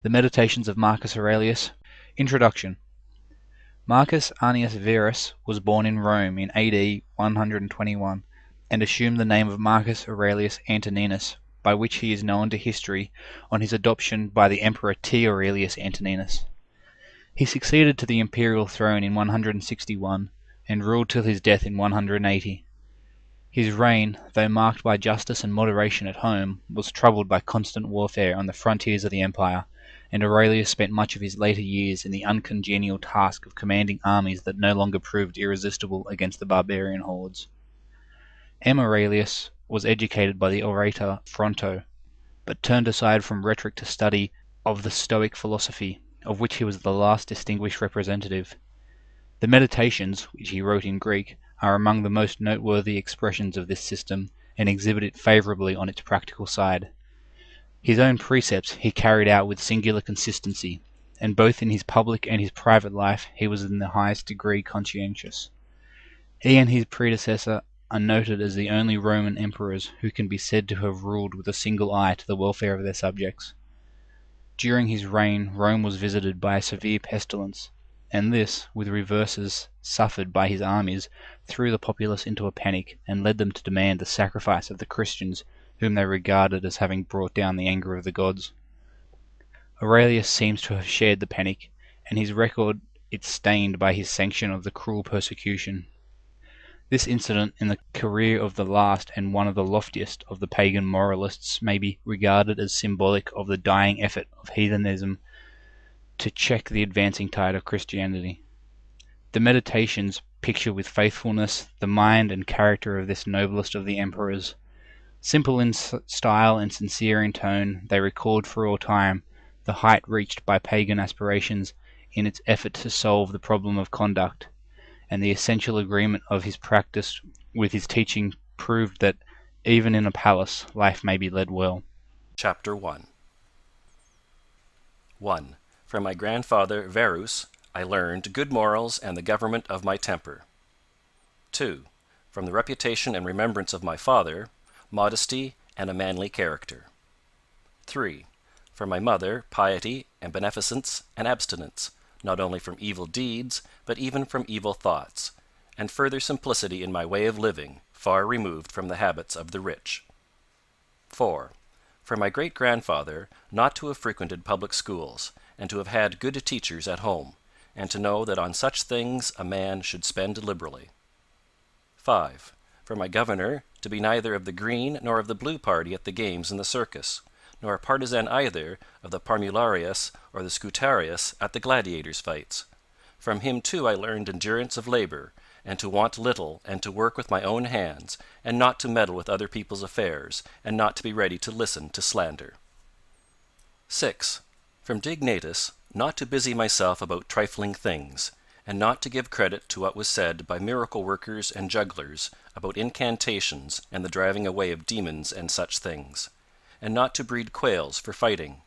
The Meditations of Marcus Aurelius. Introduction. Marcus Aurelius Verus was born in Rome in AD 121, and assumed the name of Marcus Aurelius Antoninus, by which he is known to history on his adoption by the Emperor T. Aurelius Antoninus. He succeeded to the imperial throne in 161, and ruled till his death in 180. His reign, though marked by justice and moderation at home, was troubled by constant warfare on the frontiers of the empire, and Aurelius spent much of his later years in the uncongenial task of commanding armies that no longer proved irresistible against the barbarian hordes. M. Aurelius was educated by the orator Fronto, but turned aside from rhetoric to study of the stoic philosophy, of which he was the last distinguished representative. The Meditations, which he wrote in Greek, are among the most noteworthy expressions of this system, and exhibit it favourably on its practical side. His own precepts he carried out with singular consistency, and both in his public and his private life he was in the highest degree conscientious. He and his predecessor are noted as the only Roman emperors who can be said to have ruled with a single eye to the welfare of their subjects. During his reign Rome was visited by a severe pestilence, and this, with reverses suffered by his armies, threw the populace into a panic, and led them to demand the sacrifice of the Christians, whom they regarded as having brought down the anger of the gods. Aurelius seems to have shared the panic, and his record is stained by his sanction of the cruel persecution. This incident in the career of the last and one of the loftiest of the pagan moralists may be regarded as symbolic of the dying effort of heathenism to check the advancing tide of Christianity. The Meditations picture with faithfulness the mind and character of this noblest of the emperors. Simple in style and sincere in tone, they record for all time the height reached by pagan aspirations in its effort to solve the problem of conduct, and the essential agreement of his practice with his teaching proved that even in a palace life may be led well. Chapter 1. 1. From my grandfather Verus I learned good morals and the government of my temper. 2. From the reputation and remembrance of my father, modesty and a manly character. 3. From my mother, piety and beneficence and abstinence, not only from evil deeds, but even from evil thoughts, and further simplicity in my way of living, far removed from the habits of the rich. 4. From my great-grandfather, not to have frequented public schools, and to have had good teachers at home, and to know that on such things a man should spend liberally. 5. From my governor, to be neither of the green nor of the blue party at the games and the circus, nor a partisan either of the Parmularius or the Scutarius at the gladiators' fights. From him too I learned endurance of labour, and to want little, and to work with my own hands, and not to meddle with other people's affairs, and not to be ready to listen to slander. 6. From Dignatus, not to busy myself about trifling things, and not to give credit to what was said by miracle workers and jugglers about incantations and the driving away of demons and such things, and not to breed quails for fighting,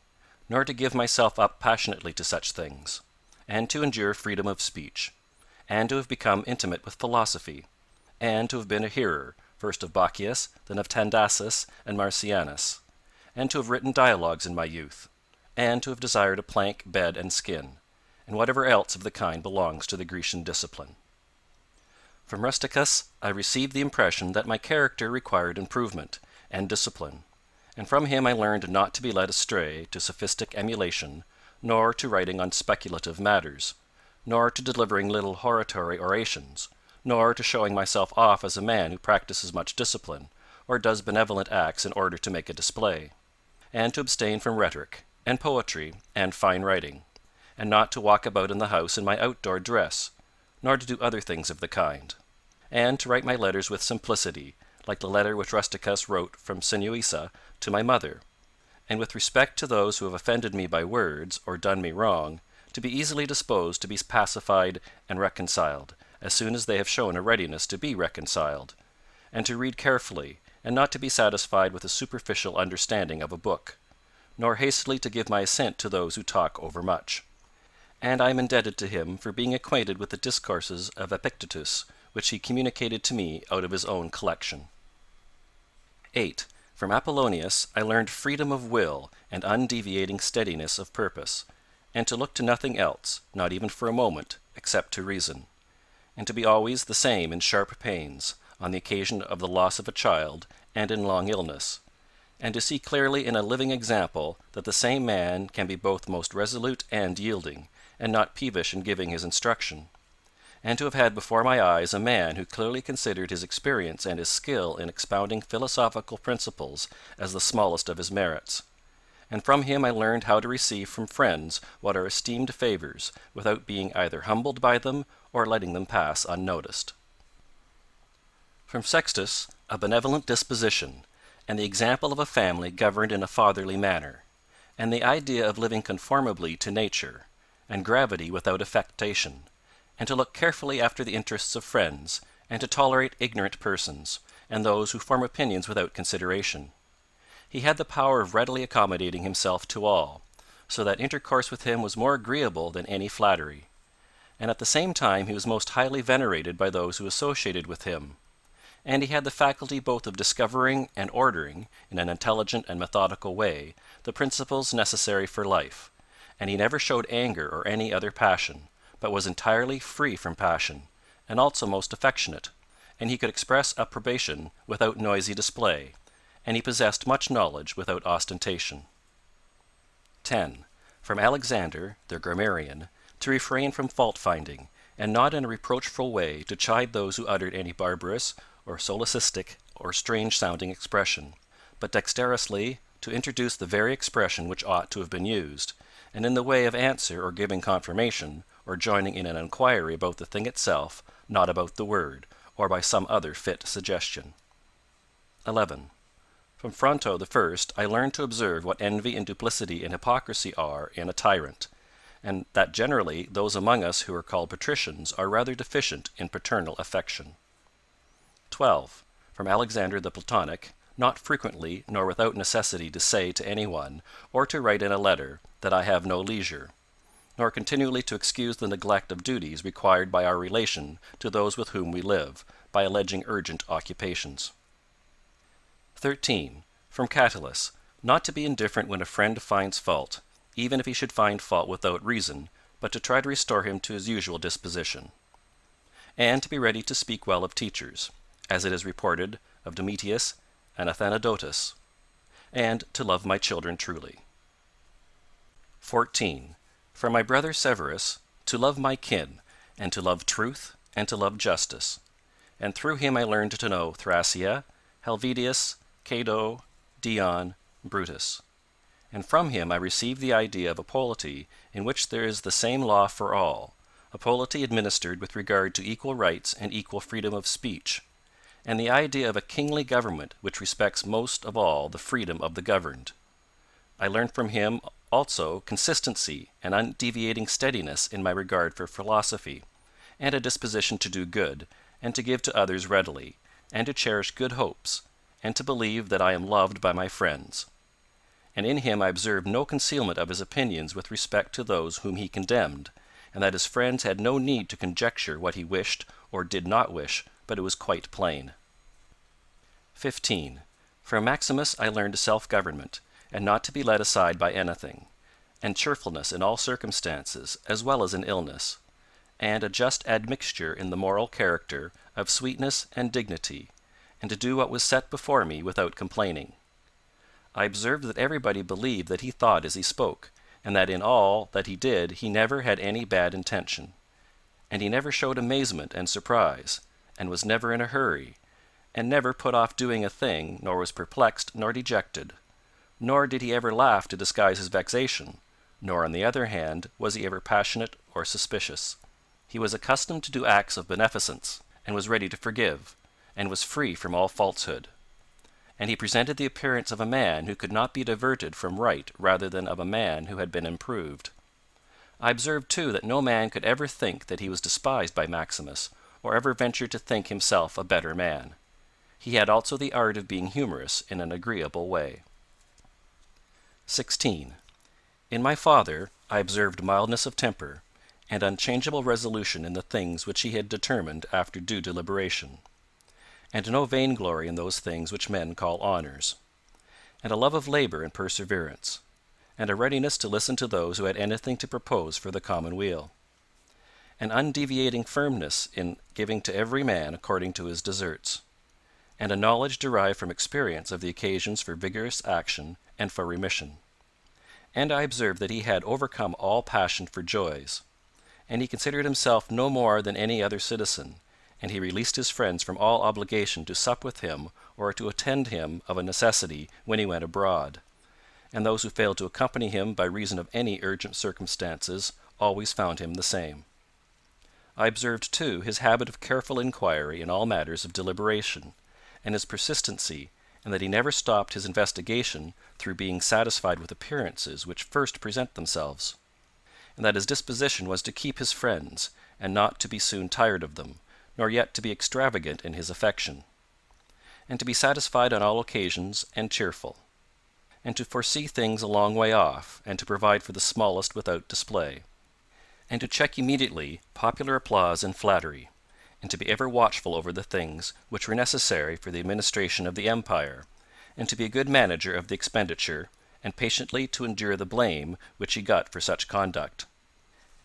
nor to give myself up passionately to such things, and to endure freedom of speech, and to have become intimate with philosophy, and to have been a hearer, first of Bacchius, then of Tandasus and Marcianus, and to have written dialogues in my youth, and to have desired a plank, bed, and skin, and whatever else of the kind belongs to the Grecian discipline. From Rusticus I received the impression that my character required improvement and discipline, and from him I learned not to be led astray to sophistic emulation, nor to writing on speculative matters, nor to delivering little hortatory orations, nor to showing myself off as a man who practices much discipline, or does benevolent acts in order to make a display, and to abstain from rhetoric, and poetry, and fine writing, and not to walk about in the house in my outdoor dress, nor to do other things of the kind, and to write my letters with simplicity, like the letter which Rusticus wrote from Sinuessa to my mother, and with respect to those who have offended me by words, or done me wrong, to be easily disposed to be pacified and reconciled, as soon as they have shown a readiness to be reconciled, and to read carefully, and not to be satisfied with a superficial understanding of a book, nor hastily to give my assent to those who talk overmuch. And I am indebted to him for being acquainted with the discourses of Epictetus, which he communicated to me out of his own collection. 8. From Apollonius I learned freedom of will and undeviating steadiness of purpose, and to look to nothing else, not even for a moment, except to reason, and to be always the same in sharp pains, on the occasion of the loss of a child, and in long illness, and to see clearly in a living example that the same man can be both most resolute and yielding, and not peevish in giving his instruction, and to have had before my eyes a man who clearly considered his experience and his skill in expounding philosophical principles as the smallest of his merits. And from him I learned how to receive from friends what are esteemed favors, without being either humbled by them or letting them pass unnoticed. From Sextus, a benevolent disposition, and the example of a family governed in a fatherly manner, and the idea of living conformably to nature, and gravity without affectation, and to look carefully after the interests of friends, and to tolerate ignorant persons, and those who form opinions without consideration. He had the power of readily accommodating himself to all, so that intercourse with him was more agreeable than any flattery, and at the same time he was most highly venerated by those who associated with him, and he had the faculty both of discovering and ordering, in an intelligent and methodical way, the principles necessary for life, and he never showed anger or any other passion, but was entirely free from passion, and also most affectionate, and he could express approbation without noisy display, and he possessed much knowledge without ostentation. 10. From Alexander, the grammarian, to refrain from fault-finding, and not in a reproachful way to chide those who uttered any barbarous, or solecistic, or strange-sounding expression, but dexterously to introduce the very expression which ought to have been used, and in the way of answer or giving confirmation, or joining in an inquiry about the thing itself, not about the word, or by some other fit suggestion. 11. From Fronto the first I learned to observe what envy and duplicity and hypocrisy are in a tyrant, and that generally those among us who are called patricians are rather deficient in paternal affection. 12. From Alexander the Platonic, not frequently nor without necessity to say to any one, or to write in a letter, that I have no leisure, nor continually to excuse the neglect of duties required by our relation to those with whom we live, by alleging urgent occupations. 13. From Catullus, not to be indifferent when a friend finds fault, even if he should find fault without reason, but to try to restore him to his usual disposition, and to be ready to speak well of teachers, as it is reported of Domitius and Athenodotus, and to love my children truly. 14. From my brother Severus, to love my kin, and to love truth, and to love justice, and through him I learned to know Thrasea, Helvidius, Cato, Dion, Brutus, and from him I received the idea of a polity in which there is the same law for all, a polity administered with regard to equal rights and equal freedom of speech, and the idea of a kingly government which respects most of all the freedom of the governed. I learned from him also consistency and undeviating steadiness in my regard for philosophy, and a disposition to do good, and to give to others readily, and to cherish good hopes, and to believe that I am loved by my friends. And in him I observed no concealment of his opinions with respect to those whom he condemned, and that his friends had no need to conjecture what he wished or did not wish, but it was quite plain. 15. From Maximus I learned self-government, and not to be led aside by anything, and cheerfulness in all circumstances, as well as in illness, and a just admixture in the moral character of sweetness and dignity, and to do what was set before me without complaining. I observed that everybody believed that he thought as he spoke, and that in all that he did he never had any bad intention, and he never showed amazement and surprise, and was never in a hurry, and never put off doing a thing, nor was perplexed nor dejected, nor did he ever laugh to disguise his vexation, nor on the other hand was he ever passionate or suspicious. He was accustomed to do acts of beneficence, and was ready to forgive, and was free from all falsehood. And he presented the appearance of a man who could not be diverted from right rather than of a man who had been improved. I observed too that no man could ever think that he was despised by Maximus, or ever venture to think himself a better man. He had also the art of being humorous in an agreeable way. 16. In my father I observed mildness of temper, and unchangeable resolution in the things which he had determined after due deliberation, and no vainglory in those things which men call honours. and a love of labour and perseverance, and a readiness to listen to those who had anything to propose for the common weal, an undeviating firmness in giving to every man according to his deserts, and a knowledge derived from experience of the occasions for vigorous action and for remission. And I observed that he had overcome all passion for joys, and he considered himself no more than any other citizen, and he released his friends from all obligation to sup with him or to attend him of a necessity when he went abroad, and those who failed to accompany him by reason of any urgent circumstances always found him the same. I observed, too, his habit of careful inquiry in all matters of deliberation, and his persistency, and that he never stopped his investigation through being satisfied with appearances which first present themselves, and that his disposition was to keep his friends, and not to be soon tired of them, nor yet to be extravagant in his affection, and to be satisfied on all occasions and cheerful, and to foresee things a long way off, and to provide for the smallest without display, and to check immediately popular applause and flattery, and to be ever watchful over the things which were necessary for the administration of the empire, and to be a good manager of the expenditure, and patiently to endure the blame which he got for such conduct.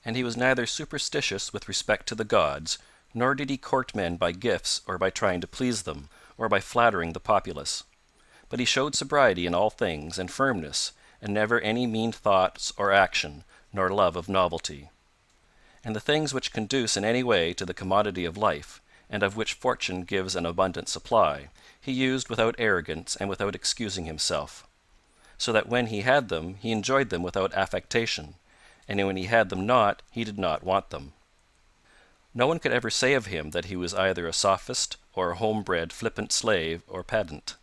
And he was neither superstitious with respect to the gods, nor did he court men by gifts or by trying to please them, or by flattering the populace. But he showed sobriety in all things, and firmness, and never any mean thoughts or action, nor love of novelty. And the things which conduce in any way to the commodity of life, and of which fortune gives an abundant supply, he used without arrogance and without excusing himself, so that when he had them he enjoyed them without affectation, and when he had them not he did not want them. No one could ever say of him that he was either a sophist or a home-bred flippant slave or pedant,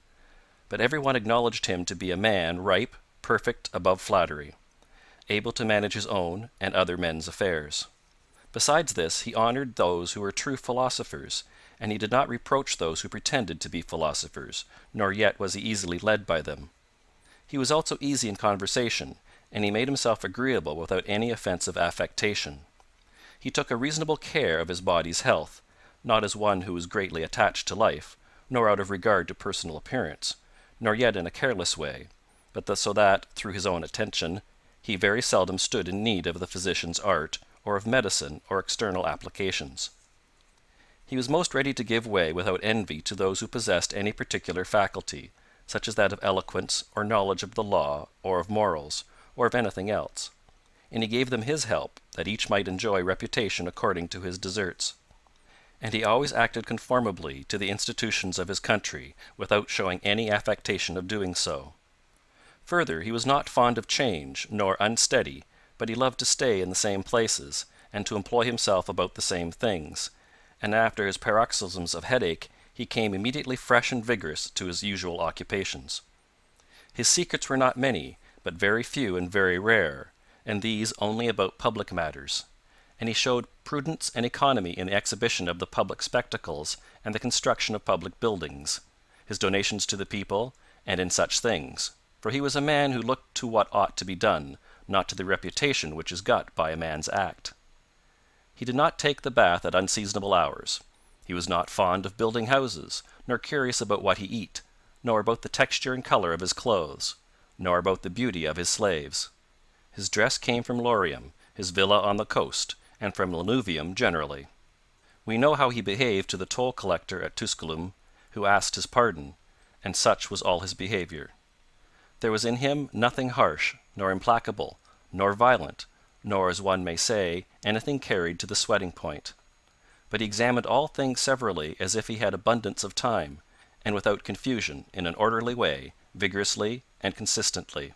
but every one acknowledged him to be a man ripe, perfect, above flattery, able to manage his own and other men's affairs. Besides this, he honored those who were true philosophers, and he did not reproach those who pretended to be philosophers, nor yet was he easily led by them. He was also easy in conversation, and he made himself agreeable without any offensive affectation. He took a reasonable care of his body's health, not as one who was greatly attached to life, nor out of regard to personal appearance, nor yet in a careless way, but so that, through his own attention, he very seldom stood in need of the physician's art, or of medicine or external applications. He was most ready to give way without envy to those who possessed any particular faculty, such as that of eloquence, or knowledge of the law, or of morals, or of anything else, and he gave them his help, that each might enjoy reputation according to his deserts. And he always acted conformably to the institutions of his country, without showing any affectation of doing so. Further, he was not fond of change, nor unsteady, but he loved to stay in the same places, and to employ himself about the same things, and after his paroxysms of headache he came immediately fresh and vigorous to his usual occupations. His secrets were not many, but very few and very rare, and these only about public matters, and he showed prudence and economy in the exhibition of the public spectacles and the construction of public buildings, his donations to the people, and in such things, for he was a man who looked to what ought to be done, not to the reputation which is got by a man's act. He did not take the bath at unseasonable hours. He was not fond of building houses, nor curious about what he eat, nor about the texture and color of his clothes, nor about the beauty of his slaves. His dress came from Laurium, his villa on the coast, and from Lanuvium generally. We know how he behaved to the toll collector at Tusculum, who asked his pardon, and such was all his behavior. There was in him nothing harsh, nor implacable, nor violent, nor, as one may say, anything carried to the sweating point. But he examined all things severally as if he had abundance of time, and without confusion, in an orderly way, vigorously and consistently.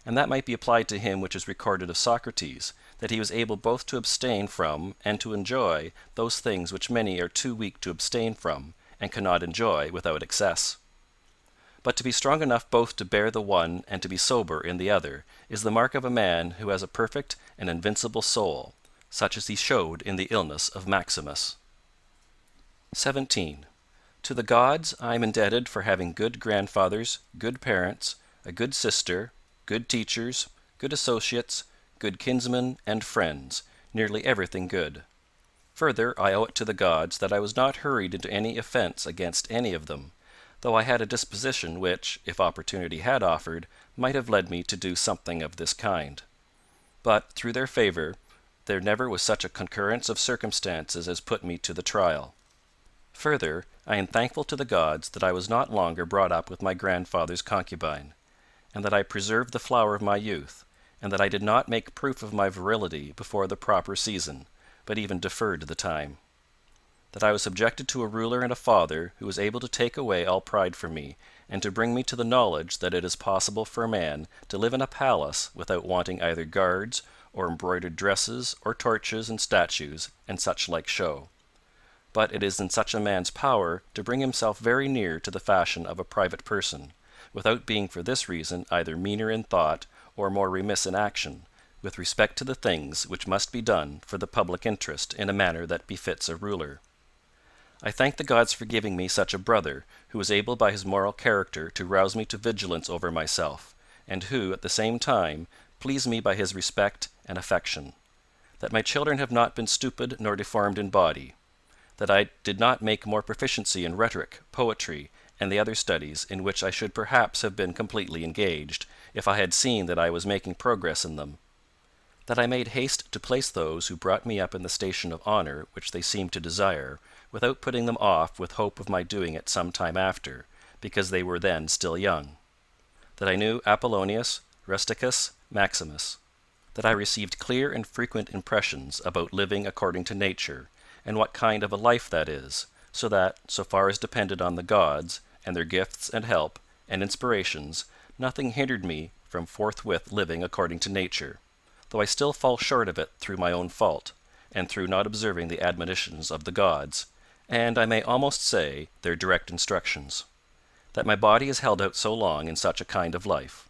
And that might be applied to him which is recorded of Socrates, that he was able both to abstain from and to enjoy those things which many are too weak to abstain from, and cannot enjoy without excess. But to be strong enough both to bear the one and to be sober in the other is the mark of a man who has a perfect and invincible soul, such as he showed in the illness of Maximus. 17. To the gods I am indebted for having good grandfathers, good parents, a good sister, good teachers, good associates, good kinsmen and friends, nearly everything good. Further, I owe it to the gods that I was not hurried into any offense against any of them, though I had a disposition which, if opportunity had offered, might have led me to do something of this kind. But, through their favour, there never was such a concurrence of circumstances as put me to the trial. Further, I am thankful to the gods that I was not longer brought up with my grandfather's concubine, and that I preserved the flower of my youth, and that I did not make proof of my virility before the proper season, but even deferred the time. That I was subjected to a ruler and a father who was able to take away all pride from me, and to bring me to the knowledge that it is possible for a man to live in a palace without wanting either guards, or embroidered dresses, or torches and statues, and such like show. But it is in such a man's power to bring himself very near to the fashion of a private person, without being for this reason either meaner in thought or more remiss in action, with respect to the things which must be done for the public interest in a manner that befits a ruler. I thank the gods for giving me such a brother, who is able by his moral character to rouse me to vigilance over myself, and who, at the same time, please me by his respect and affection. That my children have not been stupid nor deformed in body. That I did not make more proficiency in rhetoric, poetry, and the other studies in which I should perhaps have been completely engaged, if I had seen that I was making progress in them. That I made haste to place those who brought me up in the station of honour which they seemed to desire, without putting them off with hope of my doing it some time after, because they were then still young. That I knew Apollonius, Rusticus, Maximus. That I received clear and frequent impressions about living according to nature, and what kind of a life that is, so that, so far as depended on the gods, and their gifts and help, and inspirations, nothing hindered me from forthwith living according to nature, though I still fall short of it through my own fault, and through not observing the admonitions of the gods, and I may almost say their direct instructions. That my body is held out so long in such a kind of life.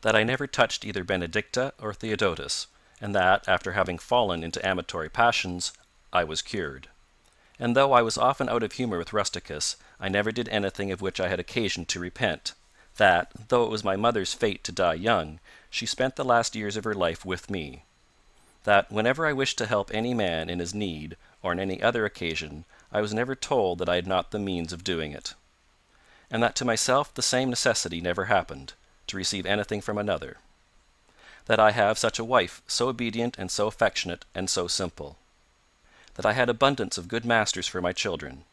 That I never touched either Benedicta or Theodotus, and that, after having fallen into amatory passions, I was cured. And though I was often out of humour with Rusticus, I never did anything of which I had occasion to repent. That, though it was my mother's fate to die young, she spent the last years of her life with me. That, whenever I wished to help any man in his need, or on any other occasion, I was never told that I had not the means of doing it. And that to myself the same necessity never happened, to receive anything from another. That I have such a wife, so obedient and so affectionate and so simple. That I had abundance of good masters for my children.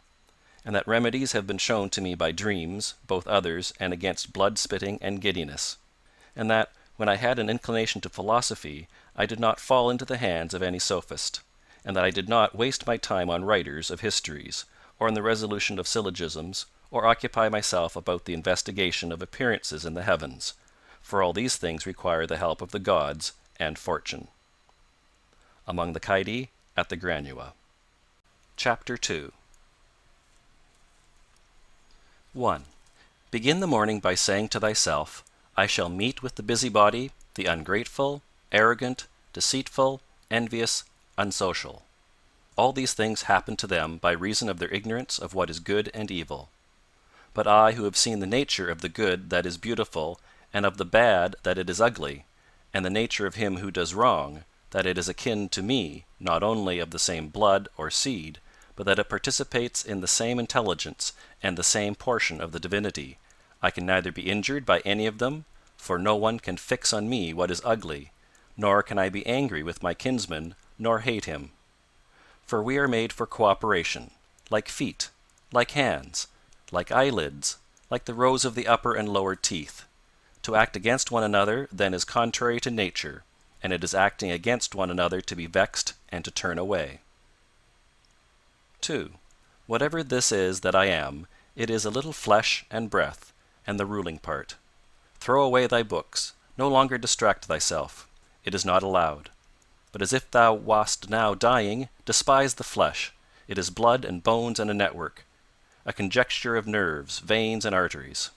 And that remedies have been shown to me by dreams, both others and against blood-spitting and giddiness. And that, when I had an inclination to philosophy, I did not fall into the hands of any sophist, and that I did not waste my time on writers of histories, or in the resolution of syllogisms, or occupy myself about the investigation of appearances in the heavens, for all these things require the help of the gods and fortune. Among the Caedi at the Granua. Chapter 2. 1. Begin the morning by saying to thyself, I shall meet with the busybody, the ungrateful, arrogant, deceitful, envious, unsocial. All these things happen to them by reason of their ignorance of what is good and evil. But I, who have seen the nature of the good that is beautiful, and of the bad that it is ugly, and the nature of him who does wrong, that it is akin to me, not only of the same blood or seed, but that it participates in the same intelligence and the same portion of the divinity, I can neither be injured by any of them, for no one can fix on me what is ugly, nor can I be angry with my kinsman, nor hate him. For we are made for cooperation, like feet, like hands, like eyelids, like the rows of the upper and lower teeth. To act against one another then is contrary to nature, and it is acting against one another to be vexed and to turn away. 2. Whatever this is that I am, it is a little flesh and breath, and the ruling part. Throw away thy books, no longer distract thyself. It is not allowed. But as if thou wast now dying, despise the flesh. It is blood and bones and a network, a conjecture of nerves, veins, and arteries.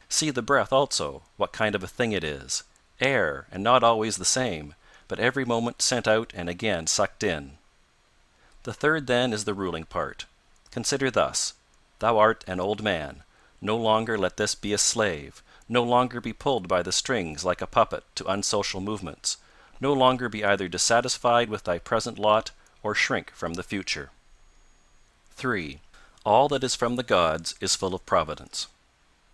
See the breath also, what kind of a thing it is. Air, and not always the same, but every moment sent out and again sucked in. The third then is the ruling part. Consider thus. Thou art an old man. No longer let this be a slave. No longer be pulled by the strings like a puppet to unsocial movements. No longer be either dissatisfied with thy present lot or shrink from the future. 3. All that is from the gods is full of providence.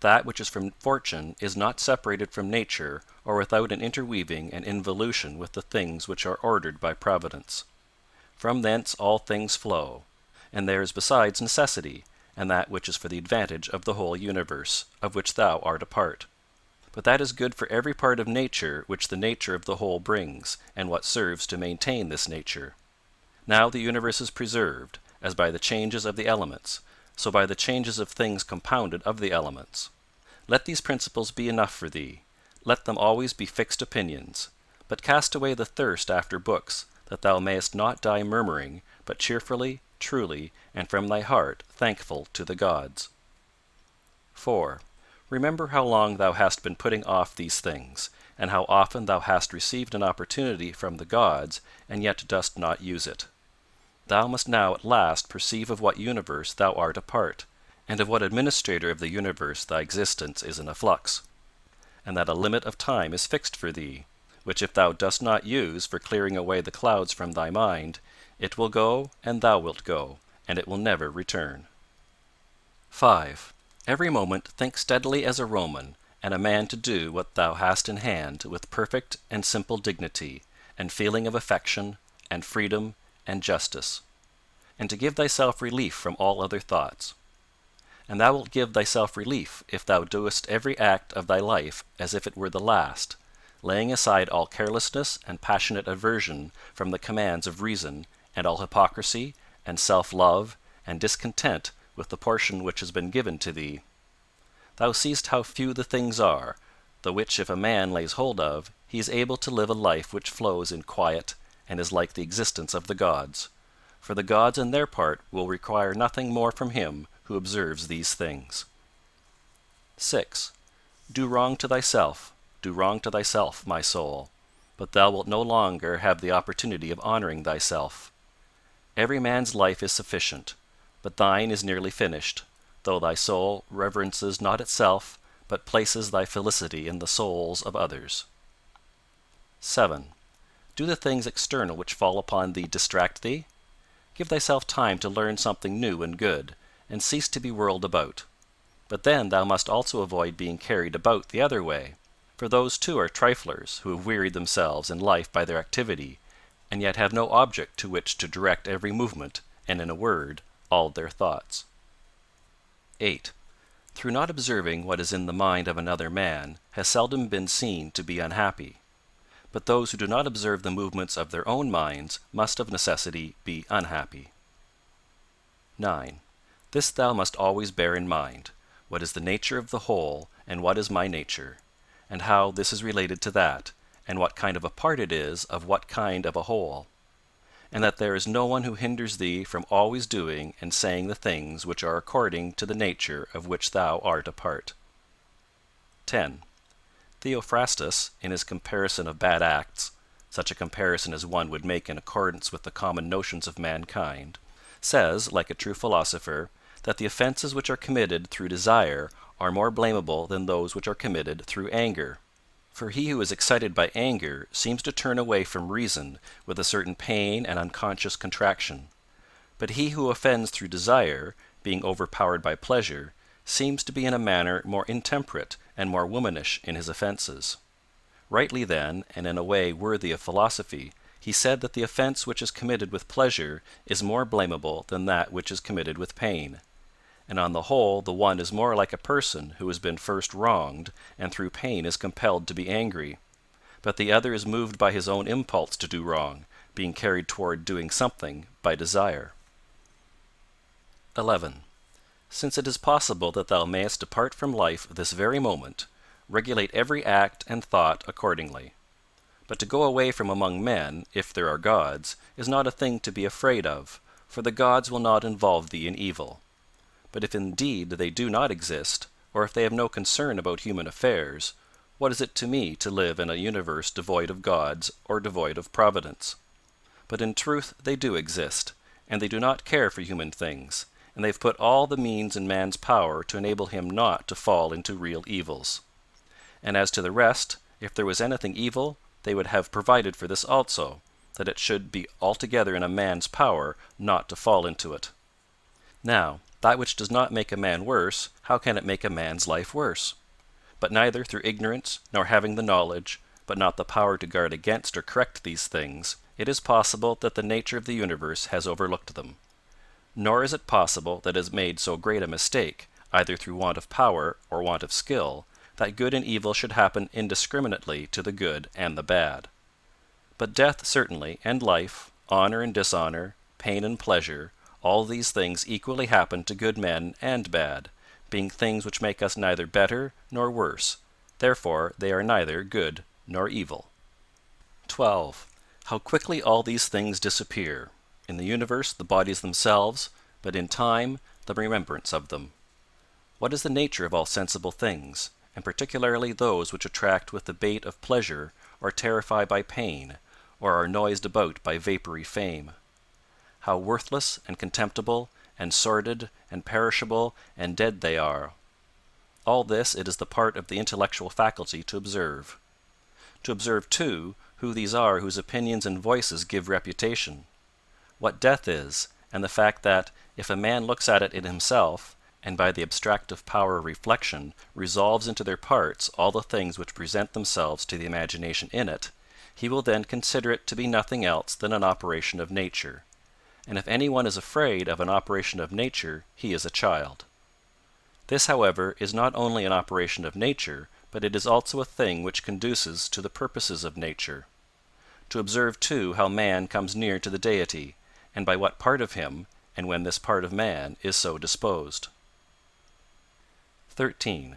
that which is from fortune is not separated from nature or without an interweaving and involution with the things which are ordered by providence. From thence all things flow, and there is besides necessity, and that which is for the advantage of the whole universe, of which thou art a part. But that is good for every part of nature which the nature of the whole brings, and what serves to maintain this nature. Now the universe is preserved, as by the changes of the elements, so by the changes of things compounded of the elements. Let these principles be enough for thee. Let them always be fixed opinions. But cast away the thirst after books, that thou mayest not die murmuring, but cheerfully, truly, and from thy heart thankful to the gods. 4. Remember how long thou hast been putting off these things, and how often thou hast received an opportunity from the gods, and yet dost not use it. Thou must now at last perceive of what universe thou art a part, and of what administrator of the universe thy existence is in a flux, and that a limit of time is fixed for thee, which if thou dost not use for clearing away the clouds from thy mind, it will go, and thou wilt go, and it will never return. 5. Every moment think steadily as a Roman, and a man to do what thou hast in hand with perfect and simple dignity, and feeling of affection, and freedom, and justice, and to give thyself relief from all other thoughts. And thou wilt give thyself relief if thou doest every act of thy life as if it were the last, laying aside all carelessness and passionate aversion from the commands of reason, and all hypocrisy, and self-love, and discontent with the portion which has been given to thee. Thou seest how few the things are, the which if a man lays hold of, he is able to live a life which flows in quiet, and is like the existence of the gods. For the gods on their part will require nothing more from him who observes these things. 6. Do wrong to thyself, my soul, but thou wilt no longer have the opportunity of honoring thyself. Every man's life is sufficient, but thine is nearly finished, though thy soul reverences not itself, but places thy felicity in the souls of others. 7. Do the things external which fall upon thee distract thee? Give thyself time to learn something new and good, and cease to be whirled about. But then thou must also avoid being carried about the other way, for those too are triflers who have wearied themselves in life by their activity, and yet have no object to which to direct every movement, and in a word, all their thoughts. 8. Through not observing what is in the mind of another man, has seldom been seen to be unhappy. But those who do not observe the movements of their own minds must of necessity be unhappy. 9. This thou must always bear in mind, what is the nature of the whole, and what is my nature, and how this is related to that, and what kind of a part it is of what kind of a whole, and that there is no one who hinders thee from always doing and saying the things which are according to the nature of which thou art a part. 10. Theophrastus, in his comparison of bad acts, such a comparison as one would make in accordance with the common notions of mankind, says, like a true philosopher, that the offenses which are committed through desire are more blamable than those which are committed through anger. For he who is excited by anger seems to turn away from reason with a certain pain and unconscious contraction. But he who offends through desire, being overpowered by pleasure, seems to be in a manner more intemperate and more womanish in his offenses. Rightly then, and in a way worthy of philosophy, he said that the offense which is committed with pleasure is more blamable than that which is committed with pain. And on the whole the one is more like a person who has been first wronged, and through pain is compelled to be angry. But the other is moved by his own impulse to do wrong, being carried toward doing something by desire. 11. Since it is possible that thou mayest depart from life this very moment, regulate every act and thought accordingly. But to go away from among men, if there are gods, is not a thing to be afraid of, for the gods will not involve thee in evil. But if indeed they do not exist, or if they have no concern about human affairs, what is it to me to live in a universe devoid of gods or devoid of providence? But in truth they do exist, and they do not care for human things, and they have put all the means in man's power to enable him not to fall into real evils. And as to the rest, if there was anything evil, they would have provided for this also, that it should be altogether in a man's power not to fall into it. Now, That which does not make a man worse, how can it make a man's life worse? But neither through ignorance, nor having the knowledge, but not the power to guard against or correct these things, it is possible that the nature of the universe has overlooked them. Nor is it possible that it has made so great a mistake, either through want of power or want of skill, that good and evil should happen indiscriminately to the good and the bad. But death certainly, and life, honor and dishonor, pain and pleasure, all these things equally happen to good men and bad, being things which make us neither better nor worse. Therefore they are neither good nor evil. 12. How quickly all these things disappear. In the universe the bodies themselves, but in time the remembrance of them. What is the nature of all sensible things, and particularly those which attract with the bait of pleasure, or terrify by pain, or are noised about by vapory fame? How worthless and contemptible, and sordid, and perishable, and dead they are. All this it is the part of the intellectual faculty to observe. To observe, too, who these are whose opinions and voices give reputation. What death is, and the fact that, if a man looks at it in himself, and by the abstractive power of reflection resolves into their parts all the things which present themselves to the imagination in it, he will then consider it to be nothing else than an operation of nature. And if any one is afraid of an operation of nature, he is a child. This, however, is not only an operation of nature, but it is also a thing which conduces to the purposes of nature. To observe, too, how man comes near to the Deity, and by what part of him, and when this part of man is so disposed. 13.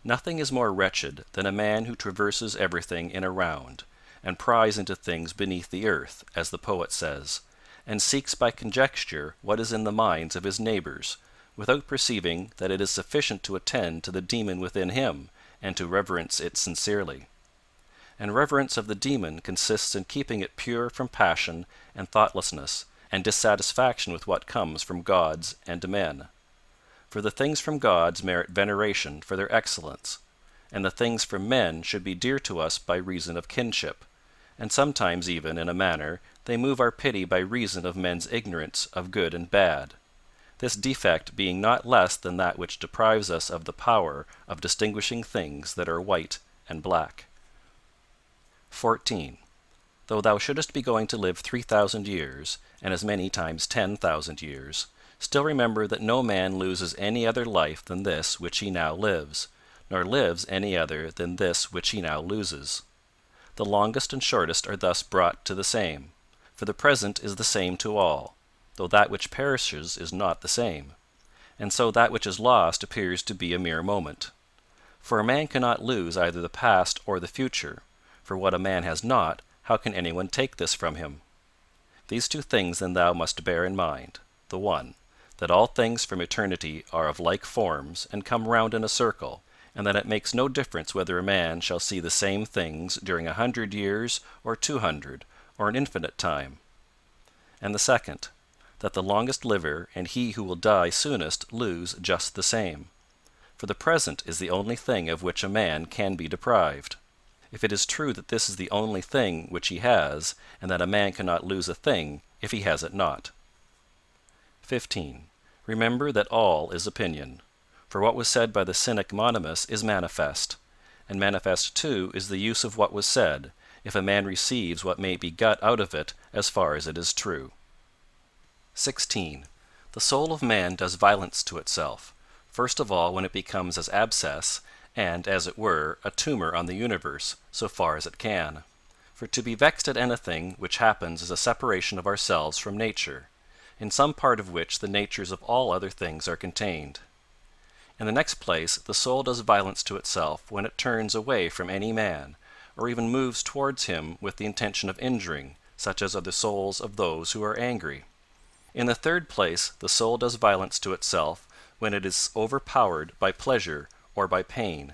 Nothing is more wretched than a man who traverses everything in a round, and pries into things beneath the earth, as the poet says, and seeks by conjecture what is in the minds of his neighbors, without perceiving that it is sufficient to attend to the demon within him, and to reverence it sincerely. And reverence of the demon consists in keeping it pure from passion and thoughtlessness, and dissatisfaction with what comes from gods and men. For the things from gods merit veneration for their excellence, and the things from men should be dear to us by reason of kinship, and sometimes even, in a manner, they move our pity by reason of men's ignorance of good and bad, this defect being not less than that which deprives us of the power of distinguishing things that are white and black. 14. Though thou shouldest be going to live 3,000 years, and as many times 10,000 years, still remember that no man loses any other life than this which he now lives, nor lives any other than this which he now loses. The longest and shortest are thus brought to the same, for the present is the same to all, though that which perishes is not the same, and so that which is lost appears to be a mere moment. For a man cannot lose either the past or the future, for what a man has not, how can anyone take this from him? These two things then thou must bear in mind, the one, that all things from eternity are of like forms and come round in a circle, and that it makes no difference whether a man shall see the same things during 100 years or 200, or an infinite time. And the second, that the longest liver and he who will die soonest lose just the same. For the present is the only thing of which a man can be deprived. If it is true that this is the only thing which he has, and that a man cannot lose a thing if he has it not. 15. Remember that all is opinion. For what was said by the cynic Monimus is manifest, and manifest too is the use of what was said, if a man receives what may be got out of it as far as it is true. 16. The soul of man does violence to itself, first of all when it becomes as abscess, and, as it were, a tumor on the universe, so far as it can. For to be vexed at anything which happens is a separation of ourselves from nature, in some part of which the natures of all other things are contained. In the next place, the soul does violence to itself when it turns away from any man, or even moves towards him with the intention of injuring, such as are the souls of those who are angry. In the third place, the soul does violence to itself when it is overpowered by pleasure or by pain.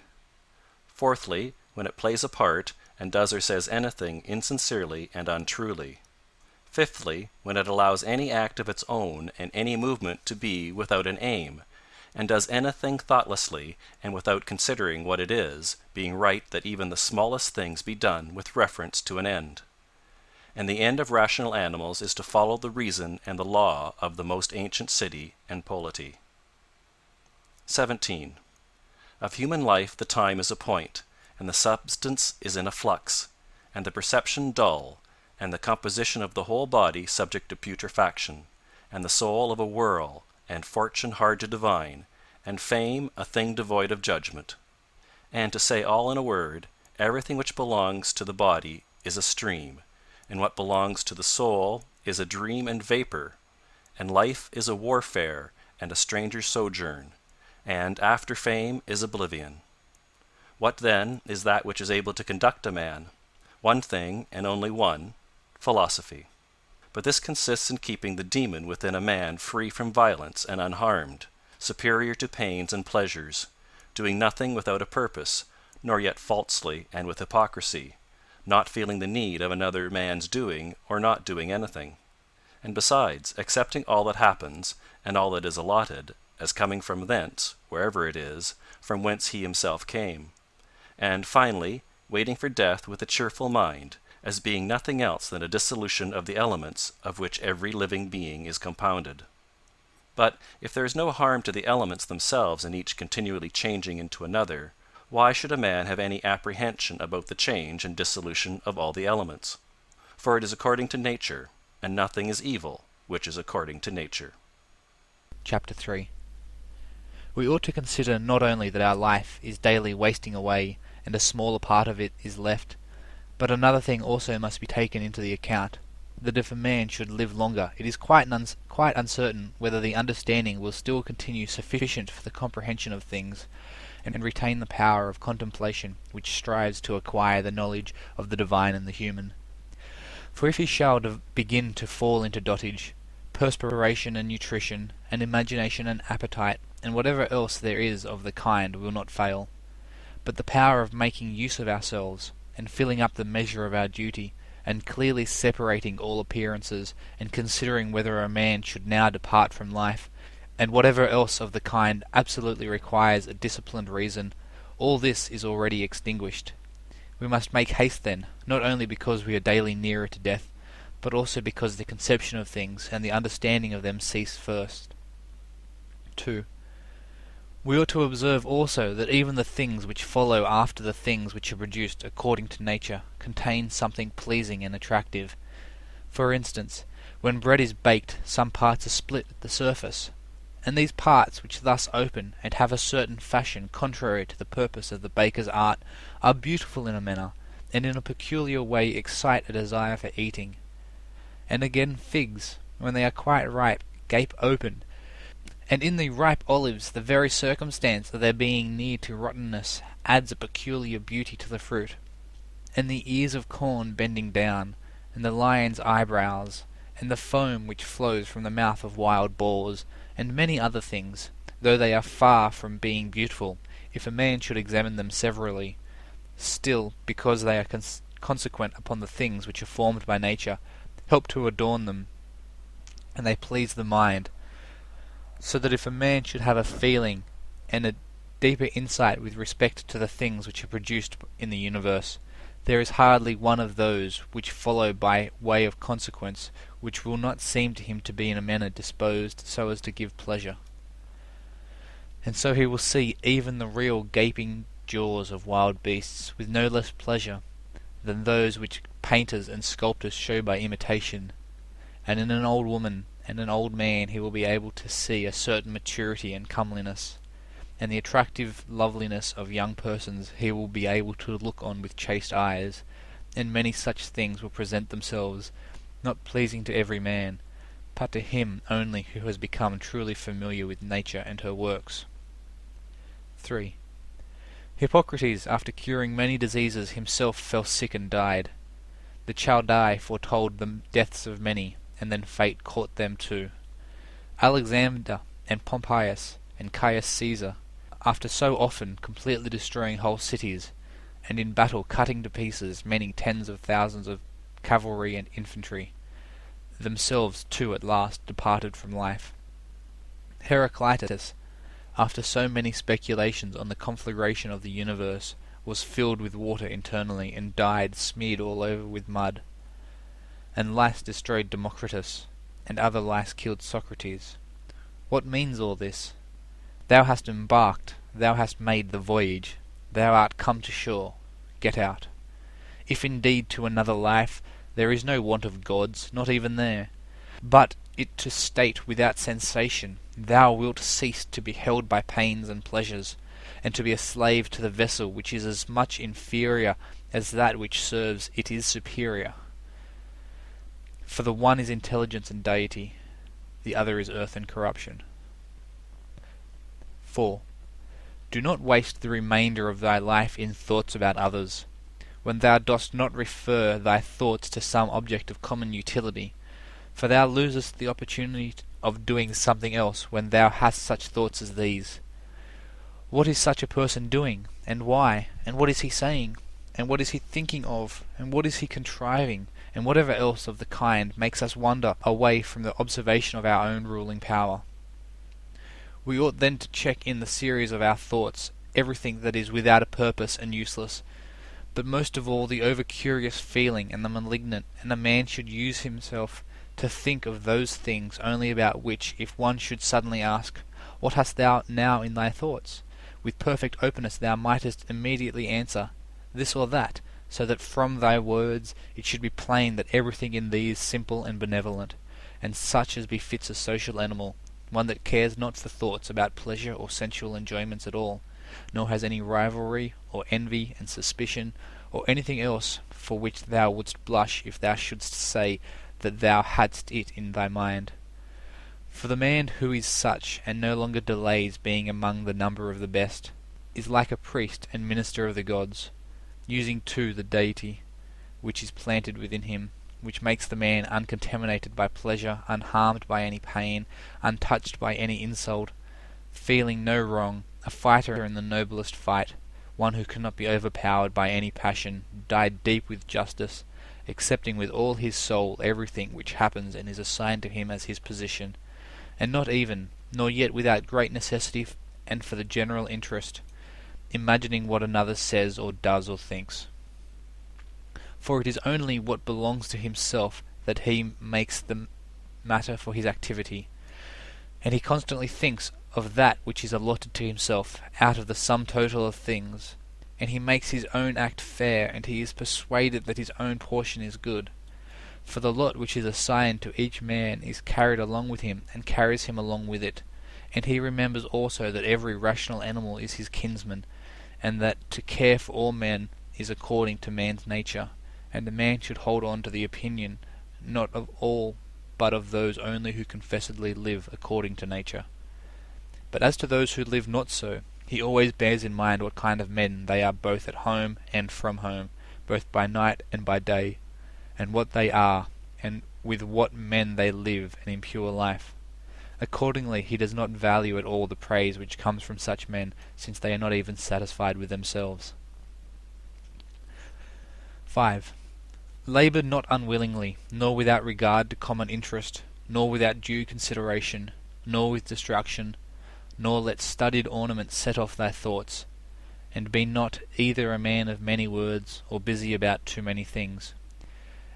Fourthly, when it plays a part, and does or says anything insincerely and untruly. Fifthly, when it allows any act of its own and any movement to be without an aim, and does anything thoughtlessly and without considering what it is, being right that even the smallest things be done with reference to an end. And the end of rational animals is to follow the reason and the law of the most ancient city and polity. 17. Of human life the time is a point, and the substance is in a flux, and the perception dull, and the composition of the whole body subject to putrefaction, and the soul of a whirl, and fortune hard to divine, and fame a thing devoid of judgment. And to say all in a word, everything which belongs to the body is a stream, and what belongs to the soul is a dream and vapor, and life is a warfare and a stranger's sojourn, and after fame is oblivion. What then is that which is able to conduct a man? One thing, and only one, philosophy. But this consists in keeping the demon within a man free from violence and unharmed, superior to pains and pleasures, doing nothing without a purpose, nor yet falsely and with hypocrisy, not feeling the need of another man's doing or not doing anything, and besides accepting all that happens and all that is allotted as coming from thence, wherever it is, from whence he himself came, and finally waiting for death with a cheerful mind, as being nothing else than a dissolution of the elements of which every living being is compounded. But if there is no harm to the elements themselves in each continually changing into another, why should a man have any apprehension about the change and dissolution of all the elements? For it is according to nature, and nothing is evil which is according to nature. Chapter 3. We ought to consider not only that our life is daily wasting away, and a smaller part of it is left, but another thing also must be taken into the account, that if a man should live longer, it is quite uncertain whether the understanding will still continue sufficient for the comprehension of things, and retain the power of contemplation which strives to acquire the knowledge of the divine and the human. For if he shall begin to fall into dotage, perspiration and nutrition, and imagination and appetite, and whatever else there is of the kind will not fail. But the power of making use of ourselves, and filling up the measure of our duty, and clearly separating all appearances, and considering whether a man should now depart from life, and whatever else of the kind absolutely requires a disciplined reason, all this is already extinguished. We must make haste then, not only because we are daily nearer to death, but also because the conception of things and the understanding of them cease first. 2. We ought to observe also that even the things which follow after the things which are produced according to nature contain something pleasing and attractive. For instance, when bread is baked, some parts are split at the surface, and these parts which thus open and have a certain fashion contrary to the purpose of the baker's art are beautiful in a manner, and in a peculiar way excite a desire for eating. And again figs, when they are quite ripe, gape open, and in the ripe olives the very circumstance of their being near to rottenness adds a peculiar beauty to the fruit. And the ears of corn bending down, and the lion's eyebrows, and the foam which flows from the mouth of wild boars, and many other things, though they are far from being beautiful, if a man should examine them severally, still, because they are consequent upon the things which are formed by nature, help to adorn them, and they please the mind, so that if a man should have a feeling and a deeper insight with respect to the things which are produced in the universe, there is hardly one of those which follow by way of consequence which will not seem to him to be in a manner disposed so as to give pleasure. And so he will see even the real gaping jaws of wild beasts with no less pleasure than those which painters and sculptors show by imitation, and in an old woman and an old man he will be able to see a certain maturity and comeliness, and the attractive loveliness of young persons he will be able to look on with chaste eyes, and many such things will present themselves, not pleasing to every man, but to him only who has become truly familiar with nature and her works. 3. Hippocrates, after curing many diseases, himself fell sick and died. The Chaldai foretold the deaths of many, and then fate caught them too. Alexander and Pompeius and Caius Caesar, after so often completely destroying whole cities, and in battle cutting to pieces many tens of thousands of cavalry and infantry, themselves too at last departed from life. Heraclitus, after so many speculations on the conflagration of the universe, was filled with water internally, and died smeared all over with mud. And lice destroyed Democritus, and other lice killed Socrates. What means all this? Thou hast embarked, thou hast made the voyage, thou art come to shore, get out. If indeed to another life there is no want of gods, not even there, but it to state without sensation, thou wilt cease to be held by pains and pleasures, and to be a slave to the vessel which is as much inferior as that which serves it is superior. For the one is intelligence and deity, the other is earth and corruption. 4. Do not waste the remainder of thy life in thoughts about others, when thou dost not refer thy thoughts to some object of common utility, for thou losest the opportunity of doing something else when thou hast such thoughts as these. What is such a person doing, and why, and what is he saying, and what is he thinking of, and what is he contriving, and whatever else of the kind makes us wander away from the observation of our own ruling power. We ought then to check in the series of our thoughts everything that is without a purpose and useless, but most of all the over-curious feeling and the malignant, and a man should use himself to think of those things only about which, if one should suddenly ask, "What hast thou now in thy thoughts?" with perfect openness thou mightest immediately answer, "This or that," so that from thy words it should be plain that everything in thee is simple and benevolent, and such as befits a social animal, one that cares not for thoughts about pleasure or sensual enjoyments at all, nor has any rivalry, or envy and suspicion, or anything else for which thou wouldst blush if thou shouldst say that thou hadst it in thy mind. For the man who is such, and no longer delays being among the number of the best, is like a priest and minister of the gods, using too the deity which is planted within him, which makes the man uncontaminated by pleasure, unharmed by any pain, untouched by any insult, feeling no wrong, a fighter in the noblest fight, one who cannot be overpowered by any passion, dyed deep with justice, accepting with all his soul everything which happens and is assigned to him as his position, and not even, nor yet without great necessity and for the general interest, imagining what another says or does or thinks. For it is only what belongs to himself that he makes the matter for his activity, and he constantly thinks of that which is allotted to himself out of the sum total of things, and he makes his own act fair, and he is persuaded that his own portion is good. For the lot which is assigned to each man is carried along with him, and carries him along with it, and he remembers also that every rational animal is his kinsman, and that to care for all men is according to man's nature, and a man should hold on to the opinion not of all but of those only who confessedly live according to nature. But as to those who live not so, he always bears in mind what kind of men they are both at home and from home, both by night and by day, and what they are, and with what men they live an impure life. Accordingly he does not value at all the praise which comes from such men, since they are not even satisfied with themselves. 5. Labour not unwillingly, nor without regard to common interest, nor without due consideration, nor with distraction, nor let studied ornaments set off thy thoughts, and be not either a man of many words, or busy about too many things.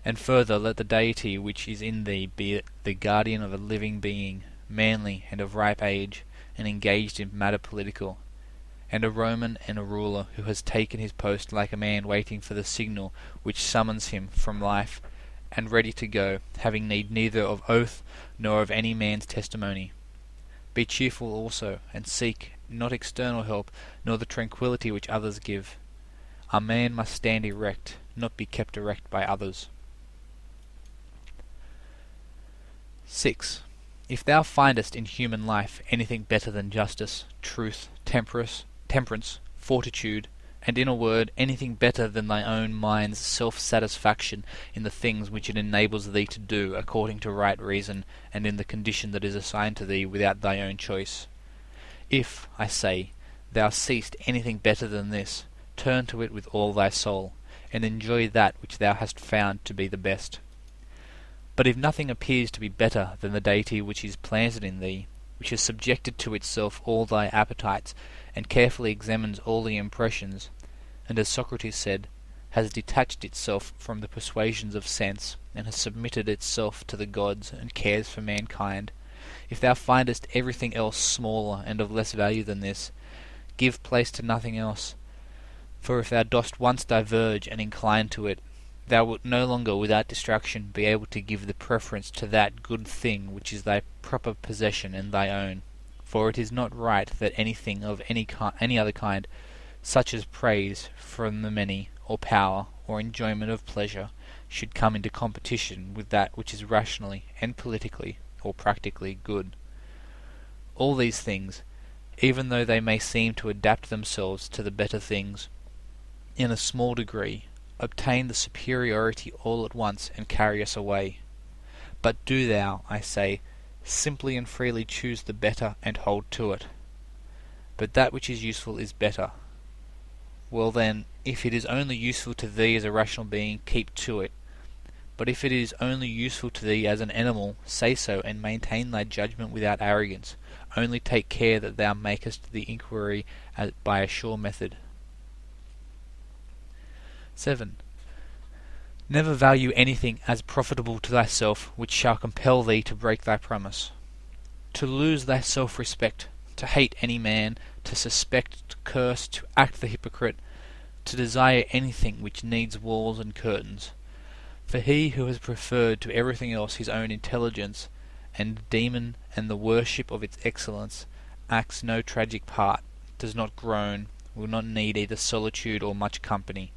And further, let the deity which is in thee be the guardian of a living being, manly and of ripe age, and engaged in matter political, and a Roman and a ruler who has taken his post like a man waiting for the signal which summons him from life, and ready to go, having need neither of oath nor of any man's testimony. Be cheerful also, and seek not external help, nor the tranquility which others give. A man must stand erect, not be kept erect by others. 6. If thou findest in human life anything better than justice, truth, temperance, fortitude, and in a word, anything better than thy own mind's self-satisfaction in the things which it enables thee to do according to right reason, and in the condition that is assigned to thee without thy own choice. If, I say, thou seest anything better than this, turn to it with all thy soul, and enjoy that which thou hast found to be the best. But if nothing appears to be better than the deity which is planted in thee, which has subjected to itself all thy appetites, and carefully examines all the impressions, and, as Socrates said, has detached itself from the persuasions of sense, and has submitted itself to the gods, and cares for mankind, if thou findest everything else smaller and of less value than this, give place to nothing else. For if thou dost once diverge and incline to it, thou wilt no longer without distraction be able to give the preference to that good thing which is thy proper possession and thy own. For it is not right that anything of any other kind, such as praise from the many, or power, or enjoyment of pleasure, should come into competition with that which is rationally and politically or practically good. All these things, even though they may seem to adapt themselves to the better things, in a small degree, obtain the superiority all at once and carry us away. But do thou, I say, simply and freely choose the better and hold to it. But that which is useful is better. Well then, if it is only useful to thee as a rational being, keep to it. But if it is only useful to thee as an animal, say so, and maintain thy judgment without arrogance. Only take care that thou makest the inquiry by a sure method. 7. Never value anything as profitable to thyself which shall compel thee to break thy promise. To lose thy self-respect, to hate any man, to suspect, to curse, to act the hypocrite, to desire anything which needs walls and curtains. For he who has preferred to everything else his own intelligence and demon and the worship of its excellence, acts no tragic part, does not groan, will not need either solitude or much company.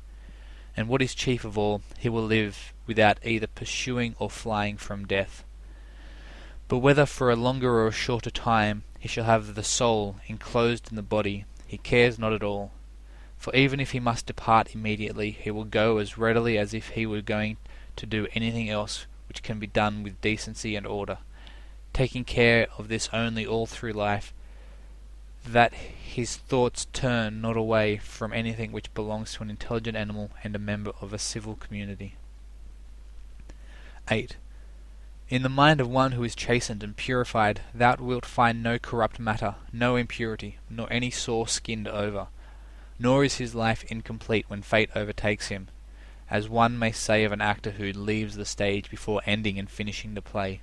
And what is chief of all, he will live without either pursuing or flying from death. But whether for a longer or a shorter time he shall have the soul enclosed in the body, he cares not at all. For even if he must depart immediately, he will go as readily as if he were going to do anything else which can be done with decency and order, taking care of this only all through life, that his thoughts turn not away from anything which belongs to an intelligent animal and a member of a civil community. 8. In the mind of one who is chastened and purified, thou wilt find no corrupt matter, no impurity, nor any sore-skinned over. Nor is his life incomplete when fate overtakes him, as one may say of an actor who leaves the stage before ending and finishing the play.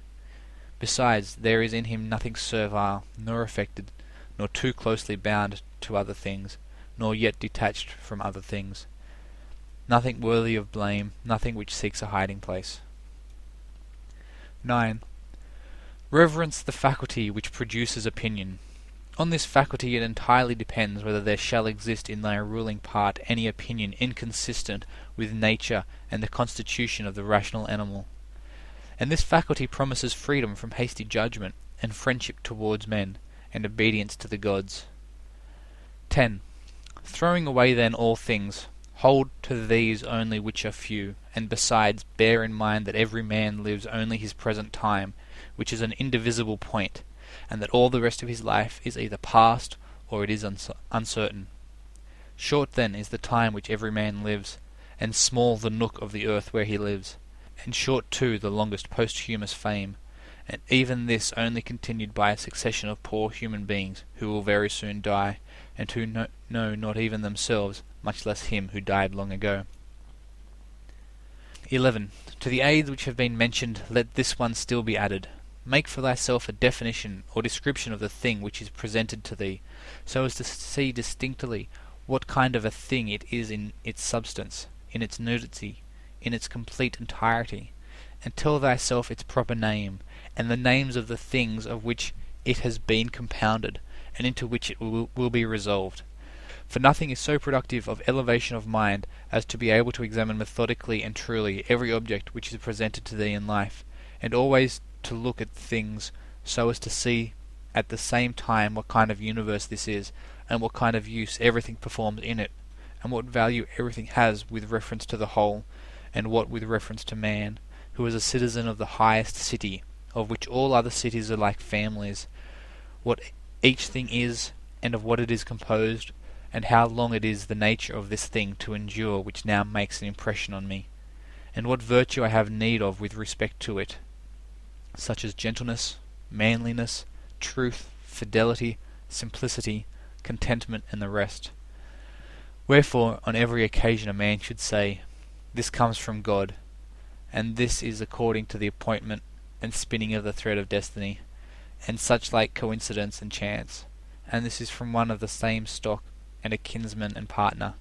Besides, there is in him nothing servile, nor affected, nor too closely bound to other things, nor yet detached from other things. Nothing worthy of blame, nothing which seeks a hiding place. 9. Reverence the faculty which produces opinion. On this faculty it entirely depends whether there shall exist in thy ruling part any opinion inconsistent with nature and the constitution of the rational animal. And this faculty promises freedom from hasty judgment, and friendship towards men, and obedience to the gods. 10. Throwing away then all things, hold to these only which are few, and besides bear in mind that every man lives only his present time, which is an indivisible point, and that all the rest of his life is either past or it is uncertain. Short then is the time which every man lives, and small the nook of the earth where he lives, and short too the longest posthumous fame, and even this only continued by a succession of poor human beings who will very soon die, and who know not even themselves, much less him who died long ago. 11. To the aids which have been mentioned, let this one still be added. Make for thyself a definition or description of the thing which is presented to thee, so as to see distinctly what kind of a thing it is in its substance, in its nudity, in its complete entirety, and tell thyself its proper name, and the names of the things of which it has been compounded, and into which it will be resolved. For nothing is so productive of elevation of mind as to be able to examine methodically and truly every object which is presented to thee in life, and always to look at things so as to see at the same time what kind of universe this is, and what kind of use everything performs in it, and what value everything has with reference to the whole, and what with reference to man, who is a citizen of the highest city, of which all other cities are like families, what each thing is, and of what it is composed, and how long it is the nature of this thing to endure which now makes an impression on me, and what virtue I have need of with respect to it, such as gentleness, manliness, truth, fidelity, simplicity, contentment, and the rest. Wherefore on every occasion a man should say, This comes from God, and this is according to the appointment and spinning of the thread of destiny, and such like coincidence and chance, and this is from one of the same stock, and a kinsman and partner,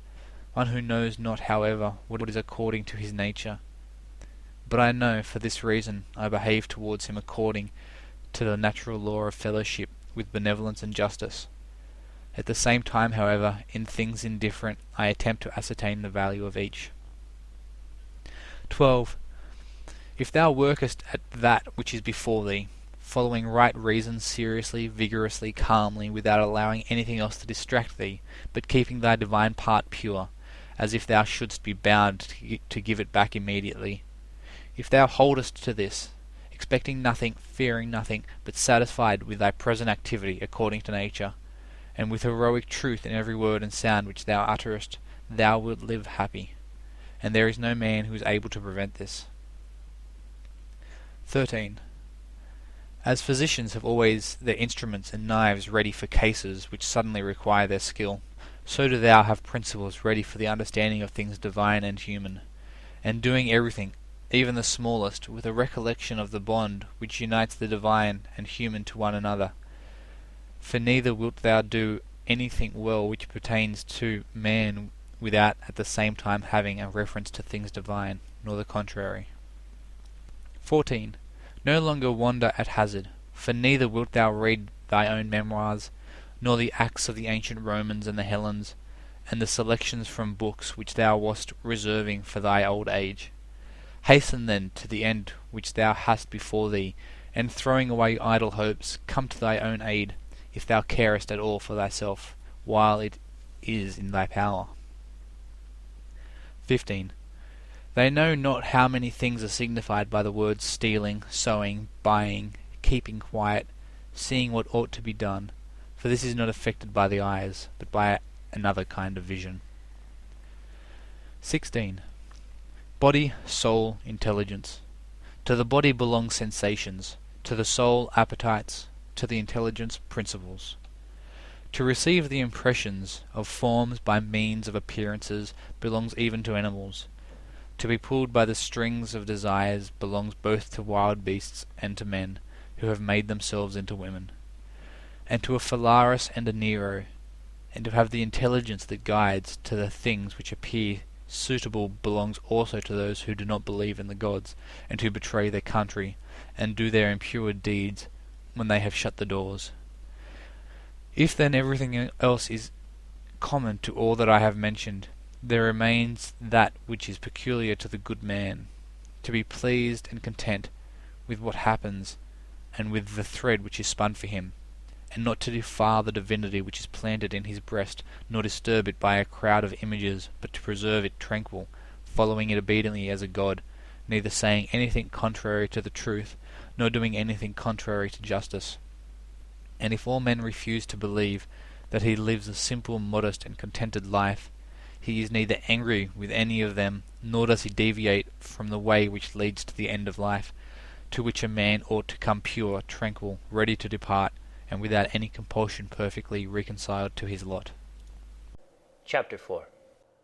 one who knows not, however, what is according to his nature. But I know, for this reason, I behave towards him according to the natural law of fellowship, with benevolence and justice. At the same time, however, in things indifferent, I attempt to ascertain the value of each. 12. If thou workest at that which is before thee, following right reason seriously, vigorously, calmly, without allowing anything else to distract thee, but keeping thy divine part pure, as if thou shouldst be bound to give it back immediately. If thou holdest to this, expecting nothing, fearing nothing, but satisfied with thy present activity according to nature, and with heroic truth in every word and sound which thou utterest, thou wilt live happy, and there is no man who is able to prevent this. 13. As physicians have always their instruments and knives ready for cases which suddenly require their skill, so do thou have principles ready for the understanding of things divine and human, and doing everything, even the smallest, with a recollection of the bond which unites the divine and human to one another. For neither wilt thou do anything well which pertains to man without at the same time having a reference to things divine, nor the contrary. 14. No longer wander at hazard, for neither wilt thou read thy own memoirs, nor the acts of the ancient Romans and the Hellenes, and the selections from books which thou wast reserving for thy old age. Hasten then to the end which thou hast before thee, and throwing away idle hopes, come to thy own aid, if thou carest at all for thyself, while it is in thy power. 15. They know not how many things are signified by the words stealing, sowing, buying, keeping quiet, seeing what ought to be done, for this is not affected by the eyes, but by another kind of vision. 16. Body, soul, intelligence. To the body belong sensations, to the soul appetites, to the intelligence principles. To receive the impressions of forms by means of appearances belongs even to animals. To be pulled by the strings of desires belongs both to wild beasts and to men, who have made themselves into women. And to a Phalaris and a Nero, and to have the intelligence that guides to the things which appear suitable belongs also to those who do not believe in the gods, and who betray their country, and do their impure deeds when they have shut the doors. If then everything else is common to all that I have mentioned, there remains that which is peculiar to the good man, to be pleased and content with what happens, and with the thread which is spun for him, and not to defile the divinity which is planted in his breast, nor disturb it by a crowd of images, but to preserve it tranquil, following it obediently as a god, neither saying anything contrary to the truth, nor doing anything contrary to justice. And if all men refuse to believe that he lives a simple, modest, and contented life, he is neither angry with any of them, nor does he deviate from the way which leads to the end of life, to which a man ought to come pure, tranquil, ready to depart, and without any compulsion perfectly reconciled to his lot. Chapter 4.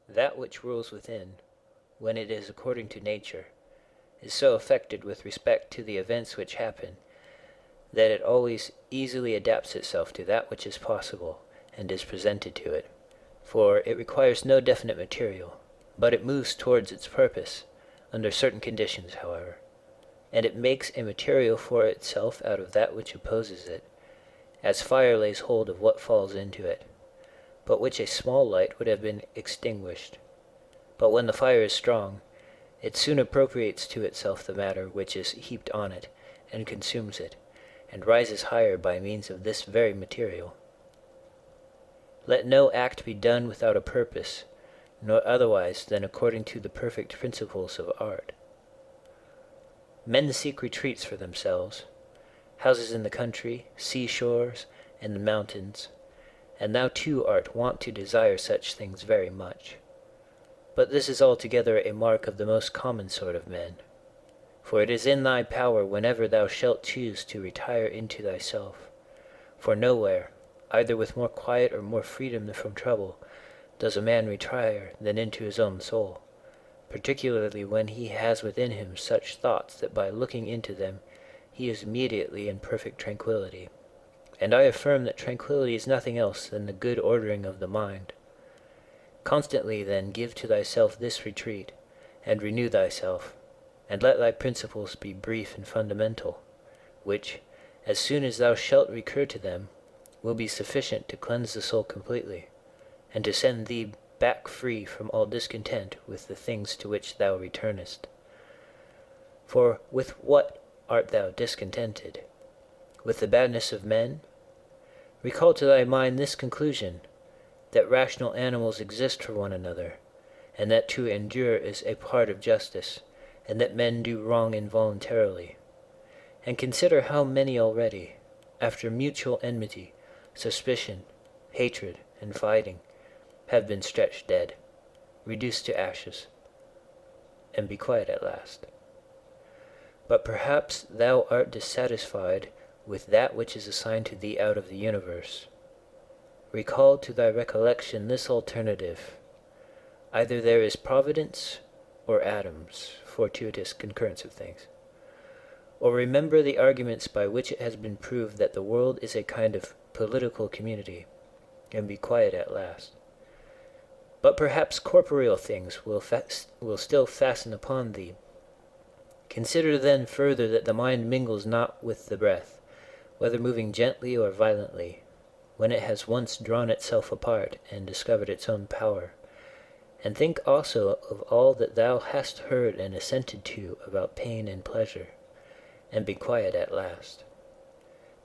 That which rules within, when it is according to nature, is so affected with respect to the events which happen, that it always easily adapts itself to that which is possible and is presented to it, for it requires no definite material, but it moves towards its purpose, under certain conditions, however, and it makes a material for itself out of that which opposes it, as fire lays hold of what falls into it, but which a small light would have been extinguished. But when the fire is strong, it soon appropriates to itself the matter which is heaped on it, and consumes it, and rises higher by means of this very material. Let no act be done without a purpose, nor otherwise than according to the perfect principles of art. Men seek retreats for themselves, houses in the country, seashores, and the mountains, and thou too art wont to desire such things very much. But this is altogether a mark of the most common sort of men, for it is in thy power whenever thou shalt choose to retire into thyself, for nowhere, either with more quiet or more freedom from trouble, does a man retire than into his own soul, particularly when he has within him such thoughts that by looking into them he is immediately in perfect tranquility. And I affirm that tranquility is nothing else than the good ordering of the mind. Constantly, then, give to thyself this retreat, and renew thyself, and let thy principles be brief and fundamental, which, as soon as thou shalt recur to them, will be sufficient to cleanse the soul completely, and to send thee back free from all discontent with the things to which thou returnest. For with what art thou discontented? With the badness of men? Recall to thy mind this conclusion, that rational animals exist for one another, and that to endure is a part of justice, and that men do wrong involuntarily. And consider how many already, after mutual enmity, suspicion, hatred, and fighting, have been stretched dead, reduced to ashes, and be quiet at last. But perhaps thou art dissatisfied with that which is assigned to thee out of the universe. Recall to thy recollection this alternative: either there is providence or atoms, fortuitous concurrence of things. Or remember the arguments by which it has been proved that the world is a kind of political community, and be quiet at last. But perhaps corporeal things will still fasten upon thee. Consider then further that the mind mingles not with the breath, whether moving gently or violently, when it has once drawn itself apart and discovered its own power. And think also of all that thou hast heard and assented to about pain and pleasure, and be quiet at last.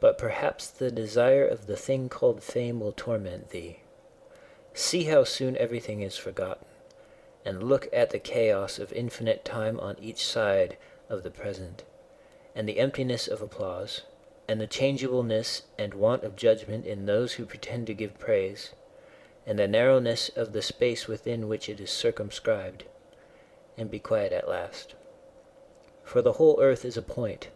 But perhaps the desire of the thing called fame will torment thee. See how soon everything is forgotten, and look at the chaos of infinite time on each side of the present, and the emptiness of applause, and the changeableness and want of judgment in those who pretend to give praise, and the narrowness of the space within which it is circumscribed, and be quiet at last. For the whole earth is a point,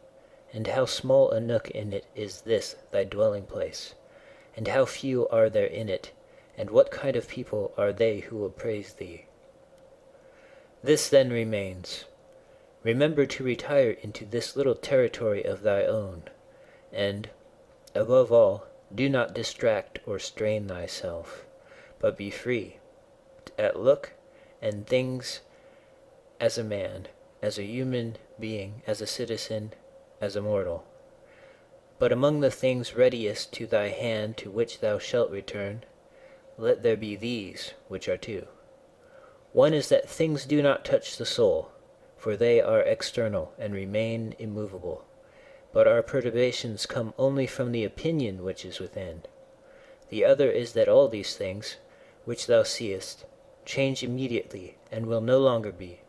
and how small a nook in it is this thy dwelling place, and how few are there in it, and what kind of people are they who will praise thee? This then remains. Remember to retire into this little territory of thy own, and, above all, do not distract or strain thyself, but be free, at look and things as a man, as a human being, as a citizen, as a mortal. But among the things readiest to thy hand to which thou shalt return, let there be these, which are two. One is that things do not touch the soul, for they are external and remain immovable, but our perturbations come only from the opinion which is within. The other is that all these things, which thou seest, change immediately and will no longer be,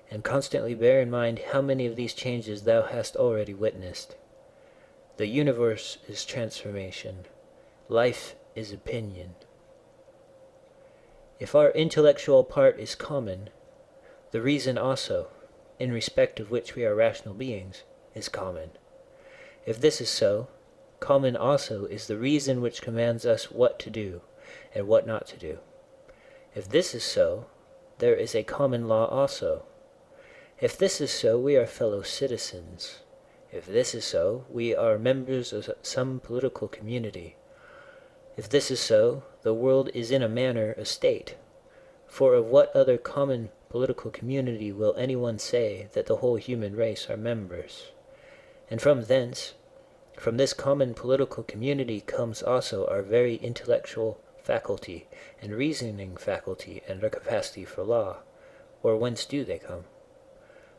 and constantly bear in mind how many of these changes thou hast already witnessed. The universe is transformation. Life is opinion. If our intellectual part is common, the reason also, in respect of which we are rational beings, is common. If this is so, common also is the reason which commands us what to do and what not to do. If this is so, there is a common law also. If this is so, we are fellow citizens. If this is so, we are members of some political community. If this is so, the world is in a manner a state. For of what other common political community will anyone say that the whole human race are members? And from this common political community comes also our very intellectual faculty and reasoning faculty and our capacity for law. Or whence do they come?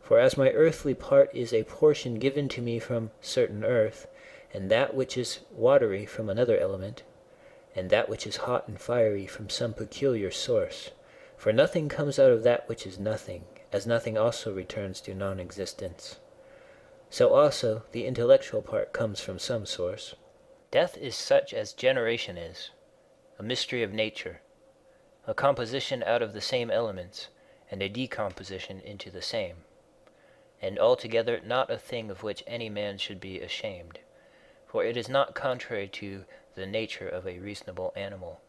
For as my earthly part is a portion given to me from certain earth, and that which is watery from another element, and that which is hot and fiery from some peculiar source, for nothing comes out of that which is nothing, as nothing also returns to non-existence. So also the intellectual part comes from some source. Death is such as generation is, a mystery of nature, a composition out of the same elements, and a decomposition into the same, and altogether not a thing of which any man should be ashamed, for it is not contrary to the nature of a reasonable animal,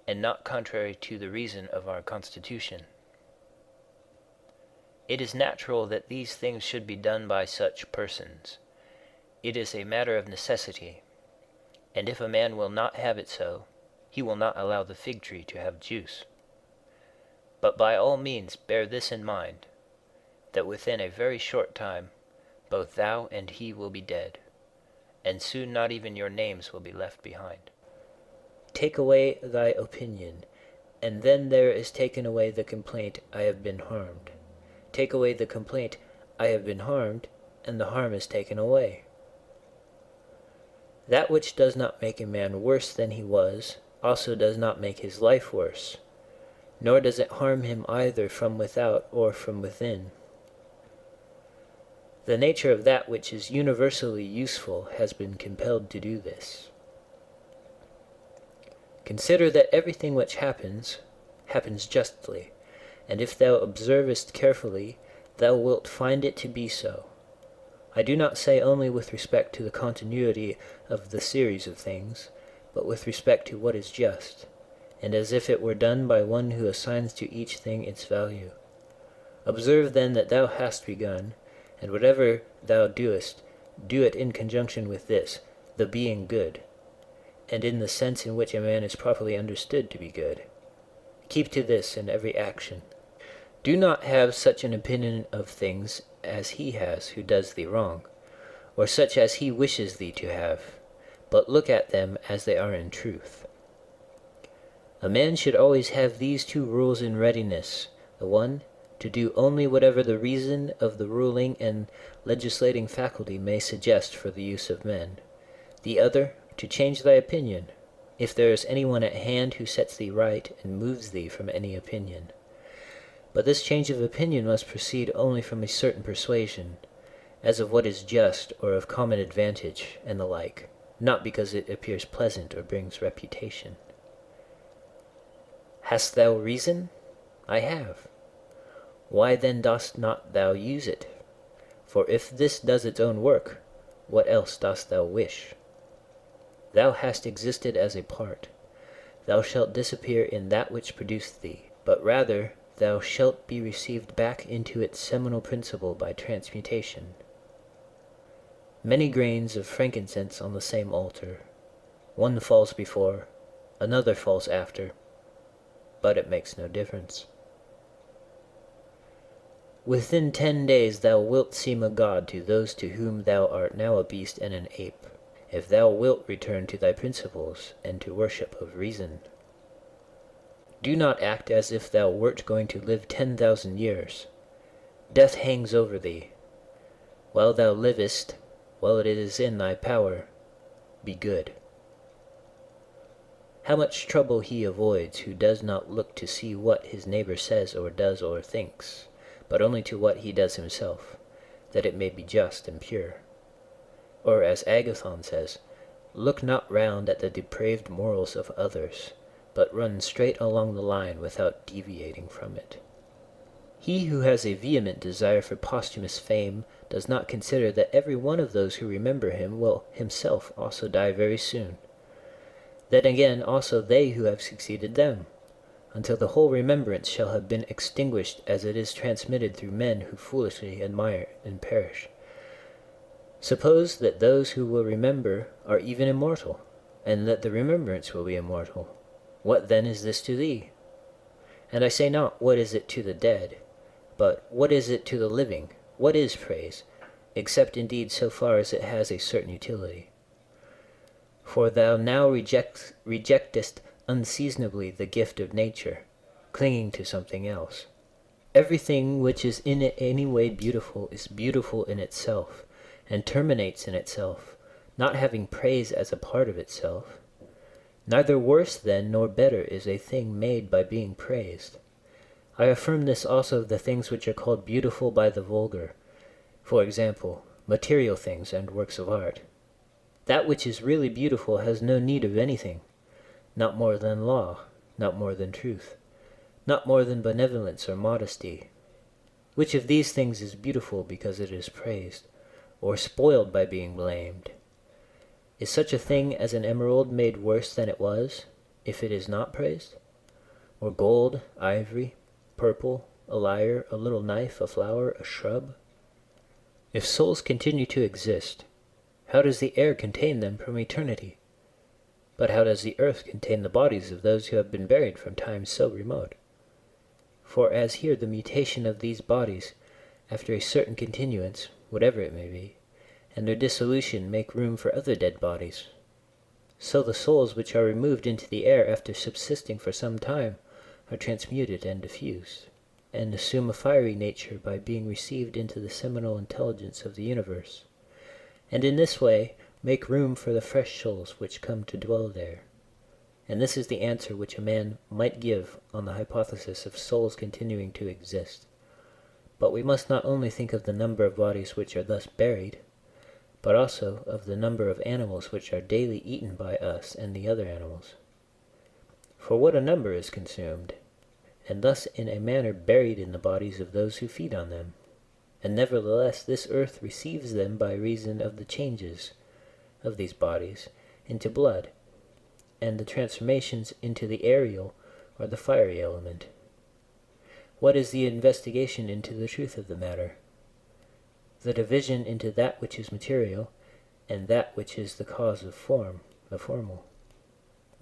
and not contrary to the reason of our constitution. It is natural that these things should be done by such persons, It is a matter of necessity, and if a man will not have it so, he will not allow the fig tree to have juice. But by all means bear this in mind, that within a very short time both thou and he will be dead, and soon not even your names will be left behind. Take away thy opinion, and then there is taken away the complaint, I have been harmed. Take away the complaint, I have been harmed, and the harm is taken away. That which does not make a man worse than he was, also does not make his life worse, nor does it harm him either from without or from within. The nature of that which is universally useful has been compelled to do this. Consider that everything which happens, happens justly, and if thou observest carefully, thou wilt find it to be so. I do not say only with respect to the continuity of the series of things, but with respect to what is just, and as if it were done by one who assigns to each thing its value. Observe then that thou hast begun, and whatever thou doest, do it in conjunction with this, the being good, and in the sense in which a man is properly understood to be good. Keep to this in every action. Do not have such an opinion of things as he has who does thee wrong, or such as he wishes thee to have, but look at them as they are in truth. A man should always have these two rules in readiness: the one, to do only whatever the reason of the ruling and legislating faculty may suggest for the use of men; the other, to change thy opinion, if there is anyone at hand who sets thee right and moves thee from any opinion. But this change of opinion must proceed only from a certain persuasion, as of what is just or of common advantage, and the like, not because it appears pleasant or brings reputation. Hast thou reason? I have. Why then dost not thou use it? For if this does its own work, what else dost thou wish? Thou hast existed as a part. Thou shalt disappear in that which produced thee, but rather thou shalt be received back into its seminal principle by transmutation. Many grains of frankincense on the same altar. One falls before, another falls after, but it makes no difference. Within 10 days thou wilt seem a god to those to whom thou art now a beast and an ape, if thou wilt return to thy principles and to worship of reason. Do not act as if thou wert going to live 10,000 years. Death hangs over thee. While thou livest, while it is in thy power, be good. How much trouble he avoids who does not look to see what his neighbor says or does or thinks, but only to what he does himself, that it may be just and pure. Or as Agathon says, look not round at the depraved morals of others, but run straight along the line without deviating from it. He who has a vehement desire for posthumous fame does not consider that every one of those who remember him will himself also die very soon. Then again also they who have succeeded them, until the whole remembrance shall have been extinguished as it is transmitted through men who foolishly admire and perish. Suppose that those who will remember are even immortal, and that the remembrance will be immortal. What then is this to thee? And I say not, what is it to the dead, but what is it to the living? What is praise, except indeed so far as it has a certain utility? For thou now rejectest unseasonably the gift of nature, clinging to something else. Everything which is in any way beautiful is beautiful in itself, and terminates in itself, not having praise as a part of itself. Neither worse then nor better is a thing made by being praised. I affirm this also of the things which are called beautiful by the vulgar, for example, material things and works of art. That which is really beautiful has no need of anything, not more than law, not more than truth, not more than benevolence or modesty. Which of these things is beautiful because it is praised, or spoiled by being blamed? Is such a thing as an emerald made worse than it was, if it is not praised? Or gold, ivory, purple, a lyre, a little knife, a flower, a shrub? If souls continue to exist, How does the air contain them from eternity? But how does the earth contain the bodies of those who have been buried from times so remote? For as here the mutation of these bodies, after a certain continuance, whatever it may be, and their dissolution make room for other dead bodies, so the souls which are removed into the air after subsisting for some time are transmuted and diffused, and assume a fiery nature by being received into the seminal intelligence of the universe, and in this way make room for the fresh souls which come to dwell there. And this is the answer which a man might give on the hypothesis of souls continuing to exist. But we must not only think of the number of bodies which are thus buried, but also of the number of animals which are daily eaten by us and the other animals. For what a number is consumed, and thus in a manner buried in the bodies of those who feed on them. And nevertheless this earth receives them by reason of the changes of these bodies into blood, and the transformations into the aerial or the fiery element. What is the investigation into the truth of the matter? The division into that which is material, and that which is the cause of form, the formal.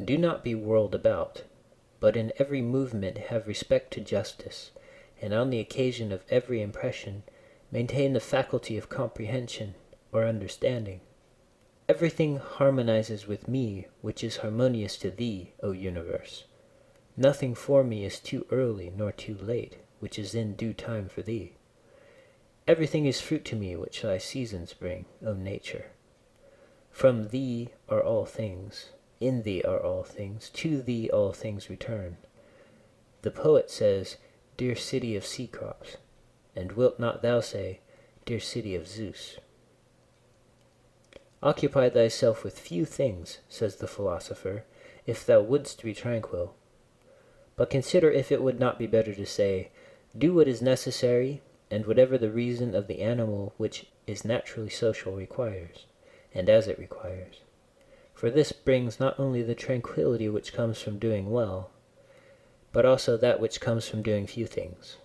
Do not be whirled about, but in every movement have respect to justice, and on the occasion of every impression maintain the faculty of comprehension or understanding. Everything harmonizes with me which is harmonious to thee, O universe. Nothing for me is too early nor too late, which is in due time for thee. Everything is fruit to me which thy seasons bring, O nature. From thee are all things, in thee are all things, to thee all things return. The poet says, dear city of sea crops, and wilt not thou say, dear city of Zeus? Occupy thyself with few things, says the philosopher, if thou wouldst be tranquil. But consider if it would not be better to say, do what is necessary, and whatever the reason of the animal which is naturally social requires, and as it requires. For this brings not only the tranquility which comes from doing well, but also that which comes from doing few things.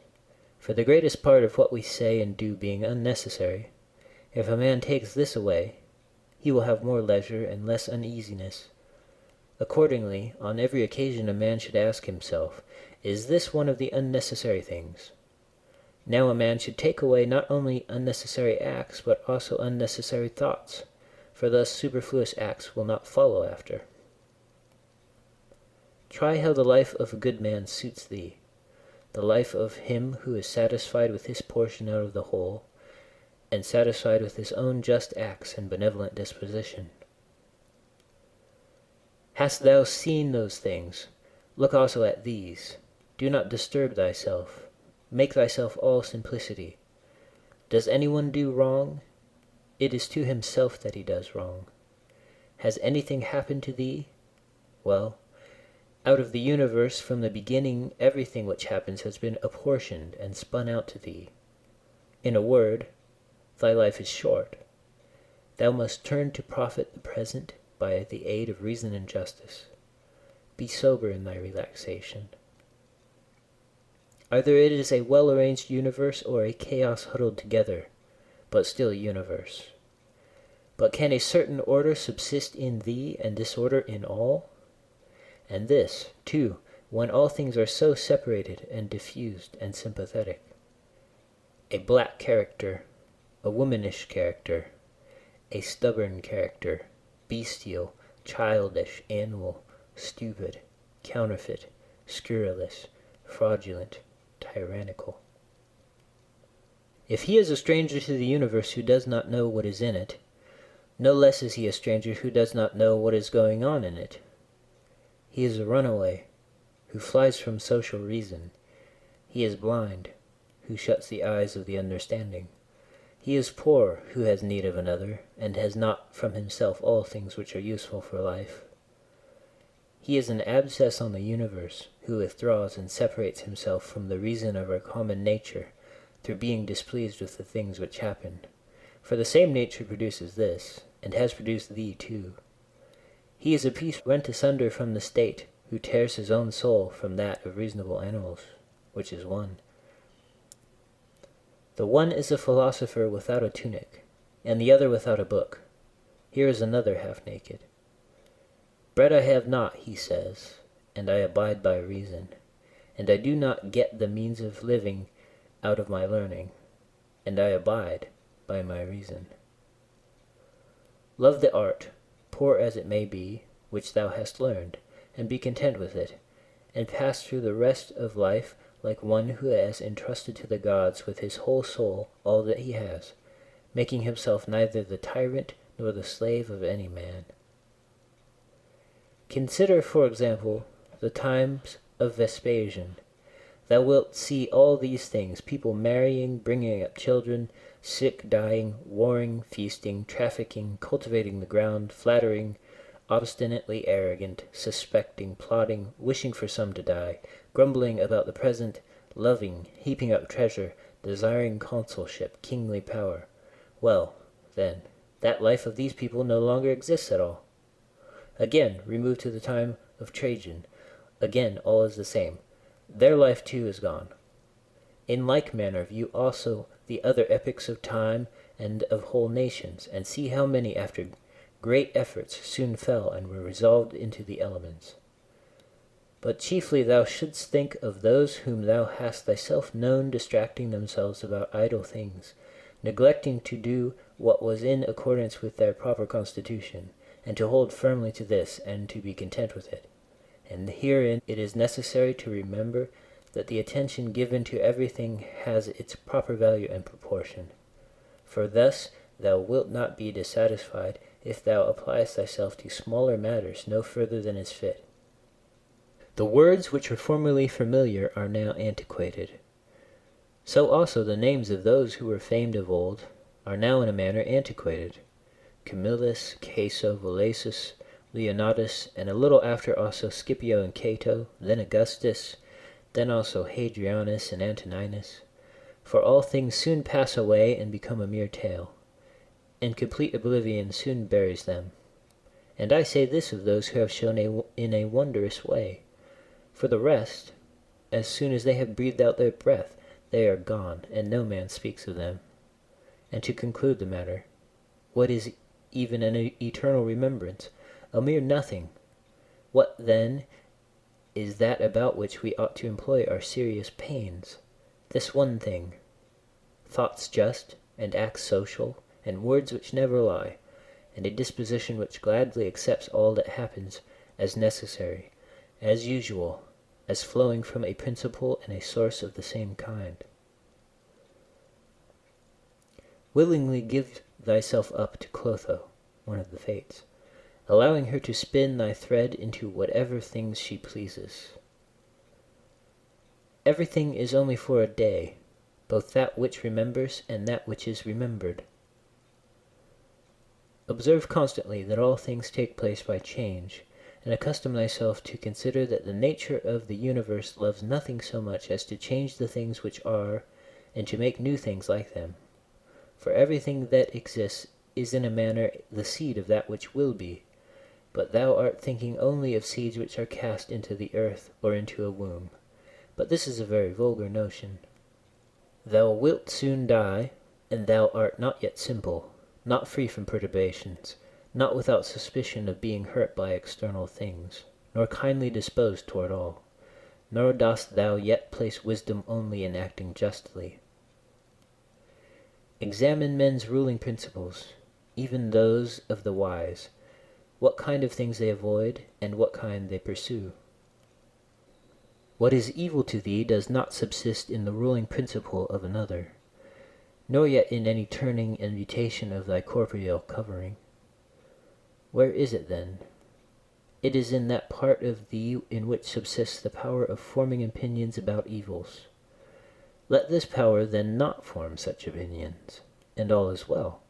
For the greatest part of what we say and do being unnecessary, if a man takes this away, he will have more leisure and less uneasiness. Accordingly, on every occasion a man should ask himself, is this one of the unnecessary things? Now a man should take away not only unnecessary acts, but also unnecessary thoughts, for thus superfluous acts will not follow after. Try how the life of a good man suits thee, the life of him who is satisfied with his portion out of the whole, and satisfied with his own just acts and benevolent disposition. Hast thou seen those things? Look also at these. Do not disturb thyself. Make thyself all simplicity. Does anyone do wrong? It is to himself that he does wrong. Has anything happened to thee? Well, out of the universe from the beginning everything which happens has been apportioned and spun out to thee. In a word, thy life is short. Thou must turn to profit the present by the aid of reason and justice. Be sober in thy relaxation. Either it is a well-arranged universe or a chaos huddled together, but still a universe. But can a certain order subsist in thee and disorder in all? And this, too, when all things are so separated and diffused and sympathetic. A black character, a womanish character, a stubborn character, bestial, childish, animal, stupid, counterfeit, scurrilous, fraudulent, tyrannical. If he is a stranger to the universe who does not know what is in it, no less is he a stranger who does not know what is going on in it. He is a runaway, who flies from social reason. He is blind, who shuts the eyes of the understanding. He is poor, who has need of another, and has not from himself all things which are useful for life. He is an abscess on the universe, who withdraws and separates himself from the reason of our common nature, through being displeased with the things which happen. For the same nature produces this, and has produced thee too. He is a piece rent asunder from the state, who tears his own soul from that of reasonable animals, which is one. The one is a philosopher without a tunic, and the other without a book. Here is another half-naked. Bread I have not, he says, and I abide by reason, and I do not get the means of living out of my learning, and I abide by my reason. Love the art, poor as it may be, which thou hast learned, and be content with it, and pass through the rest of life like one who has entrusted to the gods with his whole soul all that he has, making himself neither the tyrant nor the slave of any man. Consider, for example, the times of Vespasian. Thou wilt see all these things, people marrying, bringing up children, sick, dying, warring, feasting, trafficking, cultivating the ground, flattering, obstinately arrogant, suspecting, plotting, wishing for some to die, grumbling about the present, loving, heaping up treasure, desiring consulship, kingly power. Well, then, that life of these people no longer exists at all. Again, remove to the time of Trajan. Again, all is the same. Their life too is gone. In like manner view also the other epochs of time and of whole nations, and see how many after great efforts soon fell and were resolved into the elements. But chiefly thou shouldst think of those whom thou hast thyself known distracting themselves about idle things, neglecting to do what was in accordance with their proper constitution, and to hold firmly to this, and to be content with it. And herein it is necessary to remember that the attention given to everything has its proper value and proportion. For thus thou wilt not be dissatisfied if thou appliest thyself to smaller matters no further than is fit. The words which were formerly familiar are now antiquated. So also the names of those who were famed of old are now in a manner antiquated. Camillus, Caeso, Valesius, Leonatus, and a little after also Scipio and Cato, then Augustus, then also Hadrianus and Antoninus. For all things soon pass away and become a mere tale, and complete oblivion soon buries them. And I say this of those who have shown in a wondrous way. For the rest, as soon as they have breathed out their breath, they are gone, and no man speaks of them. And to conclude the matter, what is even an eternal remembrance? A mere nothing. What, then, is that about which we ought to employ our serious pains? This one thing: thoughts just, and acts social, and words which never lie, and a disposition which gladly accepts all that happens as necessary, as usual, as flowing from a principle and a source of the same kind. Willingly give thyself up to Clotho, one of the Fates, allowing her to spin thy thread into whatever things she pleases. Everything is only for a day, both that which remembers and that which is remembered. Observe constantly that all things take place by change, and accustom thyself to consider that the nature of the universe loves nothing so much as to change the things which are, and to make new things like them. For everything that exists is in a manner the seed of that which will be, but thou art thinking only of seeds which are cast into the earth or into a womb. But this is a very vulgar notion. Thou wilt soon die, and thou art not yet simple, not free from perturbations, not without suspicion of being hurt by external things, nor kindly disposed toward all, nor dost thou yet place wisdom only in acting justly. Examine men's ruling principles, even those of the wise, what kind of things they avoid, and what kind they pursue. What is evil to thee does not subsist in the ruling principle of another, nor yet in any turning and mutation of thy corporeal covering. Where is it then? It is in that part of thee in which subsists the power of forming opinions about evils. Let this power then not form such opinions, and all is well.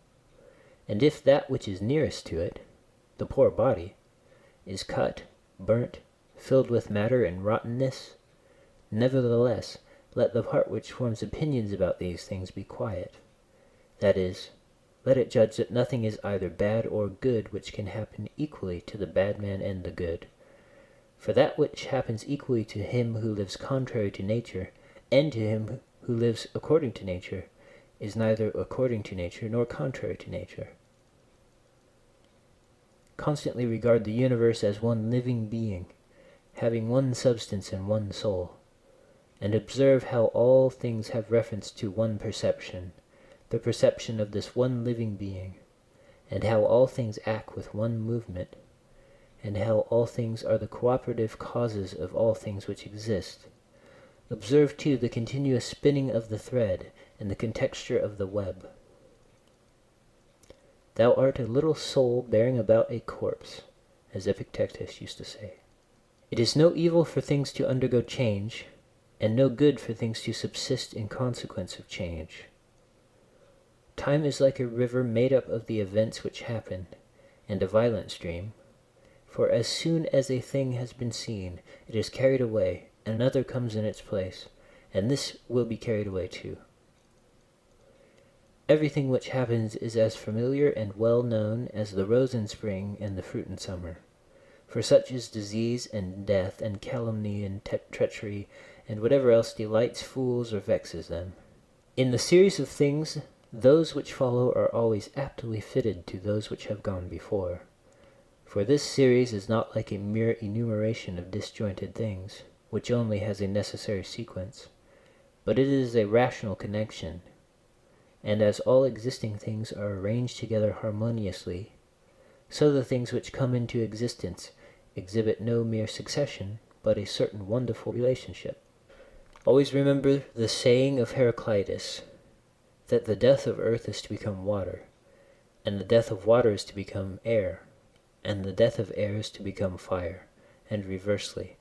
And if that which is nearest to it, the poor body, is cut, burnt, filled with matter and rottenness, nevertheless let the part which forms opinions about these things be quiet. That is, let it judge that nothing is either bad or good which can happen equally to the bad man and the good. For that which happens equally to him who lives contrary to nature, and to him who lives according to nature, is neither according to nature nor contrary to nature. constantly regard the universe as one living being, having one substance and one soul, and observe how all things have reference to one perception, the perception of this one living being, and how all things act with one movement, and how all things are the cooperative causes of all things which exist. Observe, too, the continuous spinning of the thread and the contexture of the web. Thou art a little soul bearing about a corpse, as Epictetus used to say. It is no evil for things to undergo change, and no good for things to subsist in consequence of change. Time is like a river made up of the events which happen, and a violent stream. For as soon as a thing has been seen, it is carried away, and another comes in its place, and this will be carried away too. Everything which happens is as familiar and well known as the rose in spring and the fruit in summer. For such is disease and death and calumny and treachery and whatever else delights fools or vexes them. In the series of things, those which follow are always aptly fitted to those which have gone before. For this series is not like a mere enumeration of disjointed things, which only has a necessary sequence, but it is a rational connection. And as all existing things are arranged together harmoniously, so the things which come into existence exhibit no mere succession, but a certain wonderful relationship. Always remember the saying of Heraclitus, that the death of earth is to become water, and the death of water is to become air, and the death of air is to become fire, and reversely.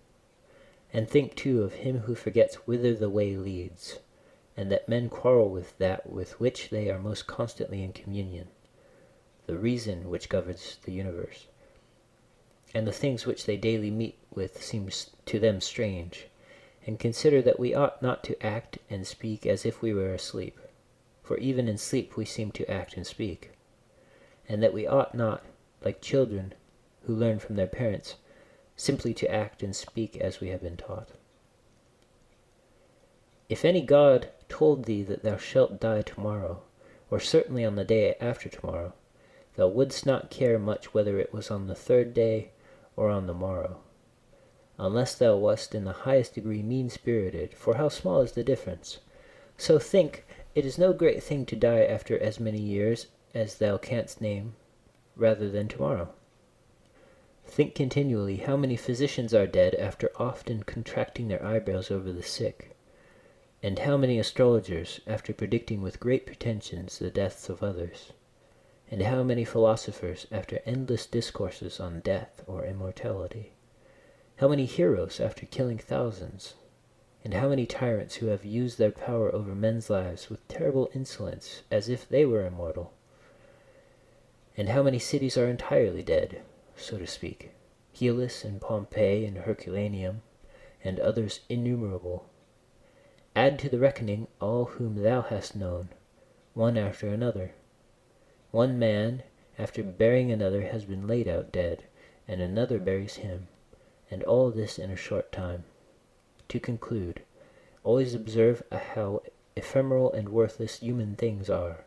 And think too of him who forgets whither the way leads, and that men quarrel with that with which they are most constantly in communion, the reason which governs the universe. And the things which they daily meet with seem to them strange, and consider that we ought not to act and speak as if we were asleep, for even in sleep we seem to act and speak, and that we ought not, like children who learn from their parents, simply to act and speak as we have been taught. If any god told thee that thou shalt die tomorrow, or certainly on the day after tomorrow, thou wouldst not care much whether it was on the third day or on the morrow, unless thou wast in the highest degree mean-spirited, for how small is the difference? So think, it is no great thing to die after as many years as thou canst name, rather than tomorrow. Think continually how many physicians are dead after often contracting their eyebrows over the sick, and how many astrologers after predicting with great pretensions the deaths of others, and how many philosophers after endless discourses on death or immortality, how many heroes after killing thousands, and how many tyrants who have used their power over men's lives with terrible insolence as if they were immortal, and how many cities are entirely dead, so to speak, Hellas and Pompeii and Herculaneum, and others innumerable. Add to the reckoning all whom thou hast known, one after another. One man, after burying another, has been laid out dead, and another buries him, and all this in a short time. To conclude, always observe how ephemeral and worthless human things are,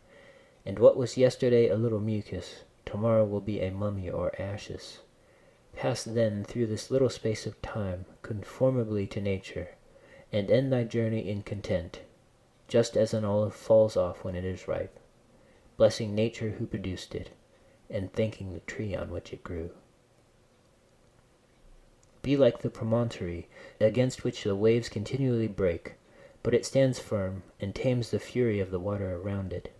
and what was yesterday a little mucus, tomorrow will be a mummy or ashes. Pass then through this little space of time conformably to nature, and end thy journey in content, just as an olive falls off when it is ripe, blessing nature who produced it, and thanking the tree on which it grew. Be like the promontory against which the waves continually break, but it stands firm and tames the fury of the water around it.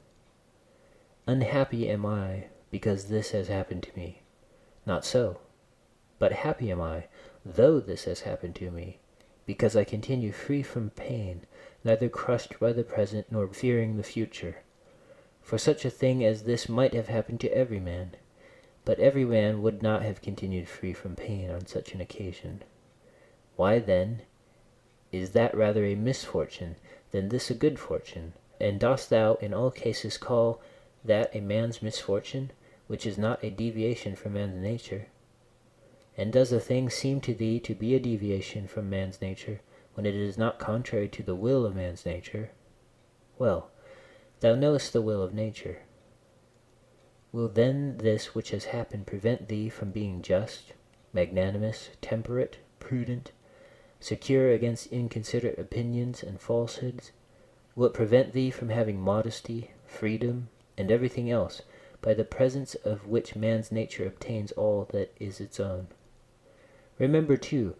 Unhappy am I because this has happened to me. Not so, but happy am I, though this has happened to me, because I continue free from pain, neither crushed by the present nor fearing the future. For such a thing as this might have happened to every man, but every man would not have continued free from pain on such an occasion. Why, then, is that rather a misfortune than this a good fortune? And dost thou in all cases call that a man's misfortune, which is not a deviation from man's nature? And does a thing seem to thee to be a deviation from man's nature, when it is not contrary to the will of man's nature? Well, thou knowest the will of nature. Will then this which has happened prevent thee from being just, magnanimous, temperate, prudent, secure against inconsiderate opinions and falsehoods? Will it prevent thee from having modesty, freedom, and everything else, by the presence of which man's nature obtains all that is its own? Remember, too,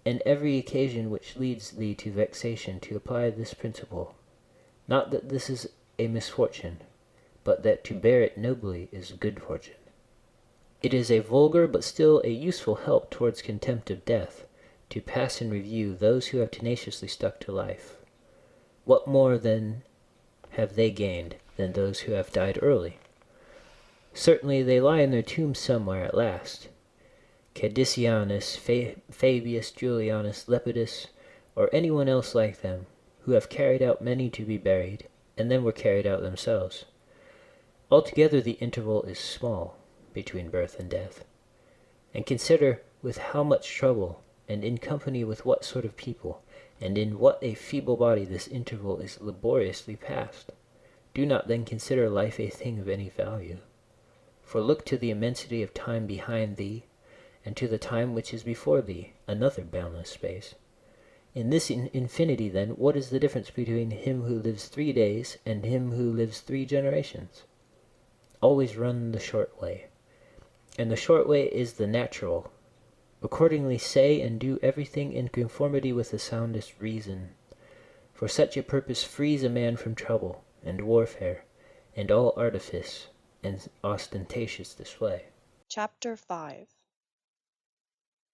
in every occasion which leads thee to vexation, to apply this principle, not that this is a misfortune, but that to bear it nobly is good fortune. It is a vulgar but still a useful help towards contempt of death, to pass in review those who have tenaciously stuck to life. What more then have they gained than those who have died early? Certainly they lie in their tombs somewhere at last. Cadicianus, Fabius Julianus Lepidus, or anyone else like them, who have carried out many to be buried, and then were carried out themselves. Altogether the interval is small between birth and death. And consider with how much trouble, and in company with what sort of people, and in what a feeble body this interval is laboriously passed. Do not then consider life a thing of any value. For look to the immensity of time behind thee, and to the time which is before thee, another boundless space. In this infinity, then, what is the difference between him who lives 3 days and him who lives 3 generations? Always run the short way, and the short way is the natural. Accordingly say and do everything in conformity with the soundest reason, for such a purpose frees a man from trouble, and warfare, and all artifice, and ostentatious display. Chapter 5.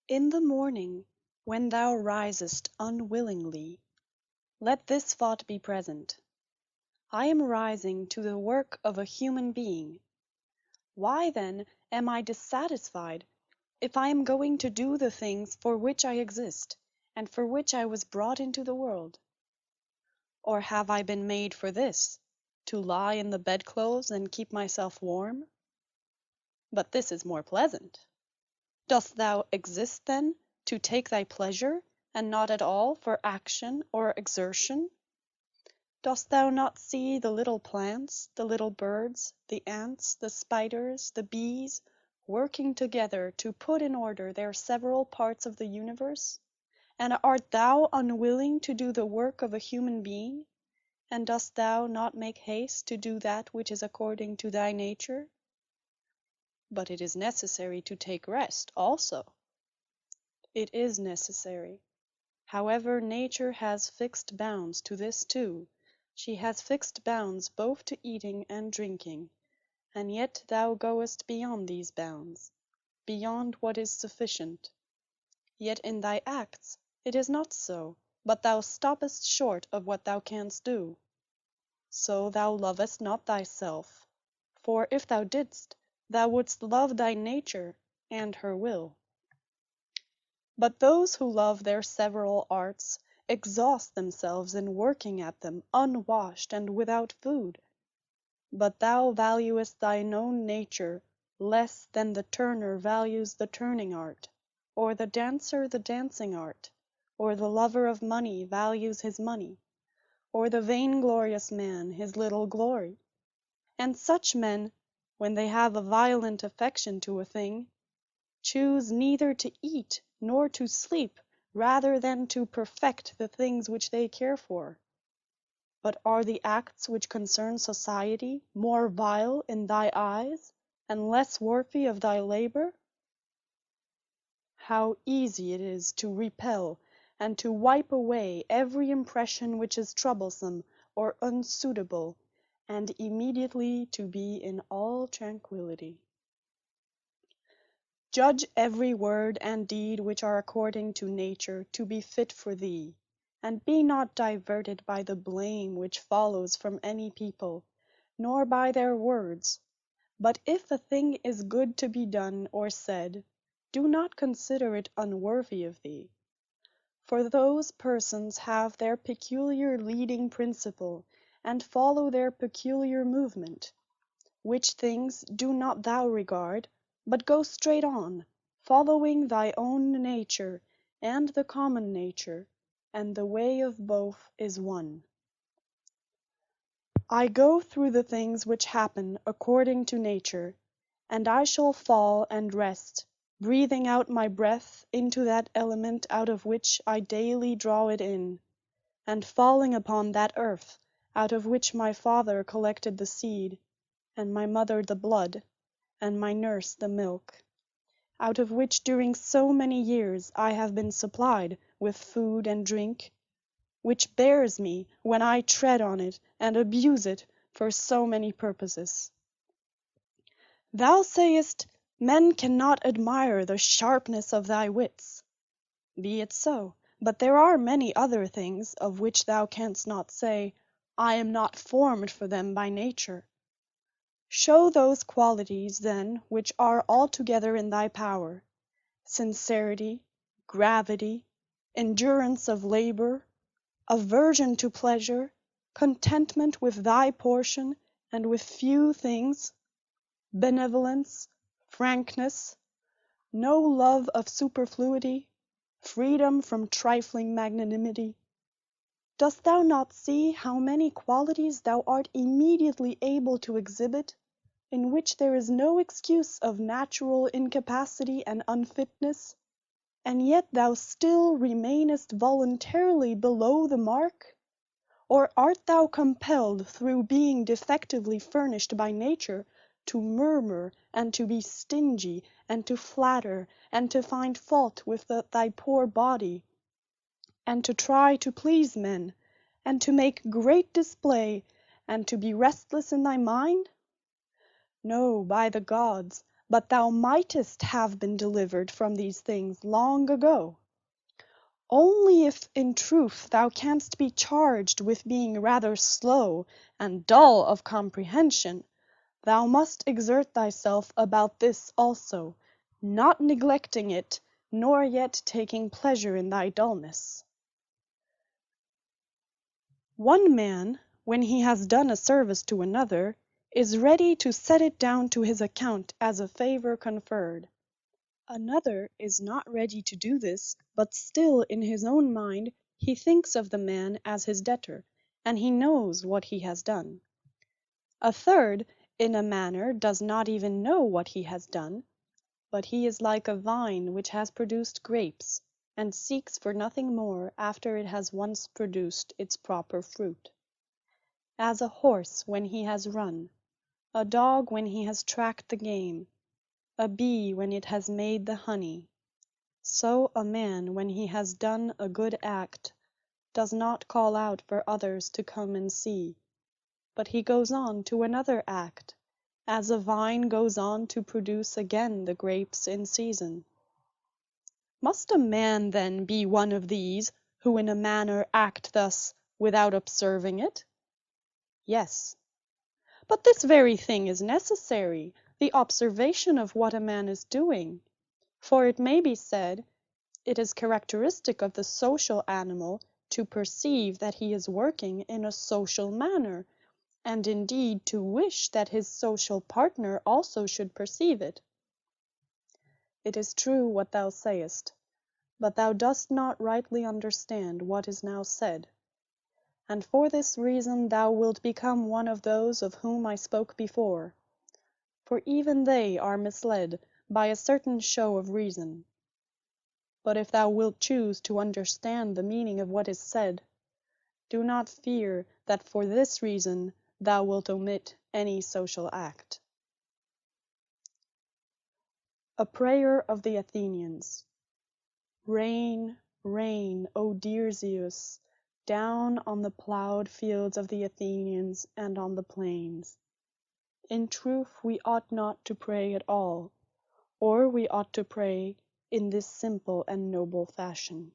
In the morning, when thou risest unwillingly, let this thought be present: I am rising to the work of a human being. Why then am I dissatisfied if I am going to do the things for which I exist, and for which I was brought into the world? Or have I been made for this, to lie in the bedclothes and keep myself warm? But this is more pleasant. Dost thou exist, then, to take thy pleasure, and not at all for action or exertion? Dost thou not see the little plants, the little birds, the ants, the spiders, the bees, working together to put in order their several parts of the universe? And art thou unwilling to do the work of a human being? And dost thou not make haste to do that which is according to thy nature? But it is necessary to take rest also. It is necessary. However, nature has fixed bounds to this too. She has fixed bounds both to eating and drinking, and yet thou goest beyond these bounds, beyond what is sufficient. Yet in thy acts it is not so, but thou stoppest short of what thou canst do. So thou lovest not thyself, for if thou didst, thou wouldst love thy nature and her will. But those who love their several arts exhaust themselves in working at them unwashed and without food. But thou valuest thine own nature less than the turner values the turning art, or the dancer the dancing art, or the lover of money values his money, or the vainglorious man his little glory. And such men, when they have a violent affection to a thing, choose neither to eat nor to sleep rather than to perfect the things which they care for. But are the acts which concern society more vile in thy eyes, and less worthy of thy labor? How easy it is to repel and to wipe away every impression which is troublesome or unsuitable, and immediately to be in all tranquility. Judge every word and deed which are according to nature to be fit for thee, and be not diverted by the blame which follows from any people, nor by their words. But if a thing is good to be done or said, do not consider it unworthy of thee. For those persons have their peculiar leading principle, and follow their peculiar movement. Which things do not thou regard, but go straight on, following thy own nature and the common nature, and the way of both is one. I go through the things which happen according to nature, and I shall fall and rest, breathing out my breath into that element out of which I daily draw it in, and falling upon that earth out of which my father collected the seed, and my mother the blood, and my nurse the milk, out of which during so many years I have been supplied with food and drink, which bears me when I tread on it and abuse it for so many purposes. Thou sayest, men cannot admire the sharpness of thy wits. Be it so, but there are many other things of which thou canst not say, I am not formed for them by nature. Show those qualities, then, which are altogether in thy power: sincerity, gravity, endurance of labor, aversion to pleasure, contentment with thy portion and with few things, benevolence, frankness, no love of superfluity, freedom from trifling magnanimity. Dost thou not see how many qualities thou art immediately able to exhibit, in which there is no excuse of natural incapacity and unfitness, and yet thou still remainest voluntarily below the mark? Or art thou compelled, through being defectively furnished by nature, to murmur, and to be stingy, and to flatter, and to find fault with thy poor body, and to try to please men, and to make great display, and to be restless in thy mind? No, by the gods, but thou mightest have been delivered from these things long ago. Only if in truth thou canst be charged with being rather slow and dull of comprehension, thou must exert thyself about this also, not neglecting it, nor yet taking pleasure in thy dullness. One man, when he has done a service to another, is ready to set it down to his account as a favor conferred. Another is not ready to do this, but still in his own mind he thinks of the man as his debtor, and he knows what he has done. A third, in a manner, does not even know what he has done, but he is like a vine which has produced grapes, and seeks for nothing more after it has once produced its proper fruit. As a horse when he has run, a dog when he has tracked the game, a bee when it has made the honey, so a man when he has done a good act does not call out for others to come and see, but he goes on to another act, as a vine goes on to produce again the grapes in season. Must a man then be one of these, who in a manner act thus without observing it? Yes. But this very thing is necessary, the observation of what a man is doing. For it may be said, it is characteristic of the social animal to perceive that he is working in a social manner, and indeed to wish that his social partner also should perceive it. It is true what thou sayest, but thou dost not rightly understand what is now said, and for this reason thou wilt become one of those of whom I spoke before, for even they are misled by a certain show of reason. But if thou wilt choose to understand the meaning of what is said, do not fear that for this reason thou wilt omit any social act. A prayer of the Athenians. Rain, rain, O dear Zeus, down on the ploughed fields of the Athenians and on the plains. In truth we ought not to pray at all, or we ought to pray in this simple and noble fashion.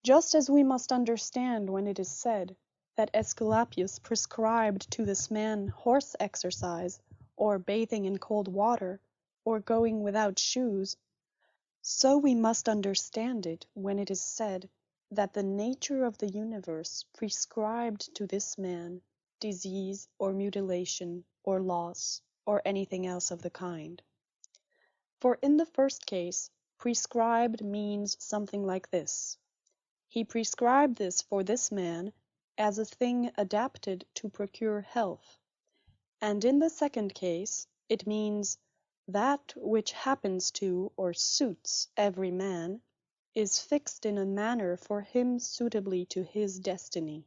Just as we must understand when it is said that Aesculapius prescribed to this man horse exercise, or bathing in cold water, or going without shoes, so we must understand it when it is said that the nature of the universe prescribed to this man disease or mutilation or loss or anything else of the kind. For in the first case, prescribed means something like this: he prescribed this for this man as a thing adapted to procure health, and in the second case it means that which happens to or suits every man is fixed in a manner for him suitably to his destiny.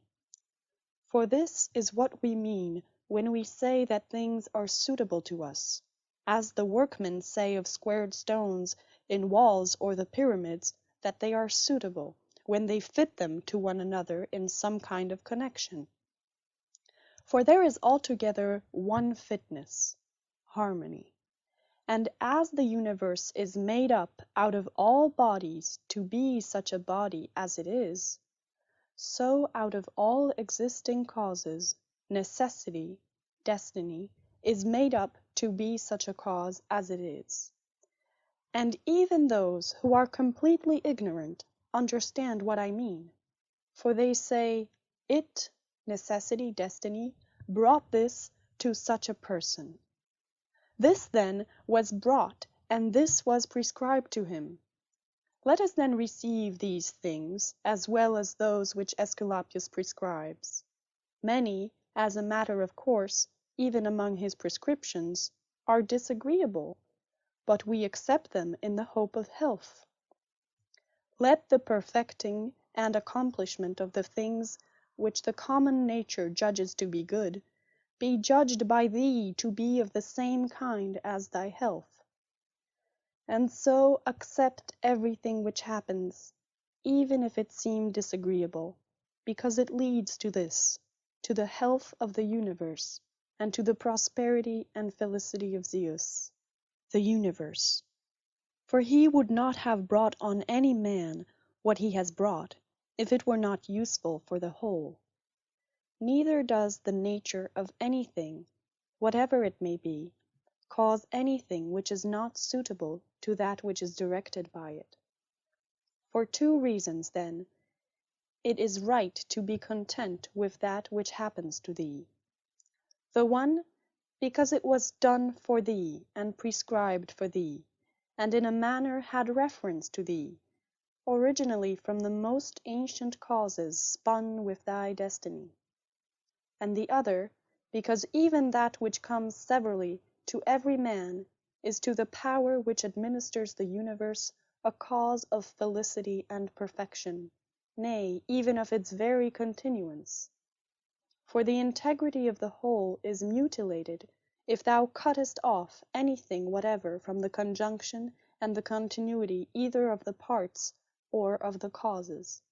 For this is what we mean when we say that things are suitable to us, as the workmen say of squared stones in walls or the pyramids that they are suitable, when they fit them to one another in some kind of connection. For there is altogether one fitness, harmony. And as the universe is made up out of all bodies to be such a body as it is, so out of all existing causes, necessity, destiny, is made up to be such a cause as it is. And even those who are completely ignorant understand what I mean, for they say, it, necessity, destiny, brought this to such a person. This then was brought, and this was prescribed to him. Let us then receive these things, as well as those which Aesculapius prescribes. Many, as a matter of course, even among his prescriptions, are disagreeable, but we accept them in the hope of health. Let the perfecting and accomplishment of the things which the common nature judges to be good, be judged by thee to be of the same kind as thy health. And so accept everything which happens, even if it seem disagreeable, because it leads to this, to the health of the universe, and to the prosperity and felicity of Zeus. The universe. For he would not have brought on any man what he has brought, if it were not useful for the whole. Neither does the nature of anything, whatever it may be, cause anything which is not suitable to that which is directed by it. For two reasons, then, it is right to be content with that which happens to thee. The one, because it was done for thee, and prescribed for thee, and in a manner had reference to thee, originally from the most ancient causes spun with thy destiny. And the other, because even that which comes severally to every man is to the power which administers the universe a cause of felicity and perfection, nay, even of its very continuance. For the integrity of the whole is mutilated if thou cuttest off anything whatever from the conjunction and the continuity either of the parts or of the causes.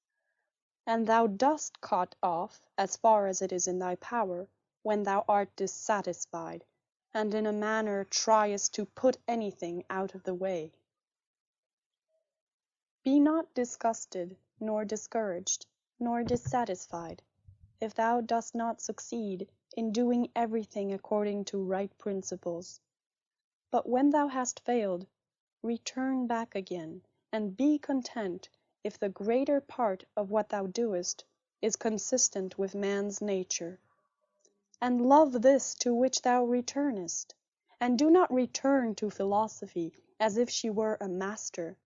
And thou dost cut off, as far as it is in thy power, when thou art dissatisfied, and in a manner triest to put anything out of the way. Be not disgusted, nor discouraged, nor dissatisfied, if thou dost not succeed in doing everything according to right principles. But when thou hast failed, return back again, and be content if the greater part of what thou doest is consistent with man's nature. And love this to which thou returnest, and do not return to philosophy as if she were a master,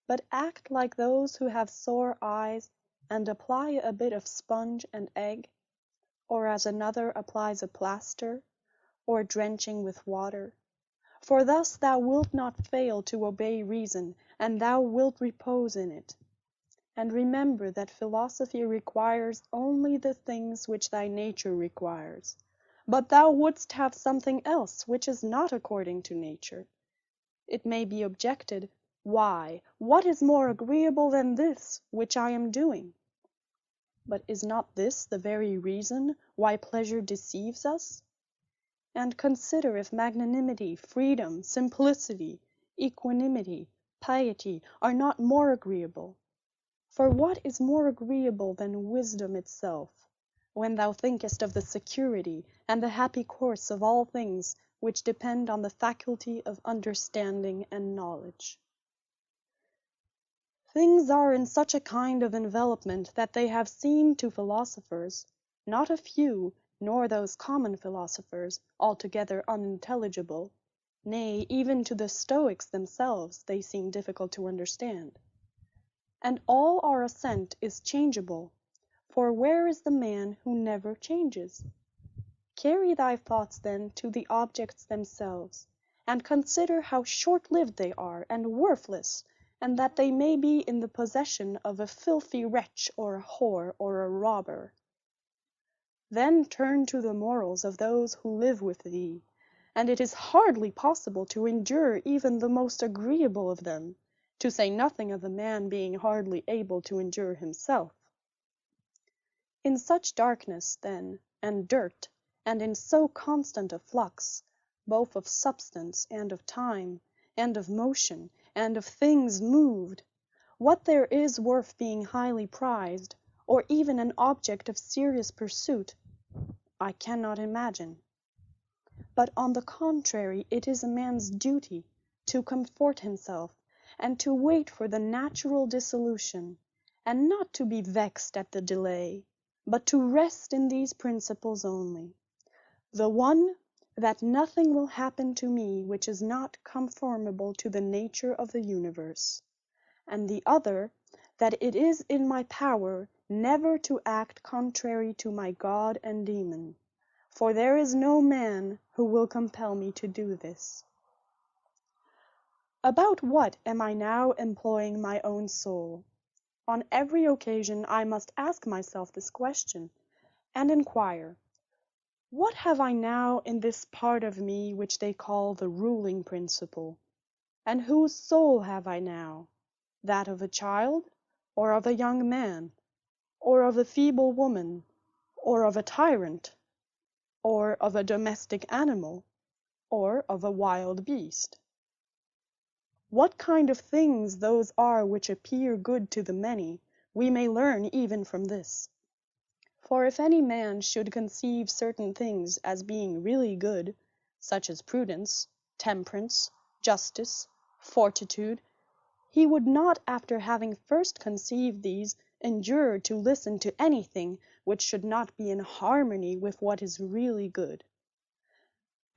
but act like those who have sore eyes, and apply a bit of sponge and egg, or as another applies a plaster, or drenching with water. For thus thou wilt not fail to obey reason, and thou wilt repose in it. And remember that philosophy requires only the things which thy nature requires. But thou wouldst have something else which is not according to nature. It may be objected, why, what is more agreeable than this which I am doing? But is not this the very reason why pleasure deceives us? And consider if magnanimity, freedom, simplicity, equanimity, piety are not more agreeable. For what is more agreeable than wisdom itself, when thou thinkest of the security and the happy course of all things which depend on the faculty of understanding and knowledge? Things are in such a kind of envelopment that they have seemed to philosophers, not a few, nor those common philosophers, altogether unintelligible, nay, even to the Stoics themselves they seem difficult to understand. And all our assent is changeable, For where is the man who never changes? Carry thy thoughts then to the objects themselves, and consider how short-lived they are and worthless, and that they may be in the possession of a filthy wretch or a whore or a robber. Then turn to the morals of those who live with thee, and it is hardly possible to endure even the most agreeable of them, to say nothing of a man being hardly able to endure himself. In such darkness, then, and dirt, and in so constant a flux, both of substance and of time, and of motion, and of things moved, what there is worth being highly prized, or even an object of serious pursuit, I cannot imagine. But on the contrary, it is a man's duty to comfort himself, and to wait for the natural dissolution, and not to be vexed at the delay, but to rest in these principles only: the one, that nothing will happen to me which is not conformable to the nature of the universe; and the other, that it is in my power never to act contrary to my God and demon, for there is no man who will compel me to do this. About what am I now employing my own soul? On every occasion I must ask myself this question, and inquire, what have I now in this part of me which they call the ruling principle? And whose soul have I now? That of a child, or of a young man, or of a feeble woman, or of a tyrant, or of a domestic animal, or of a wild beast? What kind of things those are which appear good to the many, we may learn even from this. For if any man should conceive certain things as being really good, such as prudence, temperance, justice, fortitude, he would not, after having first conceived these, endure to listen to anything which should not be in harmony with what is really good.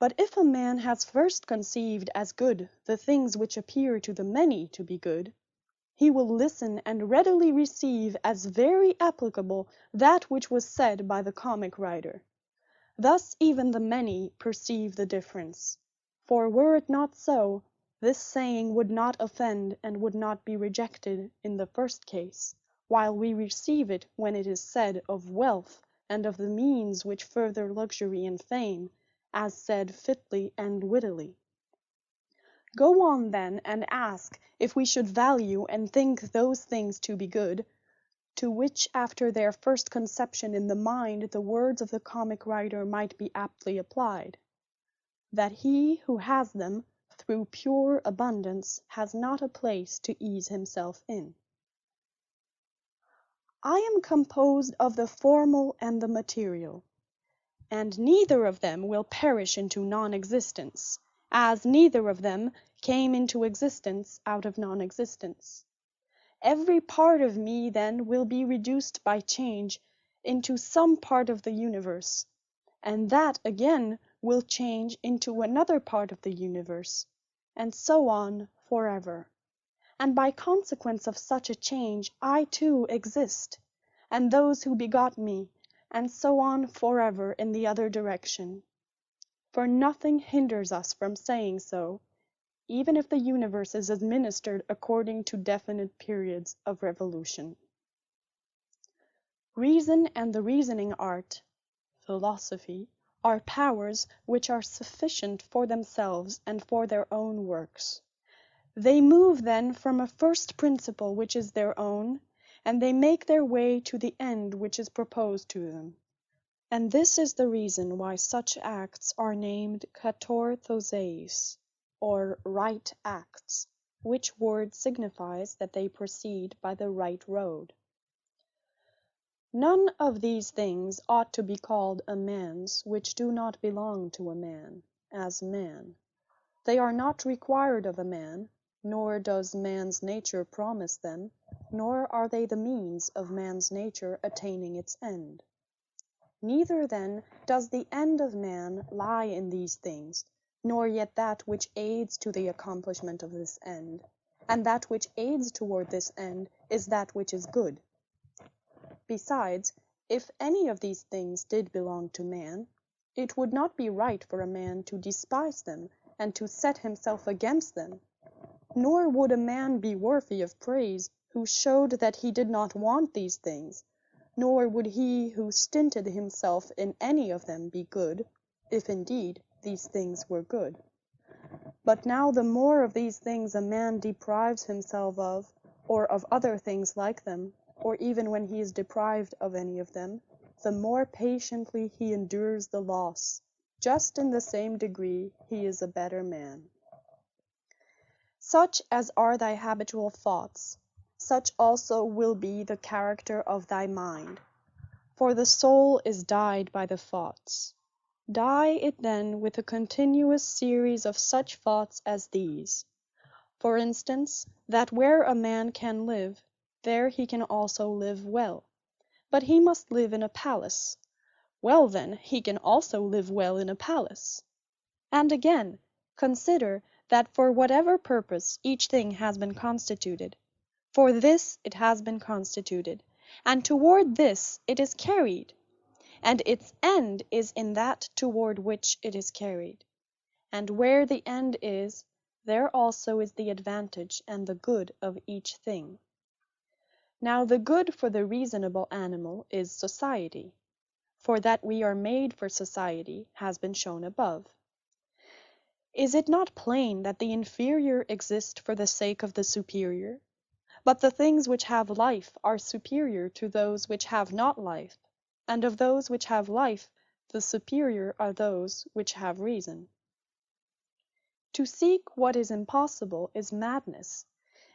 But if a man has first conceived as good the things which appear to the many to be good, he will listen and readily receive as very applicable that which was said by the comic writer. Thus even the many perceive the difference. For were it not so, this saying would not offend and would not be rejected in the first case, while we receive it when it is said of wealth and of the means which further luxury and fame, as said fitly and wittily. Go on then and ask if we should value and think those things to be good, to which after their first conception in the mind the words of the comic writer might be aptly applied, that he who has them through pure abundance has not a place to ease himself in. I am composed of the formal and the material, and neither of them will perish into non-existence, as neither of them came into existence out of non-existence. Every part of me then will be reduced by change into some part of the universe, and that again will change into another part of the universe, and so on forever. And by consequence of such a change I too exist, and those who begot me, and so on forever in the other direction. For nothing hinders us from saying so, even if the universe is administered according to definite periods of revolution. Reason and the reasoning art, philosophy, are powers which are sufficient for themselves and for their own works. They move then from a first principle which is their own, and they make their way to the end which is proposed to them. And this is the reason why such acts are named katorthoseis, or right acts, which word signifies that they proceed by the right road. None of these things ought to be called a man's which do not belong to a man, as man. They are not required of a man, nor does man's nature promise them, nor are they the means of man's nature attaining its end. Neither then does the end of man lie in these things, nor yet that which aids to the accomplishment of this end, and that which aids toward this end is that which is good. Besides, If any of these things did belong to man, it would not be right for a man to despise them and to set himself against them, nor would a man be worthy of praise who showed that he did not want these things, nor would he who stinted himself in any of them be good, if indeed these things were good. But now the more of these things a man deprives himself of, or of other things like them, or even when he is deprived of any of them, the more patiently he endures the loss, just in the same degree he is a better man. Such as are thy habitual thoughts, such also will be the character of thy mind. For the soul is dyed by the thoughts. Dye it then with a continuous series of such thoughts as these. For instance, that where a man can live, there he can also live well. But he must live in a palace. Well then, he can also live well in a palace. And again, consider that for whatever purpose each thing has been constituted, for this it has been constituted, and toward this it is carried, and its end is in that toward which it is carried. And where the end is, there also is the advantage and the good of each thing. Now the good for the reasonable animal is society, for that we are made for society has been shown above. Is it not plain that the inferior exist for the sake of the superior? But the things which have life are superior to those which have not life, and of those which have life, the superior are those which have reason. To seek what is impossible is madness,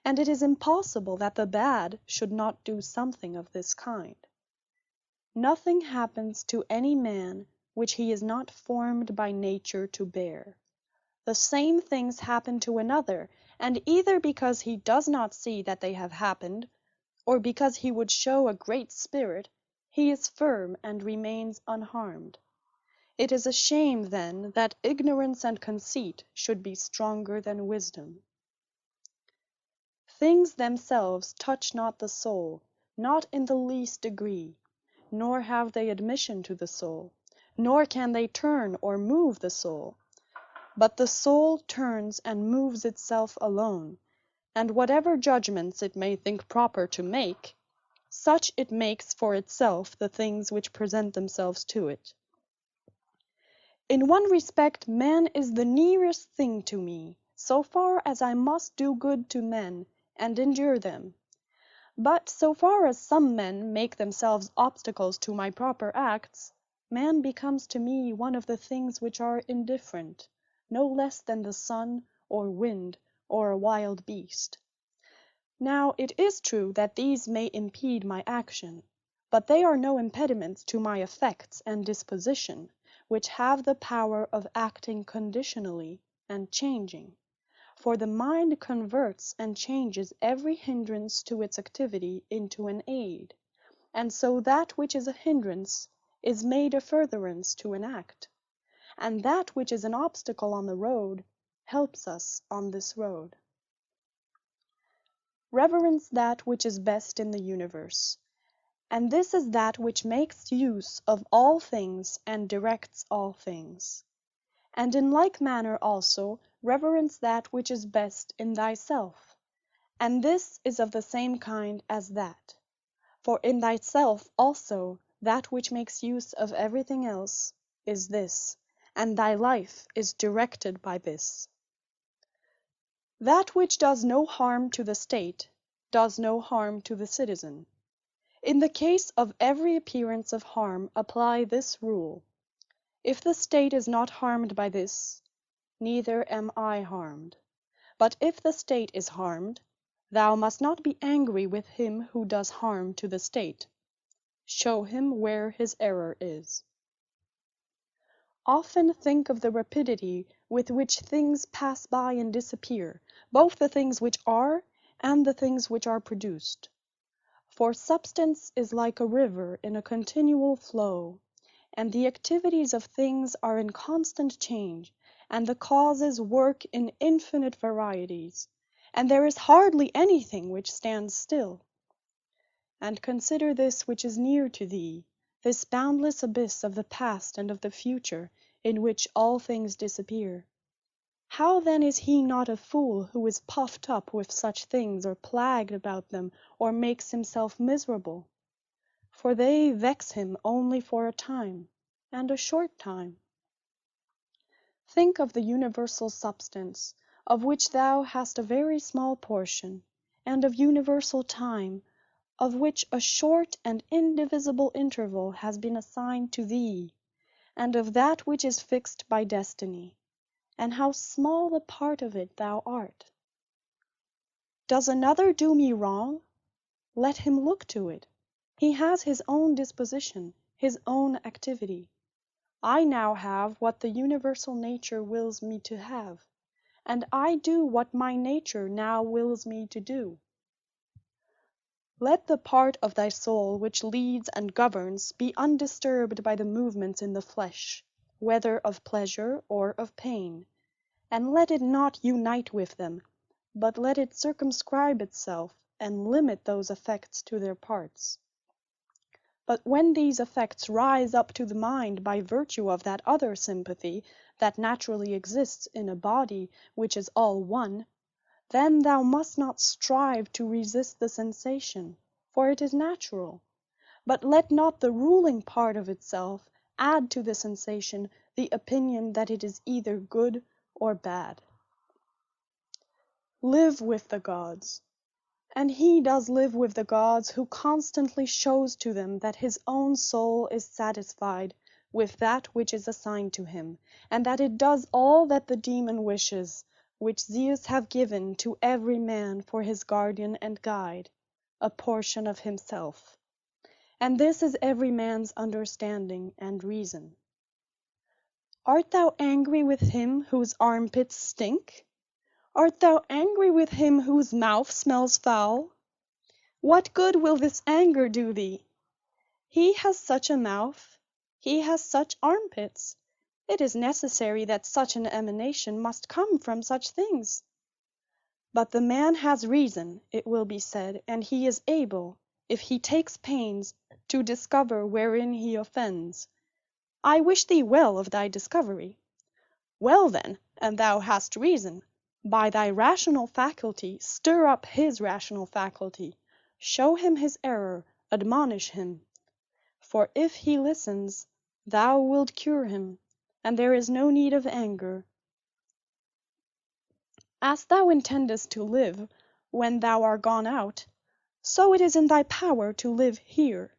and it is impossible that the bad should not do something of this kind. Nothing happens to any man which he is not formed by nature to bear. The same things happen to another, and either because he does not see that they have happened, or because he would show a great spirit, he is firm and remains unharmed. It is a shame, then, that ignorance and conceit should be stronger than wisdom. Things themselves touch not the soul, not in the least degree, nor have they admission to the soul, nor can they turn or move the soul. But the soul turns and moves itself alone, and whatever judgments it may think proper to make, such it makes for itself the things which present themselves to it. In one respect man is the nearest thing to me, so far as I must do good to men, and endure them. But so far as some men make themselves obstacles to my proper acts, man becomes to me one of the things which are indifferent, no less than the sun, or wind, or a wild beast. Now it is true that these may impede my action, but they are no impediments to my effects and disposition, which have the power of acting conditionally and changing. For the mind converts and changes every hindrance to its activity into an aid, and so that which is a hindrance is made a furtherance to an act, and that which is an obstacle on the road helps us on this road. Reverence that which is best in the universe, and this is that which makes use of all things and directs all things. And in like manner also reverence that which is best in thyself, and this is of the same kind as that. For in thyself also that which makes use of everything else is this, and thy life is directed by this. That which does no harm to the state does no harm to the citizen. In the case of every appearance of harm apply this rule: if the state is not harmed by this, neither am I harmed. But if the state is harmed, thou must not be angry with him who does harm to the state. Show him where his error is. Often think of the rapidity with which things pass by and disappear, both the things which are and the things which are produced. For substance is like a river in a continual flow, and the activities of things are in constant change, and the causes work in infinite varieties, and there is hardly anything which stands still. And consider this which is near to thee, this boundless abyss of the past and of the future, in which all things disappear. How then is he not a fool who is puffed up with such things, or plagued about them, or makes himself miserable? For they vex him only for a time, and a short time. Think of the universal substance, of which thou hast a very small portion, and of universal time, of which a short and indivisible interval has been assigned to thee, and of that which is fixed by destiny, and how small a part of it thou art. Does another do me wrong? Let him look to it. He has his own disposition, his own activity. I now have what the universal nature wills me to have, and I do what my nature now wills me to do. Let the part of thy soul which leads and governs be undisturbed by the movements in the flesh, whether of pleasure or of pain, and let it not unite with them, but let it circumscribe itself, and limit those effects to their parts. But when these effects rise up to the mind by virtue of that other sympathy that naturally exists in a body which is all one, then thou must not strive to resist the sensation, for it is natural, but let not the ruling part of itself add to the sensation the opinion that it is either good or bad. Live with the gods. And he does live with the gods who constantly shows to them that his own soul is satisfied with that which is assigned to him, and that it does all that the demon wishes, which Zeus have given to every man for his guardian and guide, a portion of himself. And this is every man's understanding and reason. Art thou angry with him whose armpits stink? Art thou angry with him whose mouth smells foul? What good will this anger do thee? He has such a mouth, he has such armpits. It is necessary that such an emanation must come from such things. But the man has reason, it will be said, and he is able, if he takes pains, to discover wherein he offends. I wish thee well of thy discovery. Well then, and thou hast reason, by thy rational faculty stir up his rational faculty, show him his error, admonish him. For if he listens, thou wilt cure him, and there is no need of anger. As thou intendest to live when thou art gone out, so it is in thy power to live here.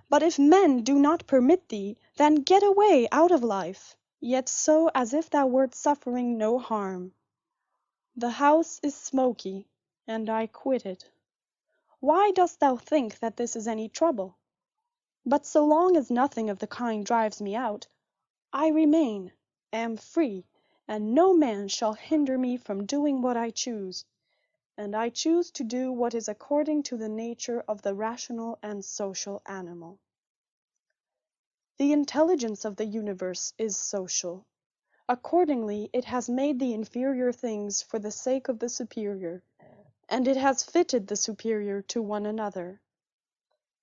But if men do not permit thee, then get away out of life, yet so as if thou wert suffering no harm. The house is smoky, and I quit it. Why dost thou think that this is any trouble? But so long as nothing of the kind drives me out, I remain, am free, and no man shall hinder me from doing what I choose, and I choose to do what is according to the nature of the rational and social animal. The intelligence of the universe is social. Accordingly, it has made the inferior things for the sake of the superior, and it has fitted the superior to one another.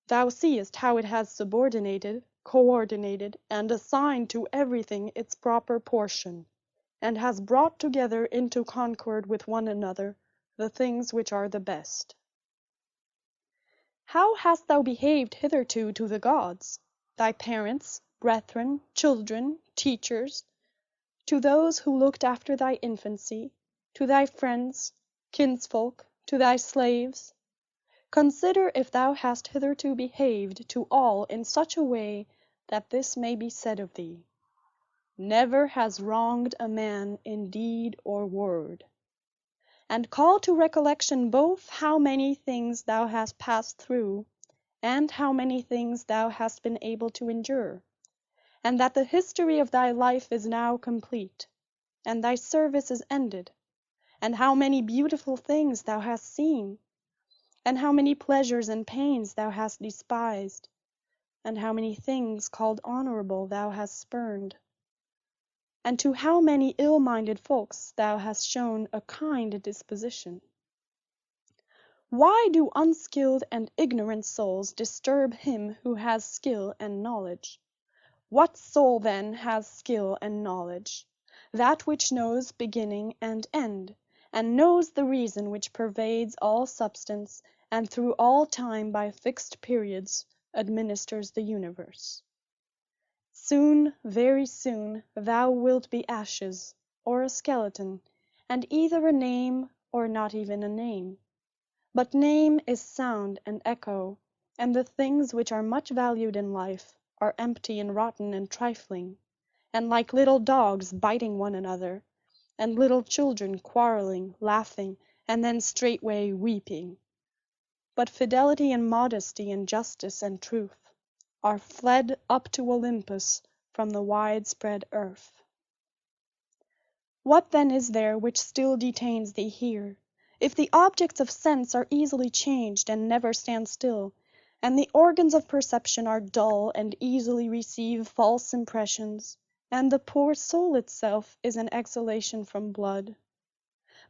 Thou seest how it has subordinated, coordinated, and assigned to everything its proper portion, and has brought together into concord with one another the things which are the best. How hast thou behaved hitherto to the gods, thy parents, brethren, children, teachers, to those who looked after thy infancy, to thy friends, kinsfolk, to thy slaves? Consider if thou hast hitherto behaved to all in such a way that this may be said of thee, never has wronged a man in deed or word. And call to recollection both how many things thou hast passed through, and how many things thou hast been able to endure, and that the history of thy life is now complete, and thy service is ended, and how many beautiful things thou hast seen, and how many pleasures and pains thou hast despised, and how many things called honorable thou hast spurned, and to how many ill-minded folks thou hast shown a kind disposition. Why do unskilled and ignorant souls disturb him who has skill and knowledge? What soul then has skill and knowledge? That which knows beginning and end, and knows the reason which pervades all substance, and through all time by fixed periods administers the universe. Soon, very soon, thou wilt be ashes, or a skeleton, and either a name or not even a name. But name is sound and echo, and the things which are much valued in life are empty and rotten and trifling, and like little dogs biting one another, and little children quarrelling, laughing, and then straightway weeping. But fidelity and modesty and justice and truth are fled up to Olympus from the widespread earth. What then is there which still detains thee here? If the objects of sense are easily changed and never stand still, and the organs of perception are dull and easily receive false impressions, and the poor soul itself is an exhalation from blood.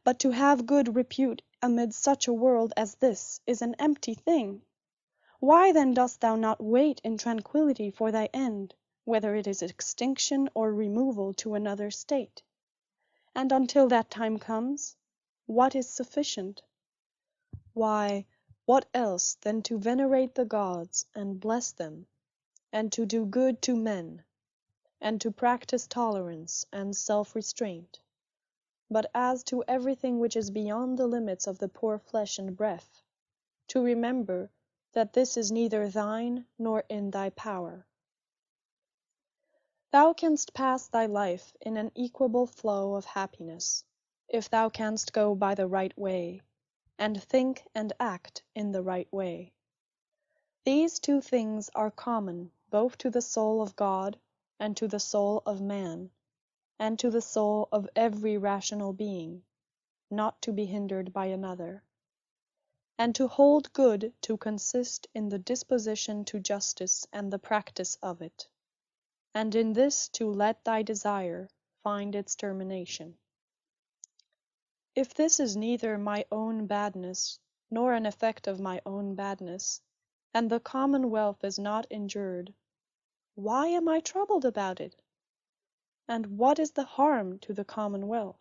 But to have good repute amid such a world as this is an empty thing. Why then dost thou not wait in tranquility for thy end, whether it is extinction or removal to another state? And until that time comes, what is sufficient? Why, what else than to venerate the gods and bless them, and to do good to men, and to practice tolerance and self-restraint? But as to everything which is beyond the limits of the poor flesh and breath, to remember that this is neither thine nor in thy power. Thou canst pass thy life in an equable flow of happiness, if thou canst go by the right way, and think and act in the right way. These two things are common both to the soul of God and to the soul of man, and to the soul of every rational being, not to be hindered by another. And to hold good to consist in the disposition to justice and the practice of it, and in this to let thy desire find its termination. If this is neither my own badness, nor an effect of my own badness, and the commonwealth is not injured, why am I troubled about it? And what is the harm to the commonwealth?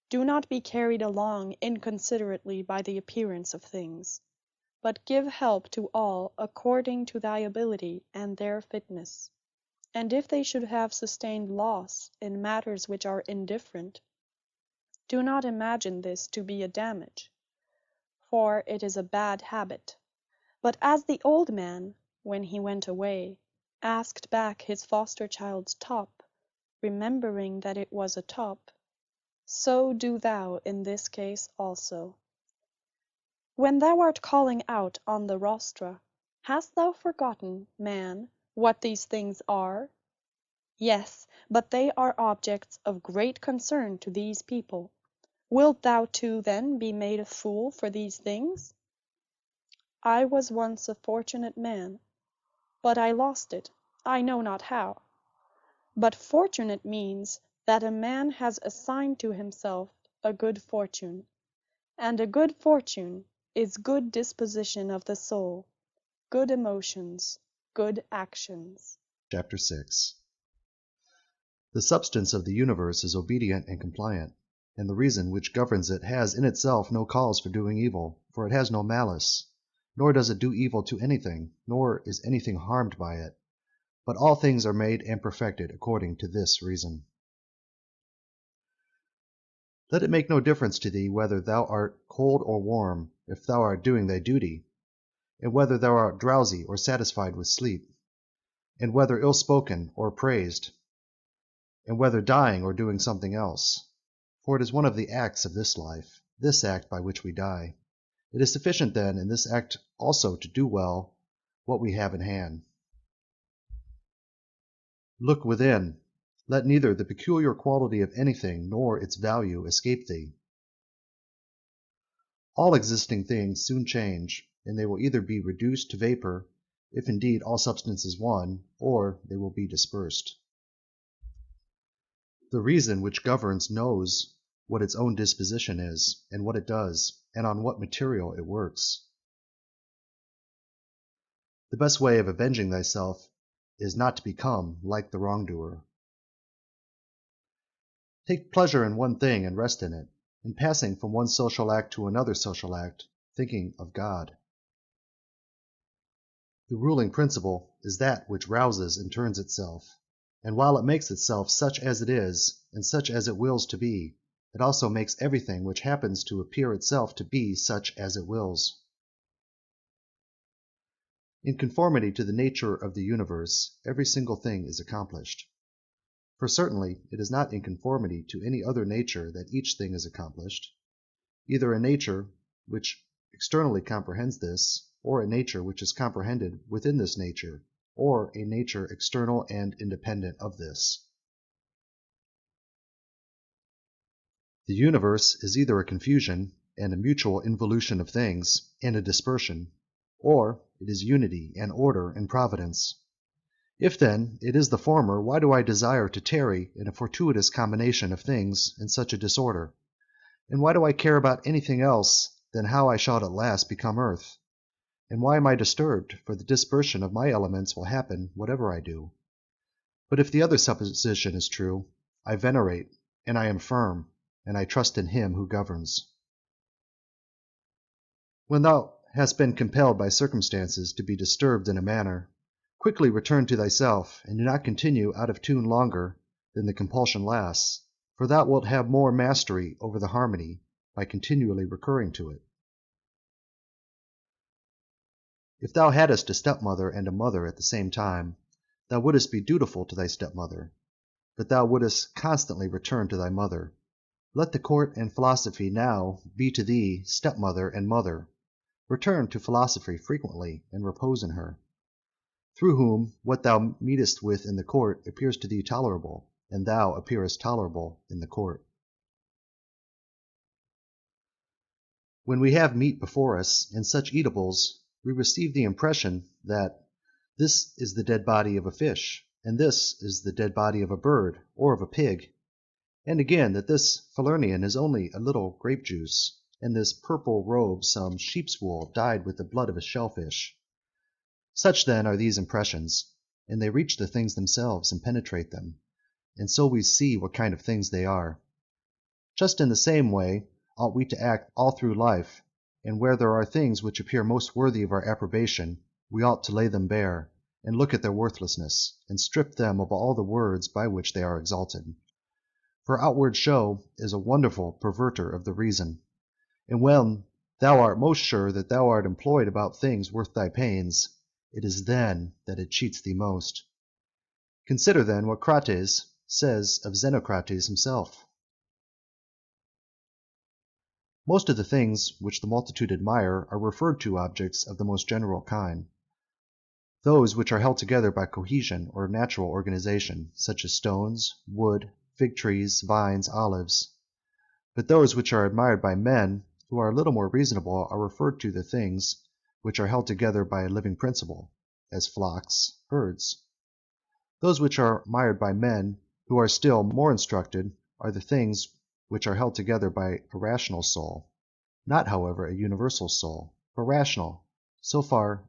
Do not be carried along inconsiderately by the appearance of things, but give help to all according to thy ability and their fitness. And if they should have sustained loss in matters which are indifferent, do not imagine this to be a damage, for it is a bad habit. But as the old man, when he went away, asked back his foster child's top, remembering that it was a top, so do thou in this case also. When thou art calling out on the rostra, hast thou forgotten, man, what these things are? Yes, but they are objects of great concern to these people. Wilt thou too then be made a fool for these things? I was once a fortunate man, but I lost it, I know not how. But fortunate means that a man has assigned to himself a good fortune, and a good fortune is good disposition of the soul, good emotions, good actions. Chapter 6. The substance of the universe is obedient and compliant, and the reason which governs it has in itself no cause for doing evil, for it has no malice, nor does it do evil to anything, nor is anything harmed by it, but all things are made and perfected according to this reason. Let it make no difference to thee whether thou art cold or warm, if thou art doing thy duty, and whether thou art drowsy or satisfied with sleep, and whether ill-spoken or praised, and whether dying or doing something else. For it is one of the acts of this life, this act by which we die. It is sufficient then in this act also to do well what we have in hand. Look within. Let neither the peculiar quality of anything nor its value escape thee. All existing things soon change, and they will either be reduced to vapor, if indeed all substance is one, or they will be dispersed. The reason which governs knows what its own disposition is, and what it does. and on what material it works. The best way of avenging thyself is not to become like the wrongdoer. Take pleasure in one thing and rest in it, in passing from one social act to another social act, thinking of God. The ruling principle is that which rouses and turns itself, and while it makes itself such as it is, and such as it wills to be, it also makes everything which happens to appear itself to be such as it wills. In conformity to the nature of the universe, every single thing is accomplished. For certainly it is not in conformity to any other nature that each thing is accomplished, either a nature which externally comprehends this, or a nature which is comprehended within this nature, or a nature external and independent of this. The universe is either a confusion and a mutual involution of things, and a dispersion, or it is unity and order and providence. If, then, it is the former, why do I desire to tarry in a fortuitous combination of things in such a disorder? And why do I care about anything else than how I shall at last become earth? And why am I disturbed? For the dispersion of my elements will happen whatever I do. But if the other supposition is true, I venerate, and I am firm, and I trust in him who governs. When thou hast been compelled by circumstances to be disturbed in a manner, quickly return to thyself, and do not continue out of tune longer than the compulsion lasts, for thou wilt have more mastery over the harmony by continually recurring to it. If thou hadst a stepmother and a mother at the same time, thou wouldst be dutiful to thy stepmother, but thou wouldst constantly return to thy mother. Let the court and philosophy now be to thee stepmother and mother. Return to philosophy frequently, and repose in her, through whom what thou meetest with in the court appears to thee tolerable, and thou appearest tolerable in the court. When we have meat before us, and such eatables, we receive the impression that this is the dead body of a fish, and this is the dead body of a bird or of a pig, and again that this Falernian is only a little grape juice, and this purple robe some sheep's wool dyed with the blood of a shellfish. Such then are these impressions, and they reach the things themselves and penetrate them, and so we see what kind of things they are. Just in the same way ought we to act all through life, and where there are things which appear most worthy of our approbation, we ought to lay them bare, and look at their worthlessness, and strip them of all the words by which they are exalted. For outward show is a wonderful perverter of the reason, and when thou art most sure that thou art employed about things worth thy pains, it is then that it cheats thee most. Consider then what Crates says of Xenocrates himself. Most of the things which the multitude admire are referred to objects of the most general kind, those which are held together by cohesion or natural organization, such as stones, wood, fig trees, vines, olives. But those which are admired by men who are a little more reasonable are referred to the things which are held together by a living principle, as flocks, herds. Those which are admired by men who are still more instructed are the things which are held together by a rational soul, not however a universal soul, but rational, so far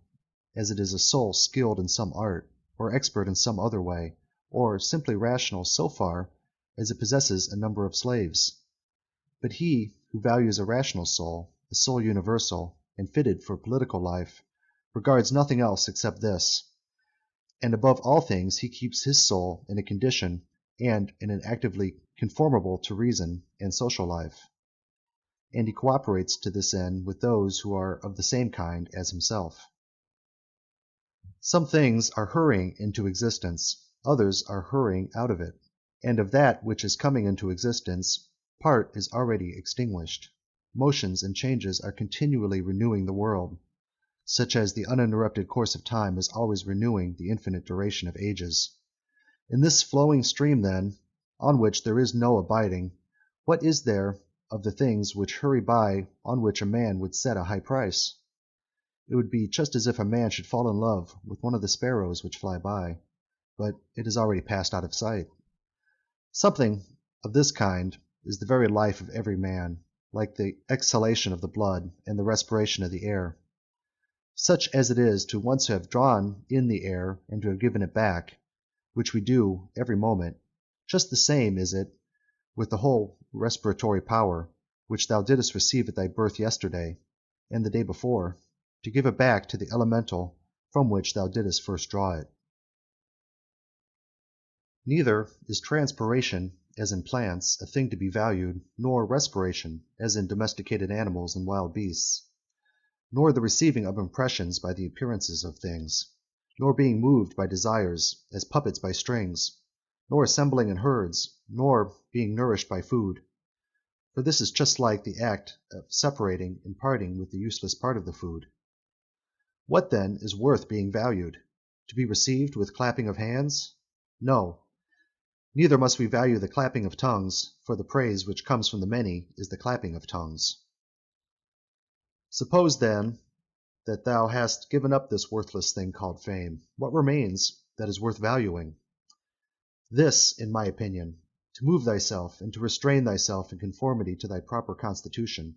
as it is a soul skilled in some art, or expert in some other way, or simply rational so far as it possesses a number of slaves. But he who values a rational soul, a soul universal, and fitted for political life, regards nothing else except this, and above all things he keeps his soul in a condition and in an actively conformable to reason and social life, and he cooperates to this end with those who are of the same kind as himself. Some things are hurrying into existence, others are hurrying out of it, and of that which is coming into existence, part is already extinguished. Motions and changes are continually renewing the world, such as the uninterrupted course of time is always renewing the infinite duration of ages. In this flowing stream, then, on which there is no abiding, what is there of the things which hurry by on which a man would set a high price? It would be just as if a man should fall in love with one of the sparrows which fly by, but it has already passed out of sight. Something of this kind is the very life of every man, like the exhalation of the blood and the respiration of the air. Such as it is to once have drawn in the air and to have given it back, which we do every moment, just the same is it with the whole respiratory power, which thou didst receive at thy birth yesterday, and the day before, to give it back to the elemental from which thou didst first draw it. Neither is transpiration, as in plants, a thing to be valued, nor respiration, as in domesticated animals and wild beasts, nor the receiving of impressions by the appearances of things, nor being moved by desires, as puppets by strings, nor assembling in herds, nor being nourished by food. For this is just like the act of separating and parting with the useless part of the food. What then is worth being valued? To be received with clapping of hands? No. Neither must we value the clapping of tongues, for the praise which comes from the many is the clapping of tongues. Suppose, then, that thou hast given up this worthless thing called fame. What remains that is worth valuing? This, in my opinion, to move thyself and to restrain thyself in conformity to thy proper constitution,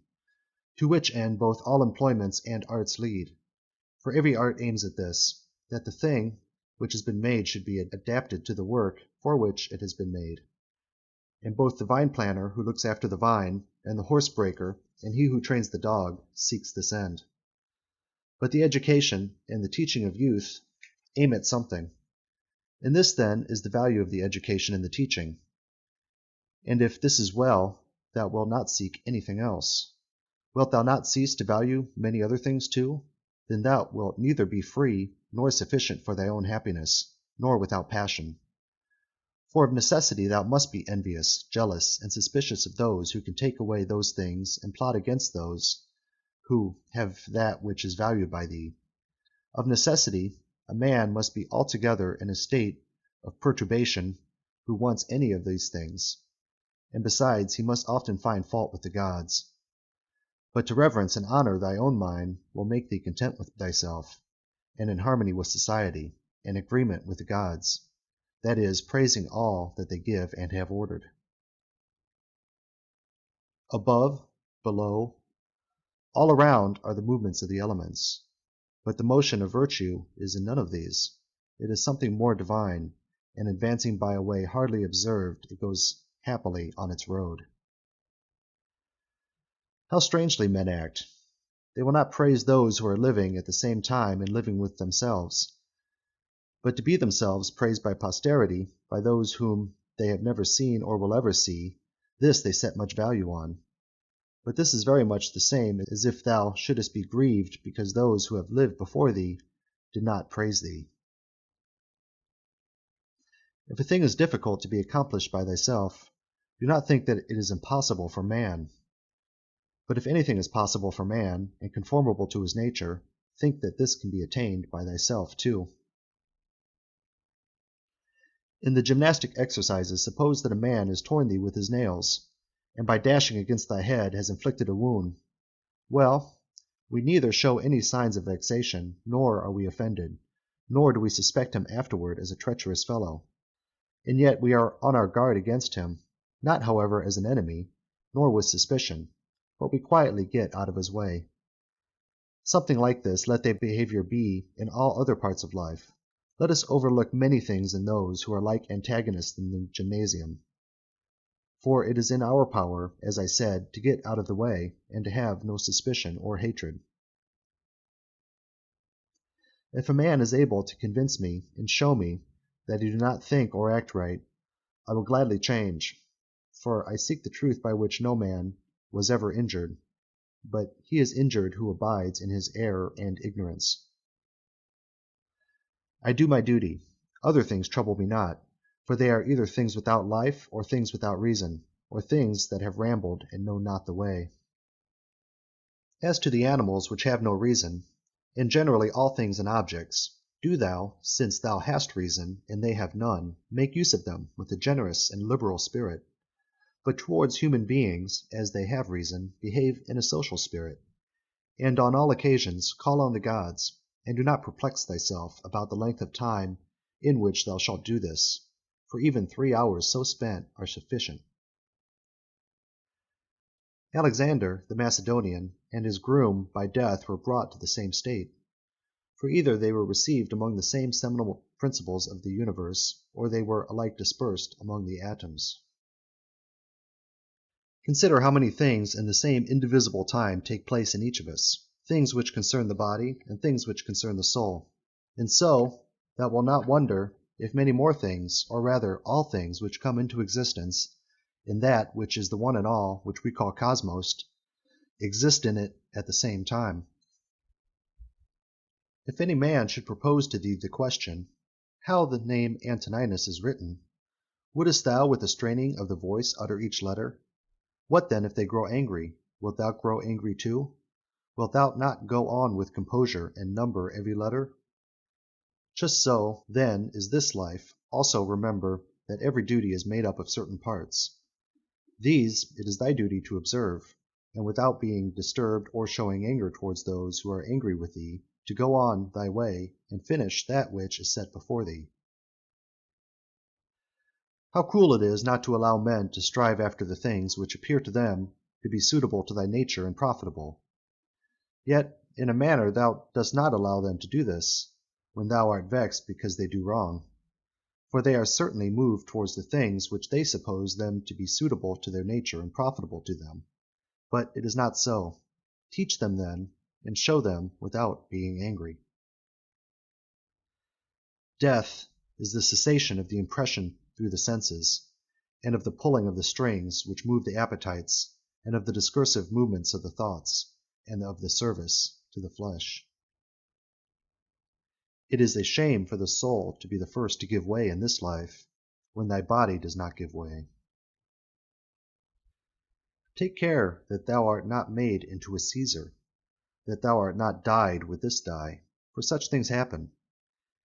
to which end both all employments and arts lead. For every art aims at this, that the thing which has been made should be adapted to the work for which it has been made. And both the vine planter who looks after the vine, and the horse breaker, and he who trains the dog, seeks this end. But the education and the teaching of youth aim at something. And this, then, is the value of the education and the teaching. And if this is well, thou wilt not seek anything else. Wilt thou not cease to value many other things too? Then thou wilt neither be free nor sufficient for thy own happiness, nor without passion. For of necessity thou must be envious, jealous, and suspicious of those who can take away those things and plot against those who have that which is valued by thee. Of necessity a man must be altogether in a state of perturbation who wants any of these things, and besides he must often find fault with the gods. But to reverence and honor thy own mind will make thee content with thyself, and in harmony with society, and agreement with the gods, that is, praising all that they give and have ordered. Above, below, all around are the movements of the elements, but the motion of virtue is in none of these. It is something more divine, and advancing by a way hardly observed, it goes happily on its road. How strangely men act! They will not praise those who are living at the same time and living with themselves, but to be themselves praised by posterity, by those whom they have never seen or will ever see, this they set much value on. But this is very much the same as if thou shouldest be grieved because those who have lived before thee did not praise thee. If a thing is difficult to be accomplished by thyself, do not think that it is impossible for man. But if anything is possible for man, and conformable to his nature, think that this can be attained by thyself too. In the gymnastic exercises, suppose that a man has torn thee with his nails, and by dashing against thy head has inflicted a wound. Well, we neither show any signs of vexation, nor are we offended, nor do we suspect him afterward as a treacherous fellow. And yet we are on our guard against him, not however as an enemy, nor with suspicion, but we quietly get out of his way. Something like this let their behavior be in all other parts of life. Let us overlook many things in those who are like antagonists in the gymnasium. For it is in our power, as I said, to get out of the way, and to have no suspicion or hatred. If a man is able to convince me and show me that I do not think or act right, I will gladly change, for I seek the truth by which no man was ever injured, but he is injured who abides in his error and ignorance. I do my duty. Other things trouble me not, for they are either things without life, or things without reason, or things that have rambled and know not the way. As to the animals which have no reason, and generally all things and objects, do thou, since thou hast reason, and they have none, make use of them with a generous and liberal spirit. But towards human beings, as they have reason, behave in a social spirit, and on all occasions call on the gods, and do not perplex thyself about the length of time in which thou shalt do this, for even 3 hours so spent are sufficient. Alexander the Macedonian and his groom by death were brought to the same state, for either they were received among the same seminal principles of the universe, or they were alike dispersed among the atoms. Consider how many things in the same indivisible time take place in each of us, things which concern the body and things which concern the soul. And so thou wilt not wonder if many more things, or rather all things which come into existence in that which is the one and all, which we call cosmos, exist in it at the same time. If any man should propose to thee the question, how the name Antoninus is written, wouldst thou with a straining of the voice utter each letter? What then if they grow angry? Wilt thou grow angry too? Wilt thou not go on with composure and number every letter? Just so, then, is this life. Also remember that every duty is made up of certain parts. These it is thy duty to observe, and without being disturbed or showing anger towards those who are angry with thee, to go on thy way and finish that which is set before thee. How cruel it is not to allow men to strive after the things which appear to them to be suitable to thy nature and profitable. Yet in a manner thou dost not allow them to do this, when thou art vexed because they do wrong. For they are certainly moved towards the things which they suppose them to be suitable to their nature and profitable to them. But it is not so. Teach them then, and show them without being angry. Death is the cessation of the impression through the senses, and of the pulling of the strings which move the appetites, and of the discursive movements of the thoughts, and of the service to the flesh. It is a shame for the soul to be the first to give way in this life, when thy body does not give way. Take care that thou art not made into a Caesar, that thou art not dyed with this dye, for such things happen.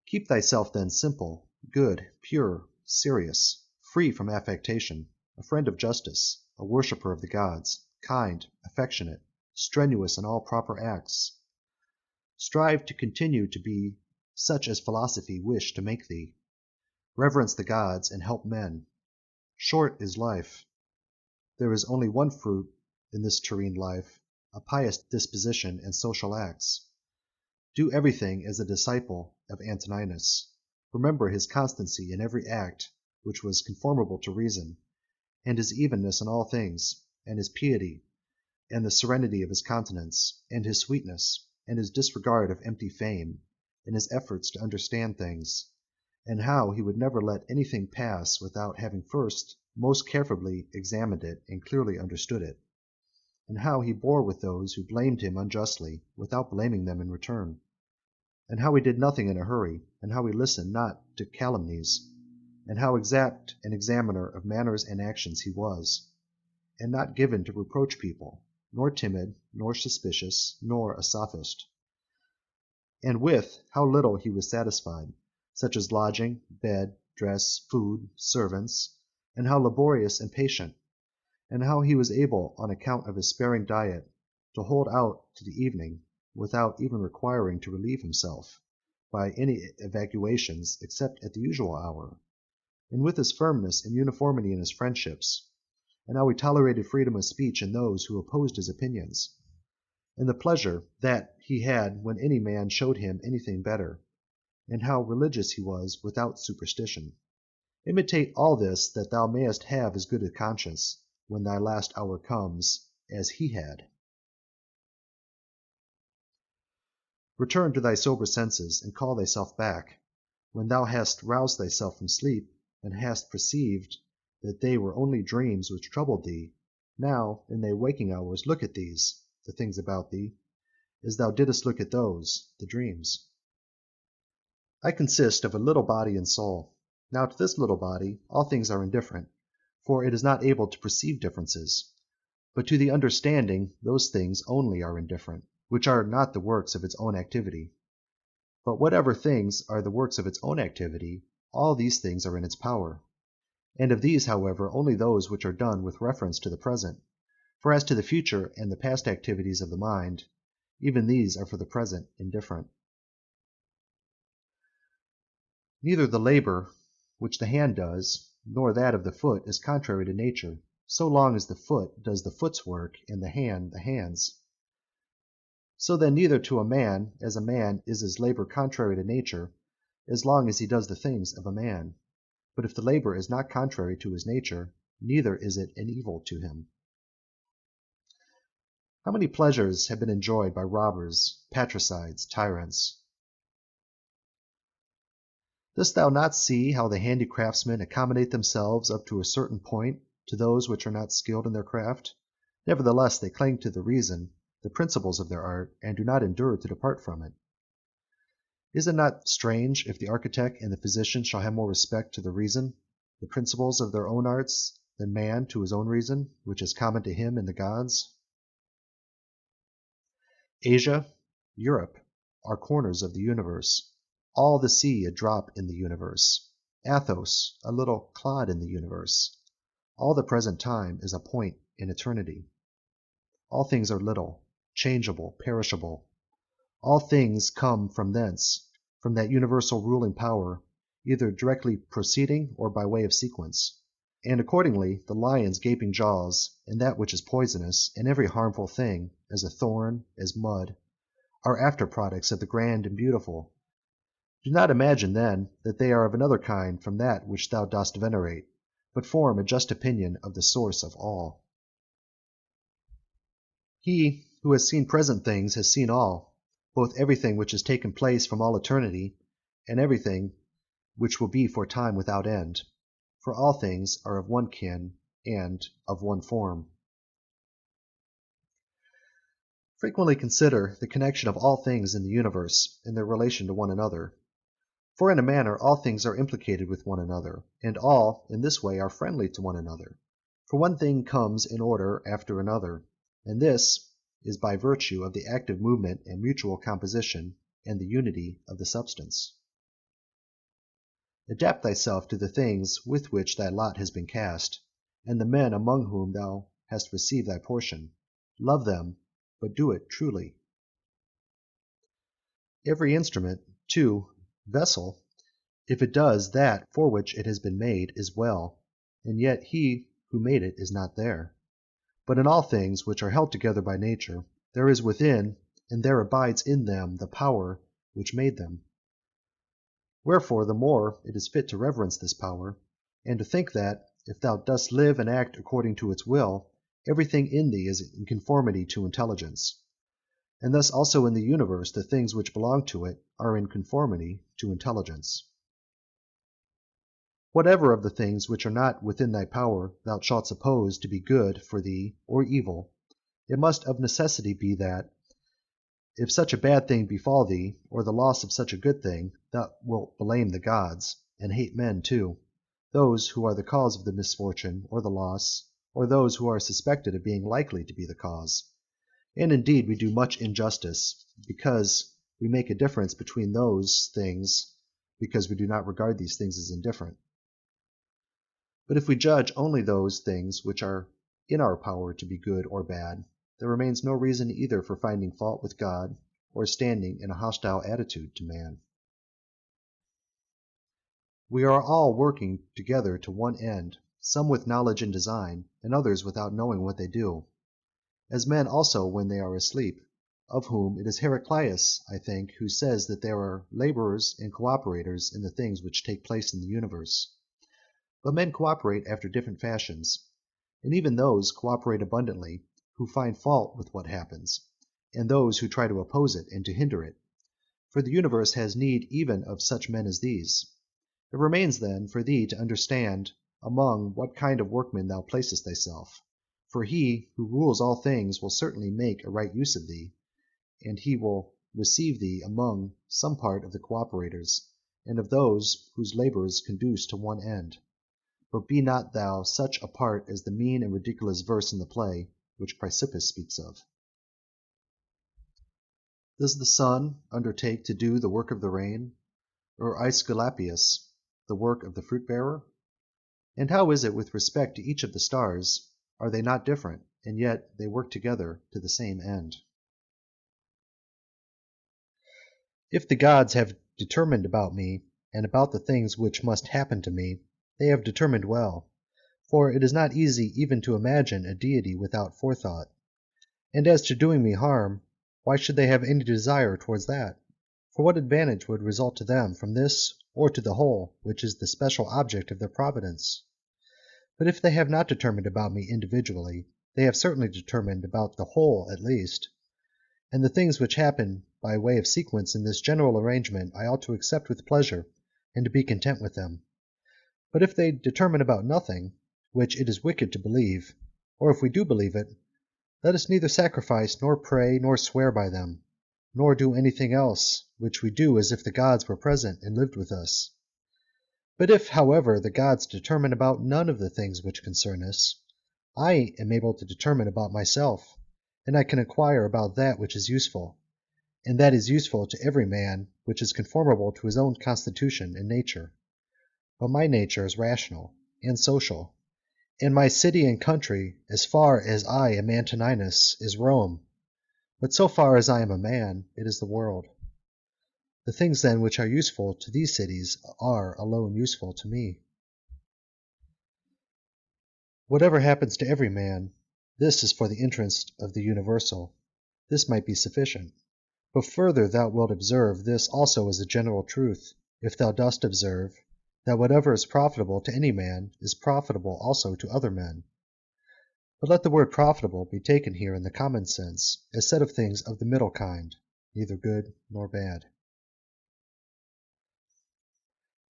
Keep thyself then simple, good, pure, serious, free from affectation, a friend of justice, a worshipper of the gods, kind, affectionate, strenuous in all proper acts. Strive to continue to be such as philosophy wished to make thee. Reverence the gods and help men. Short is life. There is only one fruit in this terrene life, a pious disposition and social acts. Do everything as a disciple of Antoninus. Remember his constancy in every act which was conformable to reason, and his evenness in all things, and his piety, and the serenity of his countenance, and his sweetness, and his disregard of empty fame, and his efforts to understand things, and how he would never let anything pass without having first most carefully examined it and clearly understood it, and how he bore with those who blamed him unjustly without blaming them in return, and how he did nothing in a hurry, and how he listened not to calumnies, and how exact an examiner of manners and actions he was, and not given to reproach people, nor timid, nor suspicious, nor a sophist. And with how little he was satisfied, such as lodging, bed, dress, food, servants, and how laborious and patient, and how he was able, on account of his sparing diet, to hold out to the evening, without even requiring to relieve himself by any evacuations except at the usual hour, and with his firmness and uniformity in his friendships, and how he tolerated freedom of speech in those who opposed his opinions, and the pleasure that he had when any man showed him anything better, and how religious he was without superstition. Imitate all this, that thou mayest have as good a conscience, when thy last hour comes, as he had. Return to thy sober senses, and call thyself back, when thou hast roused thyself from sleep, and hast perceived that they were only dreams which troubled thee. Now, in thy waking hours, look at these, the things about thee, as thou didst look at those, the dreams. I consist of a little body and soul. Now to this little body all things are indifferent, for it is not able to perceive differences. But to the understanding those things only are indifferent, which are not the works of its own activity. But whatever things are the works of its own activity, all these things are in its power. And of these, however, only those which are done with reference to the present. For as to the future and the past activities of the mind, even these are for the present indifferent. Neither the labor which the hand does, nor that of the foot is contrary to nature, so long as the foot does the foot's work and the hand the hand's. So then neither to a man is his labor contrary to nature, as long as he does the things of a man. But if the labor is not contrary to his nature, neither is it an evil to him. How many pleasures have been enjoyed by robbers, patricides, tyrants? Dost thou not see how the handicraftsmen accommodate themselves up to a certain point to those which are not skilled in their craft? Nevertheless they cling to the reason, the principles of their art, and do not endure to depart from it. Is it not strange if the architect and the physician shall have more respect to the reason, the principles of their own arts, than man to his own reason, which is common to him and the gods? Asia, Europe, are corners of the universe, all the sea a drop in the universe, Athos a little clod in the universe, all the present time is a point in eternity. All things are little, changeable, perishable. All things come from thence, from that universal ruling power, either directly proceeding or by way of sequence. And accordingly the lion's gaping jaws, and that which is poisonous, and every harmful thing, as a thorn, as mud, are after products of the grand and beautiful. Do not imagine, then, that they are of another kind from that which thou dost venerate, but form a just opinion of the source of all. He who has seen present things has seen all, both everything which has taken place from all eternity, and everything which will be for time without end. For all things are of one kin and of one form. Frequently consider the connection of all things in the universe in their relation to one another. For in a manner all things are implicated with one another, and all, in this way, are friendly to one another. For one thing comes in order after another, and this is by virtue of the active movement and mutual composition and the unity of the substance. Adapt thyself to the things with which thy lot has been cast, and the men among whom thou hast received thy portion. Love them, but do it truly. Every instrument, too, vessel, if it does that for which it has been made, is well, and yet he who made it is not there. But in all things which are held together by nature, there is within, and there abides in them the power which made them. Wherefore the more it is fit to reverence this power, and to think that, if thou dost live and act according to its will, everything in thee is in conformity to intelligence. And thus also in the universe the things which belong to it are in conformity to intelligence. Whatever of the things which are not within thy power thou shalt suppose to be good for thee or evil, it must of necessity be that, if such a bad thing befall thee, or the loss of such a good thing, thou wilt blame the gods, and hate men too, those who are the cause of the misfortune or the loss, or those who are suspected of being likely to be the cause. And indeed we do much injustice, because we make a difference between those things, because we do not regard these things as indifferent. But if we judge only those things which are in our power to be good or bad, there remains no reason either for finding fault with God or standing in a hostile attitude to man. We are all working together to one end, some with knowledge and design, and others without knowing what they do, as men also when they are asleep, of whom it is Heraclius, I think, who says that there are laborers and cooperators in the things which take place in the universe. But men cooperate after different fashions, and even those cooperate abundantly who find fault with what happens, and those who try to oppose it and to hinder it. For the universe has need even of such men as these. It remains then for thee to understand among what kind of workmen thou placest thyself. For he who rules all things will certainly make a right use of thee, and he will receive thee among some part of the cooperators, and of those whose labours conduce to one end. But be not thou such a part as the mean and ridiculous verse in the play which Chrysippus speaks of. Does the sun undertake to do the work of the rain, or Aesculapius the work of the fruit-bearer? And how is it with respect to each of the stars? Are they not different, and yet they work together to the same end? If the gods have determined about me, and about the things which must happen to me, they have determined well. for it is not easy even to imagine a deity without forethought. And as to doing me harm, why should they have any desire towards that? For what advantage would result to them from this or to the whole, which is the special object of their providence? But if they have not determined about me individually, they have certainly determined about the whole at least, and the things which happen by way of sequence in this general arrangement I ought to accept with pleasure, and to be content with them. But if they determine about nothing, which it is wicked to believe, or if we do believe it, let us neither sacrifice, nor pray, nor swear by them, nor do anything else, which we do as if the gods were present and lived with us. But if, however, the gods determine about none of the things which concern us, I am able to determine about myself, and I can inquire about that which is useful, and that is useful to every man which is conformable to his own constitution and nature. But my nature is rational and social, and my city and country, as far as I am Antoninus, is Rome, but so far as I am a man, it is the world. The things then which are useful to these cities are alone useful to me. Whatever happens to every man, this is for the interest of the universal. This might be sufficient. But further thou wilt observe this also as a general truth, if thou dost observe that whatever is profitable to any man is profitable also to other men. But let the word profitable be taken here in the common sense, as said of things of the middle kind, neither good nor bad.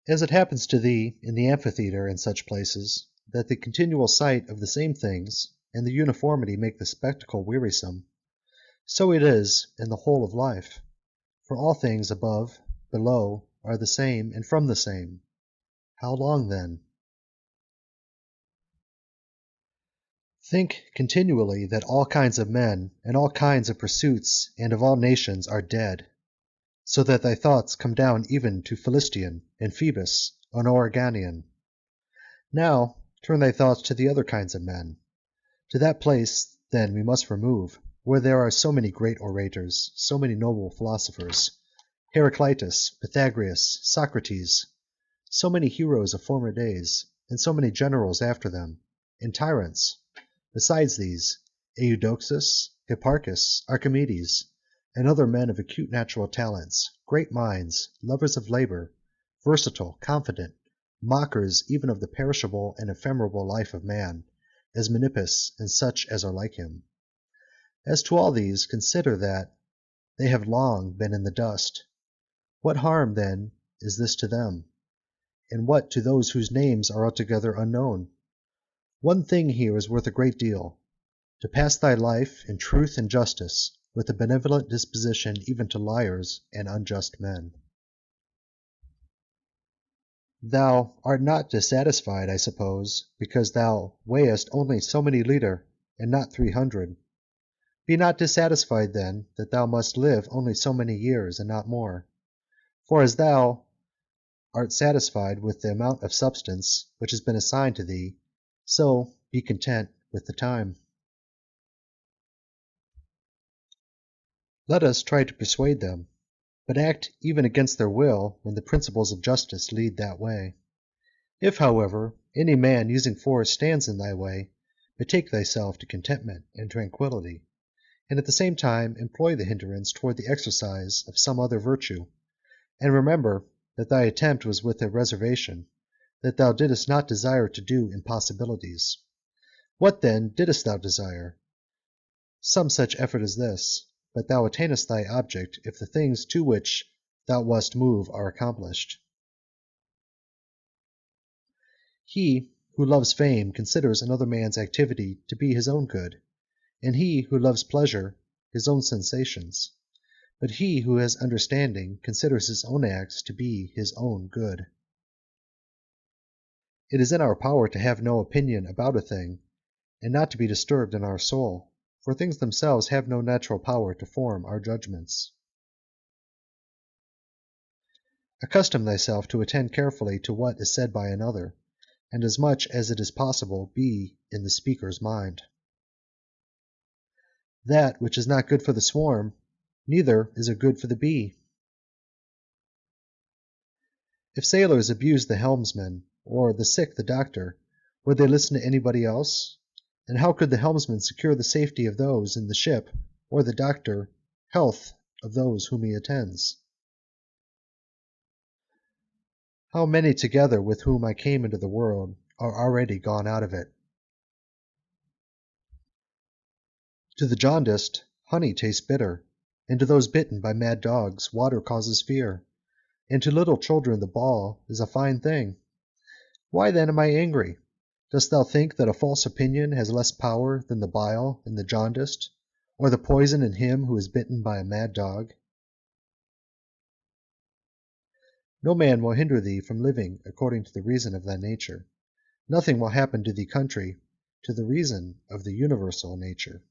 As it happens to thee in the amphitheatre and such places, that the continual sight of the same things and the uniformity make the spectacle wearisome, so it is in the whole of life. For all things above, below, are the same and from the same. How long then? Think continually that all kinds of men and all kinds of pursuits and of all nations are dead, so that thy thoughts come down even to Philistion and Phoebus and Oregonian. Now turn thy thoughts to the other kinds of men. To that place then we must remove, where there are so many great orators, so many noble philosophers, Heraclitus, Pythagoras, Socrates, so many heroes of former days, and so many generals after them, and tyrants. Besides these, Eudoxus, Hipparchus, Archimedes, and other men of acute natural talents, great minds, lovers of labour, versatile, confident, mockers even of the perishable and ephemeral life of man, as Menippus and such as are like him. As to all these, consider that they have long been in the dust. What harm, then, is this to them? And what to those whose names are altogether unknown? One thing here is worth a great deal, to pass thy life in truth and justice, with a benevolent disposition even to liars and unjust men. Thou art not dissatisfied, I suppose, because thou weighest only so many liter, and not 300. Be not dissatisfied, then, that thou must live only so many years, and not more. For as thou art satisfied with the amount of substance which has been assigned to thee, so be content with the time. Let us try to persuade them, but act even against their will when the principles of justice lead that way. If, however, any man using force stands in thy way, betake thyself to contentment and tranquility, and at the same time employ the hindrance toward the exercise of some other virtue, and remember that thy attempt was with a reservation, that thou didst not desire to do impossibilities. What then didst thou desire? Some such effort as this, but thou attainest thy object if the things to which thou wast moved are accomplished. He who loves fame considers another man's activity to be his own good, and he who loves pleasure his own sensations. But he who has understanding considers his own acts to be his own good. It is in our power to have no opinion about a thing, and not to be disturbed in our soul, for things themselves have no natural power to form our judgments. Accustom thyself to attend carefully to what is said by another, and as much as it is possible be in the speaker's mind. That which is not good for the swarm, neither is it good for the bee. If sailors abuse the helmsman, or the sick the doctor, Would they listen to anybody else? And how could the helmsman secure the safety of those in the ship, or the doctor health of those whom he attends? How many together with whom I came into the world are already gone out of it? To the jaundiced, honey tastes bitter, and to those bitten by mad dogs, water causes fear, and to little children the ball is a fine thing. Why then am I angry? Dost thou think that a false opinion has less power than the bile in the jaundiced, or the poison in him who is bitten by a mad dog? No man will hinder thee from living according to the reason of thy nature. Nothing will happen to thee contrary to the reason of the universal nature.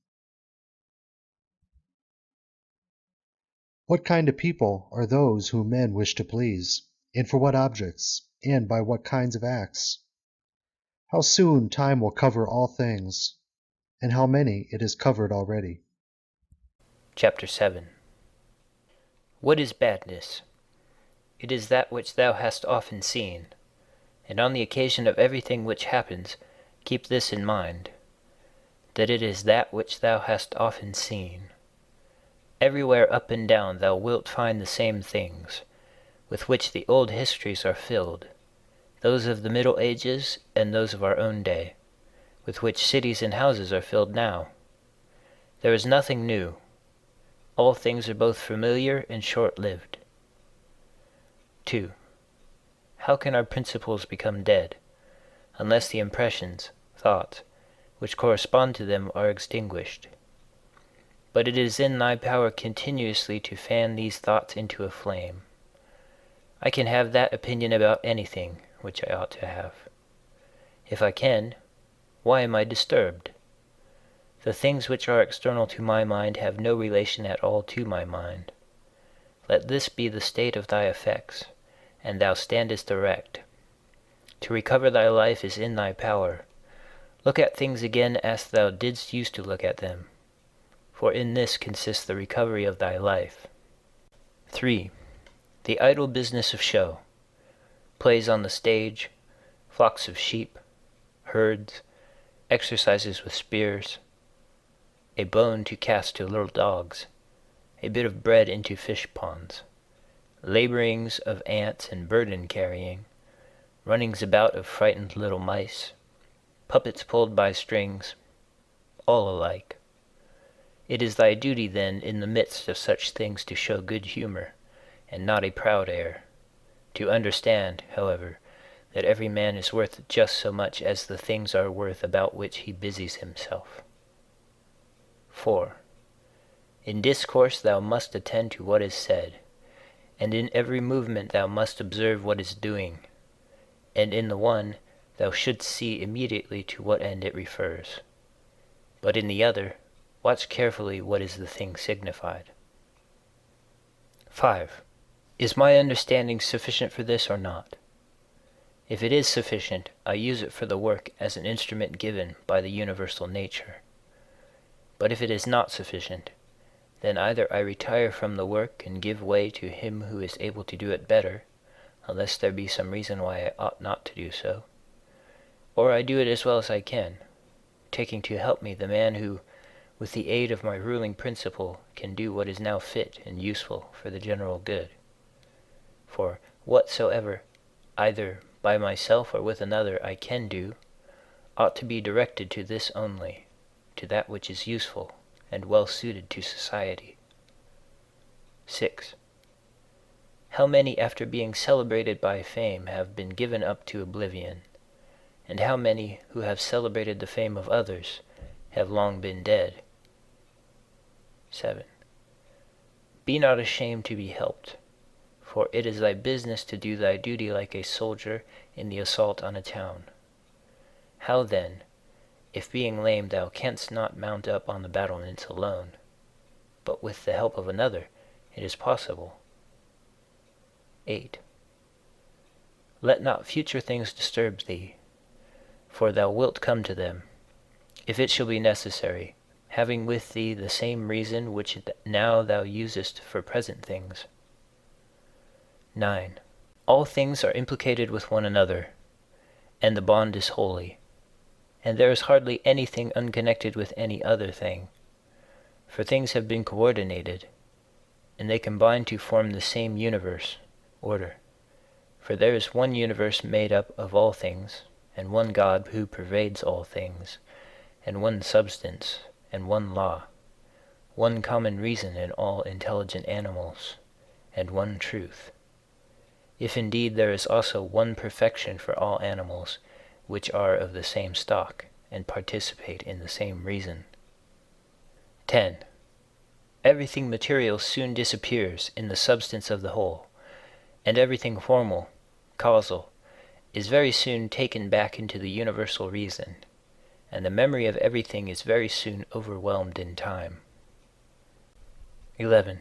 What kind of people are those whom men wish to please, and for what objects, and by what kinds of acts? How soon time will cover all things, and how many it has covered already. Chapter 7. What is badness? It is that which thou hast often seen, and on the occasion of everything which happens, keep this in mind, that it is that which thou hast often seen. Everywhere up and down thou wilt find the same things, with which the old histories are filled, those of the Middle Ages and those of our own day, with which cities and houses are filled now. There is nothing new. All things are both familiar and short-lived. 2. How can our principles become dead, unless the impressions, thoughts, which correspond to them are extinguished? But it is in thy power continuously to fan these thoughts into a flame. I can have that opinion about anything which I ought to have. If I can, why am I disturbed? The things which are external to my mind have no relation at all to my mind. Let this be the state of thy effects, and thou standest erect. To recover thy life is in thy power. Look at things again as thou didst use to look at them, for in this consists the recovery of thy life. 3. The idle business of show, plays on the stage, flocks of sheep, herds, exercises with spears, a bone to cast to little dogs, a bit of bread into fish ponds, laborings of ants and burden carrying, runnings about of frightened little mice, puppets pulled by strings, all alike. It is thy duty then in the midst of such things to show good humor, and not a proud air, to understand, however, that every man is worth just so much as the things are worth about which he busies himself. 4. In discourse thou must attend to what is said, and in every movement thou must observe what is doing, and in the one thou shouldst see immediately to what end it refers, but in the other watch carefully what is the thing signified. 5. Is my understanding sufficient for this or not? If it is sufficient, I use it for the work as an instrument given by the universal nature. But if it is not sufficient, then either I retire from the work and give way to him who is able to do it better, unless there be some reason why I ought not to do so, or I do it as well as I can, taking to help me the man who, with the aid of my ruling principle, can do what is now fit and useful for the general good. For whatsoever, either by myself or with another, I can do, ought to be directed to this only, to that which is useful and well suited to society. 6. How many after being celebrated by fame have been given up to oblivion, and how many who have celebrated the fame of others have long been dead? 7. Be not ashamed to be helped, for it is thy business to do thy duty like a soldier in the assault on a town. How then, if being lame thou canst not mount up on the battlements alone, but with the help of another, it is possible? 8. Let not future things disturb thee, for thou wilt come to them, if it shall be necessary, having with thee the same reason which now thou usest for present things. 9. All things are implicated with one another, and the bond is holy. and there is hardly anything unconnected with any other thing, for things have been coordinated, and they combine to form the same universe, order. For there is one universe made up of all things, and one God who pervades all things, and one substance, and one law, one common reason in all intelligent animals, and one truth. If indeed there is also one perfection for all animals, which are of the same stock, and participate in the same reason. 10. Everything material soon disappears in the substance of the whole, and everything formal, causal, is very soon taken back into the universal reason, and the memory of everything is very soon overwhelmed in time. 11.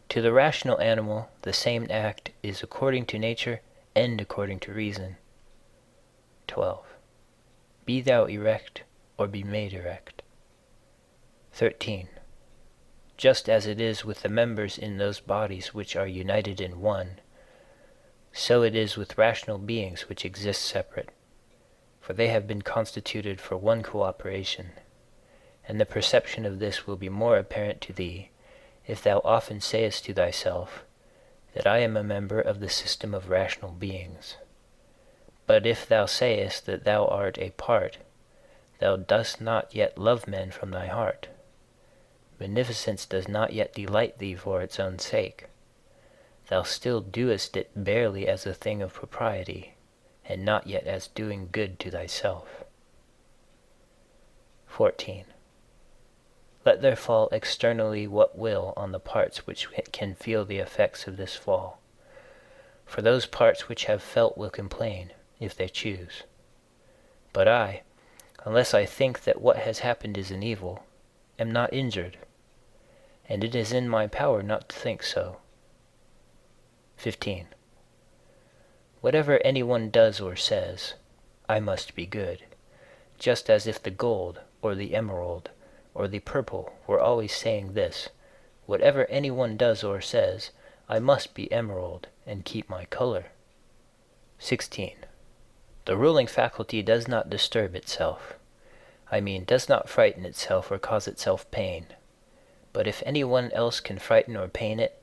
To the rational animal, the same act is according to nature and according to reason. 12. Be thou erect, or be made erect. 13. Just as it is with the members in those bodies which are united in one, so it is with rational beings which exist separate, for they have been constituted for one cooperation, and the perception of this will be more apparent to thee, if thou often sayest to thyself, that I am a member of the system of rational beings. But if thou sayest that thou art a part, thou dost not yet love men from thy heart. Beneficence does not yet delight thee for its own sake. Thou still doest it barely as a thing of propriety, and not yet as doing good to thyself. 14. Let there fall externally what will on the parts which can feel the effects of this fall. For those parts which have felt will complain, if they choose. But I, unless I think that what has happened is an evil, am not injured, and it is in my power not to think so. 15. Whatever anyone does or says, I must be good, just as if the gold, or the emerald, or the purple were always saying this, whatever anyone does or says, I must be emerald, and keep my color. 16. The ruling faculty does not disturb itself. I mean, does not frighten itself or cause itself pain. But if anyone else can frighten or pain it,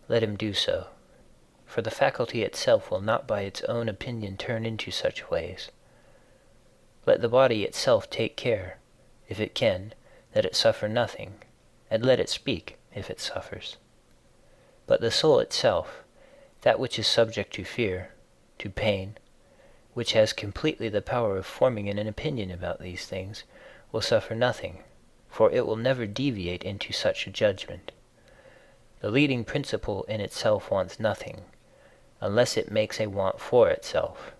let him do so. For the faculty itself will not by its own opinion turn into such ways. Let the body itself take care, if it can, that it suffer nothing, and let it speak, if it suffers. But the soul itself, that which is subject to fear, to pain, which has completely the power of forming an opinion about these things, will suffer nothing, for it will never deviate into such a judgment. The leading principle in itself wants nothing, unless it makes a want for itself,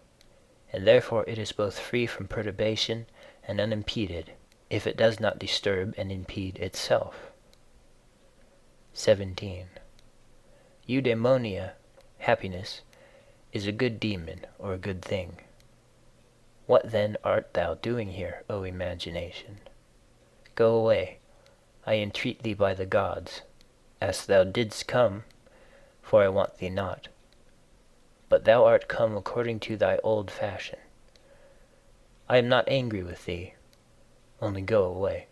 and therefore it is both free from perturbation and unimpeded, if it does not disturb and impede itself. 17. Eudaimonia, happiness, is a good demon or a good thing. What then art thou doing here, O imagination? Go away, I entreat thee by the gods, as thou didst come, for I want thee not. But thou art come according to thy old fashion. I am not angry with thee, only go away.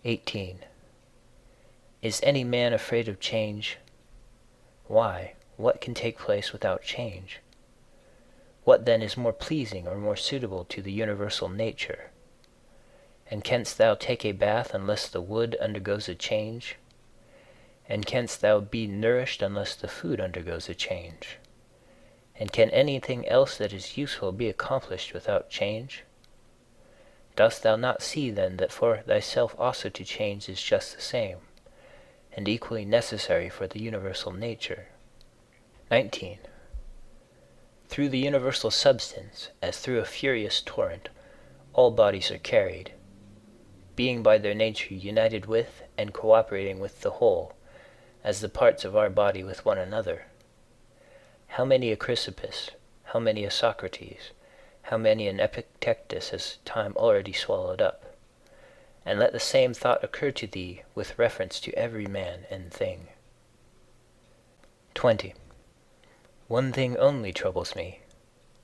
18. Is any man afraid of change? Why, what can take place without change? What then is more pleasing or more suitable to the universal nature? And canst thou take a bath unless the wood undergoes a change? And canst thou be nourished unless the food undergoes a change? And can anything else that is useful be accomplished without change? Dost thou not see then that for thyself also to change is just the same, and equally necessary for the universal nature? 19. Through the universal substance, as through a furious torrent, all bodies are carried, being by their nature united with and cooperating with the whole, as the parts of our body with one another. How many a Chrysippus, how many a Socrates, how many an Epictetus has time already swallowed up? And let the same thought occur to thee with reference to every man and thing. 20. One thing only troubles me,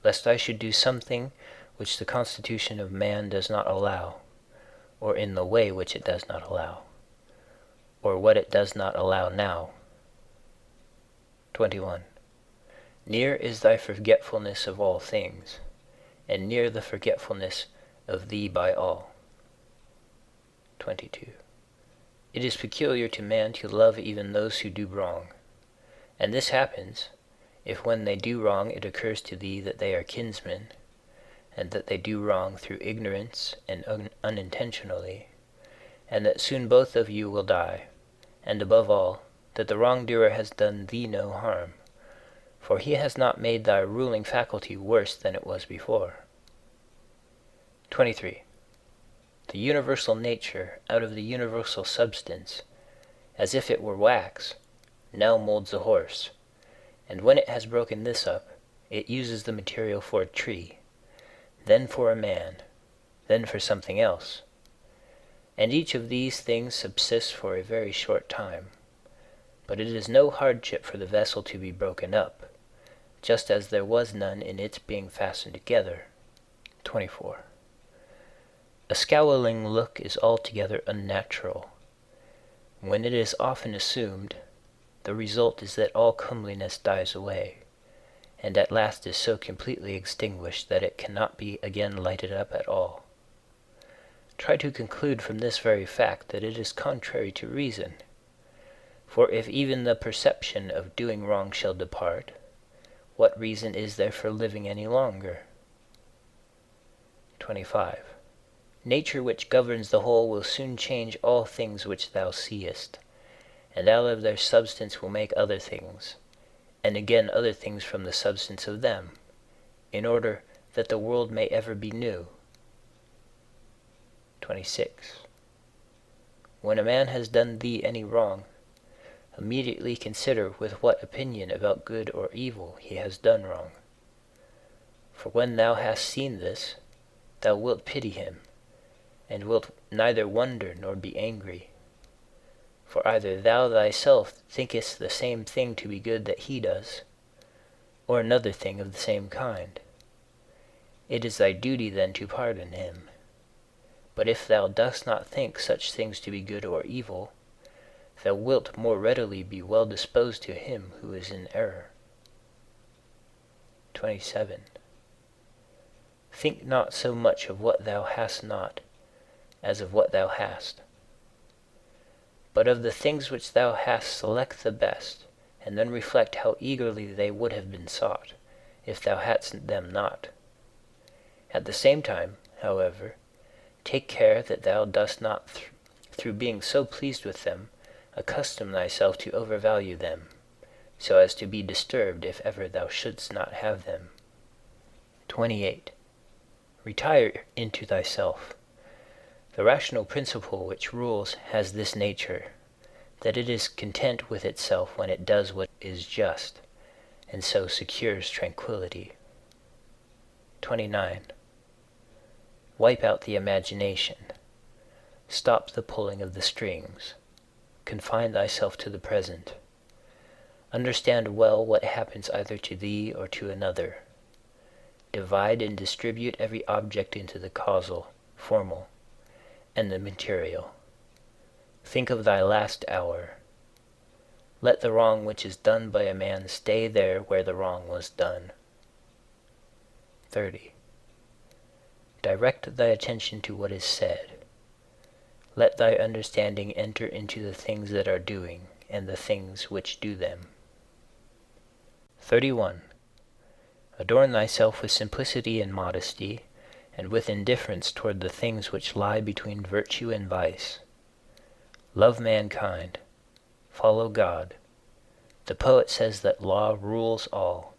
lest I should do something which the constitution of man does not allow, or in the way which it does not allow, or what it does not allow now. 21. Near is thy forgetfulness of all things, and near the forgetfulness of thee by all. 22. It is peculiar to man to love even those who do wrong, and this happens, if when they do wrong it occurs to thee that they are kinsmen, and that they do wrong through ignorance and unintentionally, and that soon both of you will die, and above all, that the wrongdoer has done thee no harm, for he has not made thy ruling faculty worse than it was before. 23. The universal nature, out of the universal substance, as if it were wax, now molds a horse, and when it has broken this up, it uses the material for a tree, then for a man, then for something else. And each of these things subsists for a very short time. But it is no hardship for the vessel to be broken up, just as there was none in its being fastened together. 24. A scowling look is altogether unnatural. When it is often assumed, the result is that all comeliness dies away, and at last is so completely extinguished that it cannot be again lighted up at all. Try to conclude from this very fact that it is contrary to reason. For if even the perception of doing wrong shall depart, what reason is there for living any longer? 25. Nature which governs the whole will soon change all things which thou seest, and out of their substance will make other things, and again other things from the substance of them, in order that the world may ever be new. 26. When a man has done thee any wrong, immediately consider with what opinion about good or evil he has done wrong. For when thou hast seen this, thou wilt pity him, and wilt neither wonder nor be angry. For either thou thyself thinkest the same thing to be good that he does, or another thing of the same kind. It is thy duty then to pardon him. But if thou dost not think such things to be good or evil, thou wilt more readily be well disposed to him who is in error. 27. Think not so much of what thou hast not, as of what thou hast. But of the things which thou hast select the best, and then reflect how eagerly they would have been sought, if thou hadst them not. At the same time, however, take care that thou dost not, through being so pleased with them, accustom thyself to overvalue them, so as to be disturbed if ever thou shouldst not have them. 28. Retire into thyself. The rational principle which rules has this nature, that it is content with itself when it does what is just, and so secures tranquility. 29. Wipe out the imagination. Stop the pulling of the strings. Confine thyself to the present. Understand well what happens either to thee or to another. Divide and distribute every object into the causal, formal, and the material. Think of thy last hour. Let the wrong which is done by a man stay there where the wrong was done. 30. Direct thy attention to what is said. Let thy understanding enter into the things that are doing, and the things which do them. 31. Adorn thyself with simplicity and modesty, and with indifference toward the things which lie between virtue and vice. Love mankind. Follow God. The poet says that law rules all,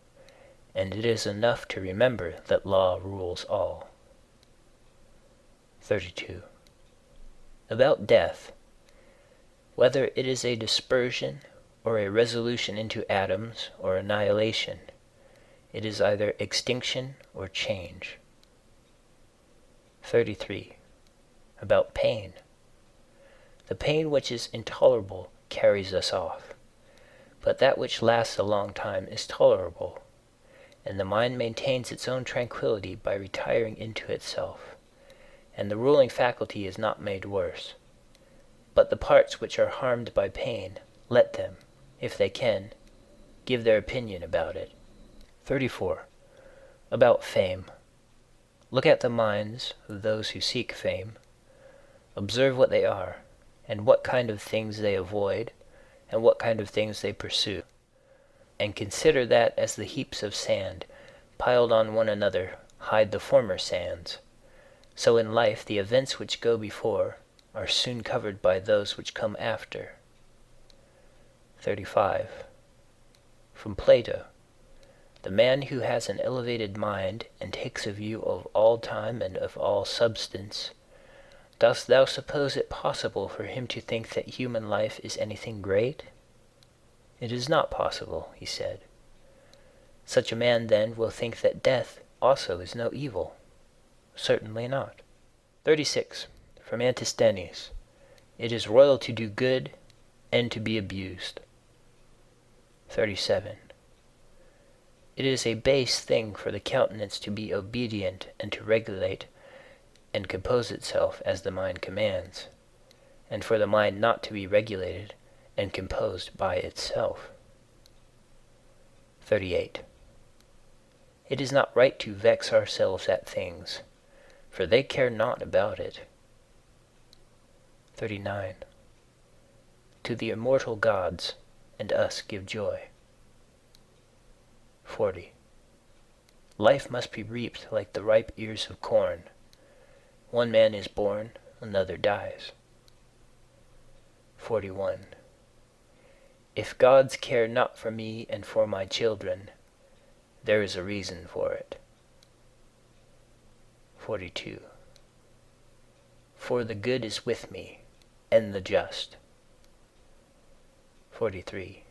and it is enough to remember that law rules all. 32. About death. Whether it is a dispersion or a resolution into atoms or annihilation, it is either extinction or change. 33. About pain. The pain which is intolerable carries us off, but that which lasts a long time is tolerable, and the mind maintains its own tranquility by retiring into itself, and the ruling faculty is not made worse. But the parts which are harmed by pain, let them, if they can, give their opinion about it. 34. About fame. Look at the minds of those who seek fame. Observe what they are, and what kind of things they avoid, and what kind of things they pursue. And consider that as the heaps of sand, piled on one another, hide the former sands, so in life the events which go before are soon covered by those which come after. 35. From Plato. The man who has an elevated mind and takes a view of all time and of all substance, dost thou suppose it possible for him to think that human life is anything great? It is not possible, he said. Such a man then will think that death also is no evil. Certainly not. 36. From Antisthenes. It is royal to do good and to be abused. 37. It is a base thing for the countenance to be obedient and to regulate and compose itself as the mind commands, and for the mind not to be regulated and composed by itself. 38. It is not right to vex ourselves at things, for they care not about it. 39. To the immortal gods and us give joy. 40. Life must be reaped like the ripe ears of corn. One man is born, another dies. 41. If gods care not for me and for my children, there is a reason for it. 42. For the good is with me, and the just. 43.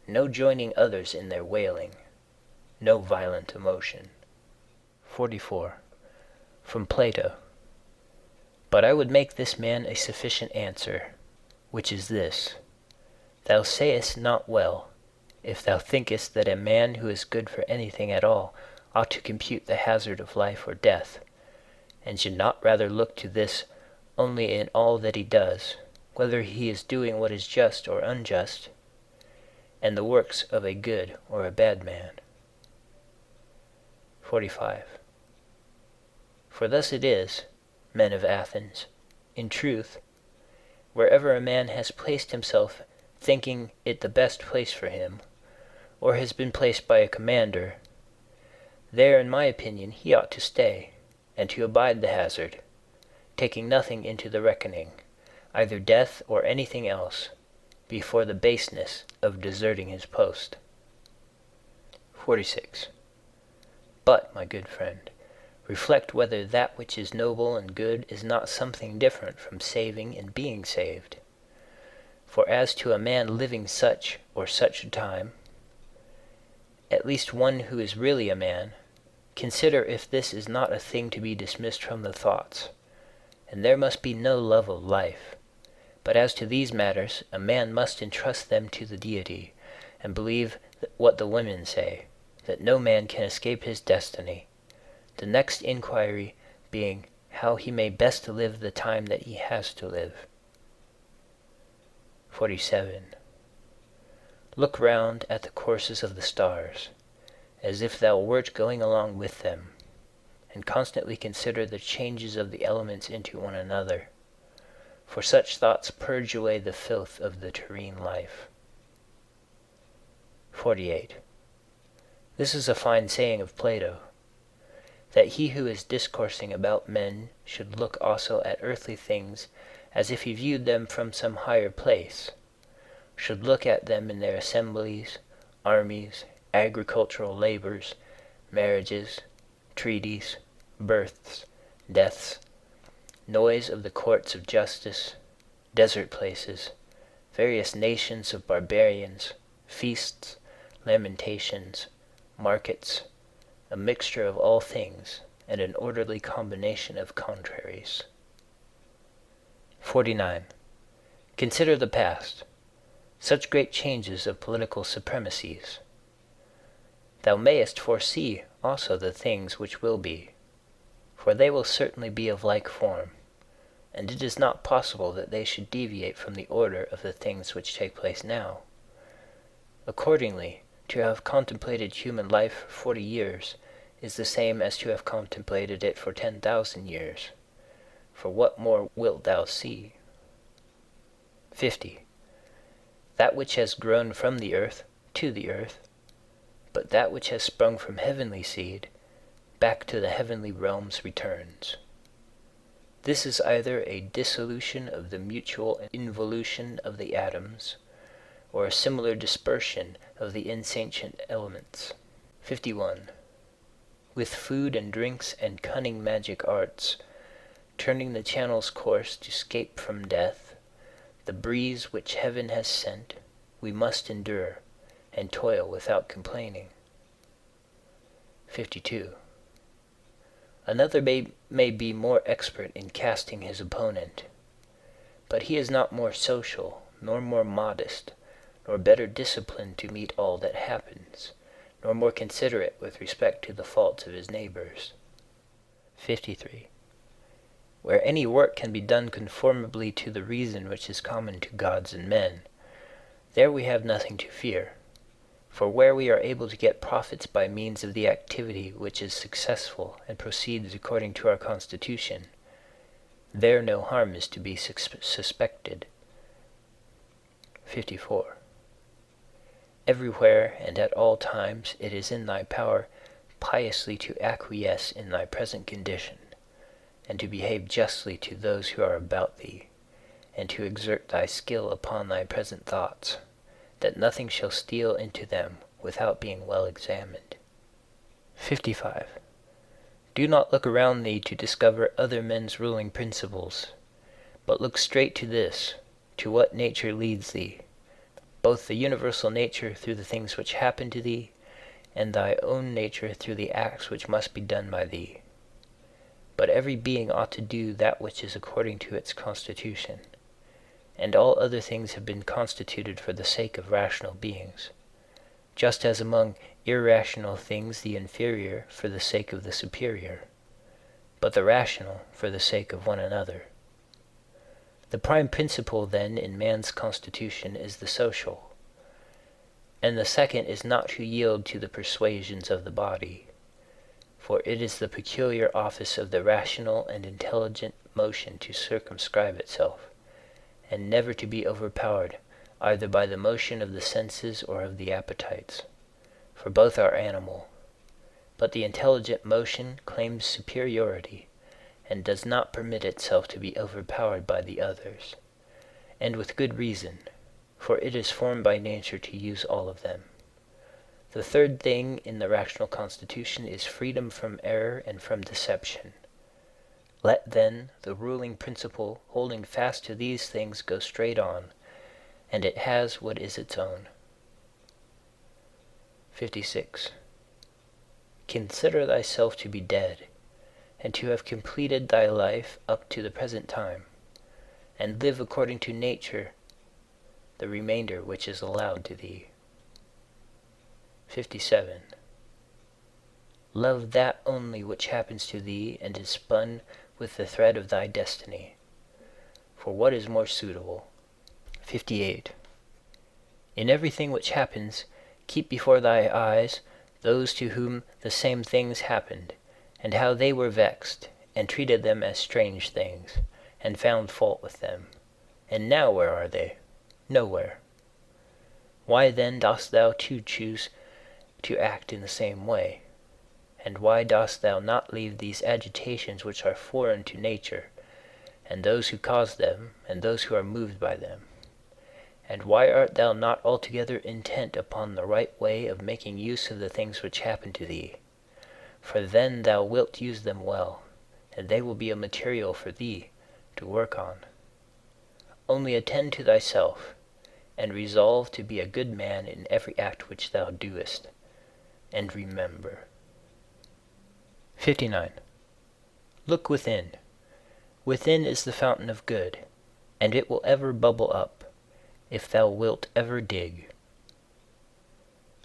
No joining others in their wailing, no violent emotion. 44. From Plato. But I would make this man a sufficient answer, which is this: Thou sayest not well, if thou thinkest that a man who is good for anything at all ought to compute the hazard of life or death, and should not rather look to this only in all that he does, whether he is doing what is just or unjust, and the works of a good or a bad man. 45. For thus it is, men of Athens, in truth, wherever a man has placed himself thinking it the best place for him, or has been placed by a commander, there, in my opinion, he ought to stay, and to abide the hazard, taking nothing into the reckoning, either death or anything else, before the baseness of deserting his post. 46. But, my good friend, reflect whether that which is noble and good is not something different from saving and being saved. For as to a man living such or such a time, at least one who is really a man, consider if this is not a thing to be dismissed from the thoughts, and there must be no love of life. But as to these matters, a man must entrust them to the deity, and believe what the women say, that no man can escape his destiny, the next inquiry being how he may best live the time that he has to live. 47. Look round at the courses of the stars, as if thou wert going along with them, and constantly consider the changes of the elements into one another, for such thoughts purge away the filth of the terrene life. 48. This is a fine saying of Plato, that he who is discoursing about men should look also at earthly things as if he viewed them from some higher place, should look at them in their assemblies, armies, agricultural labors, marriages, treaties, births, deaths, noise of the courts of justice, desert places, various nations of barbarians, feasts, lamentations, markets, a mixture of all things, and an orderly combination of contraries. 49. Consider the past, such great changes of political supremacies. Thou mayest foresee also the things which will be, for they will certainly be of like form, and it is not possible that they should deviate from the order of the things which take place now. Accordingly, to have contemplated human life for 40 years is the same as to have contemplated it for 10,000 years. For what more wilt thou see? 50. That which has grown from the earth to the earth, but that which has sprung from heavenly seed back to the heavenly realms returns. This is either a dissolution of the mutual involution of the atoms, or a similar dispersion of the insentient elements. 51. With food and drinks and cunning magic arts, turning the channel's course to scape from death, the breeze which heaven has sent, we must endure, and toil without complaining. 52. Another may be more expert in casting his opponent, but he is not more social, nor more modest, nor better disciplined to meet all that happens, nor more considerate with respect to the faults of his neighbors. 53. Where any work can be done conformably to the reason which is common to gods and men, there we have nothing to fear. For where we are able to get profits by means of the activity which is successful and proceeds according to our constitution, there no harm is to be suspected. 54. Everywhere and at all times it is in thy power piously to acquiesce in thy present condition, and to behave justly to those who are about thee, and to exert thy skill upon thy present thoughts, that nothing shall steal into them without being well examined. 55. Do not look around thee to discover other men's ruling principles, but look straight to this, to what nature leads thee, both the universal nature through the things which happen to thee, and thy own nature through the acts which must be done by thee. But every being ought to do that which is according to its constitution, and all other things have been constituted for the sake of rational beings, just as among irrational things the inferior for the sake of the superior, but the rational for the sake of one another. The prime principle, then, in man's constitution is the social, and the second is not to yield to the persuasions of the body, for it is the peculiar office of the rational and intelligent motion to circumscribe itself, and never to be overpowered either by the motion of the senses or of the appetites, for both are animal. But the intelligent motion claims superiority, and does not permit itself to be overpowered by the others, and with good reason, for it is formed by nature to use all of them. The third thing in the rational constitution is freedom from error and from deception. Let, then, the ruling principle holding fast to these things go straight on, and it has what is its own. 56. Consider thyself to be dead, and to have completed thy life up to the present time, and live according to nature the remainder which is allowed to thee. 57. Love that only which happens to thee and is spun with the thread of thy destiny, for what is more suitable? 58. In everything which happens, keep before thy eyes those to whom the same things happened, and how they were vexed, and treated them as strange things, and found fault with them. And now where are they? Nowhere. Why then dost thou too choose to act in the same way? And why dost thou not leave these agitations which are foreign to nature, and those who cause them, and those who are moved by them? And why art thou not altogether intent upon the right way of making use of the things which happen to thee? For then thou wilt use them well, and they will be a material for thee to work on. Only attend to thyself, and resolve to be a good man in every act which thou doest, and remember. 59. Look within. Within is the fountain of good, and it will ever bubble up, if thou wilt ever dig.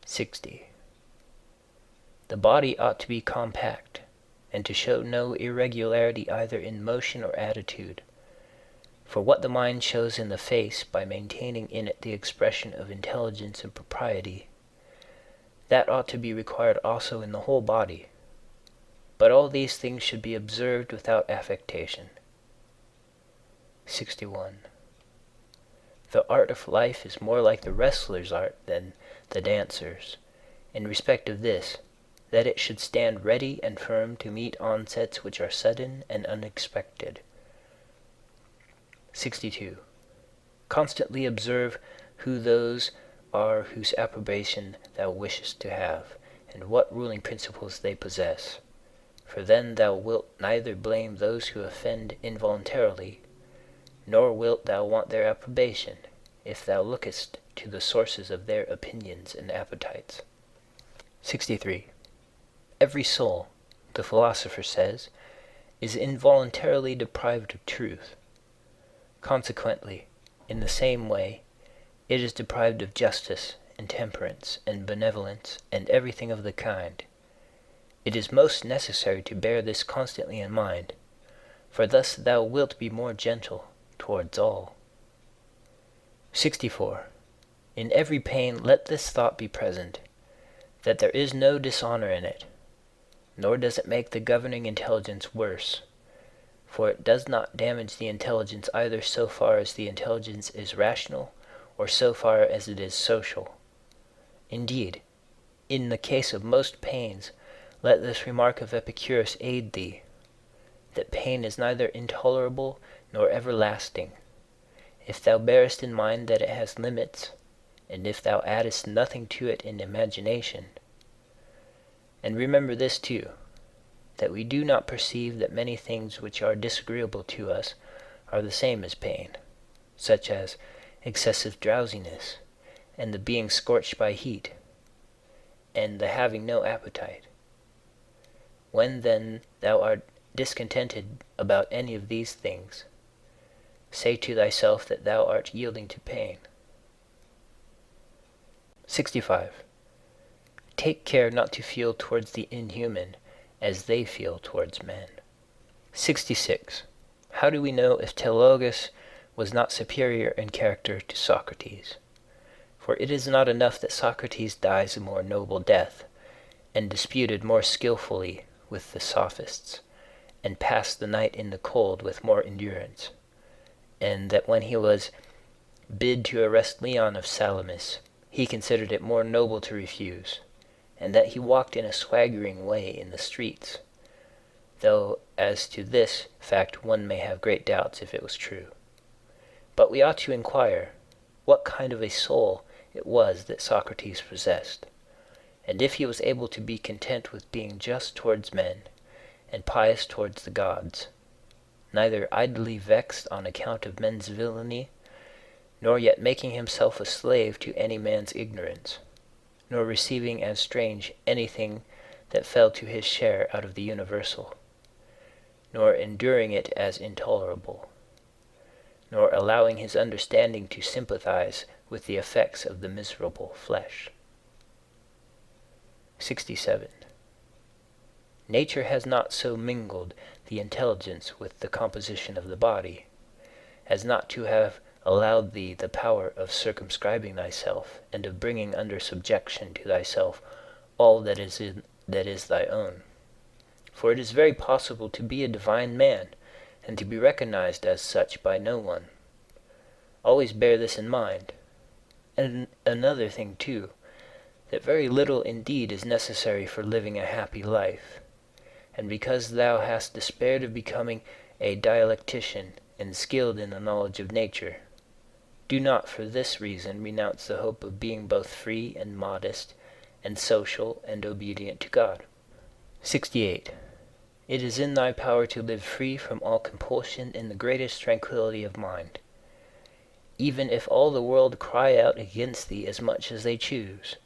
60. The body ought to be compact, and to show no irregularity either in motion or attitude. For what the mind shows in the face by maintaining in it the expression of intelligence and propriety, that ought to be required also in the whole body. But all these things should be observed without affectation. 61. The art of life is more like the wrestler's art than the dancer's, in respect of this, that it should stand ready and firm to meet onsets which are sudden and unexpected. 62. Constantly observe who those are whose approbation thou wishest to have, and what ruling principles they possess. For then thou wilt neither blame those who offend involuntarily, nor wilt thou want their approbation, if thou lookest to the sources of their opinions and appetites. 63. Every soul, the philosopher says, is involuntarily deprived of truth. Consequently, in the same way, it is deprived of justice and temperance and benevolence and everything of the kind. It is most necessary to bear this constantly in mind, for thus thou wilt be more gentle towards all. 64. In every pain let this thought be present, that there is no dishonor in it, nor does it make the governing intelligence worse, for it does not damage the intelligence either so far as the intelligence is rational or so far as it is social. Indeed, in the case of most pains, let this remark of Epicurus aid thee, that pain is neither intolerable nor everlasting, if thou bearest in mind that it has limits, and if thou addest nothing to it in imagination. And remember this too, that we do not perceive that many things which are disagreeable to us are the same as pain, such as excessive drowsiness, and the being scorched by heat, and the having no appetite. When then thou art discontented about any of these things, say to thyself that thou art yielding to pain. 65. Take care not to feel towards the inhuman as they feel towards men. 66. How do we know if Teleologus was not superior in character to Socrates? For it is not enough that Socrates dies a more noble death, and disputed more skillfully with the sophists, and passed the night in the cold with more endurance, and that when he was bid to arrest Leon of Salamis, he considered it more noble to refuse, and that he walked in a swaggering way in the streets, though as to this fact one may have great doubts if it was true. But we ought to inquire what kind of a soul it was that Socrates possessed, and if he was able to be content with being just towards men, and pious towards the gods, neither idly vexed on account of men's villainy, nor yet making himself a slave to any man's ignorance, nor receiving as strange anything that fell to his share out of the universal, nor enduring it as intolerable, nor allowing his understanding to sympathize with the effects of the miserable flesh. 67. Nature has not so mingled the intelligence with the composition of the body, as not to have allowed thee the power of circumscribing thyself, and of bringing under subjection to thyself all that is thy own. For it is very possible to be a divine man, and to be recognized as such by no one. Always bear this in mind. And another thing too, that very little indeed is necessary for living a happy life. And because thou hast despaired of becoming a dialectician and skilled in the knowledge of nature, do not for this reason renounce the hope of being both free and modest, and social and obedient to God. 68. It is in thy power to live free from all compulsion in the greatest tranquility of mind, even if all the world cry out against thee as much as they choose,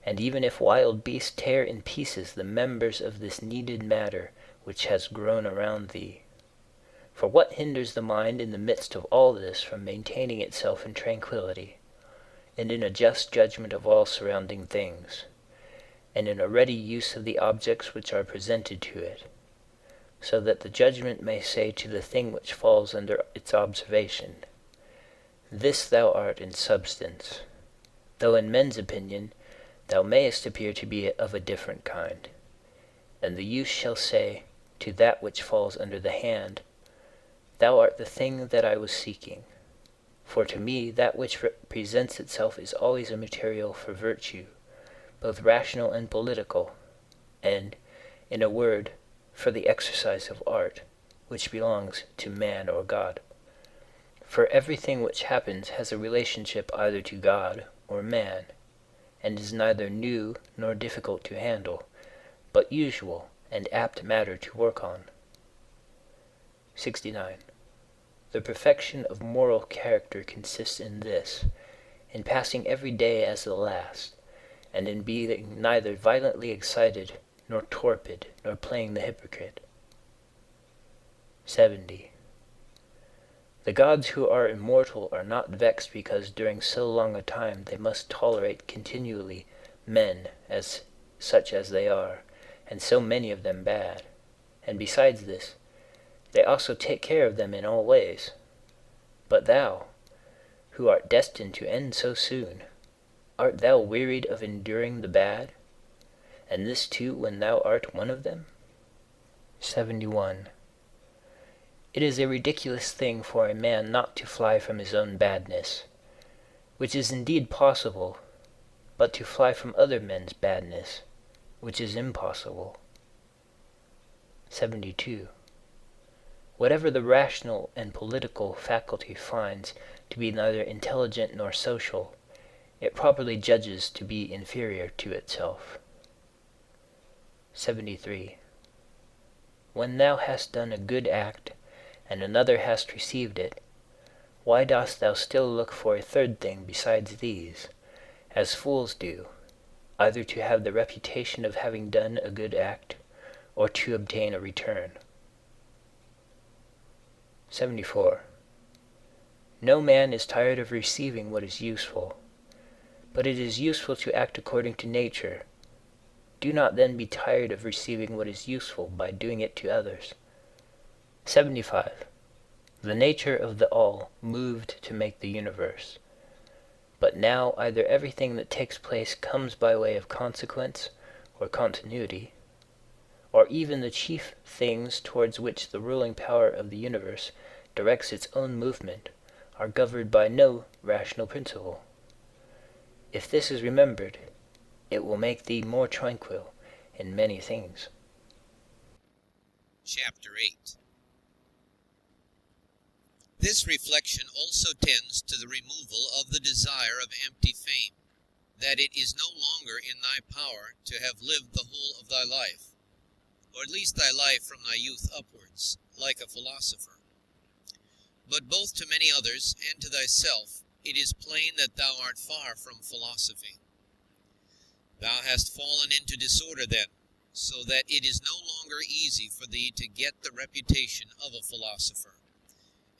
and even if wild beasts tear in pieces the members of this kneaded matter which has grown around thee. For what hinders the mind in the midst of all this from maintaining itself in tranquility, and in a just judgment of all surrounding things, and in a ready use of the objects which are presented to it, so that the judgment may say to the thing which falls under its observation, This thou art in substance, though in men's opinion thou mayest appear to be of a different kind. And the youth shall say to that which falls under the hand, Thou art the thing that I was seeking. For to me that which presents itself is always a material for virtue, both rational and political, and, in a word, for the exercise of art, which belongs to man or God. For everything which happens has a relationship either to God or man, and is neither new nor difficult to handle, but usual and apt matter to work on. 69. The perfection of moral character consists in this, in passing every day as the last, and in being neither violently excited, nor torpid, nor playing the hypocrite. 70. The gods who are immortal are not vexed because during so long a time they must tolerate continually men as such as they are, and so many of them bad. And besides this, they also take care of them in all ways. But thou, who art destined to end so soon, art thou wearied of enduring the bad, and this too when thou art one of them? 71. It is a ridiculous thing for a man not to fly from his own badness, which is indeed possible, but to fly from other men's badness, which is impossible. 72. Whatever the rational and political faculty finds to be neither intelligent nor social, it properly judges to be inferior to itself. 73. When thou hast done a good act, and another hast received it, why dost thou still look for a third thing besides these, as fools do, either to have the reputation of having done a good act, or to obtain a return? 74. No man is tired of receiving what is useful, but it is useful to act according to nature. Do not then be tired of receiving what is useful by doing it to others. 75. The nature of the all moved to make the universe. But now either everything that takes place comes by way of consequence or continuity, or even the chief things towards which the ruling power of the universe directs its own movement are governed by no rational principle. If this is remembered, it will make thee more tranquil in many things. Chapter 8. This reflection also tends to the removal of the desire of empty fame, that it is no longer in thy power to have lived the whole of thy life, or at least thy life from thy youth upwards, like a philosopher. But both to many others and to thyself it is plain that thou art far from philosophy. Thou hast fallen into disorder then, so that it is no longer easy for thee to get the reputation of a philosopher,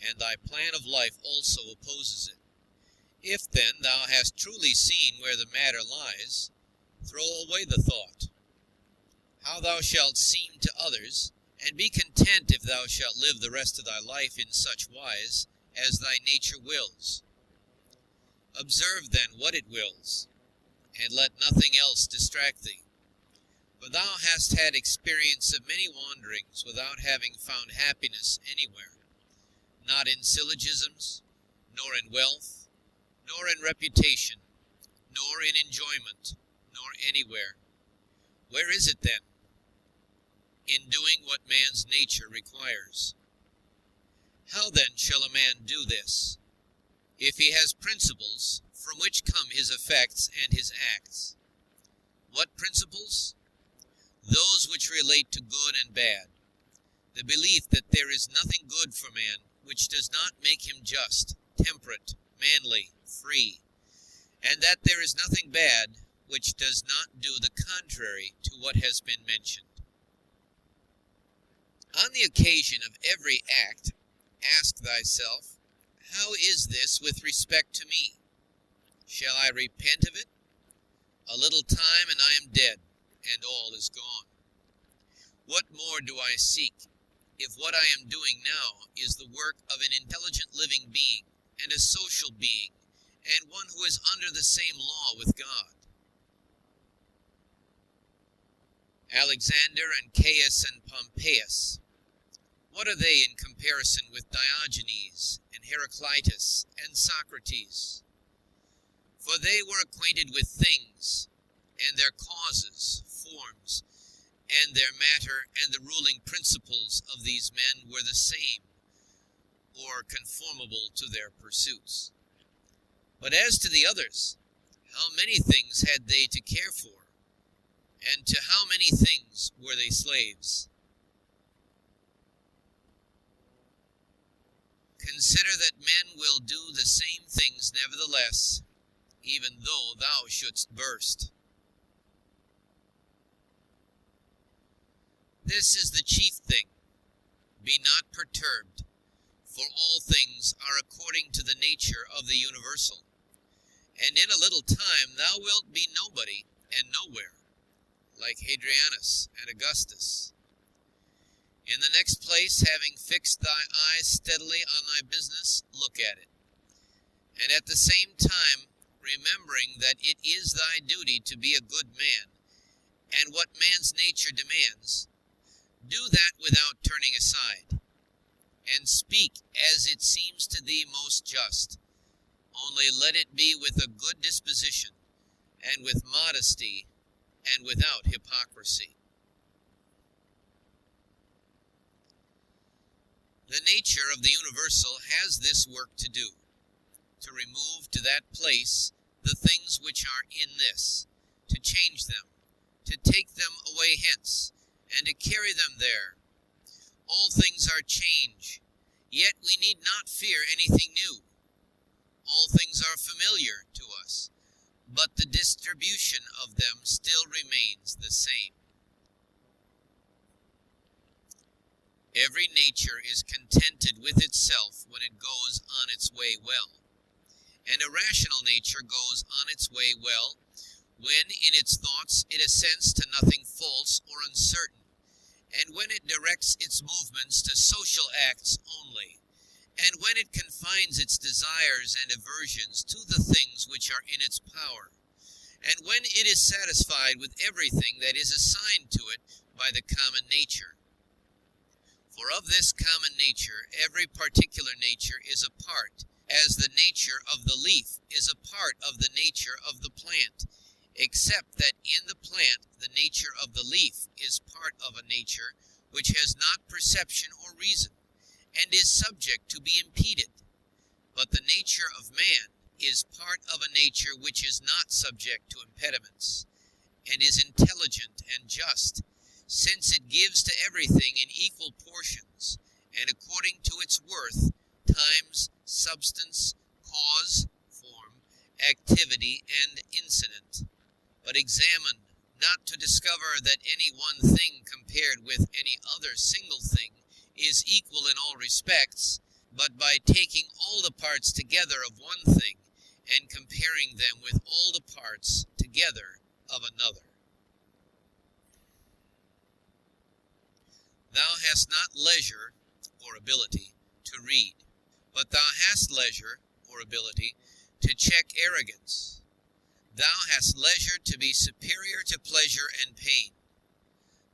and thy plan of life also opposes it. If then thou hast truly seen where the matter lies, throw away the thought. How thou shalt seem to others, and be content if thou shalt live the rest of thy life in such wise as thy nature wills. Observe then what it wills, and let nothing else distract thee. For thou hast had experience of many wanderings without having found happiness anywhere, not in syllogisms, nor in wealth, nor in reputation, nor in enjoyment, nor anywhere. Where is it then? In doing what man's nature requires. How then shall a man do this? If he has principles from which come his effects and his acts. What principles? Those which relate to good and bad. The belief that there is nothing good for man which does not make him just, temperate, manly, free, and that there is nothing bad which does not do the contrary to what has been mentioned. On the occasion of every act, ask thyself, how is this with respect to me? Shall I repent of it? A little time and I am dead. and all is gone. What more do I seek, if what I am doing now is the work of an intelligent living being, and a social being, and one who is under the same law with God? Alexander and Caius and Pompeius, what are they in comparison with Diogenes and Heraclitus and Socrates? For they were acquainted with things, and their causes, forms, and their matter, and the ruling principles of these men were the same, or conformable to their pursuits. But as to the others, how many things had they to care for, and to how many things were they slaves? Consider that men will do the same things nevertheless, even though thou shouldst burst. This is the chief thing. Be not perturbed, for all things are according to the nature of the universal. And in a little time thou wilt be nobody and nowhere, like Hadrianus and Augustus. In the next place, having fixed thy eyes steadily on thy business, look at it. And at the same time, remembering that it is thy duty to be a good man, and what man's nature demands, do that without turning aside, and speak as it seems to thee most just. Only let it be with a good disposition, and with modesty, and without hypocrisy. The nature of the universal has this work to do, to remove to that place the things which are in this, to change them, to take them away hence, and to carry them there. All things are change, yet we need not fear anything new. All things are familiar to us, but the distribution of them still remains the same. Every nature is contented with itself when it goes on its way well, and a rational nature goes on its way well when in its thoughts it assents to nothing false or uncertain, and when it directs its movements to social acts only, and when it confines its desires and aversions to the things which are in its power, and when it is satisfied with everything that is assigned to it by the common nature. For of this common nature every particular nature is a part, as the nature of the leaf is a part of the nature of the plant, except that in the plant the nature of the leaf is part of a nature which has not perception or reason, and is subject to be impeded. But the nature of man is part of a nature which is not subject to impediments, and is intelligent and just, since it gives to everything in equal portions, and according to its worth, times, substance, cause, form, activity, and incident. But examined, not to discover that any one thing compared with any other single thing is equal in all respects, but by taking all the parts together of one thing, and comparing them with all the parts together of another. Thou hast not leisure, or ability, to read, but thou hast leisure, or ability, to check arrogance. Thou hast leisure to be superior to pleasure and pain.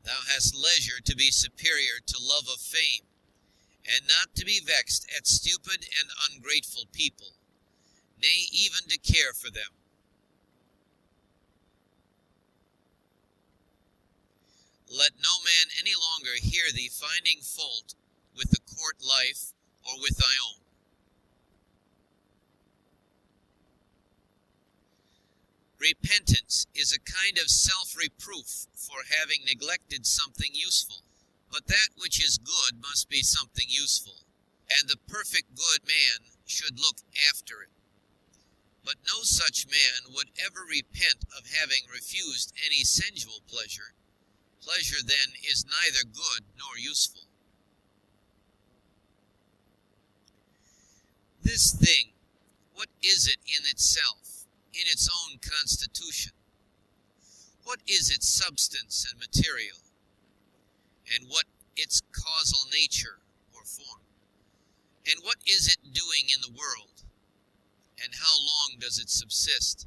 Thou hast leisure to be superior to love of fame, and not to be vexed at stupid and ungrateful people, nay, even to care for them. Let no man any longer hear thee finding fault with the court life or with thy own. Repentance is a kind of self-reproof for having neglected something useful, but that which is good must be something useful, and the perfect good man should look after it. But no such man would ever repent of having refused any sensual pleasure. Pleasure, then, is neither good nor useful. This thing, what is it in itself, in its own constitution? What is its substance and material, and what its causal nature or form? And what is it doing in the world, and how long does it subsist?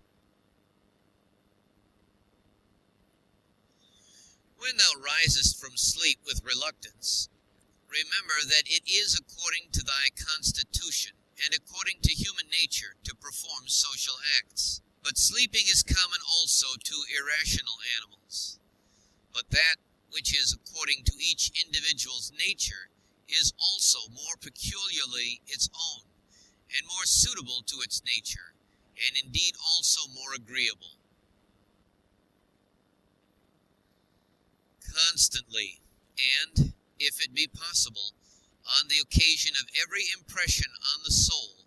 When thou risest from sleep with reluctance, remember that it is according to thy constitution and according to human nature to perform social acts. But sleeping is common also to irrational animals. But that which is according to each individual's nature is also more peculiarly its own, and more suitable to its nature, and indeed also more agreeable. Constantly, and, if it be possible, on the occasion of every impression on the soul,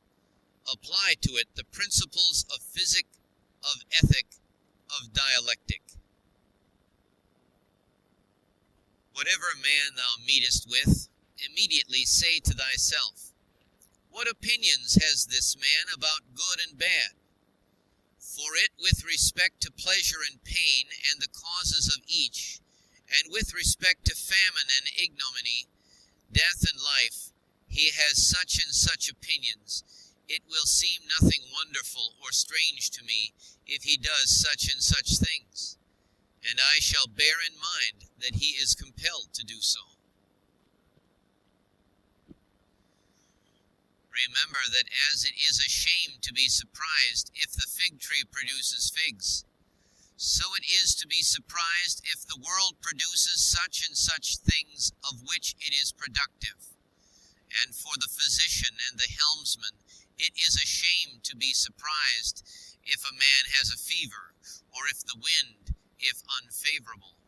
apply to it the principles of physic, of ethic, of dialectic. Whatever man thou meetest with, immediately say to thyself, what opinions has this man about good and bad? For it with respect to pleasure and pain and the causes of each, and with respect to famine and ignominy, death and life, he has such and such opinions. It will seem nothing wonderful or strange to me if he does such and such things, and I shall bear in mind that he is compelled to do so. Remember that as it is a shame to be surprised if the fig tree produces figs, so it is to be surprised if the world produces such and such things of which it is productive. And for the physician and the helmsman, it is a shame to be surprised if a man has a fever, or if the wind, if unfavorable.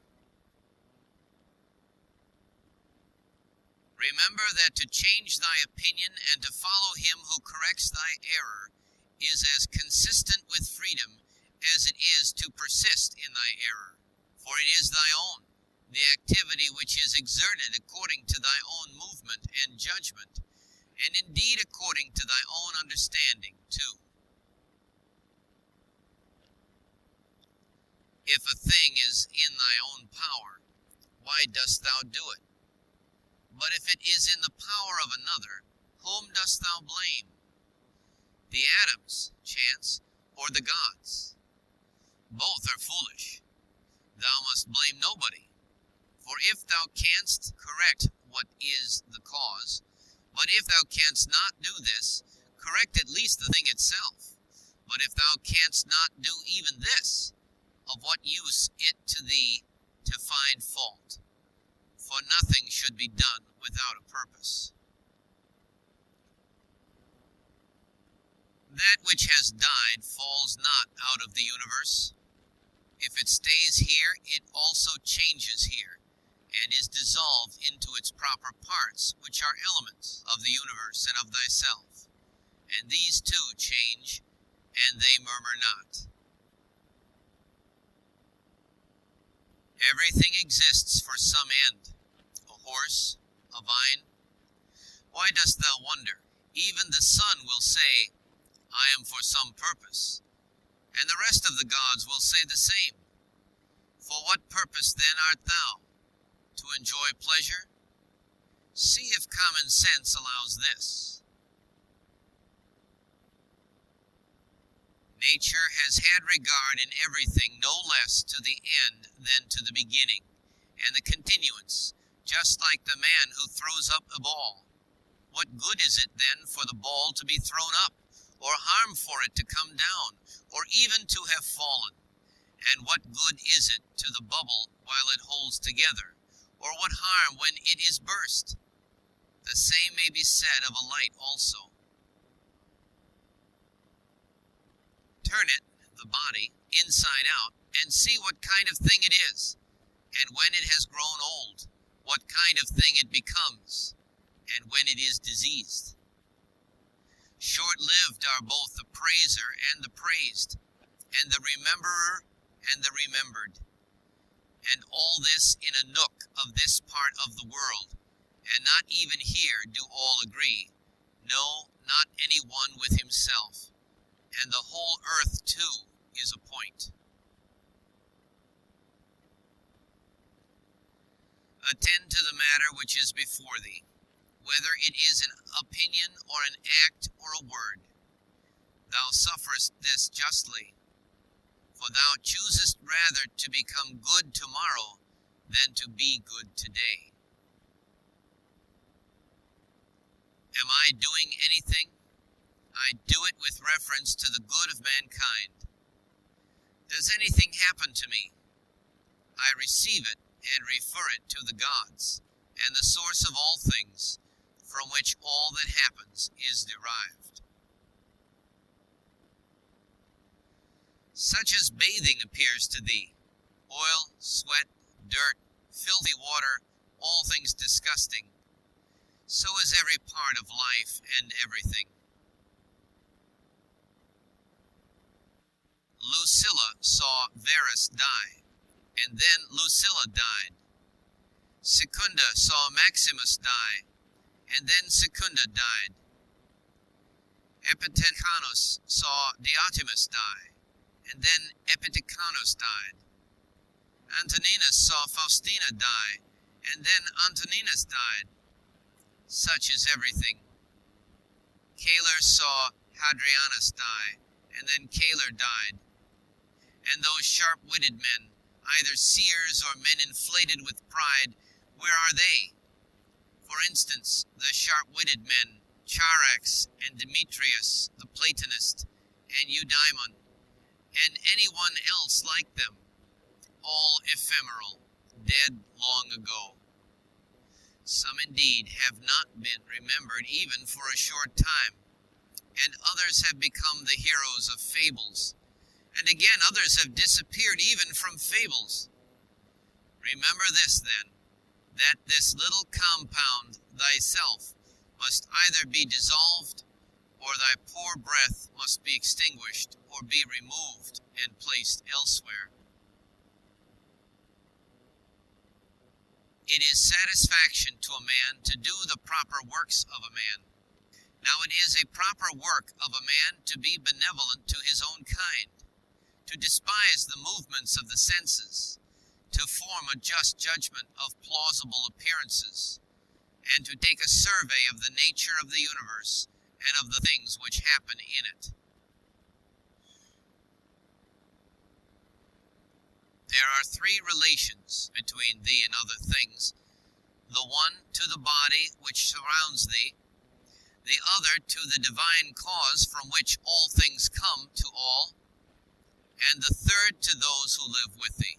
Remember that to change thy opinion and to follow him who corrects thy error is as consistent with freedom as it is to persist in thy error. For it is thy own, the activity which is exerted according to thy own movement and judgment, and indeed according to thy own understanding too. If a thing is in thy own power, why dost thou do it? But if it is in the power of another, whom dost thou blame? The atoms, chance, or the gods? Both are foolish. Thou must blame nobody. For if thou canst correct what is the cause, but if thou canst not do this, correct at least the thing itself. But if thou canst not do even this, of what use it to thee to find fault? For nothing should be done without a purpose. That which has died falls not out of the universe. If it stays here, it also changes here, and is dissolved into its proper parts, which are elements of the universe and of thyself. And these too change, and they murmur not. Everything exists for some end. A horse, a vine. Why dost thou wonder? Even the sun will say, I am for some purpose, and the rest of the gods will say the same. For what purpose then art thou? To enjoy pleasure? See if common sense allows this. Nature has had regard in everything no less to the end than to the beginning, and the continuance, just like the man who throws up a ball. What good is it then for the ball to be thrown up, or harm for it to come down, or even to have fallen? And what good is it to the bubble while it holds together, or what harm when it is burst? The same may be said of a light also. Turn it, the body, inside out, and see what kind of thing it is, and when it has grown old, what kind of thing it becomes, and when it is diseased. Short-lived are both the praiser and the praised, and the rememberer and the remembered. And all this in a nook of this part of the world, and not even here do all agree, no, not any one with himself, and the whole earth too is a point. to the matter which is before thee, whether it is an opinion or an act or a word. Thou sufferest this justly, for thou choosest rather to become good tomorrow than to be good today. Am I doing anything? I do it with reference to the good of mankind. Does anything happen to me? I receive it and refer it to the gods, and the source of all things, from which all that happens is derived. Such as bathing appears to thee, oil, sweat, dirt, filthy water, all things disgusting, so is every part of life and everything. Lucilla saw Verus die, and then Lucilla died. Secunda saw Maximus die, and then Secunda died. Epictetus saw Diotimus die, and then Epictetus died. Antoninus saw Faustina die, and then Antoninus died. Such is everything. Caelus saw Hadrianus die, and then Caelus died. And those sharp-witted men, either seers or men inflated with pride, where are they? For instance, the sharp-witted men, Charax and Demetrius, the Platonist, and Eudaimon, and anyone else like them, all ephemeral, dead long ago. Some indeed have not been remembered even for a short time, and others have become the heroes of fables, and again others have disappeared even from fables. Remember this, then, that this little compound, thyself, must either be dissolved, or thy poor breath must be extinguished, or be removed and placed elsewhere. It is satisfaction to a man to do the proper works of a man. Now it is a proper work of a man to be benevolent to his own kind, to despise the movements of the senses, to form a just judgment of plausible appearances, and to take a survey of the nature of the universe and of the things which happen in it. There are three relations between thee and other things, the one to the body which surrounds thee, the other to the divine cause from which all things come to all, and the third to those who live with thee.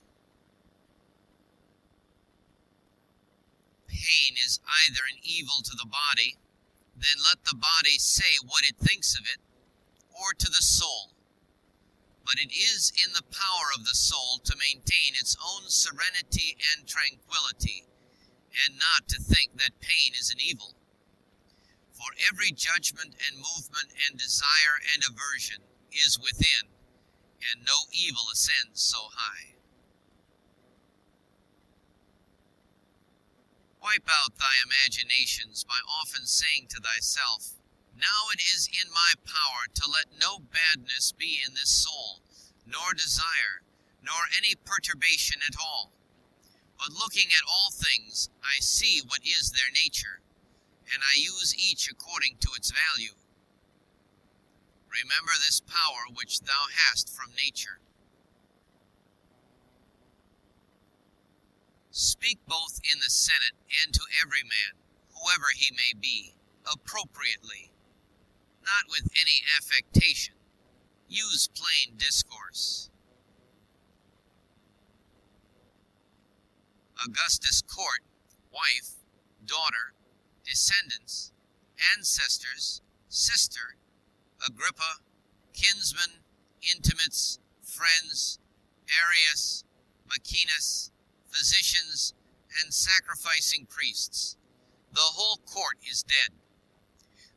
Pain is either an evil to the body, then let the body say what it thinks of it, or to the soul. But it is in the power of the soul to maintain its own serenity and tranquility, and not to think that pain is an evil. For every judgment and movement and desire and aversion is within, and no evil ascends so high. Wipe out thy imaginations by often saying to thyself, now it is in my power to let no badness be in this soul, nor desire, nor any perturbation at all. But looking at all things, I see what is their nature, and I use each according to its value. Remember this power which thou hast from nature. Speak both in the Senate and to every man, whoever he may be, appropriately, not with any affectation. Use plain discourse. Augustus' court, wife, daughter, descendants, ancestors, sister, Agrippa, kinsmen, intimates, friends, Arius, Maecenas, physicians, and sacrificing priests. The whole court is dead.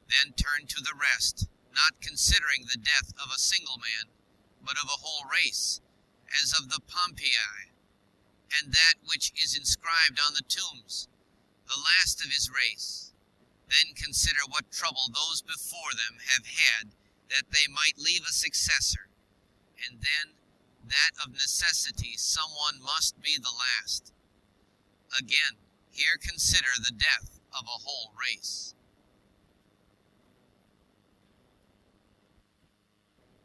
Then turn to the rest, not considering the death of a single man, but of a whole race, as of the Pompei, and that which is inscribed on the tombs, the last of his race. Then consider what trouble those before them have had, that they might leave a successor, and then that of necessity someone must be the last. Again, Here consider the death of a whole race.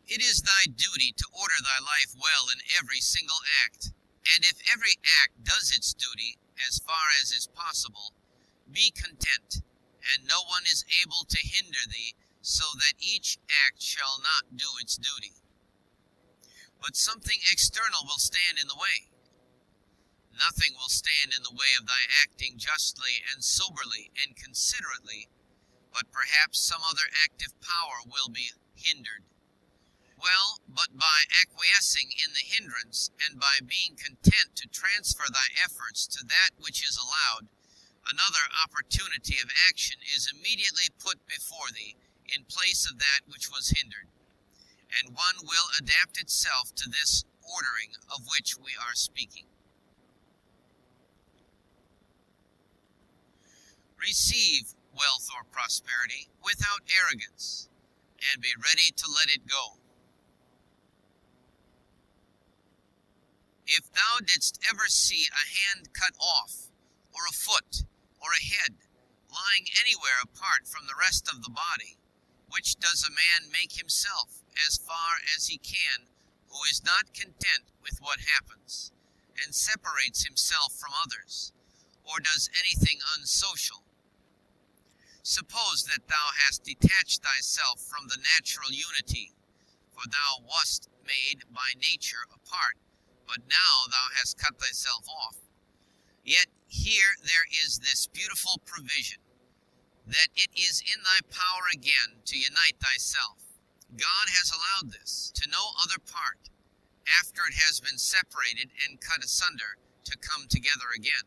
It is thy duty to order thy life well in every single act, and if every act does its duty as far as is possible, be content, and no one is able to hinder thee, so that each act shall not do its duty. But something external will stand in the way. Nothing will stand in the way of thy acting justly and soberly and considerately, but perhaps some other active power will be hindered. Well, but by acquiescing in the hindrance, and by being content to transfer thy efforts to that which is allowed, another opportunity of action is immediately put before thee in place of that which was hindered, and one will adapt itself to this ordering of which we are speaking. Receive wealth or prosperity without arrogance, and be ready to let it go. If thou didst ever see a hand cut off, or a foot, or a head, lying anywhere apart from the rest of the body, which does a man make himself, as far as he can, who is not content with what happens, and separates himself from others, or does anything unsocial? Suppose that thou hast detached thyself from the natural unity, for thou wast made by nature apart, but now thou hast cut thyself off. Yet here there is this beautiful provision, that it is in thy power again to unite thyself. God has allowed this to no other part, after it has been separated and cut asunder, to come together again.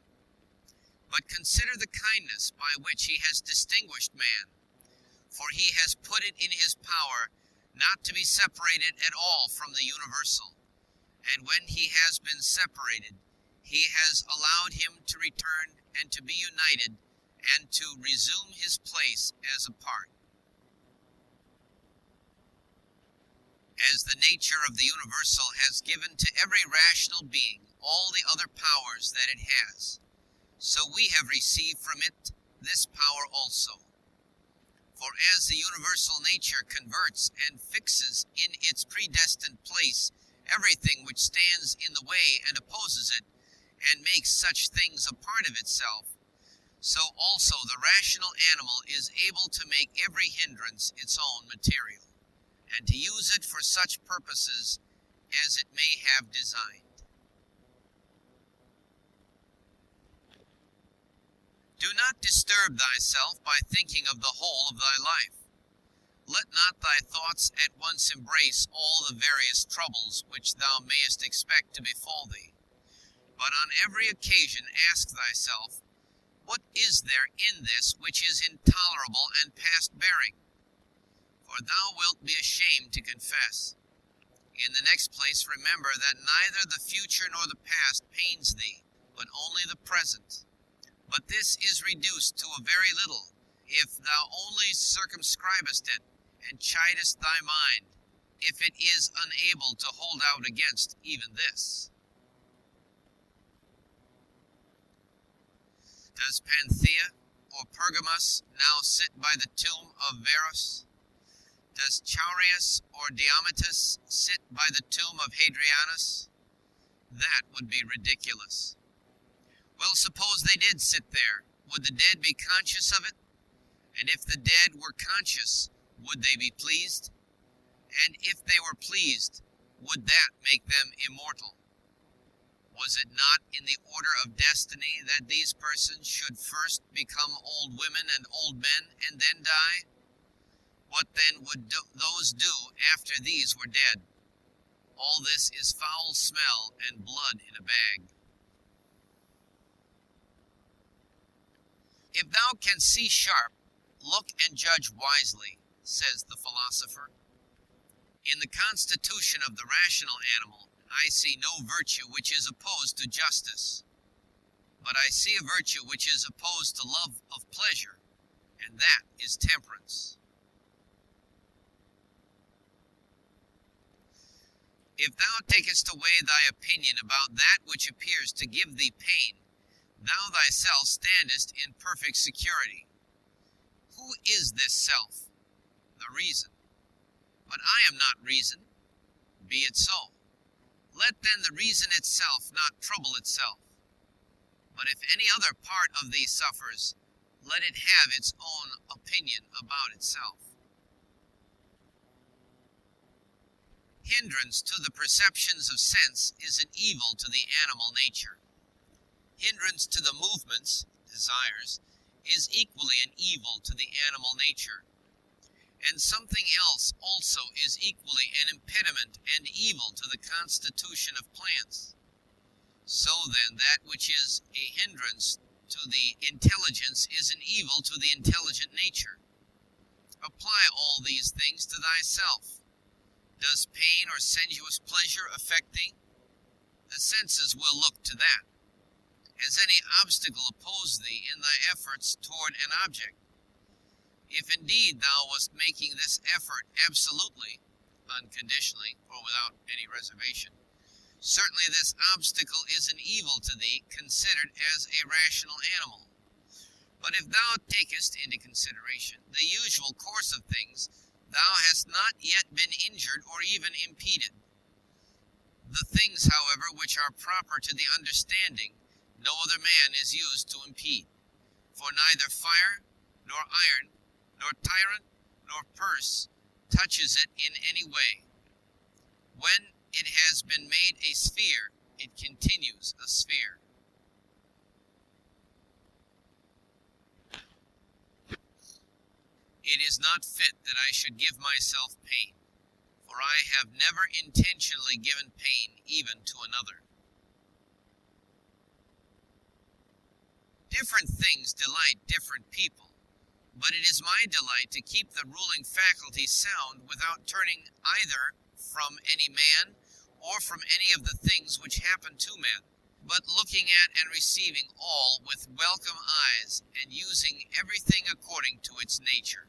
But consider the kindness by which he has distinguished man, for he has put it in his power not to be separated at all from the universal, and when he has been separated, he has allowed him to return and to be united, and to resume his place as a part. As the nature of the universal has given to every rational being all the other powers that it has, so we have received from it this power also. For as the universal nature converts and fixes in its predestined place everything which stands in the way and opposes it, and makes such things a part of itself, so also the rational animal is able to make every hindrance its own material, and to use it for such purposes as it may have designed. Do not disturb thyself by thinking of the whole of thy life. Let not thy thoughts at once embrace all the various troubles which thou mayest expect to befall thee, but on every occasion ask thyself, what is there in this which is intolerable and past bearing? For thou wilt be ashamed to confess. In the next place, remember that neither the future nor the past pains thee, but only the present. But this is reduced to a very little, if thou only circumscribest it, and chidest thy mind, if it is unable to hold out against even this. Does Panthea or Pergamus now sit by the tomb of Varus? Does Chaurias or Diometus sit by the tomb of Hadrianus? That would be ridiculous. Well, suppose they did sit there. Would the dead be conscious of it? And if the dead were conscious, would they be pleased? And if they were pleased, would that make them immortal? Was it not in the order of destiny that these persons should first become old women and old men, and then die? What then would those do after these were dead? All this is foul smell and blood in a bag. If thou canst see sharp, look and judge wisely, says the philosopher. In the constitution of the rational animal, I see no virtue which is opposed to justice, but I see a virtue which is opposed to love of pleasure, and that is temperance. If thou takest away thy opinion about that which appears to give thee pain, thou thyself standest in perfect security. Who is this self? The reason. But I am not reason. Be it so. Let then the reason itself not trouble itself. But if any other part of thee suffers, let it have its own opinion about itself. Hindrance to the perceptions of sense is an evil to the animal nature. Hindrance to the movements, desires, is equally an evil to the animal nature. And something else also is equally an impediment and evil to the constitution of plants. So then, that which is a hindrance to the intelligence is an evil to the intelligent nature. Apply all these things to thyself. Does pain or sensuous pleasure affect thee? The senses will look to that. Has any obstacle opposed thee in thy efforts toward an object? If indeed thou wast making this effort absolutely, unconditionally, or without any reservation, certainly this obstacle is an evil to thee, considered as a rational animal. But if thou takest into consideration the usual course of things, thou hast not yet been injured or even impeded. The things, however, which are proper to the understanding, no other man is used to impede. For neither fire, nor iron, nor tyrant, nor purse touches it in any way. When it has been made a sphere, it continues a sphere. It is not fit that I should give myself pain, for I have never intentionally given pain even to another. Different things delight different people, but it is my delight to keep the ruling faculty sound without turning either from any man or from any of the things which happen to men, but looking at and receiving all with welcome eyes and using everything according to its nature.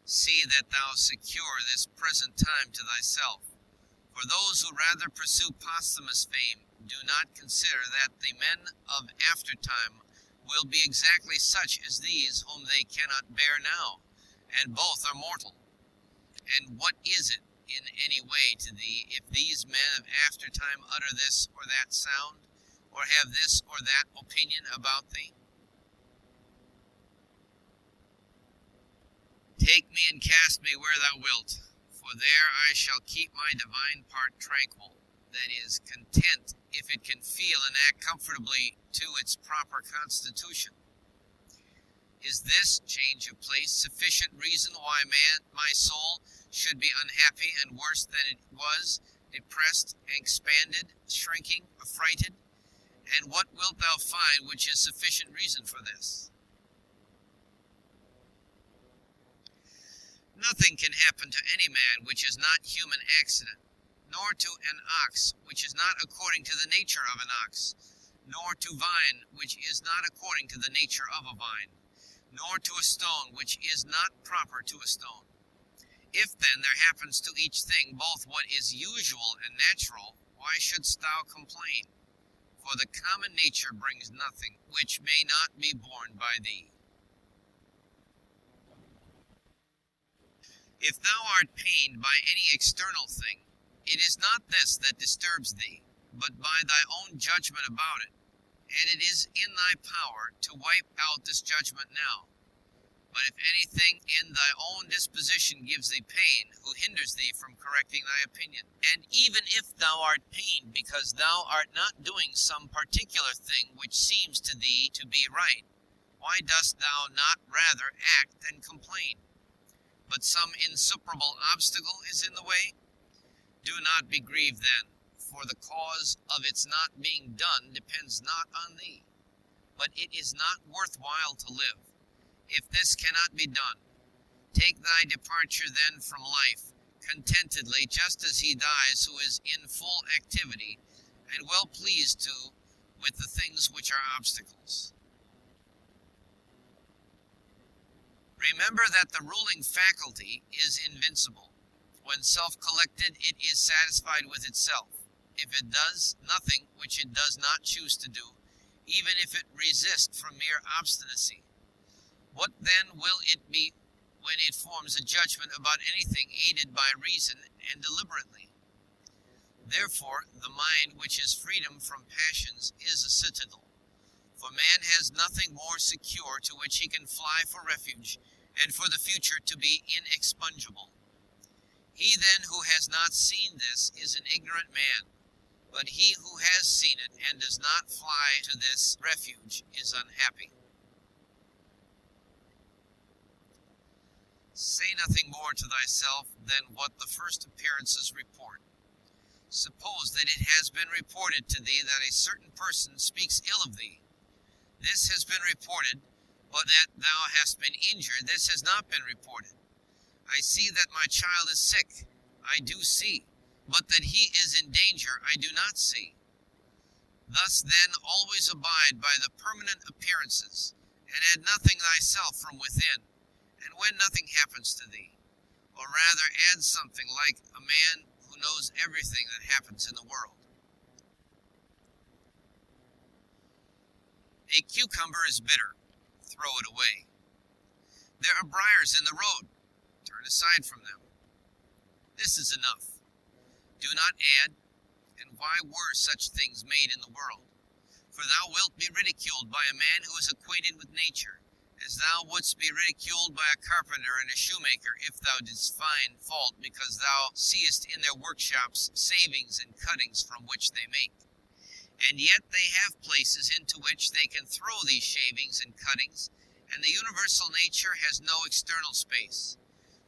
See that thou secure this present time to thyself. For those who rather pursue posthumous fame do not consider that the men of aftertime will be exactly such as these whom they cannot bear now, and both are mortal. And what is it in any way to thee if these men of aftertime utter this or that sound, or have this or that opinion about thee? Take me and cast me where thou wilt, for there I shall keep my divine part tranquil, that is, content if it can feel and act comfortably to its proper constitution. Is this change of place sufficient reason why my soul should be unhappy and worse than it was, depressed, expanded, shrinking, affrighted? And what wilt thou find which is sufficient reason for this? Nothing can happen to any man which is not human accident, nor to an ox which is not according to the nature of an ox, nor to vine which is not according to the nature of a vine, nor to a stone which is not proper to a stone. If then there happens to each thing both what is usual and natural, why shouldst thou complain? For the common nature brings nothing which may not be borne by thee. If thou art pained by any external thing, it is not this that disturbs thee, but by thy own judgment about it, and it is in thy power to wipe out this judgment now. But if anything in thy own disposition gives thee pain, who hinders thee from correcting thy opinion? And even if thou art pained because thou art not doing some particular thing which seems to thee to be right, why dost thou not rather act than complain? But some insuperable obstacle is in the way? Do not be grieved then, for the cause of its not being done depends not on thee. But it is not worthwhile to live, if this cannot be done. Take thy departure then from life, contentedly, just as he dies who is in full activity, and well pleased too with the things which are obstacles. Remember that the ruling faculty is invincible. When self-collected, it is satisfied with itself. if it does nothing which it does not choose to do, even if it resist from mere obstinacy. What then will it be when it forms a judgment about anything aided by reason and deliberately? Therefore, the mind which is freedom from passions is a citadel. For man has nothing more secure to which he can fly for refuge, and for the future to be inexpugnable. He then who has not seen this is an ignorant man, but he who has seen it and does not fly to this refuge is unhappy. Say nothing more to thyself than what the first appearances report. Suppose that it has been reported to thee that a certain person speaks ill of thee. This has been reported, but that thou hast been injured, this has not been reported. I see that my child is sick, I do see, but that he is in danger, I do not see. Thus then always abide by the permanent appearances, and add nothing thyself from within, and when nothing happens to thee, or rather add something like a man who knows everything that happens in the world. A cucumber is bitter, throw it away. There are briars in the road, turn aside from them. This is enough. Do not add, and why were such things made in the world? For thou wilt be ridiculed by a man who is acquainted with nature, as thou wouldst be ridiculed by a carpenter and a shoemaker if thou didst find fault because thou seest in their workshops savings and cuttings from which they make. And yet they have places into which they can throw these shavings and cuttings, and the universal nature has no external space.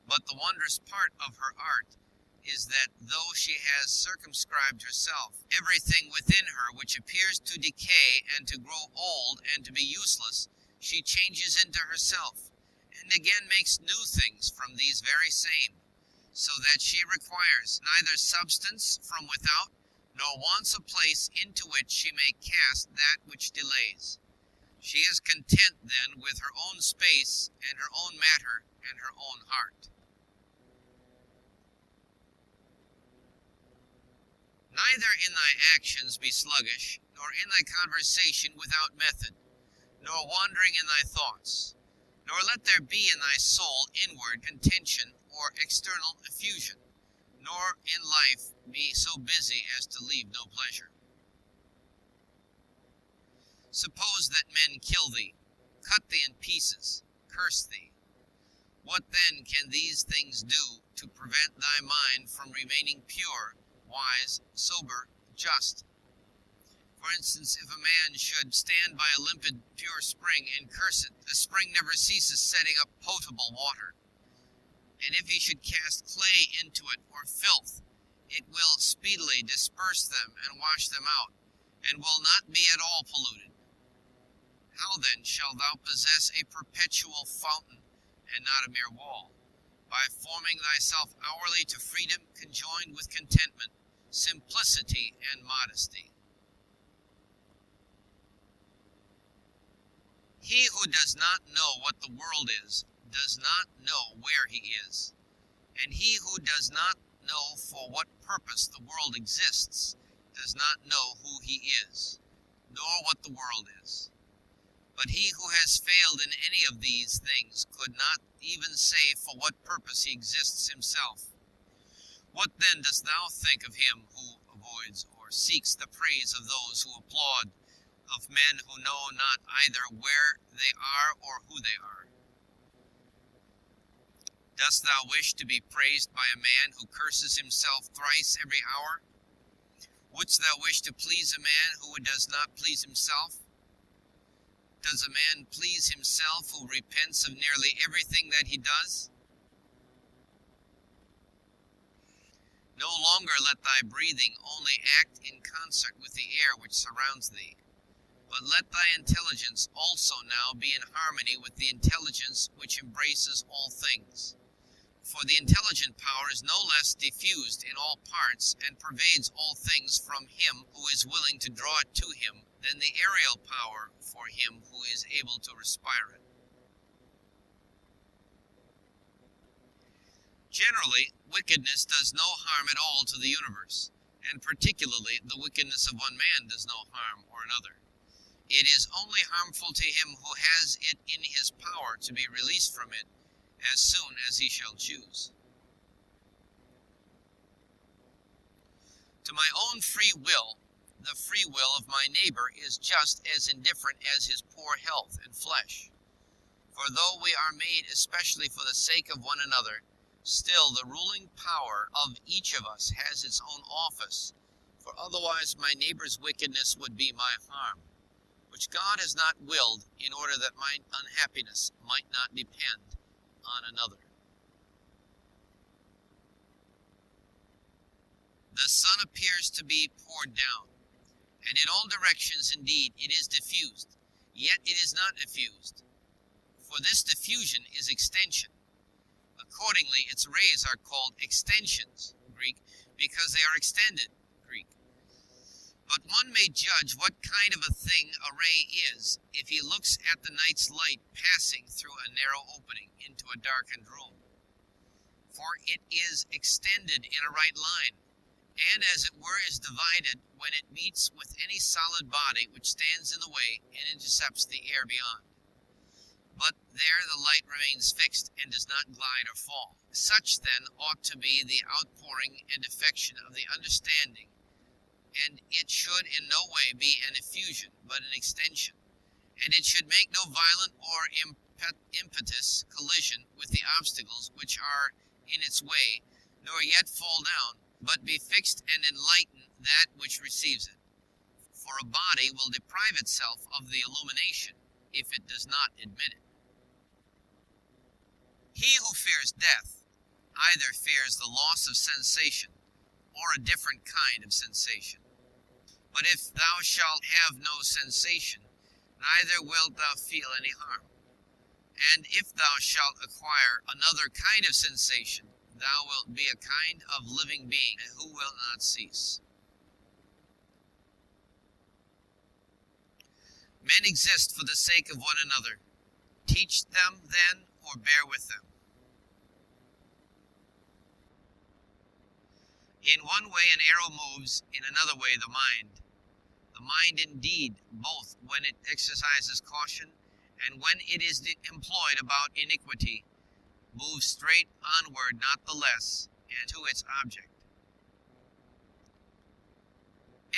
But the wondrous part of her art is that though she has circumscribed herself, everything within her which appears to decay and to grow old and to be useless, she changes into herself, and again makes new things from these very same, so that she requires neither substance from without, nor wants a place into which she may cast that which delays. She is content then with her own space, and her own matter, and her own heart. Neither in thy actions be sluggish, nor in thy conversation without method, nor wandering in thy thoughts, nor let there be in thy soul inward contention or external effusion, nor in life be so busy as to leave no pleasure. Suppose that men kill thee, cut thee in pieces, curse thee. What then can these things do to prevent thy mind from remaining pure, wise, sober, just? For instance, if a man should stand by a limpid, pure spring and curse it, the spring never ceases setting up potable water. And if he should cast clay into it or filth, it will speedily disperse them and wash them out, and will not be at all polluted. How then shalt thou possess a perpetual fountain, and not a mere wall? By forming thyself hourly to freedom conjoined with contentment, simplicity, and modesty. He who does not know what the world is, does not know where he is. And he who does not know for what purpose the world exists, does not know who he is, nor what the world is. But he who has failed in any of these things could not even say for what purpose he exists himself. What then dost thou think of him who avoids or seeks the praise of those who applaud, of men who know not either where they are or who they are? Dost thou wish to be praised by a man who curses himself thrice every hour? Wouldst thou wish to please a man who does not please himself? Does a man please himself who repents of nearly everything that he does? No longer let thy breathing only act in concert with the air which surrounds thee, but let thy intelligence also now be in harmony with the intelligence which embraces all things. For the intelligent power is no less diffused in all parts and pervades all things from him who is willing to draw it to him than the aerial power for him who is able to respire it. Generally, wickedness does no harm at all to the universe, and particularly the wickedness of one man does no harm or another. It is only harmful to him who has it in his power to be released from it as soon as he shall choose. To my own free will, the free will of my neighbor is just as indifferent as his poor health and flesh. For though we are made especially for the sake of one another, still the ruling power of each of us has its own office, for otherwise my neighbor's wickedness would be my harm, which God has not willed, in order that my unhappiness might not depend on another. The sun appears to be poured down, and in all directions indeed it is diffused, yet it is not effused. For this diffusion is extension. Accordingly, its rays are called extensions, Greek, because they are extended, Greek. But one may judge what kind of a thing a ray is if he looks at the night's light passing through a narrow opening into a darkened room. For it is extended in a right line, and as it were is divided when it meets with any solid body which stands in the way and intercepts the air beyond. But there the light remains fixed and does not glide or fall. Such then ought to be the outpouring and affection of the understanding, and it should in no way be an effusion, but an extension. And it should make no violent or impetuous collision with the obstacles which are in its way, nor yet fall down, but be fixed and enlighten that which receives it. For a body will deprive itself of the illumination if it does not admit it. He who fears death either fears the loss of sensation or a different kind of sensation. But if thou shalt have no sensation, neither wilt thou feel any harm. And if thou shalt acquire another kind of sensation, thou wilt be a kind of living being who will not cease. Men exist for the sake of one another. Teach them then, or bear with them. In one way an arrow moves, in another way the mind. The mind indeed, both when it exercises caution and when it is employed about iniquity, moves straight onward not the less, and to its object.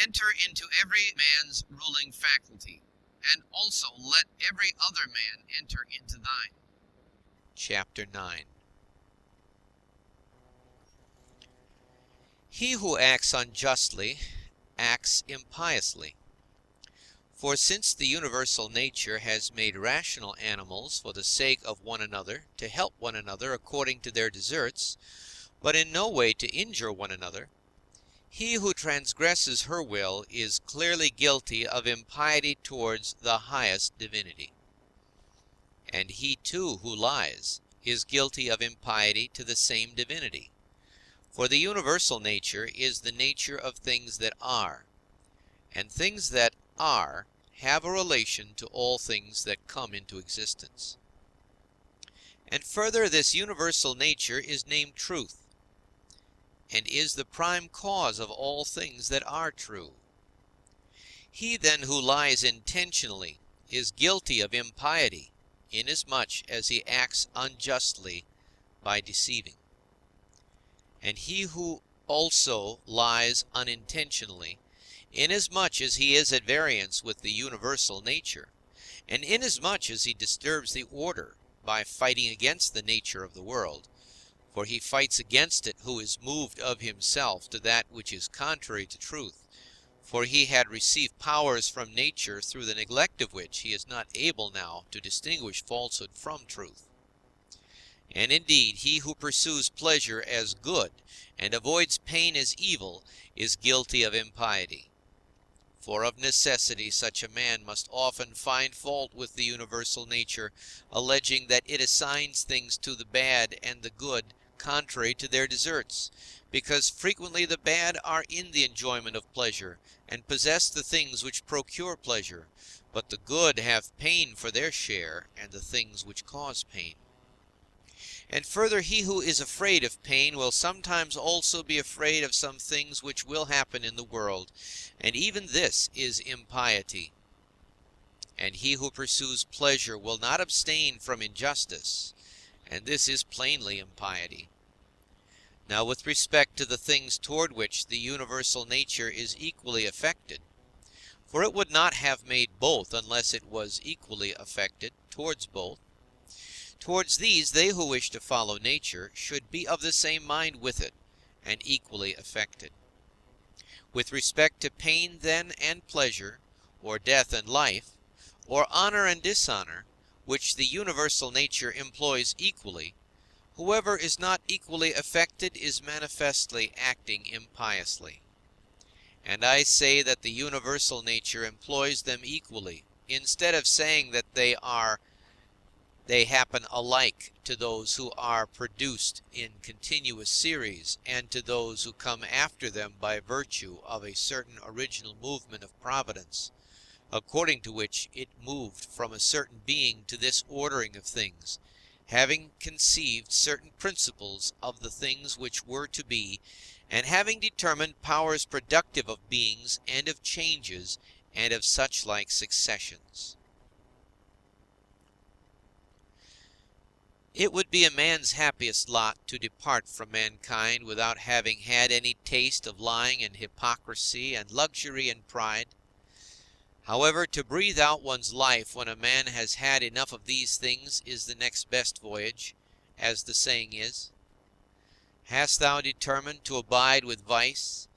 Enter into every man's ruling faculty, and also let every other man enter into thine. Chapter 9. He who acts unjustly acts impiously. For since the universal nature has made rational animals for the sake of one another, to help one another according to their deserts, but in no way to injure one another, he who transgresses her will is clearly guilty of impiety towards the highest divinity. And he too who lies is guilty of impiety to the same divinity. For the universal nature is the nature of things that are, and things that are have a relation to all things that come into existence. And further, this universal nature is named truth, and is the prime cause of all things that are true. He then who lies intentionally is guilty of impiety, inasmuch as he acts unjustly by deceiving. And he who also lies unintentionally, inasmuch as he is at variance with the universal nature, and inasmuch as he disturbs the order by fighting against the nature of the world, for he fights against it who is moved of himself to that which is contrary to truth, for he had received powers from nature through the neglect of which he is not able now to distinguish falsehood from truth. And indeed, he who pursues pleasure as good and avoids pain as evil is guilty of impiety. For of necessity such a man must often find fault with the universal nature, alleging that it assigns things to the bad and the good contrary to their deserts, because frequently the bad are in the enjoyment of pleasure, and possess the things which procure pleasure, but the good have pain for their share, and the things which cause pain. And further, he who is afraid of pain will sometimes also be afraid of some things which will happen in the world, and even this is impiety. And he who pursues pleasure will not abstain from injustice, and this is plainly impiety. Now, with respect to the things toward which the universal nature is equally affected, for it would not have made both unless it was equally affected towards both, towards these they who wish to follow nature should be of the same mind with it, and equally affected. With respect to pain, then, and pleasure, or death and life, or honor and dishonor, which the universal nature employs equally, whoever is not equally affected is manifestly acting impiously. And I say that the universal nature employs them equally, instead of saying that they happen alike to those who are produced in continuous series, and to those who come after them by virtue of a certain original movement of providence, according to which it moved from a certain being to this ordering of things, having conceived certain principles of the things which were to be, and having determined powers productive of beings and of changes and of such like successions. It would be a man's happiest lot to depart from mankind without having had any taste of lying and hypocrisy and luxury and pride. However, to breathe out one's life when a man has had enough of these things is the next best voyage, as the saying is. Hast thou determined to abide with vice,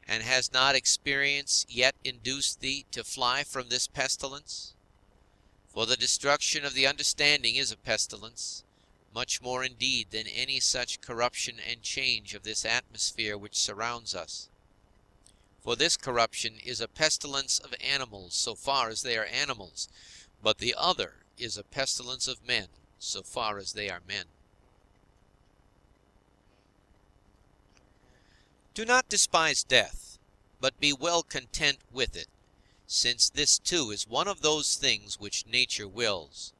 and has not experience yet induced thee to fly from this pestilence? For the destruction of the understanding is a pestilence, much more indeed than any such corruption and change of this atmosphere which surrounds us. For this corruption is a pestilence of animals, so far as they are animals, but the other is a pestilence of men, so far as they are men. Do not despise death, but be well content with it, since this too is one of those things which nature wills.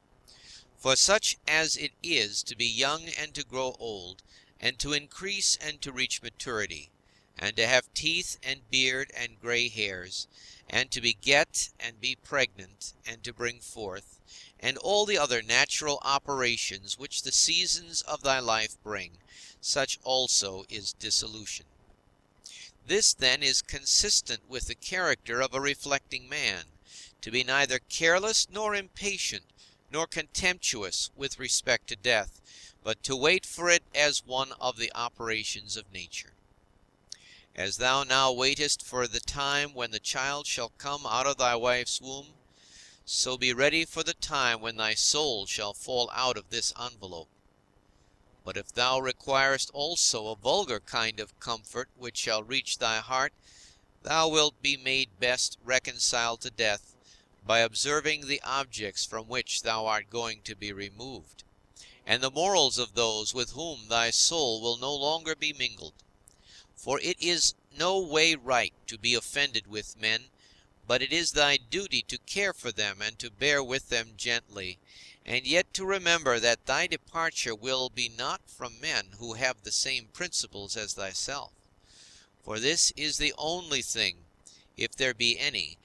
For such as it is to be young and to grow old, and to increase and to reach maturity, and to have teeth and beard and gray hairs, and to beget and be pregnant, and to bring forth, and all the other natural operations which the seasons of thy life bring, such also is dissolution. This, then, is consistent with the character of a reflecting man, to be neither careless nor impatient, nor contemptuous with respect to death, but to wait for it as one of the operations of nature. As thou now waitest for the time when the child shall come out of thy wife's womb, so be ready for the time when thy soul shall fall out of this envelope. But if thou requirest also a vulgar kind of comfort which shall reach thy heart, thou wilt be made best reconciled to death by observing the objects from which thou art going to be removed, and the morals of those with whom thy soul will no longer be mingled. For it is no way right to be offended with men, but it is thy duty to care for them and to bear with them gently, and yet to remember that thy departure will be not from men who have the same principles as thyself. For this is the only thing, if there be any,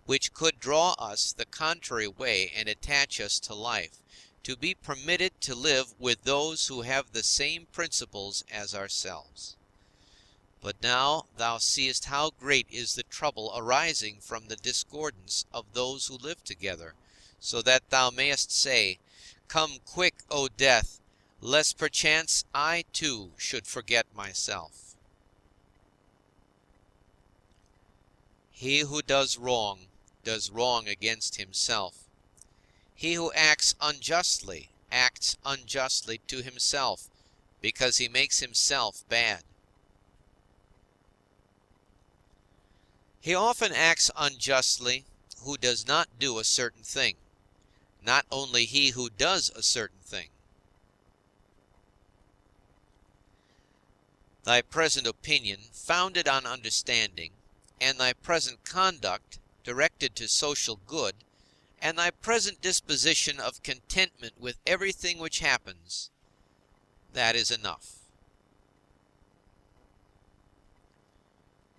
which could draw us the contrary way and attach us to life, to be permitted to live with those who have the same principles as ourselves. But now thou seest how great is the trouble arising from the discordance of those who live together, so that thou mayest say, Come quick, O death, lest perchance I too should forget myself. He who does wrong against himself. He who acts unjustly to himself, because he makes himself bad. He often acts unjustly who does not do a certain thing, not only he who does a certain thing. Thy present opinion, founded on understanding, and thy present conduct, directed to social good, and thy present disposition of contentment with everything which happens, that is enough.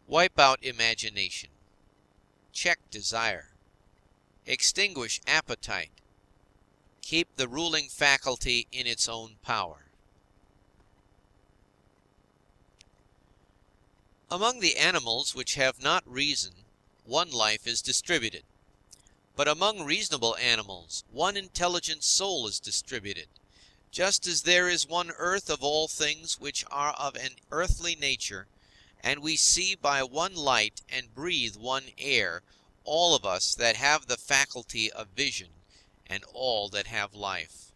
Wipe out imagination. Check desire. Extinguish appetite. Keep the ruling faculty in its own power. Among the animals which have not reason, one life is distributed. But among reasonable animals, one intelligent soul is distributed, just as there is one earth of all things which are of an earthly nature, and we see by one light and breathe one air, all of us that have the faculty of vision, and all that have life.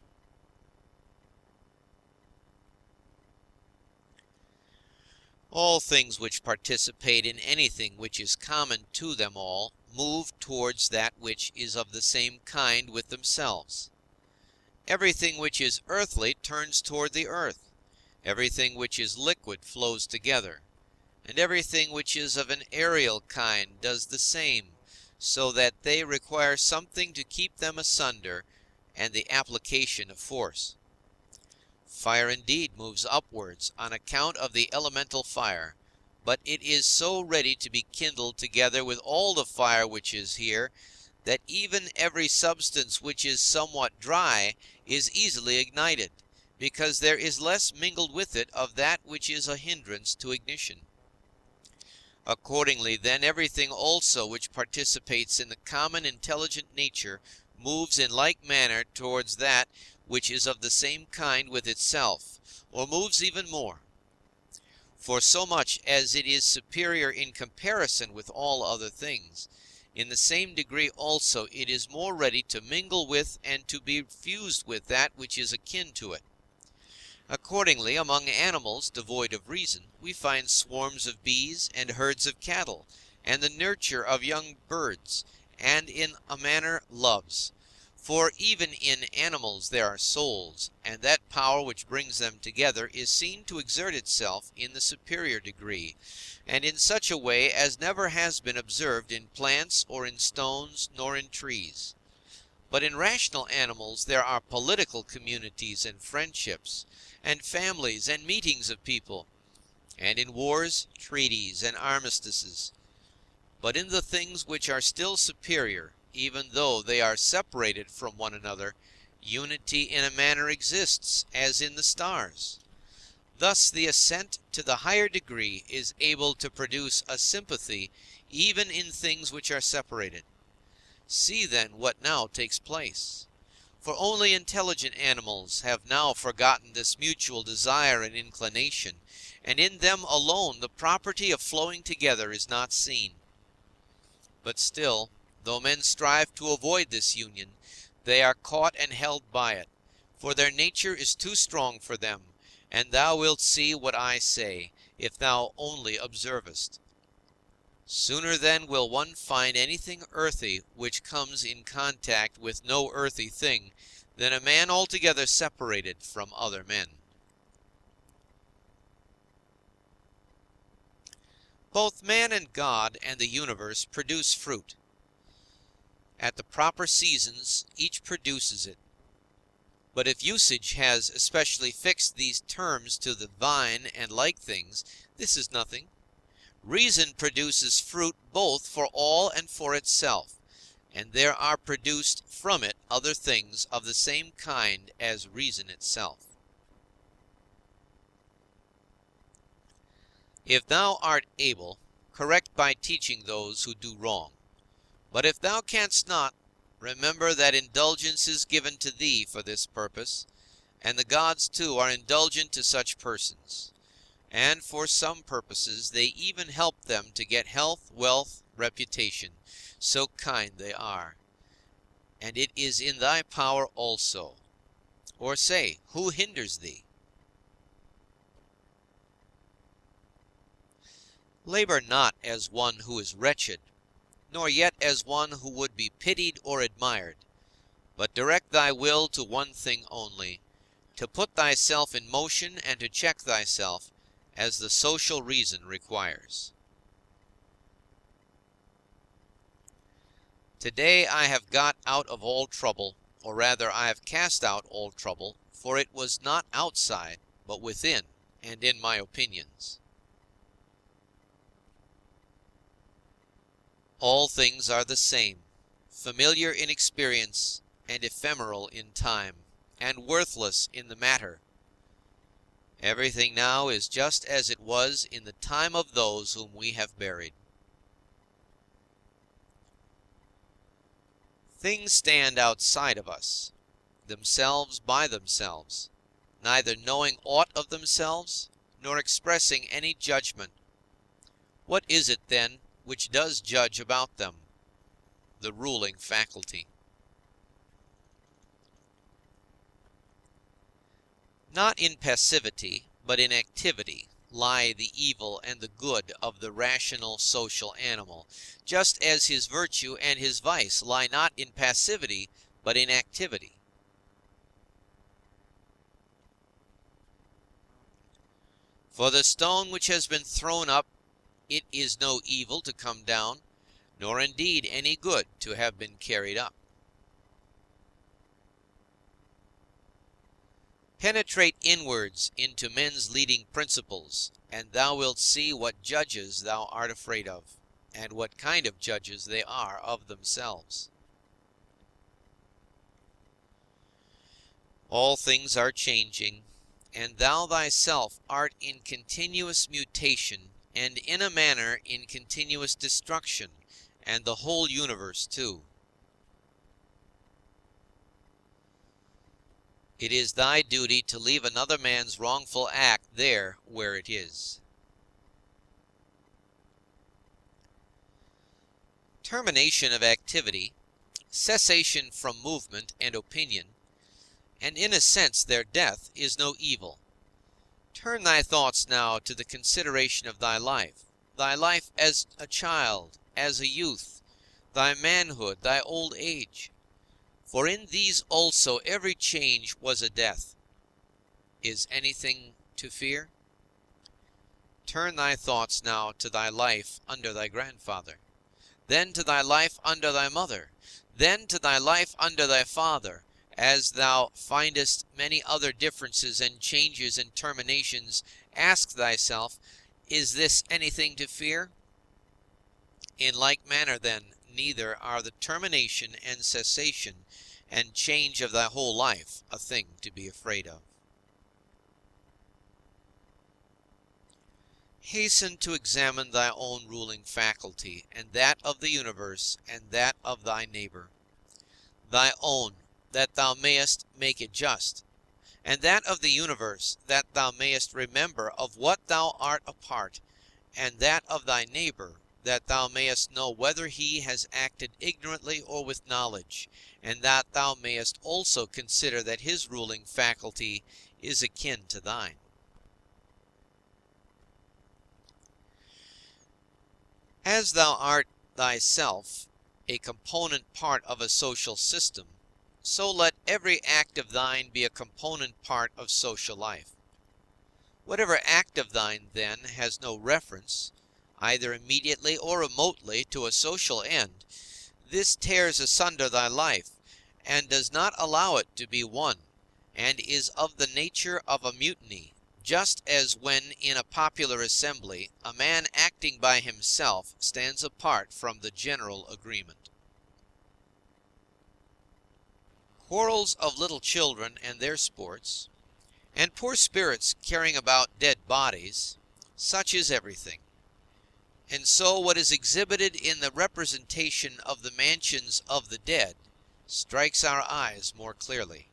All things which participate in anything which is common to them all move towards that which is of the same kind with themselves. Everything which is earthly turns toward the earth. Everything which is liquid flows together. And everything which is of an aerial kind does the same, so that they require something to keep them asunder, and the application of force. Fire indeed moves upwards on account of the elemental fire, but it is so ready to be kindled together with all the fire which is here, that even every substance which is somewhat dry is easily ignited, because there is less mingled with it of that which is a hindrance to ignition. Accordingly, then, everything also which participates in the common intelligent nature moves in like manner towards that which is of the same kind with itself, or moves even more. For so much as it is superior in comparison with all other things, in the same degree also it is more ready to mingle with and to be fused with that which is akin to it. Accordingly, among animals devoid of reason, we find swarms of bees and herds of cattle, and the nurture of young birds, and in a manner loves. For even in animals there are souls, and that power which brings them together is seen to exert itself in the superior degree, and in such a way as never has been observed in plants or in stones nor in trees. But in rational animals there are political communities and friendships, and families and meetings of people, and in wars, treaties, and armistices. But in the things which are still superior, even though they are separated from one another, unity in a manner exists, as in the stars. Thus the ascent to the higher degree is able to produce a sympathy even in things which are separated. See then what now takes place. For only intelligent animals have now forgotten this mutual desire and inclination, and in them alone the property of flowing together is not seen. But still, though men strive to avoid this union, they are caught and held by it, for their nature is too strong for them, and thou wilt see what I say, if thou only observest. Sooner then will one find anything earthy which comes in contact with no earthy thing, than a man altogether separated from other men. Both man and God and the universe produce fruit. At the proper seasons each produces it. But if usage has especially fixed these terms to the vine and like things, this is nothing. Reason produces fruit both for all and for itself, and there are produced from it other things of the same kind as reason itself. If thou art able, correct by teaching those who do wrong. But if thou canst not, remember that indulgence is given to thee for this purpose, and the gods too are indulgent to such persons. And for some purposes they even help them to get health, wealth, reputation, so kind they are. And it is in thy power also. Or say, who hinders thee? Labor not as one who is wretched, nor yet as one who would be pitied or admired, but direct thy will to one thing only, to put thyself in motion and to check thyself, as the social reason requires. Today I have got out of all trouble, or rather I have cast out all trouble, for it was not outside, but within and in my opinions. All things are the same, familiar in experience, and ephemeral in time, and worthless in the matter. Everything now is just as it was in the time of those whom we have buried. Things stand outside of us, themselves by themselves, neither knowing aught of themselves, nor expressing any judgment. What is it, then, which does judge about them? The ruling faculty. Not in passivity, but in activity, lie the evil and the good of the rational social animal, just as his virtue and his vice lie not in passivity, but in activity. For the stone which has been thrown up, it is no evil to come down, nor indeed any good to have been carried up. Penetrate inwards into men's leading principles, and thou wilt see what judges thou art afraid of, and what kind of judges they are of themselves. All things are changing, and thou thyself art in continuous mutation, and in a manner in continuous destruction, and the whole universe too. It is thy duty to leave another man's wrongful act there where it is. Termination of activity, cessation from movement and opinion, and in a sense their death, is no evil. Turn thy thoughts now to the consideration of thy life as a child, as a youth, thy manhood, thy old age. For in these also every change was a death. Is anything to fear? Turn thy thoughts now to thy life under thy grandfather, then to thy life under thy mother, then to thy life under thy father. As thou findest many other differences and changes and terminations, ask thyself, is this anything to fear? In like manner, then, neither are the termination and cessation and change of thy whole life a thing to be afraid of. Hasten to examine thy own ruling faculty, and that of the universe, and that of thy neighbor. Thy own, that thou mayest make it just, and that of the universe, that thou mayest remember of what thou art a part, and that of thy neighbor, that thou mayest know whether he has acted ignorantly or with knowledge, and that thou mayest also consider that his ruling faculty is akin to thine. As thou art thyself a component part of a social system, so let every act of thine be a component part of social life. Whatever act of thine, then, has no reference, either immediately or remotely, to a social end, this tears asunder thy life, and does not allow it to be one, and is of the nature of a mutiny, just as when in a popular assembly a man acting by himself stands apart from the general agreement. Quarrels of little children and their sports, and poor spirits carrying about dead bodies, such is everything. And so what is exhibited in the representation of the mansions of the dead strikes our eyes more clearly.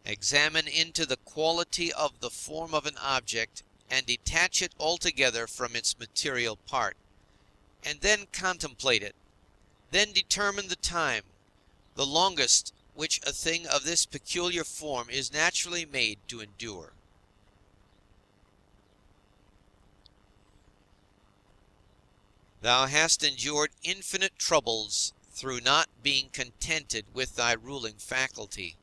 Examine into the quality of the form of an object, and detach it altogether from its material part, and then contemplate it. Then determine the time, the longest which a thing of this peculiar form is naturally made to endure. Thou hast endured infinite troubles through not being contented with thy ruling faculty,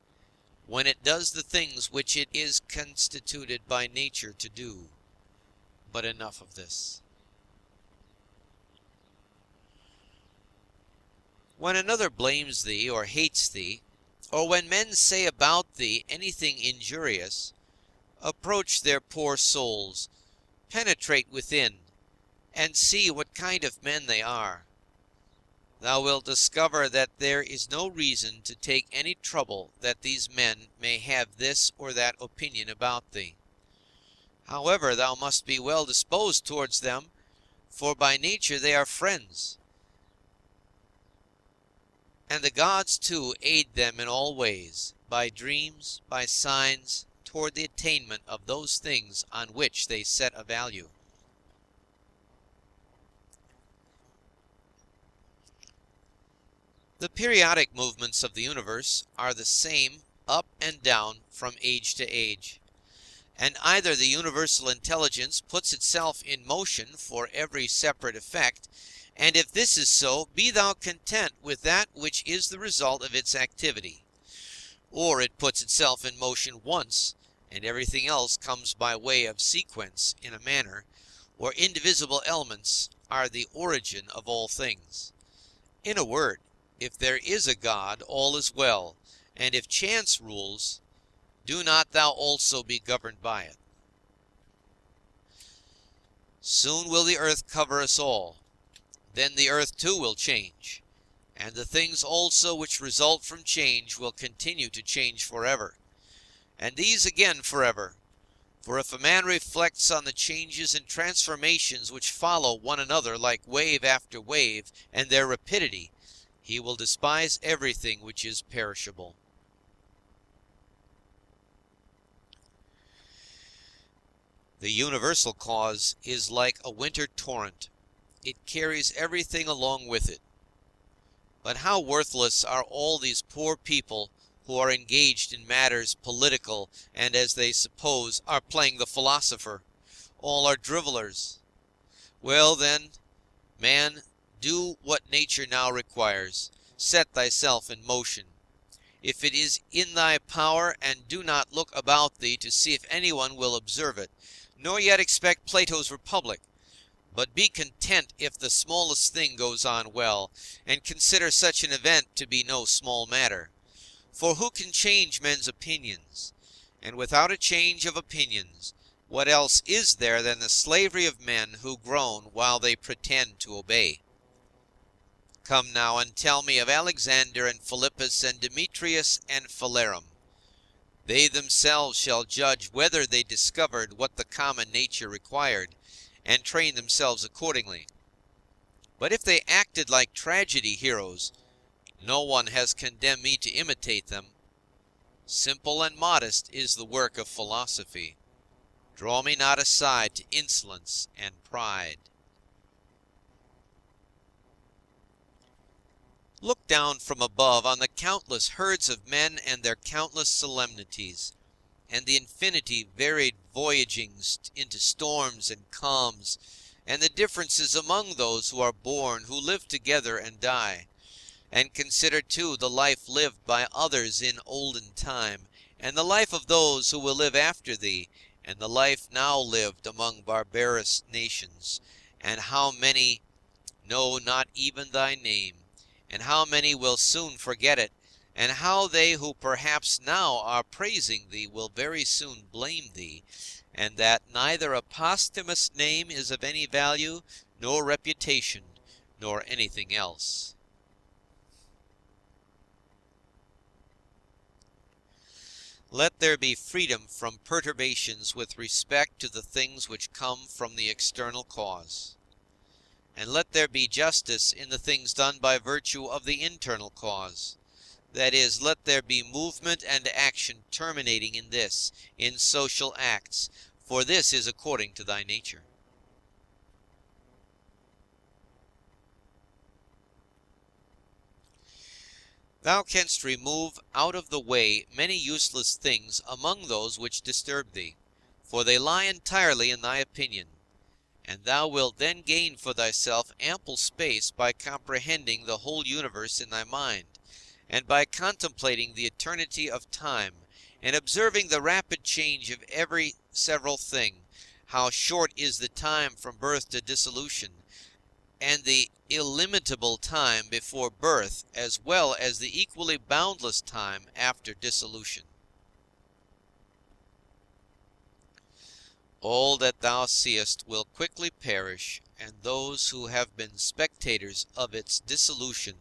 when it does the things which it is constituted by nature to do. But enough of this. When another blames thee or hates thee, Or when men say about thee anything injurious, approach their poor souls, penetrate within, and see what kind of men they are. Thou wilt discover that there is no reason to take any trouble that these men may have this or that opinion about thee. However, thou must be well disposed towards them, for by nature they are friends. And the gods too aid them in all ways, by dreams, by signs, toward the attainment of those things on which they set a value. The periodic movements of the universe are the same up and down from age to age. And either the universal intelligence puts itself in motion for every separate effect, and if this is so, be thou content with that which is the result of its activity. Or it puts itself in motion once, and everything else comes by way of sequence in a manner, or indivisible elements are the origin of all things. In a word, if there is a God, all is well, and if chance rules, do not thou also be governed by it. Soon will the earth cover us all. Then the earth too will change, and the things also which result from change will continue to change forever, and these again forever. For if a man reflects on the changes and transformations which follow one another like wave after wave, and their rapidity, he will despise everything which is perishable. The universal cause is like a winter torrent. It carries everything along with it. But how worthless are all these poor people who are engaged in matters political, and, as they suppose, are playing the philosopher. All are drivellers. Well, then, man, do what nature now requires. Set thyself in motion, if it is in thy power, and do not look about thee to see if anyone will observe it, nor yet expect Plato's Republic. But be content if the smallest thing goes on well, and consider such an event to be no small matter. For who can change men's opinions? And without a change of opinions, what else is there than the slavery of men who groan while they pretend to obey? Come now and tell me of Alexander and Philippus and Demetrius and Phalerum. They themselves shall judge whether they discovered what the common nature required, and train themselves accordingly. But if they acted like tragedy heroes, no one has condemned me to imitate them. Simple and modest is the work of philosophy. Draw me not aside to insolence and pride. Look down from above on the countless herds of men and their countless solemnities, and the infinity varied voyagings into storms and calms, and the differences among those who are born, who live together and die. And consider too the life lived by others in olden time, and the life of those who will live after thee, and the life now lived among barbarous nations, and how many know not even thy name, and how many will soon forget it, and how they who perhaps now are praising thee will very soon blame thee, and that neither a posthumous name is of any value, nor reputation, nor anything else. Let there be freedom from perturbations with respect to the things which come from the external cause. And let there be justice in the things done by virtue of the internal cause. That is, let there be movement and action terminating in this, in social acts, for this is according to thy nature. Thou canst remove out of the way many useless things among those which disturb thee, for they lie entirely in thy opinion. And thou wilt then gain for thyself ample space by comprehending the whole universe in thy mind, and by contemplating the eternity of time, and observing the rapid change of every several thing, how short is the time from birth to dissolution, and the illimitable time before birth, as well as the equally boundless time after dissolution. All that thou seest will quickly perish, and those who have been spectators of its dissolution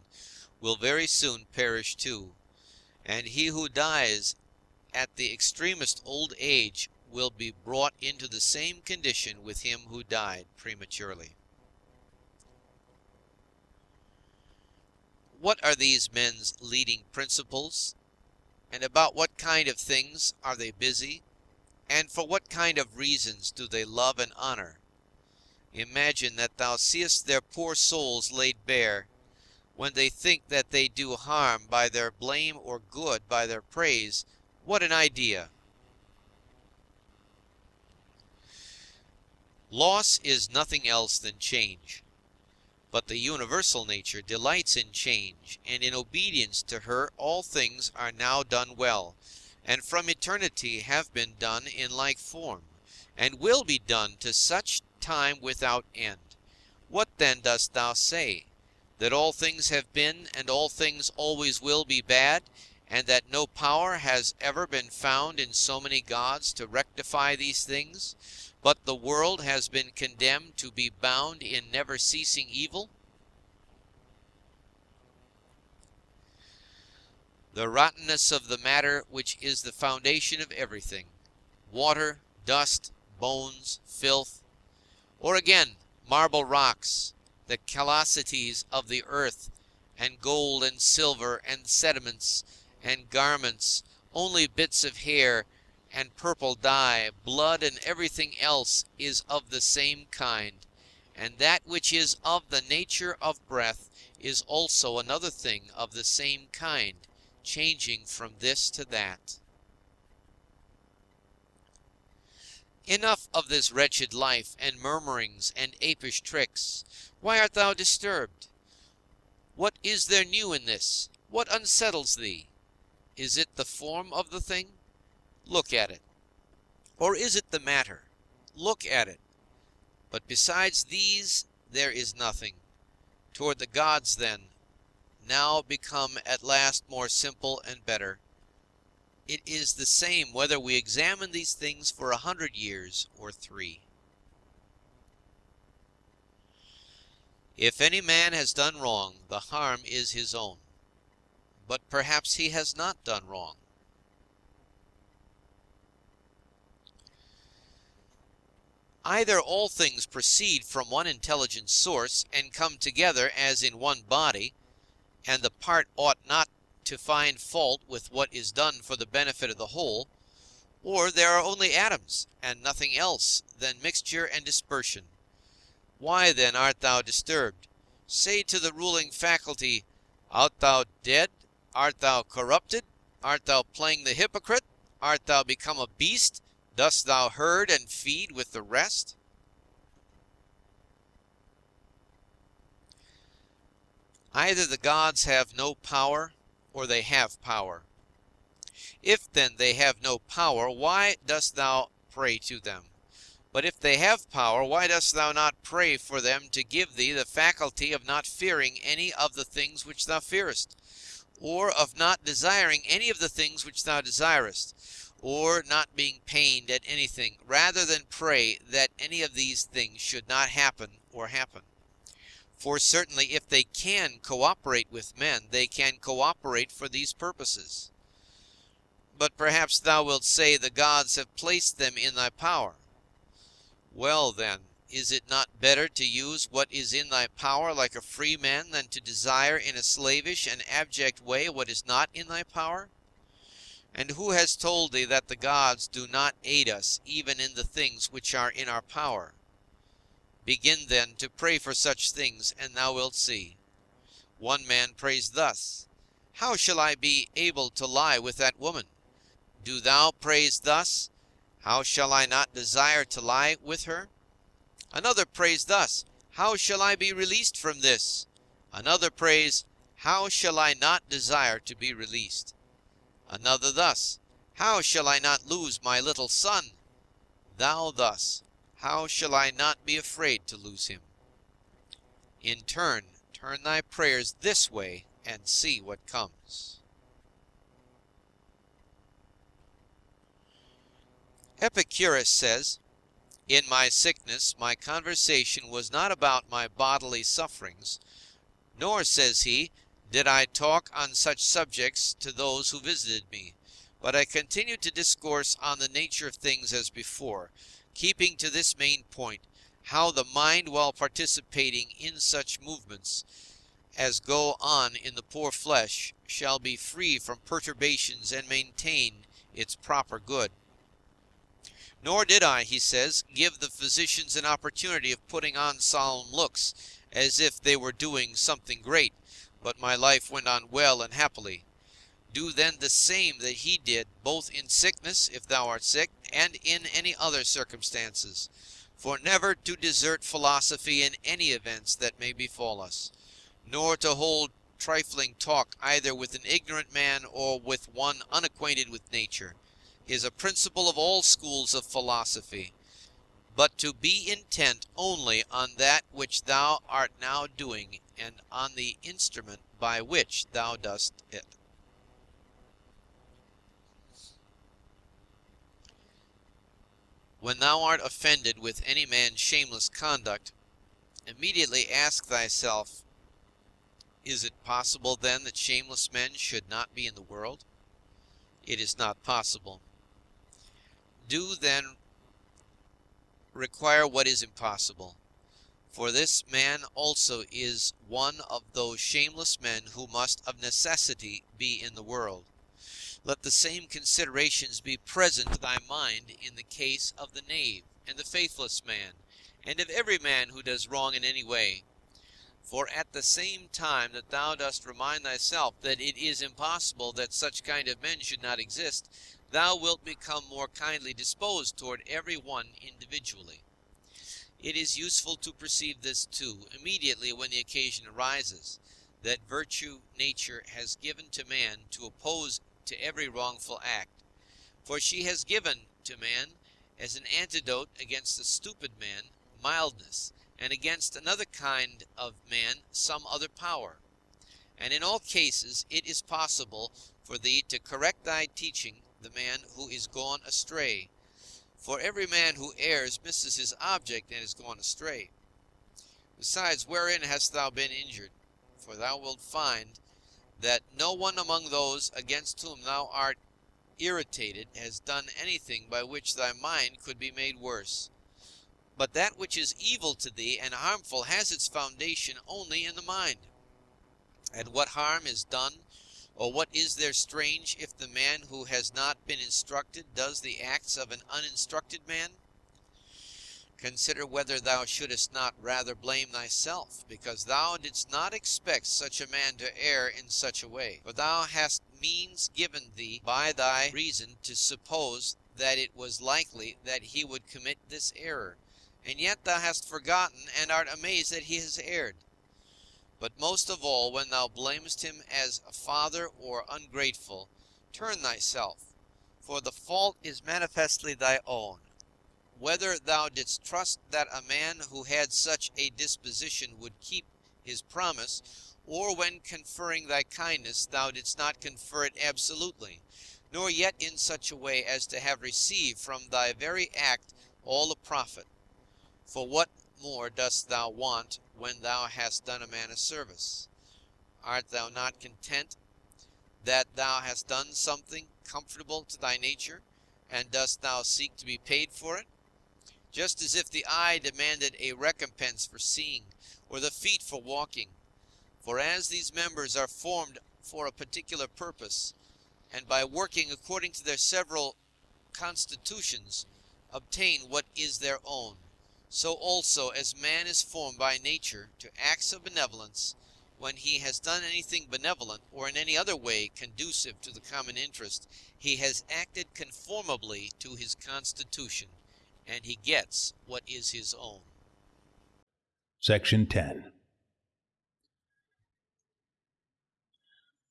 will very soon perish too, and he who dies at the extremest old age will be brought into the same condition with him who died prematurely. What are these men's leading principles, and about what kind of things are they busy, and for what kind of reasons do they love and honor? Imagine that thou seest their poor souls laid bare, when they think that they do harm by their blame or good by their praise. What an idea! Loss is nothing else than change. But the universal nature delights in change, and in obedience to her all things are now done well, and from eternity have been done in like form, and will be done to such time without end. What then dost thou say? That all things have been, and all things always will be bad, and that no power has ever been found in so many gods to rectify these things, but the world has been condemned to be bound in never-ceasing evil? The rottenness of the matter which is the foundation of everything, water, dust, bones, filth, or again, marble rocks, the callosities of the earth, and gold and silver and sediments and garments, only bits of hair and purple dye, blood and everything else is of the same kind, and that which is of the nature of breath is also another thing of the same kind, changing from this to that. Enough of this wretched life, and murmurings, and apish tricks. Why art thou disturbed? What is there new in this? What unsettles thee? Is it the form of the thing? Look at it. Or is it the matter? Look at it. But besides these there is nothing. Toward the gods, then, now become at last more simple and better, it is the same whether we examine these things for 100 years or 3. If any man has done wrong, the harm is his own. But perhaps he has not done wrong. Either all things proceed from one intelligent source, and come together as in one body, and the part ought not to find fault with what is done for the benefit of the whole, or there are only atoms, and nothing else than mixture and dispersion. Why then art thou disturbed? Say to the ruling faculty, art thou dead? Art thou corrupted? Art thou playing the hypocrite? Art thou become a beast? Dost thou herd and feed with the rest? Either the gods have no power, or they have power. If then they have no power, why dost thou pray to them? But if they have power, why dost thou not pray for them to give thee the faculty of not fearing any of the things which thou fearest, or of not desiring any of the things which thou desirest, or not being pained at anything, rather than pray that any of these things should not happen or happen? For certainly if they can cooperate with men, they can cooperate for these purposes. But perhaps thou wilt say the gods have placed them in thy power. Well then, is it not better to use what is in thy power like a free man than to desire in a slavish and abject way what is not in thy power? And who has told thee that the gods do not aid us even in the things which are in our power? Begin then to pray for such things, and thou wilt see. One man prays thus: how shall I be able to lie with that woman? Do thou praise thus: how shall I not desire to lie with her? Another prays thus: how shall I be released from this? Another prays: how shall I not desire to be released? Another thus: how shall I not lose my little son? Thou thus: how shall I not be afraid to lose him? In turn, turn thy prayers this way and see what comes. Epicurus says, "In my sickness, my conversation was not about my bodily sufferings, nor, says he, did I talk on such subjects to those who visited me, but I continued to discourse on the nature of things as before, keeping to this main point, how the mind, while participating in such movements as go on in the poor flesh, shall be free from perturbations and maintain its proper good. Nor did I," he says, "give the physicians an opportunity of putting on solemn looks, as if they were doing something great, but my life went on well and happily. Do then the same that he did, both in sickness, if thou art sick, and in any other circumstances. For never to desert philosophy in any events that may befall us, nor to hold trifling talk either with an ignorant man or with one unacquainted with nature, is a principle of all schools of philosophy, but to be intent only on that which thou art now doing, and on the instrument by which thou dost it." When thou art offended with any man's shameless conduct, immediately ask thyself, is it possible then that shameless men should not be in the world? It is not possible. Do then require what is impossible, for this man also is one of those shameless men who must of necessity be in the world. Let the same considerations be present to thy mind in the case of the knave and the faithless man, and of every man who does wrong in any way. For at the same time that thou dost remind thyself that it is impossible that such kind of men should not exist, thou wilt become more kindly disposed toward every one individually. It is useful to perceive this too, immediately when the occasion arises, that virtue nature has given to man to oppose to every wrongful act. For she has given to man, as an antidote against a stupid man, mildness, and against another kind of man some other power. And in all cases it is possible for thee to correct thy teaching the man who is gone astray. For every man who errs misses his object and is gone astray. Besides, wherein hast thou been injured? For thou wilt find that no one among those against whom thou art irritated has done anything by which thy mind could be made worse. But that which is evil to thee and harmful has its foundation only in the mind. And what harm is done, or what is there strange, if the man who has not been instructed does the acts of an uninstructed man? Consider whether thou shouldest not rather blame thyself, because thou didst not expect such a man to err in such a way. For thou hast means given thee by thy reason to suppose that it was likely that he would commit this error, and yet thou hast forgotten and art amazed that he has erred. But most of all, when thou blamest him as a father or ungrateful, turn thyself, for the fault is manifestly thy own. Whether thou didst trust that a man who had such a disposition would keep his promise, or when conferring thy kindness thou didst not confer it absolutely, nor yet in such a way as to have received from thy very act all the profit. For what more dost thou want when thou hast done a man a service? Art thou not content that thou hast done something comfortable to thy nature, and dost thou seek to be paid for it? Just as if the eye demanded a recompense for seeing, or the feet for walking. For as these members are formed for a particular purpose, and by working according to their several constitutions, obtain what is their own, so also as man is formed by nature to acts of benevolence, when he has done anything benevolent, or in any other way conducive to the common interest, he has acted conformably to his constitution, and he gets what is his own. Section 10.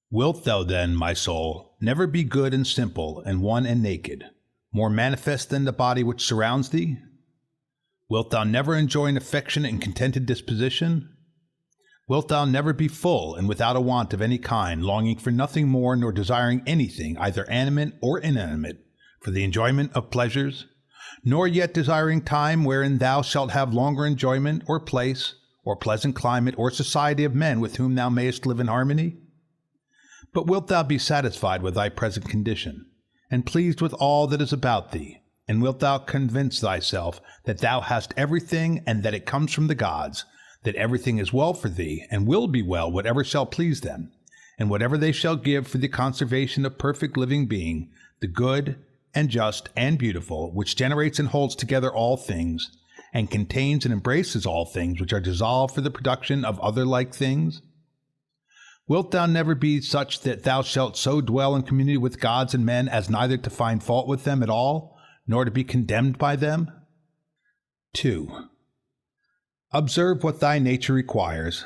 Wilt thou then, my soul, never be good and simple, and one and naked, more manifest than the body which surrounds thee? Wilt thou never enjoy an affectionate and contented disposition? Wilt thou never be full and without a want of any kind, longing for nothing more, nor desiring anything, either animate or inanimate, for the enjoyment of pleasures, nor yet desiring time wherein thou shalt have longer enjoyment, or place, or pleasant climate, or society of men with whom thou mayest live in harmony? But wilt thou be satisfied with thy present condition, and pleased with all that is about thee? And wilt thou convince thyself that thou hast everything, and that it comes from the gods, that everything is well for thee, and will be well whatever shall please them, and whatever they shall give for the conservation of perfect living being, the good, and just, and beautiful, which generates and holds together all things, and contains and embraces all things which are dissolved for the production of other like things? Wilt thou never be such that thou shalt so dwell in community with gods and men as neither to find fault with them at all, nor to be condemned by them? 2. Observe what thy nature requires,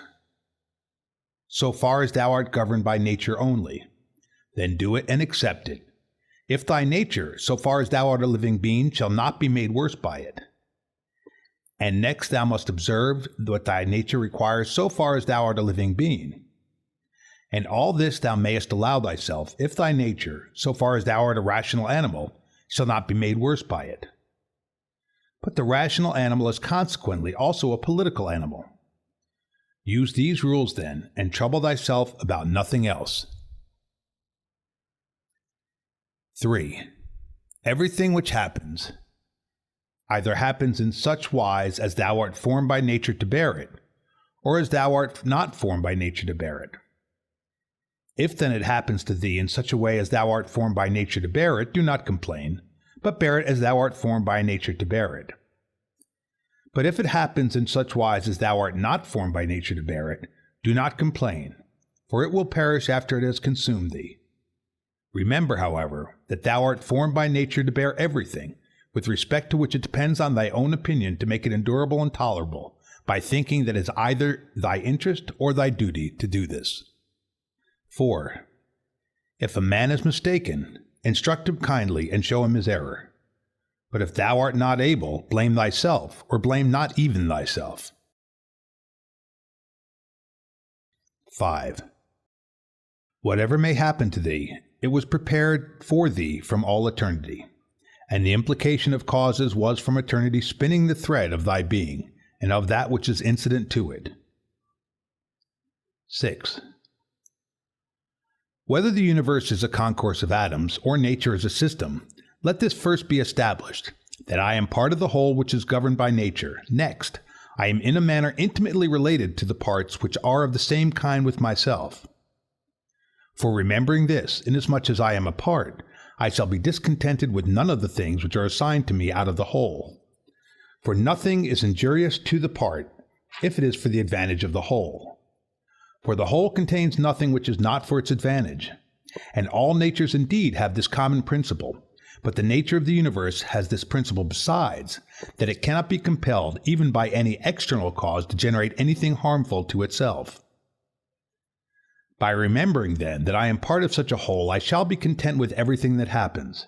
so far as thou art governed by nature only. Then do it and accept it. If thy nature, so far as thou art a living being, shall not be made worse by it. And next thou must observe what thy nature requires so far as thou art a living being. And all this thou mayest allow thyself, if thy nature, so far as thou art a rational animal, shall not be made worse by it. But the rational animal is consequently also a political animal. Use these rules then, and trouble thyself about nothing else. 3. Everything which happens, either happens in such wise as thou art formed by nature to bear it, or as thou art not formed by nature to bear it. If then it happens to thee in such a way as thou art formed by nature to bear it, do not complain, but bear it as thou art formed by nature to bear it. But if it happens in such wise as thou art not formed by nature to bear it, do not complain, for it will perish after it has consumed thee. Remember, however, that thou art formed by nature to bear everything, with respect to which it depends on thy own opinion to make it endurable and tolerable, by thinking that it is either thy interest or thy duty to do this. 4. If a man is mistaken, instruct him kindly and show him his error. But if thou art not able, blame thyself, or blame not even thyself. 5. Whatever may happen to thee, it was prepared for thee from all eternity, and the implication of causes was from eternity spinning the thread of thy being, and of that which is incident to it. 6. Whether the universe is a concourse of atoms, or nature is a system, let this first be established, that I am part of the whole which is governed by nature. Next, I am in a manner intimately related to the parts which are of the same kind with myself. For remembering this, inasmuch as I am a part, I shall be discontented with none of the things which are assigned to me out of the whole. For nothing is injurious to the part, if it is for the advantage of the whole. For the whole contains nothing which is not for its advantage. And all natures indeed have this common principle, but the nature of the universe has this principle besides, that it cannot be compelled even by any external cause to generate anything harmful to itself. By remembering, then, that I am part of such a whole, I shall be content with everything that happens,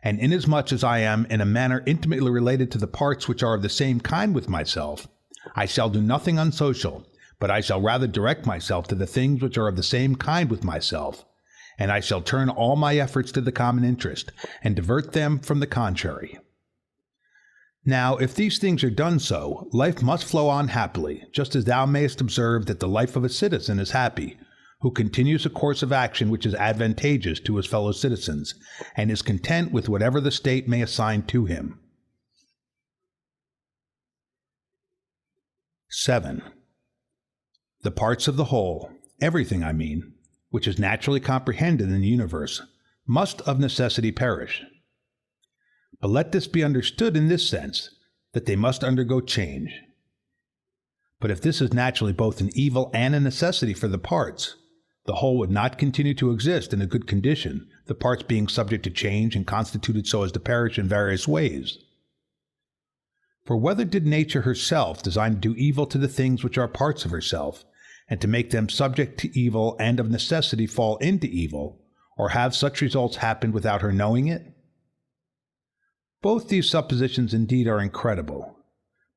and inasmuch as I am in a manner intimately related to the parts which are of the same kind with myself, I shall do nothing unsocial, but I shall rather direct myself to the things which are of the same kind with myself, and I shall turn all my efforts to the common interest, and divert them from the contrary. Now, if these things are done so, life must flow on happily, just as thou mayest observe that the life of a citizen is happy, who continues a course of action which is advantageous to his fellow citizens, and is content with whatever the state may assign to him. 7. The parts of the whole, everything I mean, which is naturally comprehended in the universe, must of necessity perish. But let this be understood in this sense, that they must undergo change. But if this is naturally both an evil and a necessity for the parts, the whole would not continue to exist in a good condition, the parts being subject to change and constituted so as to perish in various ways. For whether did nature herself design to do evil to the things which are parts of herself, and to make them subject to evil and of necessity fall into evil, or have such results happened without her knowing it? Both these suppositions indeed are incredible,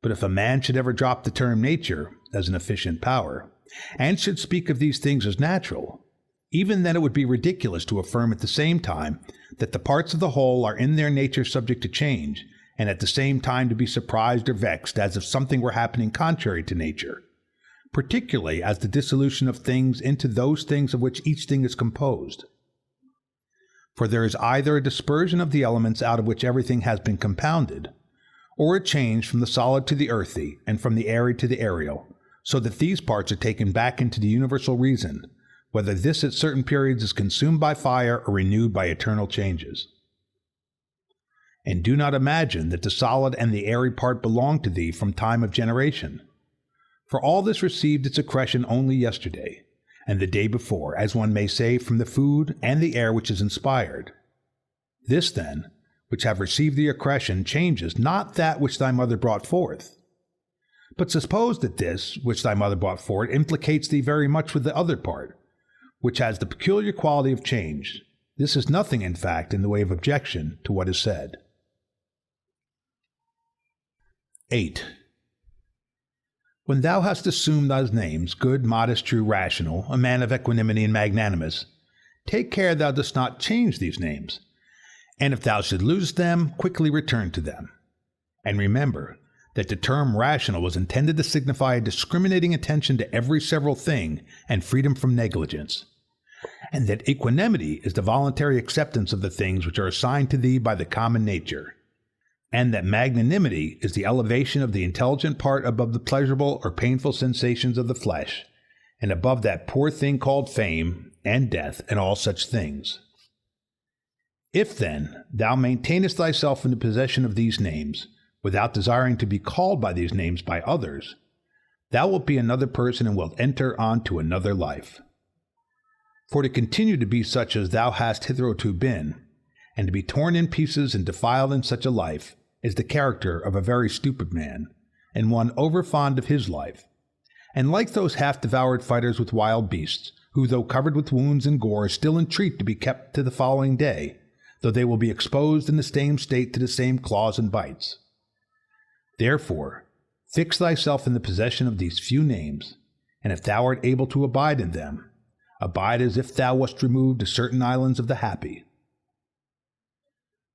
but if a man should ever drop the term nature as an efficient power, and should speak of these things as natural, even then it would be ridiculous to affirm at the same time that the parts of the whole are in their nature subject to change, and at the same time to be surprised or vexed as if something were happening contrary to nature, particularly as the dissolution of things into those things of which each thing is composed. For there is either a dispersion of the elements out of which everything has been compounded, or a change from the solid to the earthy, and from the airy to the aerial, so that these parts are taken back into the universal reason, whether this at certain periods is consumed by fire or renewed by eternal changes. And do not imagine that the solid and the airy part belong to thee from time of generation. For all this received its accretion only yesterday, and the day before, as one may say, from the food and the air which is inspired. This, then, which have received the accretion, changes not that which thy mother brought forth. But suppose that this, which thy mother brought forth, implicates thee very much with the other part, which has the peculiar quality of change. This is nothing, in fact, in the way of objection to what is said. 8. When thou hast assumed those names, good, modest, true, rational, a man of equanimity and magnanimous, take care thou dost not change these names, and if thou should lose them, quickly return to them. And remember that the term rational was intended to signify a discriminating attention to every several thing and freedom from negligence, and that equanimity is the voluntary acceptance of the things which are assigned to thee by the common nature, and that magnanimity is the elevation of the intelligent part above the pleasurable or painful sensations of the flesh, and above that poor thing called fame, and death, and all such things. If, then, thou maintainest thyself in the possession of these names, without desiring to be called by these names by others, thou wilt be another person and wilt enter on to another life. For to continue to be such as thou hast hitherto been, and to be torn in pieces and defiled in such a life, is the character of a very stupid man, and one over-fond of his life, and like those half-devoured fighters with wild beasts, who, though covered with wounds and gore, still entreat to be kept to the following day, though they will be exposed in the same state to the same claws and bites. Therefore, fix thyself in the possession of these few names, and if thou art able to abide in them, abide as if thou wast removed to certain islands of the happy.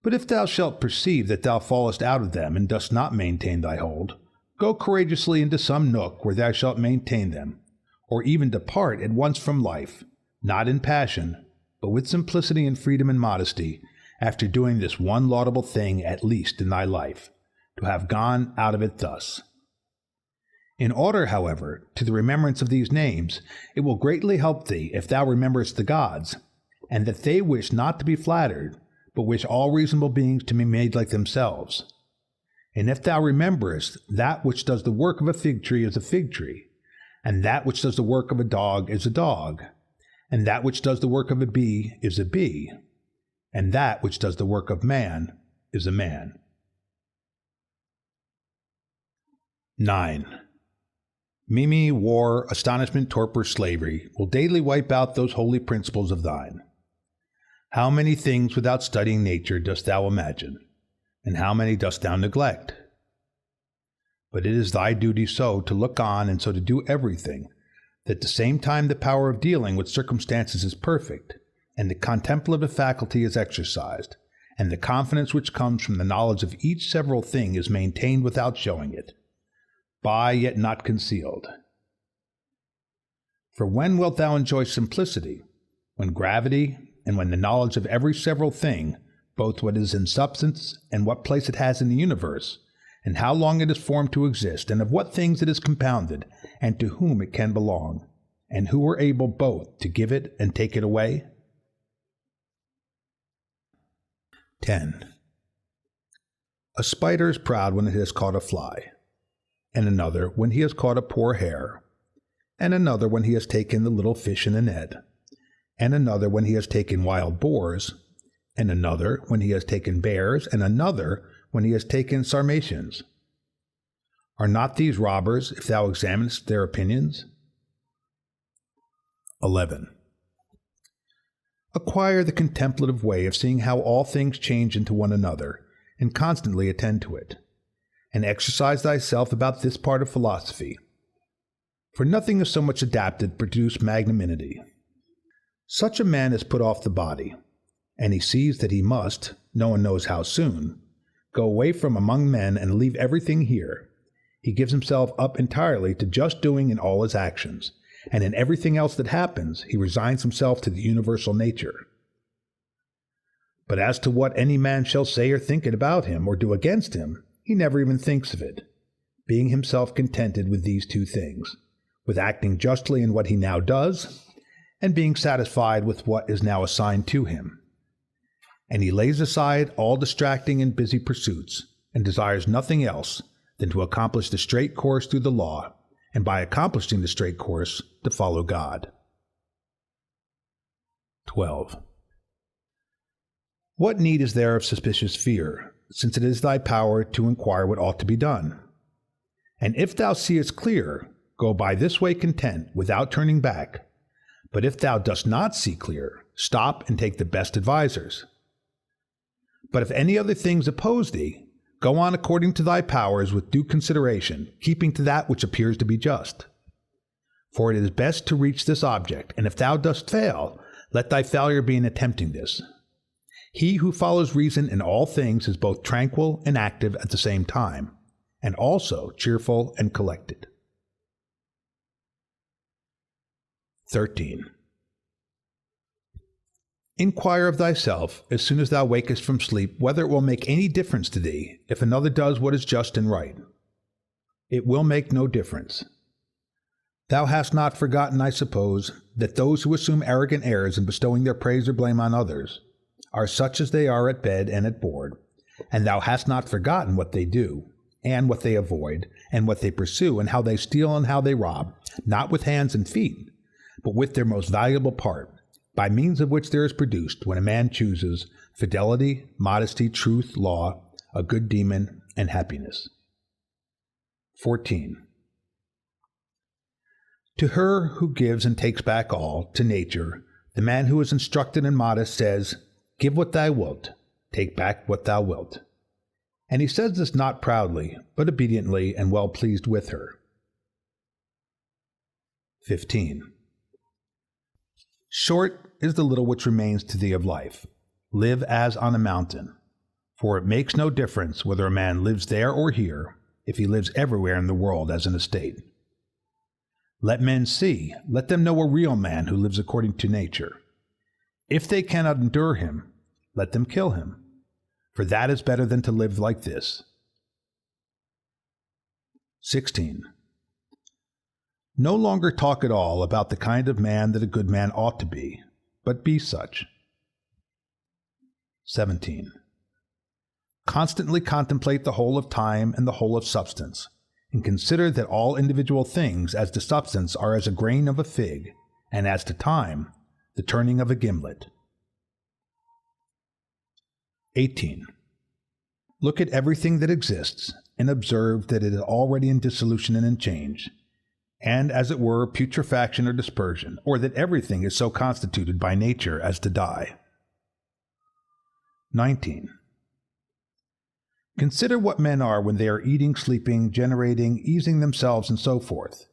But if thou shalt perceive that thou fallest out of them and dost not maintain thy hold, go courageously into some nook where thou shalt maintain them, or even depart at once from life, not in passion, but with simplicity and freedom and modesty, after doing this one laudable thing at least in thy life, to have gone out of it thus. In order, however, to the remembrance of these names, it will greatly help thee if thou rememberest the gods, and that they wish not to be flattered, but wish all reasonable beings to be made like themselves. And if thou rememberest that which does the work of a fig tree is a fig tree, and that which does the work of a dog is a dog, and that which does the work of a bee is a bee, and that which does the work of man is a man. 9. Mimi, war, astonishment, torpor, slavery will daily wipe out those holy principles of thine. How many things without studying nature dost thou imagine, and how many dost thou neglect? But it is thy duty so to look on and so to do everything, that at the same time the power of dealing with circumstances is perfect, and the contemplative faculty is exercised, and the confidence which comes from the knowledge of each several thing is maintained without showing it, by yet not concealed. For when wilt thou enjoy simplicity? When gravity, and when the knowledge of every several thing, both what is in substance and what place it has in the universe, and how long it is formed to exist, and of what things it is compounded, and to whom it can belong, and who are able both to give it and take it away? 10. A spider is proud when it has caught a fly, and another when he has caught a poor hare, and another when he has taken the little fish in the net, and another when he has taken wild boars, and another when he has taken bears, and another when he has taken sarmatians. Are not these robbers, if thou examinest their opinions? 11. Acquire the contemplative way of seeing how all things change into one another, and constantly attend to it, and exercise thyself about this part of philosophy. For nothing is so much adapted to produce magnanimity. Such a man is put off the body, and he sees that he must, no one knows how soon, go away from among men and leave everything here. He gives himself up entirely to just doing in all his actions, and in everything else that happens he resigns himself to the universal nature. But as to what any man shall say or think about him or do against him, he never even thinks of it, being himself contented with these two things, with acting justly in what he now does, and being satisfied with what is now assigned to him. And he lays aside all distracting and busy pursuits, and desires nothing else than to accomplish the straight course through the law, and by accomplishing the straight course, to follow God. 12. What need is there of suspicious fear, since it is thy power to inquire what ought to be done? And if thou seest clear, go by this way content, without turning back. But if thou dost not see clear, stop and take the best advisers. But if any other things oppose thee, go on according to thy powers with due consideration, keeping to that which appears to be just. For it is best to reach this object, and if thou dost fail, let thy failure be in attempting this. He who follows reason in all things is both tranquil and active at the same time, and also cheerful and collected. 13. Inquire of thyself, as soon as thou wakest from sleep, whether it will make any difference to thee if another does what is just and right. It will make no difference. Thou hast not forgotten, I suppose, that those who assume arrogant airs in bestowing their praise or blame on others are such as they are at bed and at board, and thou hast not forgotten what they do, and what they avoid, and what they pursue, and how they steal and how they rob, not with hands and feet, but with their most valuable part, by means of which there is produced, when a man chooses, fidelity, modesty, truth, law, a good demon, and happiness. 14. To her who gives and takes back all, to nature, the man who is instructed and modest says, give what thou wilt, take back what thou wilt. And he says this not proudly, but obediently and well pleased with her. 15. Short is the little which remains to thee of life. Live as on a mountain, for it makes no difference whether a man lives there or here, if he lives everywhere in the world as an estate. Let men see, let them know a real man who lives according to nature. If they cannot endure him, let them kill him, for that is better than to live like this. 16. No longer talk at all about the kind of man that a good man ought to be, but be such. 17. Constantly contemplate the whole of time and the whole of substance, and consider that all individual things as to substance are as a grain of a fig, and as to time, the turning of a gimlet. 18. Look at everything that exists, and observe that it is already in dissolution and in change, and as it were putrefaction or dispersion, or that everything is so constituted by nature as to die. 19. Consider what men are when they are eating, sleeping, generating, easing themselves, and so forth.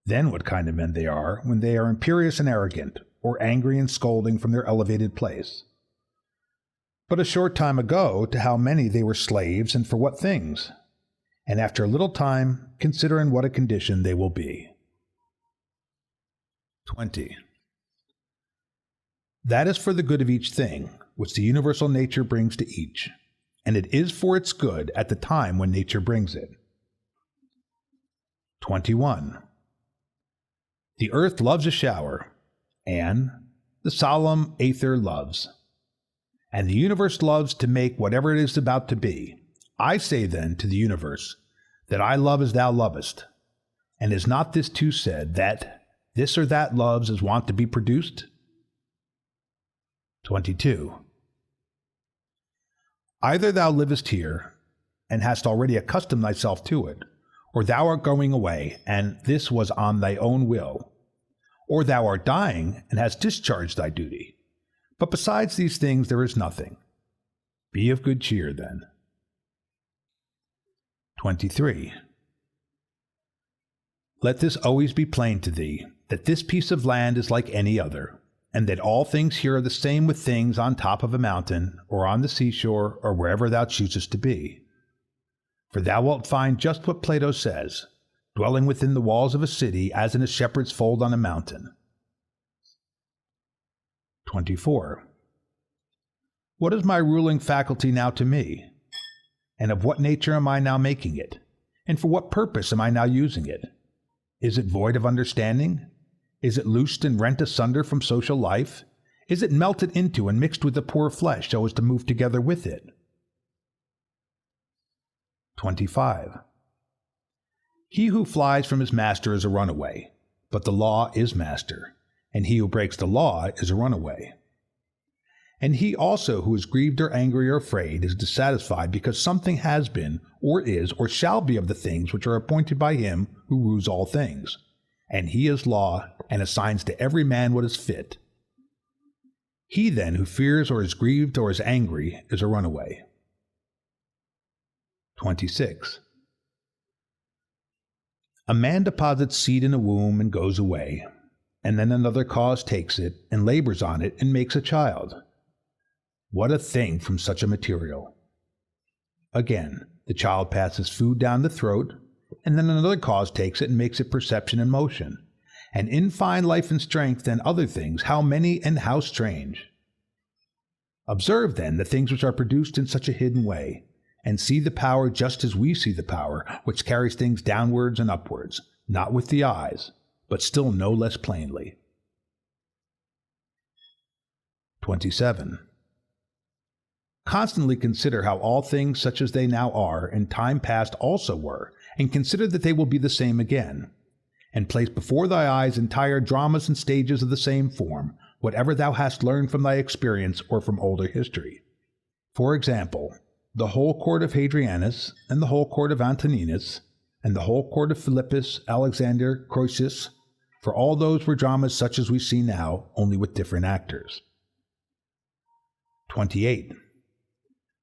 Then what kind of men they are when they are imperious and arrogant, or angry and scolding from their elevated place. But a short time ago, to how many they were slaves, and for what things? And after a little time, consider in what a condition they will be. 20. That is for the good of each thing, which the universal nature brings to each, and it is for its good at the time when nature brings it. 21. The earth loves a shower, and the solemn aether loves, and the universe loves to make whatever it is about to be. I say then to the universe, that I love as thou lovest. And is not this too said, that this or that loves is wont to be produced? 22. Either thou livest here, and hast already accustomed thyself to it, or thou art going away, and this was on thy own will, or thou art dying, and hast discharged thy duty. But besides these things there is nothing. Be of good cheer, then. 23. Let this always be plain to thee, that this piece of land is like any other, and that all things here are the same with things on top of a mountain, or on the seashore, or wherever thou choosest to be. For thou wilt find just what Plato says, dwelling within the walls of a city as in a shepherd's fold on a mountain. 24. What is my ruling faculty now to me? And of what nature am I now making it? And for what purpose am I now using it? Is it void of understanding? Is it loosed and rent asunder from social life? Is it melted into and mixed with the poor flesh so as to move together with it? 25. He who flies from his master is a runaway, but the law is master, and he who breaks the law is a runaway. And he also who is grieved or angry or afraid is dissatisfied because something has been, or is, or shall be of the things which are appointed by him who rules all things. And he is law, and assigns to every man what is fit. He then who fears or is grieved or is angry is a runaway. 26. A man deposits seed in a womb and goes away, and then another cause takes it, and labors on it, and makes a child. What a thing from such a material! Again, the child passes food down the throat, and then another cause takes it and makes it perception and motion. And in fine life and strength and other things, how many and how strange! Observe then the things which are produced in such a hidden way, and see the power just as we see the power which carries things downwards and upwards, not with the eyes, but still no less plainly. 27. Constantly consider how all things such as they now are in time past also were, and consider that they will be the same again. And place before thy eyes entire dramas and stages of the same form, whatever thou hast learned from thy experience or from older history. For example, the whole court of Hadrianus, and the whole court of Antoninus, and the whole court of Philippus, Alexander, Croesus, for all those were dramas such as we see now, only with different actors. 28.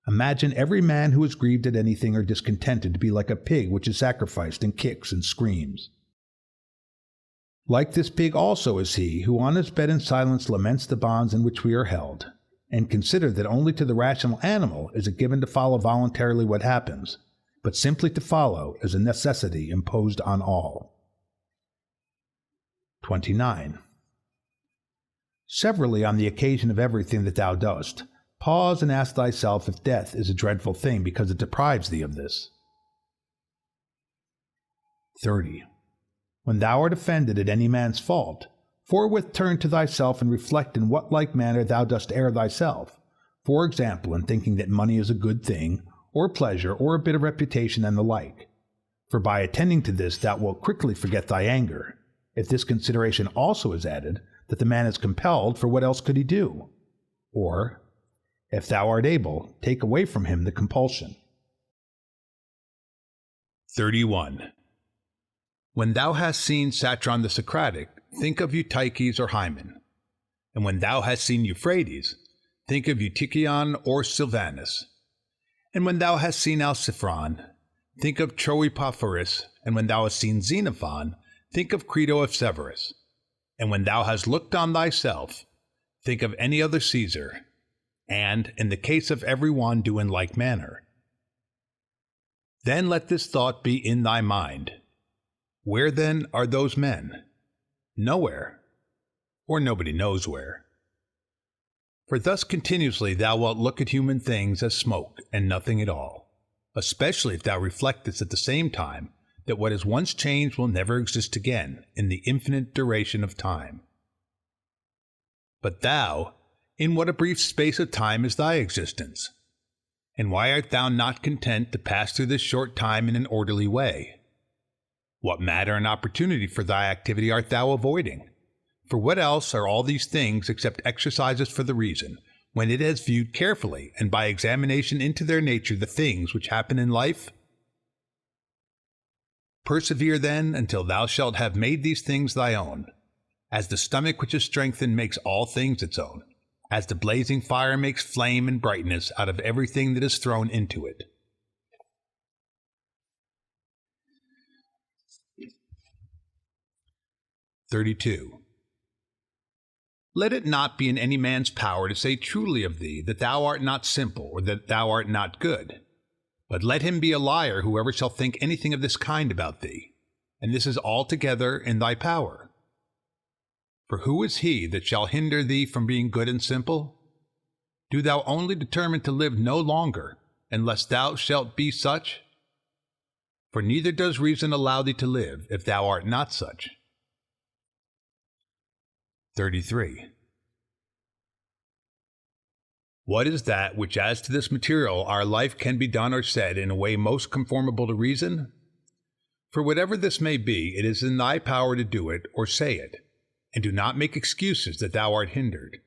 Imagine every man who is grieved at anything or discontented to be like a pig which is sacrificed and kicks and screams. Like this pig also is he who on his bed in silence laments the bonds in which we are held, and consider that only to the rational animal is it given to follow voluntarily what happens, but simply to follow is a necessity imposed on all. 29. Severally on the occasion of everything that thou dost, pause and ask thyself if death is a dreadful thing because it deprives thee of this. 30. When thou art offended at any man's fault, forthwith turn to thyself and reflect in what like manner thou dost err thyself, for example, in thinking that money is a good thing, or pleasure, or a bit of reputation, and the like. For by attending to this thou wilt quickly forget thy anger, if this consideration also is added, that the man is compelled, for what else could he do? Or, if thou art able, take away from him the compulsion. 31. When thou hast seen Satron the Socratic, think of Eutyches or Hymen. And when thou hast seen Euphrates, think of Eutychion or Sylvanus. And when thou hast seen Alciphron, think of Troipophorus. And when thou hast seen Xenophon, think of Crito of Severus. And when thou hast looked on thyself, think of any other Caesar, and, in the case of every one, do in like manner. Then let this thought be in thy mind. Where then are those men? Nowhere, or nobody knows where. For thus continuously thou wilt look at human things as smoke and nothing at all, especially if thou reflectest at the same time that what is once changed will never exist again in the infinite duration of time. But thou, in what a brief space of time is thy existence? And why art thou not content to pass through this short time in an orderly way? What matter and opportunity for thy activity art thou avoiding? For what else are all these things except exercises for the reason, when it has viewed carefully and by examination into their nature the things which happen in life? Persevere then until thou shalt have made these things thy own, as the stomach which is strengthened makes all things its own, as the blazing fire makes flame and brightness out of everything that is thrown into it. 32. Let it not be in any man's power to say truly of thee that thou art not simple, or that thou art not good. But let him be a liar whoever shall think anything of this kind about thee, and this is altogether in thy power. For who is he that shall hinder thee from being good and simple? Do thou only determine to live no longer, unless thou shalt be such? For neither does reason allow thee to live, if thou art not such. 33. What is that which as to this material our life can be done or said in a way most conformable to reason? For whatever this may be, it is in thy power to do it or say it, and do not make excuses that thou art hindered.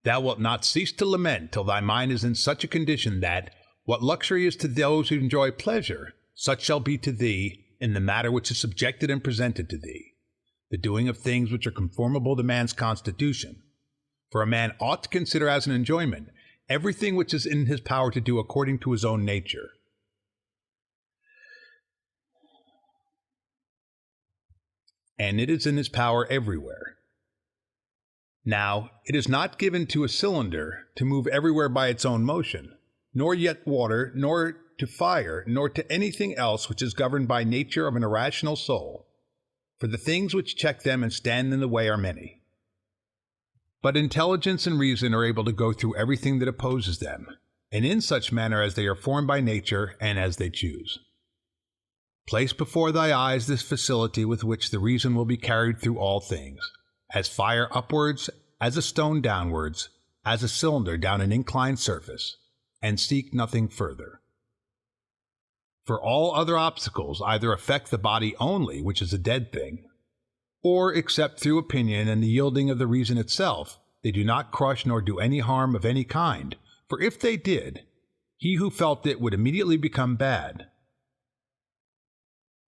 Thou wilt not cease to lament till thy mind is in such a condition that, what luxury is to those who enjoy pleasure, such shall be to thee in the matter which is subjected and presented to thee, the doing of things which are conformable to man's constitution. For a man ought to consider as an enjoyment everything which is in his power to do according to his own nature. And it is in his power everywhere. Now, it is not given to a cylinder to move everywhere by its own motion, nor yet water, nor to fire, nor to anything else which is governed by nature of an irrational soul. For the things which check them and stand in the way are many. But intelligence and reason are able to go through everything that opposes them, and in such manner as they are formed by nature and as they choose. Place before thy eyes this facility with which the reason will be carried through all things, as fire upwards, as a stone downwards, as a cylinder down an inclined surface, and seek nothing further. For all other obstacles either affect the body only, which is a dead thing, or, except through opinion and the yielding of the reason itself, they do not crush nor do any harm of any kind, for if they did, he who felt it would immediately become bad.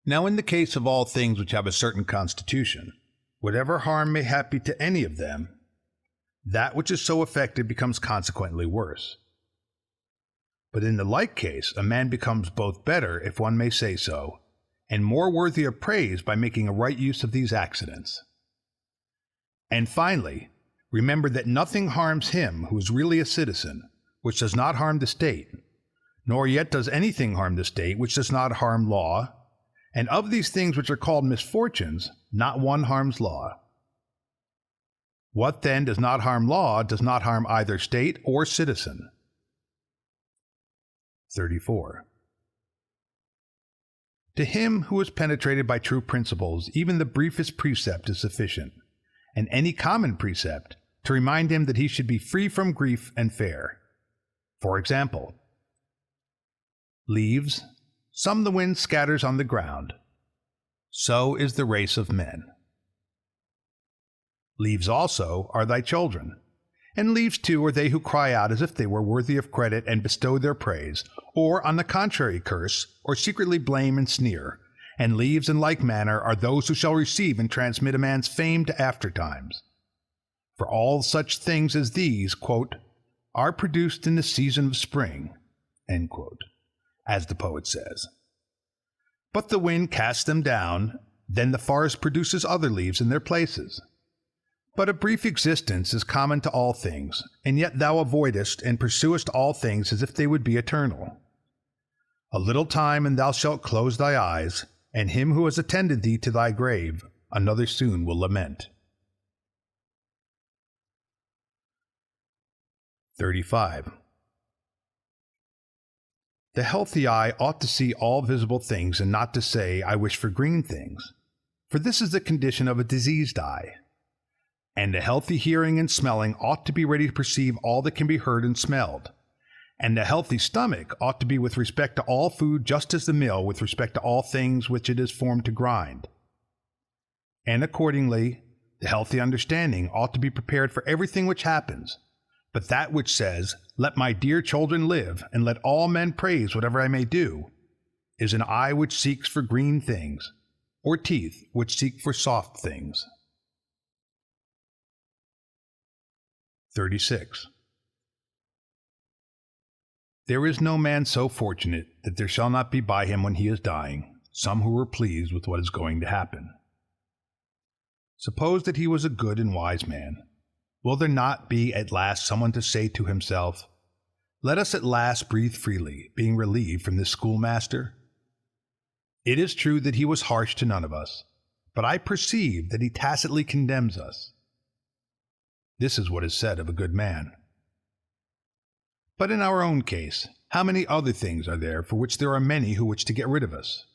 Now in the case of all things which have a certain constitution, whatever harm may happen to any of them, that which is so affected becomes consequently worse. But in the like case, a man becomes both better, if one may say so, and more worthy of praise by making a right use of these accidents. And finally, remember that nothing harms him who is really a citizen, which does not harm the state, nor yet does anything harm the state which does not harm law, and of these things which are called misfortunes, not one harms law. What then does not harm law does not harm either state or citizen. 34. To him who is penetrated by true principles, even the briefest precept is sufficient, and any common precept to remind him that he should be free from grief and fair. For example, leaves, some the wind scatters on the ground. So is the race of men. Leaves also are thy children, and leaves too are they who cry out as if they were worthy of credit and bestow their praise, or on the contrary curse, or secretly blame and sneer. And leaves in like manner are those who shall receive and transmit a man's fame to aftertimes. For all such things as these, quote, are produced in the season of spring, end quote, as the poet says. But the wind casts them down, then the forest produces other leaves in their places. But a brief existence is common to all things, and yet thou avoidest and pursuest all things as if they would be eternal. A little time and thou shalt close thy eyes, and him who has attended thee to thy grave, another soon will lament. 35. The healthy eye ought to see all visible things and not to say, I wish for green things, for this is the condition of a diseased eye. And the healthy hearing and smelling ought to be ready to perceive all that can be heard and smelled. And the healthy stomach ought to be with respect to all food just as the mill with respect to all things which it is formed to grind. And accordingly, the healthy understanding ought to be prepared for everything which happens, but that which says, let my dear children live, and let all men praise whatever I may do, is an eye which seeks for green things, or teeth which seek for soft things. 36. There is no man so fortunate that there shall not be by him when he is dying some who are pleased with what is going to happen. Suppose that he was a good and wise man. Will there not be at last someone to say to himself, "Let us at last breathe freely, being relieved from this schoolmaster"? It is true that he was harsh to none of us, but I perceive that he tacitly condemns us. This is what is said of a good man. But in our own case, how many other things are there for which there are many who wish to get rid of us?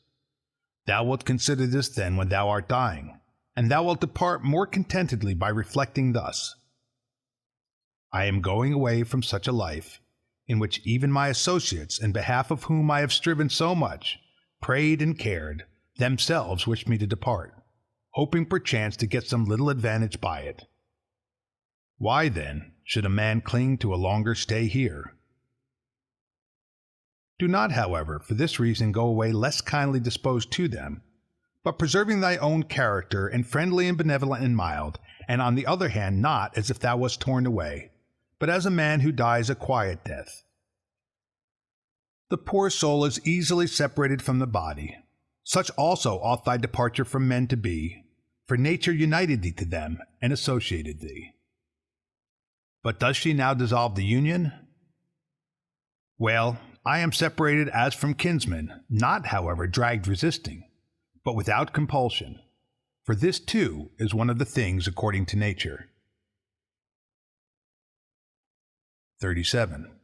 Thou wilt consider this then when thou art dying, and thou wilt depart more contentedly by reflecting thus: I am going away from such a life, in which even my associates, in behalf of whom I have striven so much, prayed and cared, themselves wish me to depart, hoping perchance to get some little advantage by it. Why, then, should a man cling to a longer stay here? Do not, however, for this reason go away less kindly disposed to them, but preserving thy own character, and friendly and benevolent and mild, and on the other hand not as if thou wast torn away, but as a man who dies a quiet death. The poor soul is easily separated from the body. Such also ought thy departure from men to be, for nature united thee to them and associated thee. But does she now dissolve the union? Well, I am separated as from kinsmen, not, however, dragged resisting, but without compulsion, for this too is one of the things according to nature. 37.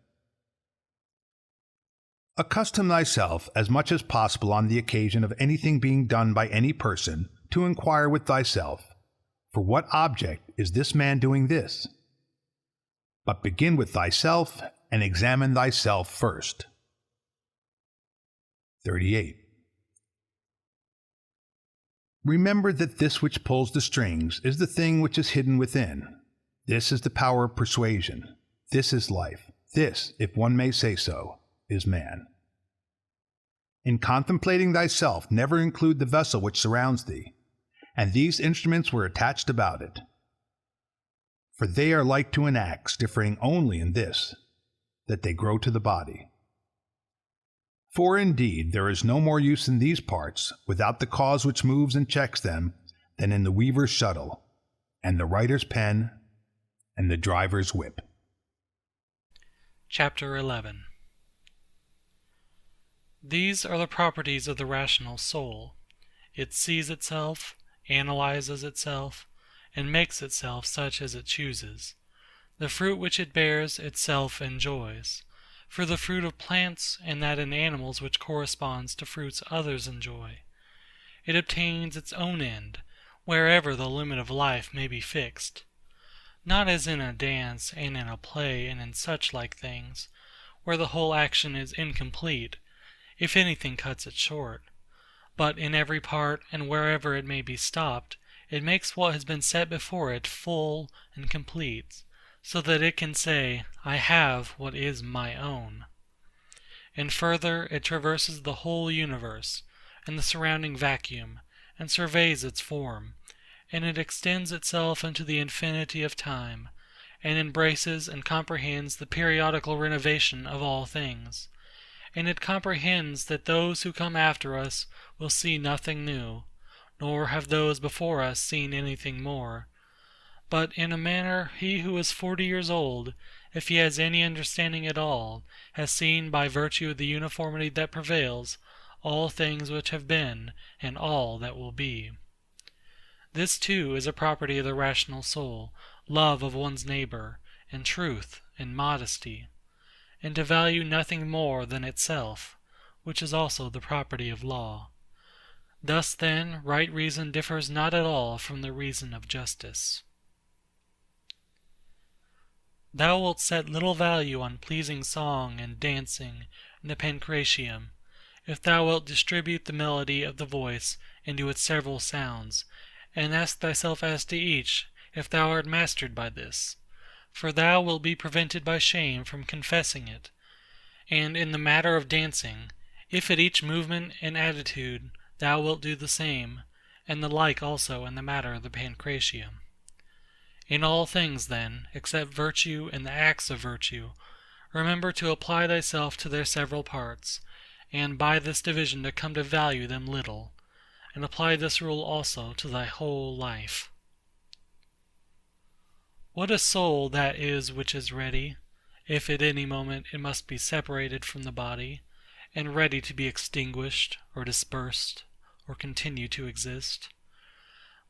Accustom thyself as much as possible on the occasion of anything being done by any person to inquire with thyself, for what object is this man doing this? But begin with thyself and examine thyself first. 38. Remember that this which pulls the strings is the thing which is hidden within. This is the power of persuasion. This is life. This, if one may say so, is man. In contemplating thyself, never include the vessel which surrounds thee, and these instruments were attached about it. For they are like to an axe, differing only in this, that they grow to the body. For indeed there is no more use in these parts, without the cause which moves and checks them, than in the weaver's shuttle, and the writer's pen, and the driver's whip. Chapter 11. These are the properties of the rational soul. It sees itself, analyzes itself, and makes itself such as it chooses. The fruit which it bears itself enjoys. For the fruit of plants and that in animals which corresponds to fruits others enjoy. It obtains its own end, wherever the limit of life may be fixed. Not as in a dance and in a play and in such like things, where the whole action is incomplete, if anything cuts it short. But in every part and wherever it may be stopped, it makes what has been set before it full and complete, so that it can say, I have what is my own. And further, it traverses the whole universe, and the surrounding vacuum, and surveys its form, and it extends itself into the infinity of time, and embraces and comprehends the periodical renovation of all things. And it comprehends that those who come after us will see nothing new, nor have those before us seen anything more. But in a manner he who is 40 years old, if he has any understanding at all, has seen by virtue of the uniformity that prevails, all things which have been, and all that will be. This too is a property of the rational soul, love of one's neighbor, and truth, and modesty, and to value nothing more than itself, which is also the property of law. Thus then right reason differs not at all from the reason of justice. Thou wilt set little value on pleasing song and dancing and the pancratium, if thou wilt distribute the melody of the voice into its several sounds, and ask thyself as to each, if thou art mastered by this. For thou wilt be prevented by shame from confessing it. And in the matter of dancing, if at each movement and attitude thou wilt do the same, and the like also in the matter of the pancratium. In all things, then, except virtue and the acts of virtue, remember to apply thyself to their several parts, and by this division to come to value them little, and apply this rule also to thy whole life. What a soul that is which is ready, if at any moment it must be separated from the body, and ready to be extinguished, or dispersed, or continue to exist.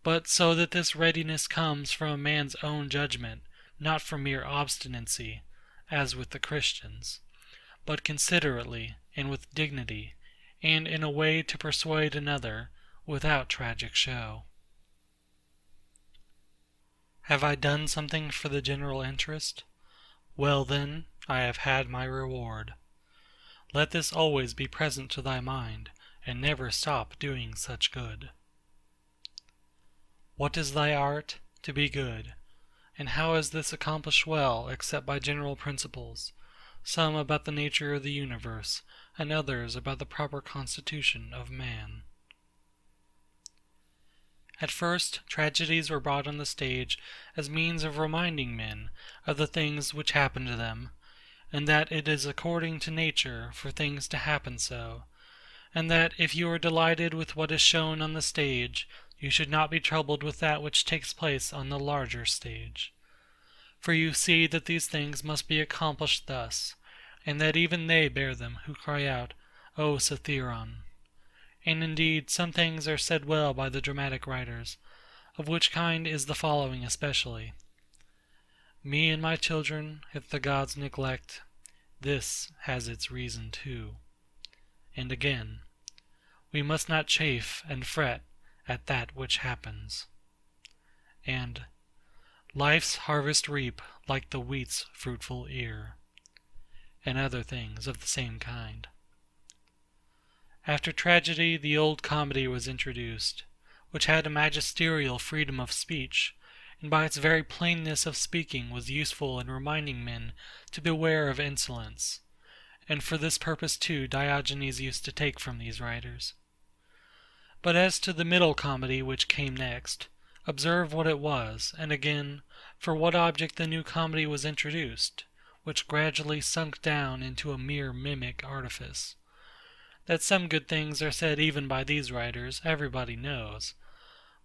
But so that this readiness comes from a man's own judgment, not from mere obstinacy, as with the Christians, but considerately, and with dignity, and in a way to persuade another, without tragic show. Have I done something for the general interest? Well then, I have had my reward. Let this always be present to thy mind, and never stop doing such good. What is thy art? To be good. And how is this accomplished well, except by general principles, some about the nature of the universe, and others about the proper constitution of man? At first, tragedies were brought on the stage as means of reminding men of the things which happen to them, and that it is according to nature for things to happen so, and that if you are delighted with what is shown on the stage, you should not be troubled with that which takes place on the larger stage. For you see that these things must be accomplished thus, and that even they bear them who cry out, O Satheiron! And indeed some things are said well by the dramatic writers, of which kind is the following especially. Me and my children, if the gods neglect, this has its reason too. And again, we must not chafe and fret at that which happens. And life's harvest reap like the wheat's fruitful ear. And other things of the same kind. After tragedy, the old comedy was introduced, which had a magisterial freedom of speech, and by its very plainness of speaking was useful in reminding men to beware of insolence, and for this purpose too Diogenes used to take from these writers. But as to the middle comedy which came next, observe what it was, and again, for what object the new comedy was introduced, which gradually sunk down into a mere mimic artifice. That some good things are said even by these writers, everybody knows.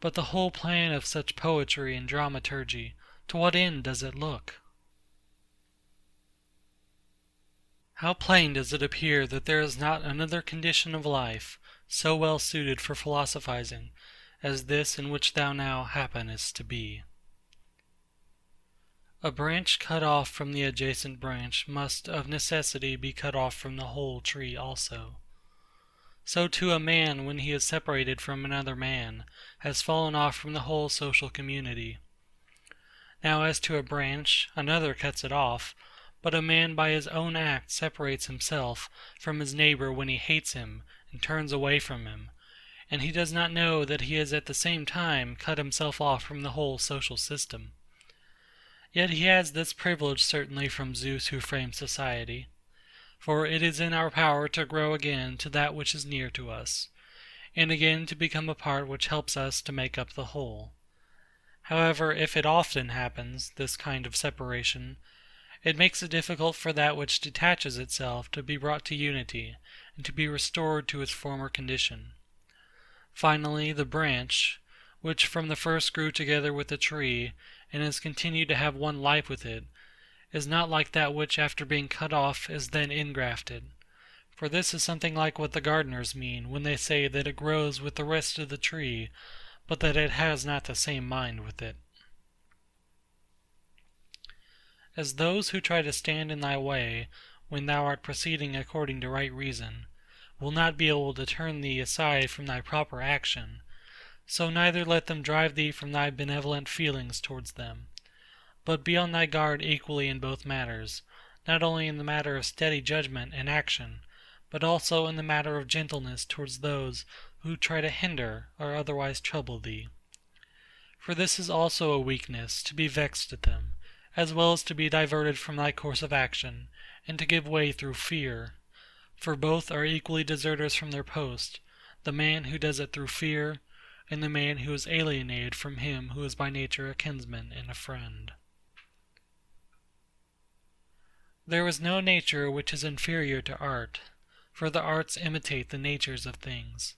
But the whole plan of such poetry and dramaturgy, to what end does it look? How plain does it appear that there is not another condition of life so well suited for philosophizing as this in which thou now happenest to be. A branch cut off from the adjacent branch must of necessity be cut off from the whole tree also. So too a man, when he is separated from another man, has fallen off from the whole social community. Now as to a branch, another cuts it off, but a man by his own act separates himself from his neighbor when he hates him and turns away from him, and he does not know that he has at the same time cut himself off from the whole social system. Yet he has this privilege certainly from Zeus who framed society. For it is in our power to grow again to that which is near to us, and again to become a part which helps us to make up the whole. However, if it often happens, this kind of separation, it makes it difficult for that which detaches itself to be brought to unity, and to be restored to its former condition. Finally, the branch, which from the first grew together with the tree, and has continued to have one life with it, is not like that which after being cut off is then ingrafted. For this is something like what the gardeners mean when they say that it grows with the rest of the tree, but that it has not the same mind with it. As those who try to stand in thy way, when thou art proceeding according to right reason, will not be able to turn thee aside from thy proper action, so neither let them drive thee from thy benevolent feelings towards them. But be on thy guard equally in both matters, not only in the matter of steady judgment and action, but also in the matter of gentleness towards those who try to hinder or otherwise trouble thee. For this is also a weakness, to be vexed at them, as well as to be diverted from thy course of action, and to give way through fear. For both are equally deserters from their post, the man who does it through fear, and the man who is alienated from him who is by nature a kinsman and a friend. There is no nature which is inferior to art, for the arts imitate the natures of things.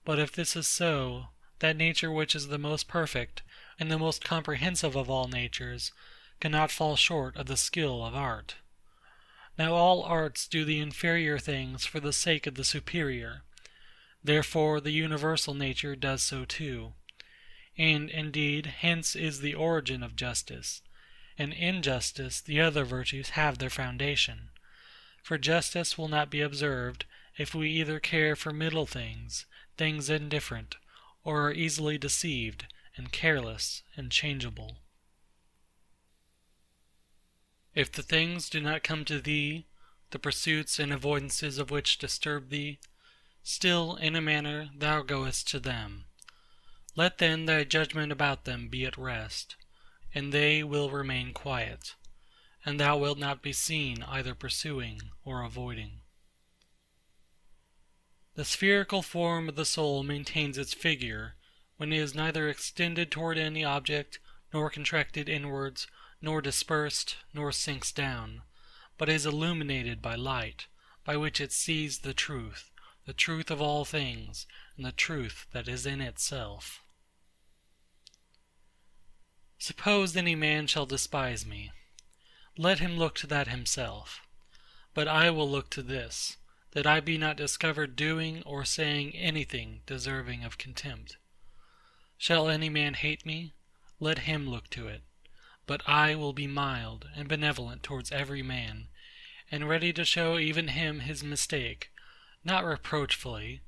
But if this is so, that nature which is the most perfect, and the most comprehensive of all natures, cannot fall short of the skill of art. Now all arts do the inferior things for the sake of the superior. Therefore the universal nature does so too. And, indeed, hence is the origin of justice. And in justice the other virtues have their foundation. For justice will not be observed if we either care for middle things, things indifferent, or are easily deceived, and careless, and changeable. If the things do not come to thee, the pursuits and avoidances of which disturb thee, still, in a manner, thou goest to them. Let then thy judgment about them be at rest, and they will remain quiet, and thou wilt not be seen either pursuing or avoiding. The spherical form of the soul maintains its figure, when it is neither extended toward any object, nor contracted inwards, nor dispersed, nor sinks down, but is illuminated by light, by which it sees the truth of all things, and the truth that is in itself. Suppose any man shall despise me. Let him look to that himself. But I will look to this, that I be not discovered doing or saying anything deserving of contempt. Shall any man hate me? Let him look to it. But I will be mild and benevolent towards every man, and ready to show even him his mistake, not reproachfully,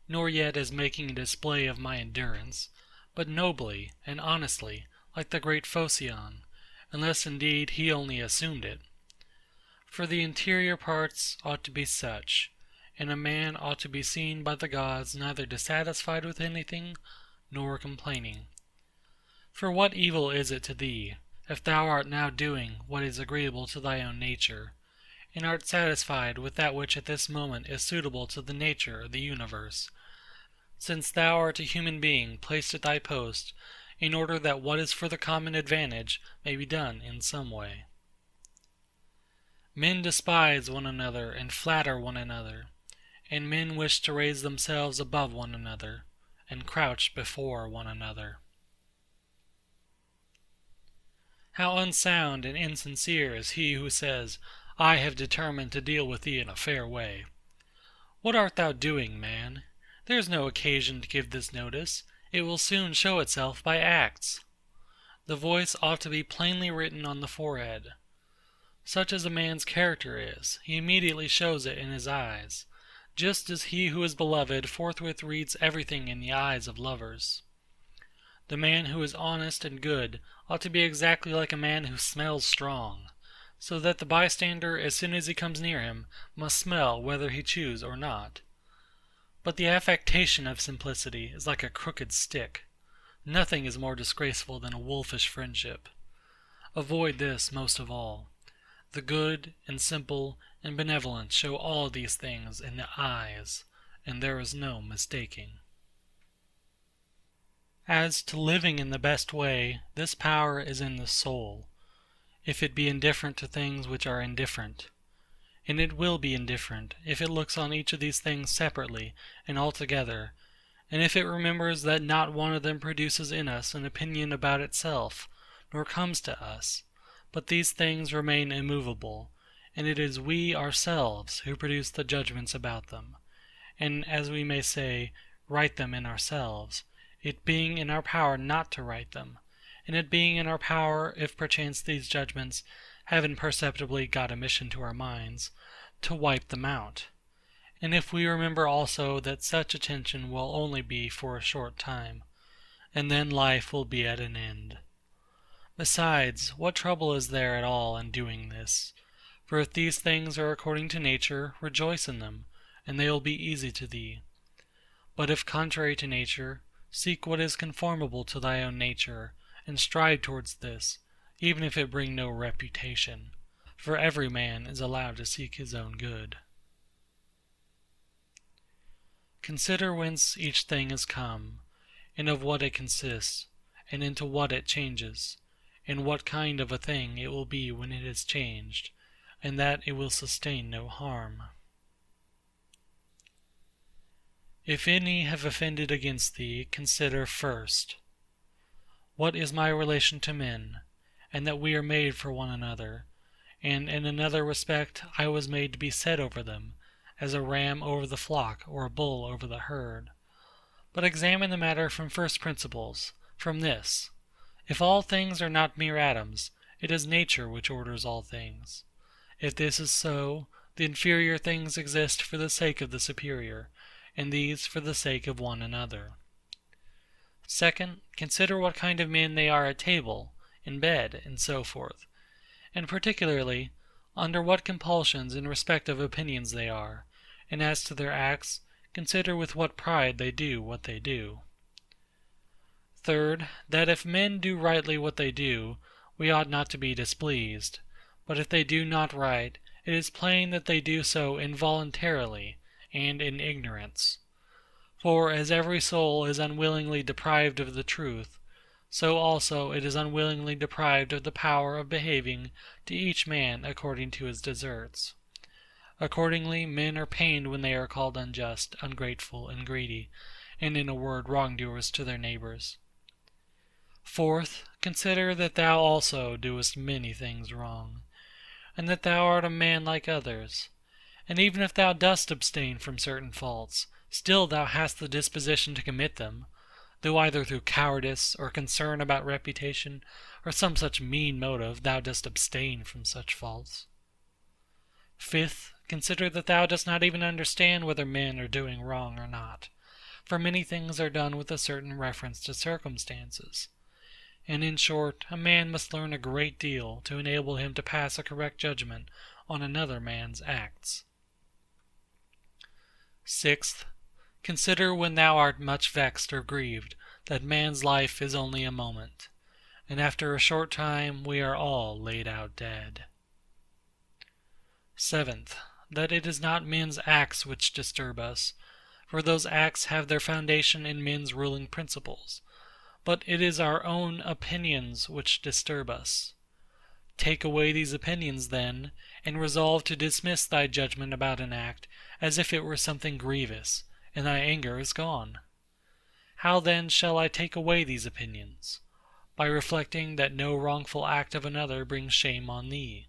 nor yet as making a display of my endurance, but nobly and honestly, like the great Phocion, unless indeed he only assumed it. For the interior parts ought to be such, and a man ought to be seen by the gods neither dissatisfied with anything, nor complaining. For what evil is it to thee, if thou art now doing what is agreeable to thy own nature, and art satisfied with that which at this moment is suitable to the nature of the universe, since thou art a human being placed at thy post, in order that what is for the common advantage may be done in some way. Men despise one another and flatter one another, and men wish to raise themselves above one another, and crouch before one another. How unsound and insincere is he who says, I have determined to deal with thee in a fair way. What art thou doing, man? There is no occasion to give this notice. It will soon show itself by acts. The voice ought to be plainly written on the forehead. Such as a man's character is, he immediately shows it in his eyes, just as he who is beloved forthwith reads everything in the eyes of lovers. The man who is honest and good ought to be exactly like a man who smells strong, so that the bystander, as soon as he comes near him, must smell whether he choose or not. But the affectation of simplicity is like a crooked stick. Nothing is more disgraceful than a wolfish friendship. Avoid this most of all. The good and simple and benevolent show all these things in the eyes, and there is no mistaking. As to living in the best way, this power is in the soul, if it be indifferent to things which are indifferent. And it will be indifferent, if it looks on each of these things separately and altogether, and if it remembers that not one of them produces in us an opinion about itself, nor comes to us, but these things remain immovable, and it is we ourselves who produce the judgments about them, and, as we may say, write them in ourselves, it being in our power not to write them, and it being in our power, if perchance these judgments have imperceptibly got admission to our minds, to wipe them out. And if we remember also that such attention will only be for a short time, and then life will be at an end. Besides, what trouble is there at all in doing this? For if these things are according to nature, rejoice in them, and they will be easy to thee. But if contrary to nature, seek what is conformable to thy own nature, and strive towards this, even if it bring no reputation, for every man is allowed to seek his own good. Consider whence each thing is come, and of what it consists, and into what it changes, and what kind of a thing it will be when it is changed, and that it will sustain no harm. If any have offended against thee, consider first, what is my relation to men, and that we are made for one another, and in another respect I was made to be set over them, as a ram over the flock or a bull over the herd. But examine the matter from first principles, from this: if all things are not mere atoms, it is nature which orders all things. If this is so, the inferior things exist for the sake of the superior, and these for the sake of one another. Second, consider what kind of men they are at table, in bed, and so forth, and particularly, under what compulsions in respect of opinions they are, and as to their acts, consider with what pride they do what they do. Third, that if men do rightly what they do, we ought not to be displeased; but if they do not right, it is plain that they do so involuntarily, and in ignorance. For as every soul is unwillingly deprived of the truth, so also it is unwillingly deprived of the power of behaving to each man according to his deserts. Accordingly, men are pained when they are called unjust, ungrateful, and greedy, and in a word wrongdoers to their neighbors. Fourth, consider that thou also doest many things wrong, and that thou art a man like others. And even if thou dost abstain from certain faults, still thou hast the disposition to commit them, though either through cowardice, or concern about reputation, or some such mean motive, thou dost abstain from such faults. Fifth, consider that thou dost not even understand whether men are doing wrong or not, for many things are done with a certain reference to circumstances. And in short, a man must learn a great deal to enable him to pass a correct judgment on another man's acts. Sixth, consider when thou art much vexed or grieved, that man's life is only a moment, and after a short time we are all laid out dead. Seventh, that it is not men's acts which disturb us, for those acts have their foundation in men's ruling principles, but it is our own opinions which disturb us. Take away these opinions, then, and resolve to dismiss thy judgment about an act as if it were something grievous, and thy anger is gone. How then shall I take away these opinions? By reflecting that no wrongful act of another brings shame on thee.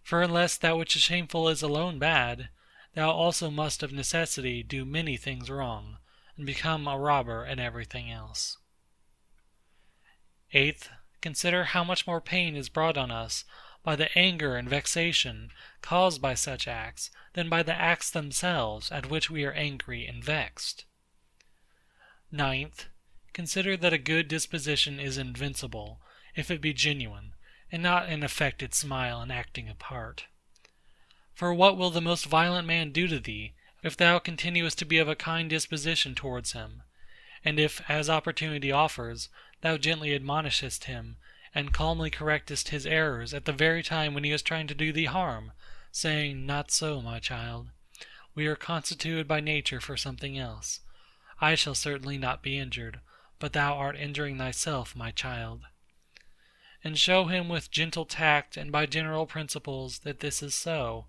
For unless that which is shameful is alone bad, thou also must of necessity do many things wrong, and become a robber in everything else. Eighth, consider how much more pain is brought on us by the anger and vexation caused by such acts than by the acts themselves at which we are angry and vexed. Ninth, consider that a good disposition is invincible, if it be genuine, and not an affected smile and acting a part. For what will the most violent man do to thee, if thou continuest to be of a kind disposition towards him, and if, as opportunity offers, thou gently admonishest him, and calmly correctest his errors at the very time when he is trying to do thee harm, saying, "Not so, my child. We are constituted by nature for something else. I shall certainly not be injured, but thou art injuring thyself, my child." And show him with gentle tact and by general principles that this is so,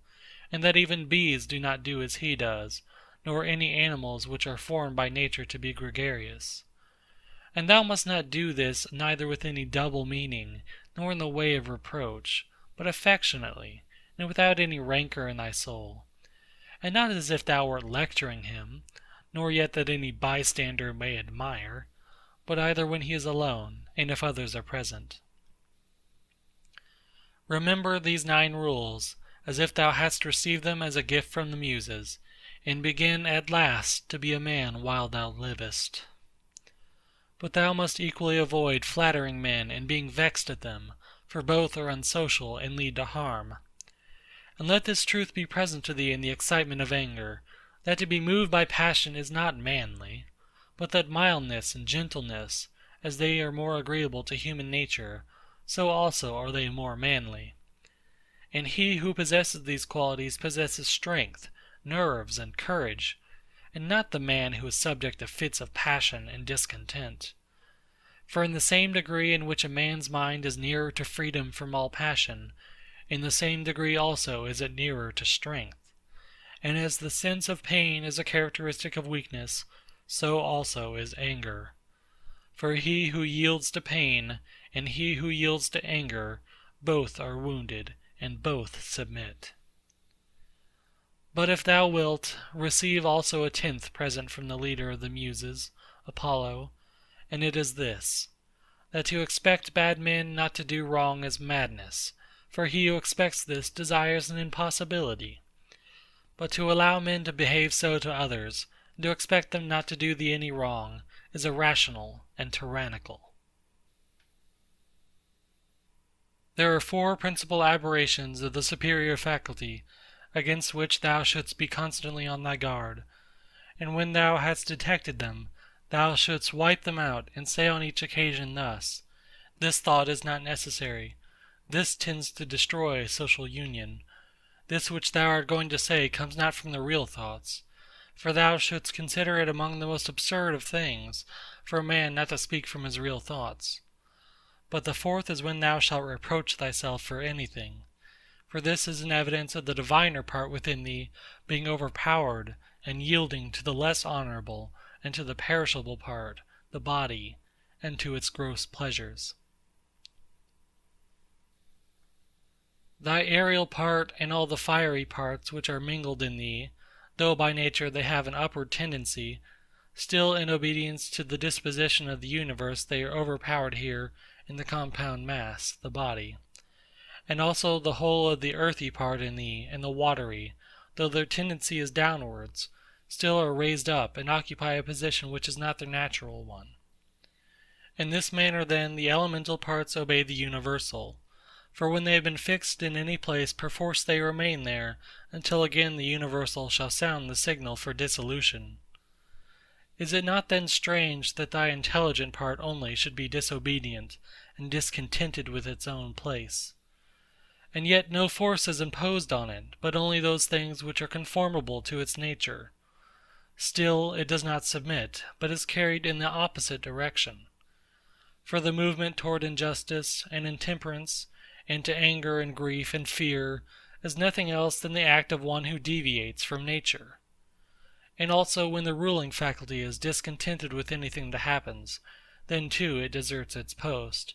and that even bees do not do as he does, nor any animals which are formed by nature to be gregarious. And thou must not do this neither with any double meaning, nor in the way of reproach, but affectionately, and without any rancour in thy soul, and not as if thou wert lecturing him, nor yet that any bystander may admire, but either when he is alone, and if others are present. Remember these 9 rules, as if thou hadst received them as a gift from the Muses, and begin at last to be a man while thou livest. But thou must equally avoid flattering men and being vexed at them, for both are unsocial and lead to harm. And let this truth be present to thee in the excitement of anger, that to be moved by passion is not manly, but that mildness and gentleness, as they are more agreeable to human nature, so also are they more manly. And he who possesses these qualities possesses strength, nerves, and courage, and not the man who is subject to fits of passion and discontent. For in the same degree in which a man's mind is nearer to freedom from all passion, in the same degree also is it nearer to strength. And as the sense of pain is a characteristic of weakness, so also is anger. For he who yields to pain, and he who yields to anger, both are wounded, and both submit. But if thou wilt, receive also a 10th present from the leader of the Muses, Apollo, and it is this, that to expect bad men not to do wrong is madness, for he who expects this desires an impossibility. But to allow men to behave so to others, and to expect them not to do thee any wrong, is irrational and tyrannical. There are 4 principal aberrations of the superior faculty, against which thou shouldst be constantly on thy guard, and when thou hast detected them, thou shouldst wipe them out, and say on each occasion thus, This thought is not necessary, this tends to destroy social union, this which thou art going to say comes not from the real thoughts, for thou shouldst consider it among the most absurd of things, for a man not to speak from his real thoughts. But the 4th is when thou shalt reproach thyself for anything, for this is an evidence of the diviner part within thee being overpowered and yielding to the less honourable and to the perishable part, the body, and to its gross pleasures. Thy aerial part and all the fiery parts which are mingled in thee, though by nature they have an upward tendency, still in obedience to the disposition of the universe they are overpowered here in the compound mass, the body. And also the whole of the earthy part in thee and the watery, though their tendency is downwards, still are raised up and occupy a position which is not their natural one. In this manner then the elemental parts obey the universal, for when they have been fixed in any place perforce they remain there until again the universal shall sound the signal for dissolution. Is it not then strange that thy intelligent part only should be disobedient and discontented with its own place? And yet no force is imposed on it, but only those things which are conformable to its nature. Still it does not submit, but is carried in the opposite direction. For the movement toward injustice and intemperance, and to anger and grief and fear, is nothing else than the act of one who deviates from nature. And also when the ruling faculty is discontented with anything that happens, then too it deserts its post,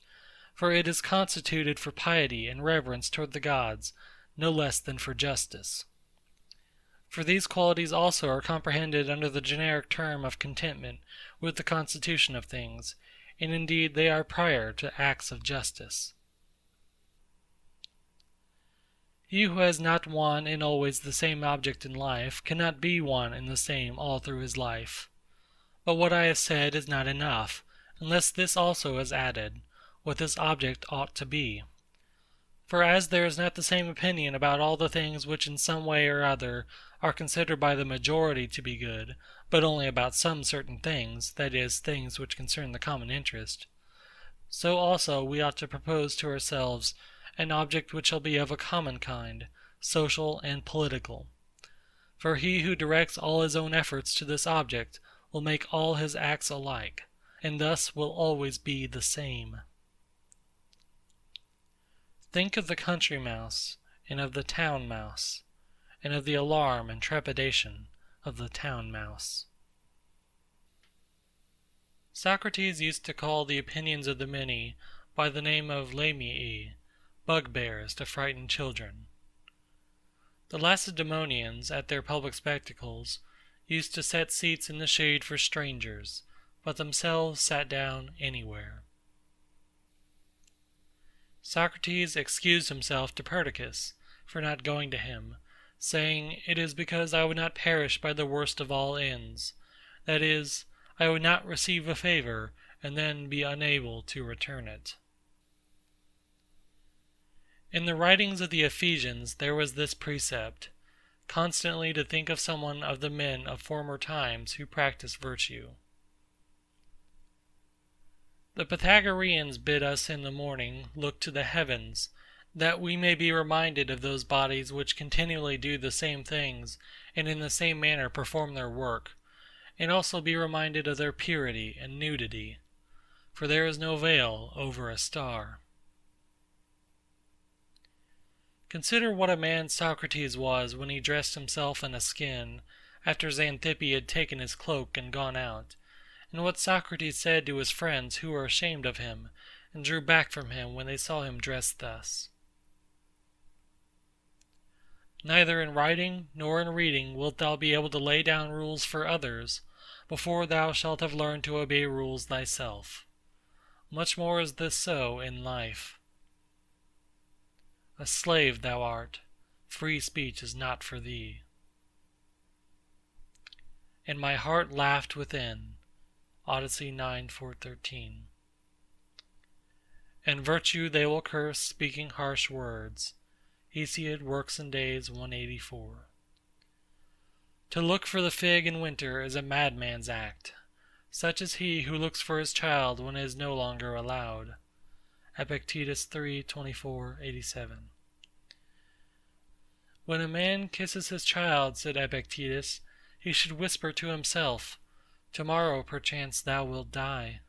for it is constituted for piety and reverence toward the gods, no less than for justice. For these qualities also are comprehended under the generic term of contentment with the constitution of things, and indeed they are prior to acts of justice. He who has not one and always the same object in life cannot be one and the same all through his life. But what I have said is not enough, unless this also is added, what this object ought to be. For as there is not the same opinion about all the things which in some way or other are considered by the majority to be good, but only about some certain things, that is, things which concern the common interest, so also we ought to propose to ourselves an object which shall be of a common kind, social and political. For he who directs all his own efforts to this object will make all his acts alike, and thus will always be the same. Think of the country mouse, and of the town mouse, and of the alarm and trepidation of the town mouse. Socrates used to call the opinions of the many by the name of lamii, bugbears to frighten children. The Lacedaemonians, at their public spectacles, used to set seats in the shade for strangers, but themselves sat down anywhere. Socrates excused himself to Perdiccas for not going to him, saying, "It is because I would not perish by the worst of all ends, that is, I would not receive a favour and then be unable to return it." In the writings of the Ephesians there was this precept, constantly to think of someone of the men of former times who practised virtue. The Pythagoreans bid us in the morning look to the heavens, that we may be reminded of those bodies which continually do the same things, and in the same manner perform their work, and also be reminded of their purity and nudity, for there is no veil over a star. Consider what a man Socrates was when he dressed himself in a skin, after Xanthippe had taken his cloak and gone out, and what Socrates said to his friends who were ashamed of him, and drew back from him when they saw him dressed thus. Neither in writing nor in reading wilt thou be able to lay down rules for others, before thou shalt have learned to obey rules thyself. Much more is this so in life. A slave thou art, free speech is not for thee. And my heart laughed within. Odyssey 9:4-13. And virtue they will curse, speaking harsh words. Hesiod, Works and Days 184. To look for the fig in winter is a madman's act. Such is he who looks for his child when it is no longer allowed. Epictetus 3:24-87. When a man kisses his child, said Epictetus, he should whisper to himself, "Tomorrow perchance thou wilt die."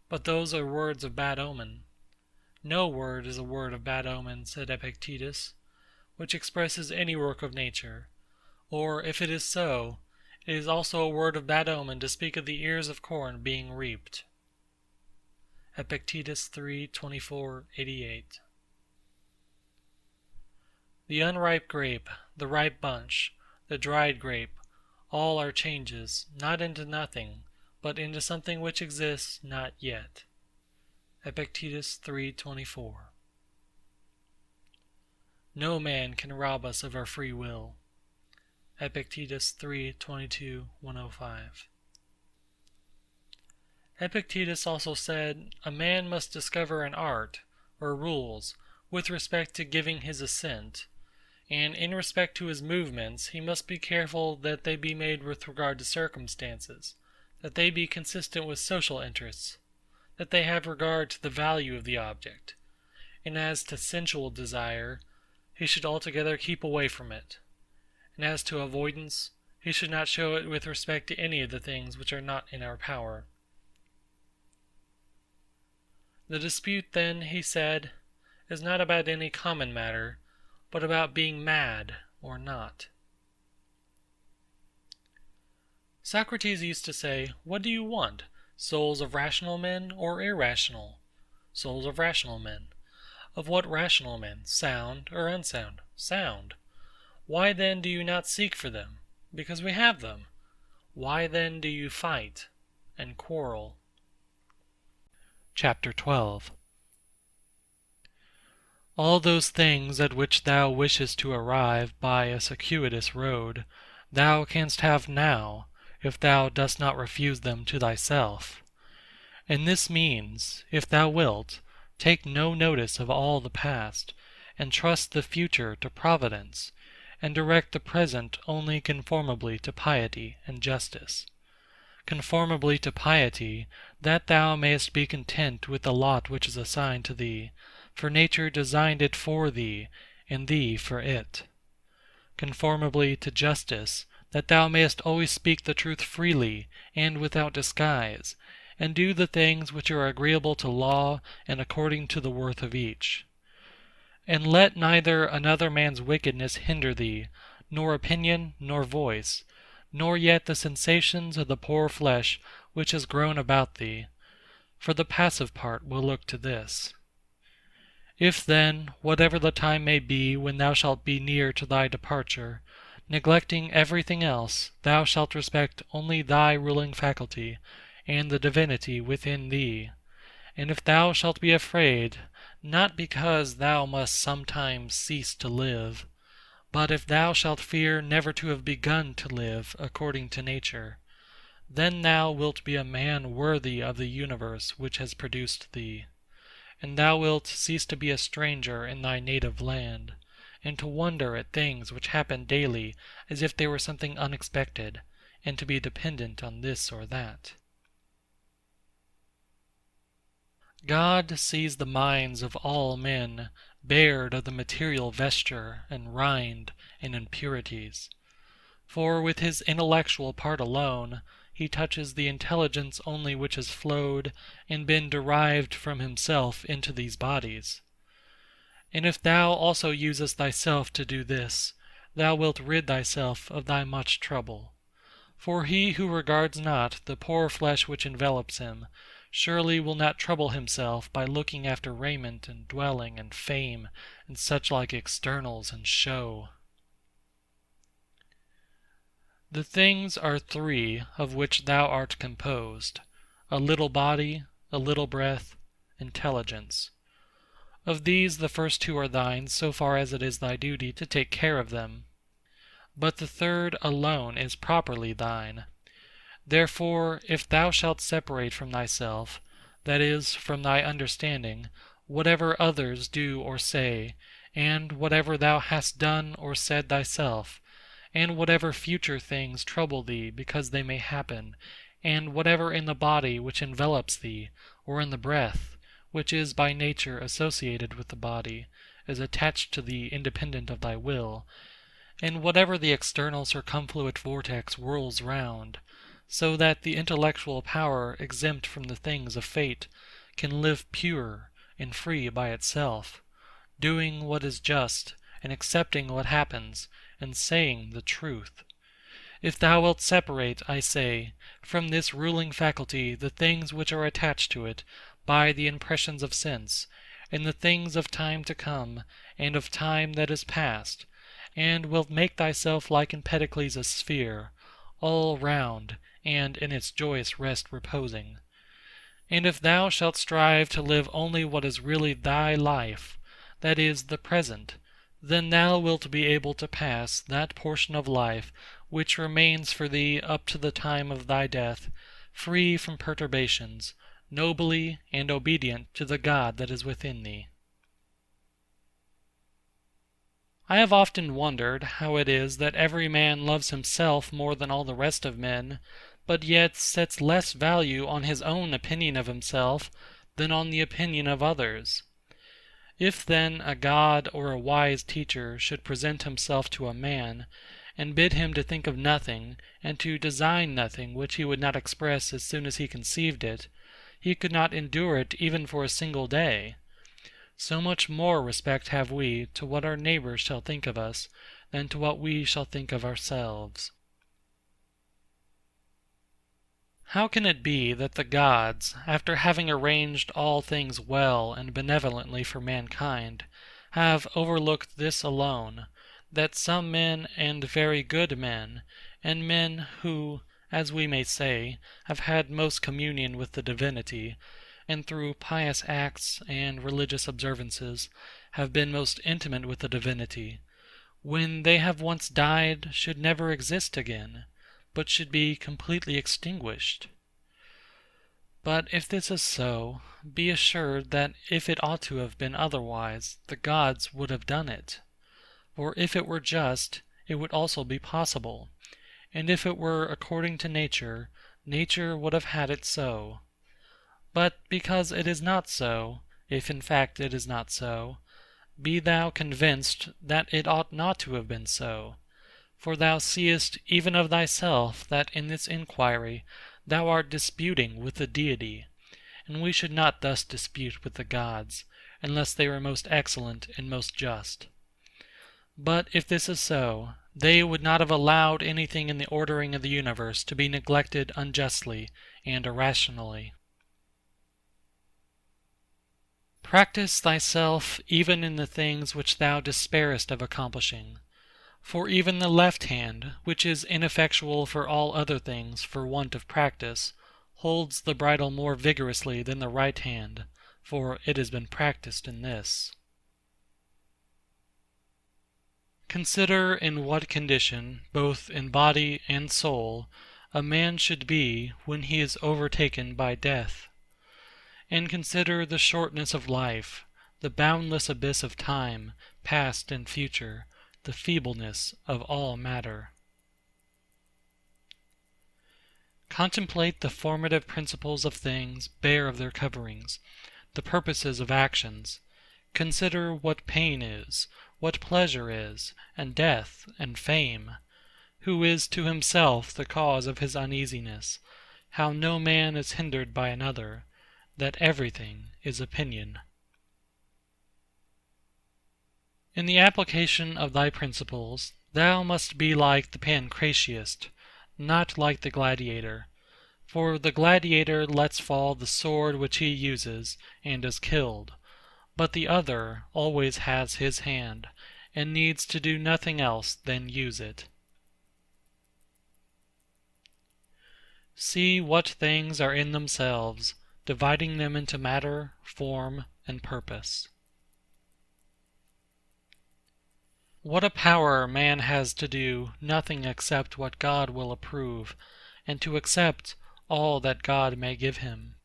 But those are words of bad omen. No word is a word of bad omen, said Epictetus, which expresses any work of nature. Or, if it is so, it is also a word of bad omen to speak of the ears of corn being reaped. Epictetus 3:24-88. The unripe grape, the ripe bunch, the dried grape, all are changes, not into nothing, but into something which exists not yet. Epictetus 3:24. No man can rob us of our free will. Epictetus 3:22-105. Epictetus also said, a man must discover an art, or rules, with respect to giving his assent, and in respect to his movements he must be careful that they be made with regard to circumstances, that they be consistent with social interests, that they have regard to the value of the object, and as to sensual desire, he should altogether keep away from it, and as to avoidance, he should not show it with respect to any of the things which are not in our power. The dispute then, he said, is not about any common matter, but about being mad or not. Socrates used to say, what do you want, souls of rational men or irrational? Souls of rational men. Of what rational men, sound or unsound? Sound. Why then do you not seek for them? Because we have them. Why then do you fight and quarrel? Chapter 12. All those things at which thou wishest to arrive by a circuitous road, thou canst have now, if thou dost not refuse them to thyself. And this means, if thou wilt, take no notice of all the past, and trust the future to Providence, and direct the present only conformably to piety and justice. Conformably to piety, that thou mayest be content with the lot which is assigned to thee, for nature designed it for thee, and thee for it. Conformably to justice, that thou mayest always speak the truth freely, and without disguise, and do the things which are agreeable to law and according to the worth of each. And let neither another man's wickedness hinder thee, nor opinion, nor voice, nor yet the sensations of the poor flesh which has grown about thee, for the passive part will look to this. If then, whatever the time may be when thou shalt be near to thy departure, neglecting everything else, thou shalt respect only thy ruling faculty, and the divinity within thee, and if thou shalt be afraid, not because thou must sometimes cease to live, but if thou shalt fear never to have begun to live according to nature, then thou wilt be a man worthy of the universe which has produced thee, and thou wilt cease to be a stranger in thy native land, and to wonder at things which happen daily as if they were something unexpected, and to be dependent on this or that. God sees the minds of all men bared of the material vesture and rind and impurities, for with his intellectual part alone he touches the intelligence only which has flowed and been derived from himself into these bodies. And if thou also usest thyself to do this, thou wilt rid thyself of thy much trouble. For he who regards not the poor flesh which envelops him, surely will not trouble himself by looking after raiment and dwelling and fame and such like externals and show. The things are three of which thou art composed: a little body, a little breath, intelligence. Of these the first two are thine, so far as it is thy duty to take care of them. But the third alone is properly thine. Therefore, if thou shalt separate from thyself, that is, from thy understanding, whatever others do or say, and whatever thou hast done or said thyself, and whatever future things trouble thee because they may happen, and whatever in the body which envelops thee, or in the breath, which is by nature associated with the body, is attached to thee independent of thy will, and whatever the external circumfluent vortex whirls round, so that the intellectual power exempt from the things of fate can live pure and free by itself, doing what is just, and accepting what happens, and saying the truth. If thou wilt separate, I say, from this ruling faculty the things which are attached to it by the impressions of sense, and the things of time to come, and of time that is past, and wilt make thyself like Empedocles a sphere, all round, and in its joyous rest reposing. And if thou shalt strive to live only what is really thy life, that is, the present, then thou wilt be able to pass that portion of life which remains for thee up to the time of thy death, free from perturbations, nobly and obedient to the God that is within thee. I have often wondered how it is that every man loves himself more than all the rest of men, but yet sets less value on his own opinion of himself than on the opinion of others. If then a God or a wise teacher should present himself to a man, and bid him to think of nothing, and to design nothing which he would not express as soon as he conceived it, he could not endure it even for a single day. So much more respect have we to what our neighbours shall think of us, than to what we shall think of ourselves. How can it be that the gods, after having arranged all things well and benevolently for mankind, have overlooked this alone, that some men and very good men, and men who, as we may say, have had most communion with the divinity, and through pious acts and religious observances have been most intimate with the divinity, when they have once died should never exist again, but should be completely extinguished? But if this is so, be assured that if it ought to have been otherwise, the gods would have done it. For if it were just, it would also be possible, and if it were according to nature, nature would have had it so. But because it is not so, if in fact it is not so, be thou convinced that it ought not to have been so. For thou seest even of thyself that in this inquiry thou art disputing with the Deity, and we should not thus dispute with the gods, unless they were most excellent and most just. But if this is so, they would not have allowed anything in the ordering of the universe to be neglected unjustly and irrationally. Practice thyself even in the things which thou despairest of accomplishing. For even the left hand, which is ineffectual for all other things for want of practice, holds the bridle more vigorously than the right hand, for it has been practised in this. Consider in what condition, both in body and soul, a man should be when he is overtaken by death. And consider the shortness of life, the boundless abyss of time, past and future, the feebleness of all matter. Contemplate the formative principles of things bare of their coverings, the purposes of actions. Consider what pain is, what pleasure is, and death, and fame. Who is to himself the cause of his uneasiness, how no man is hindered by another, that everything is opinion. In the application of thy principles, thou must be like the Pancratiast, not like the gladiator. For the gladiator lets fall the sword which he uses, and is killed, but the other always has his hand, and needs to do nothing else than use it. See what things are in themselves, dividing them into matter, form, and purpose. What a power man has to do nothing except what God will approve, and to accept all that God may give him.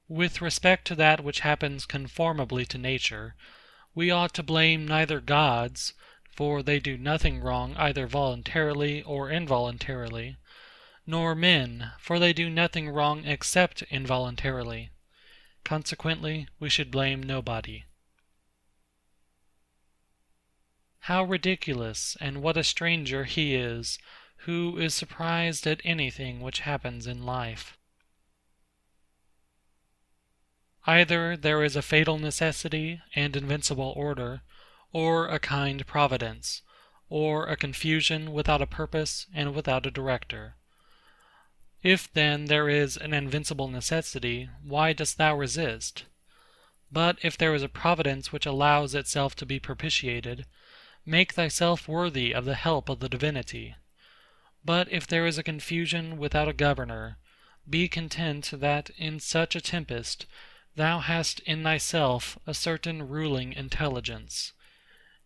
With respect to that which happens conformably to nature, we ought to blame neither gods, for they do nothing wrong either voluntarily or involuntarily, nor men, for they do nothing wrong except involuntarily. Consequently, we should blame nobody. How ridiculous and what a stranger he is who is surprised at anything which happens in life. Either there is a fatal necessity and invincible order, or a kind providence, or a confusion without a purpose and without a director. If then there is an invincible necessity, why dost thou resist? But if there is a providence which allows itself to be propitiated, make thyself worthy of the help of the divinity. But if there is a confusion without a governor, be content that in such a tempest thou hast in thyself a certain ruling intelligence.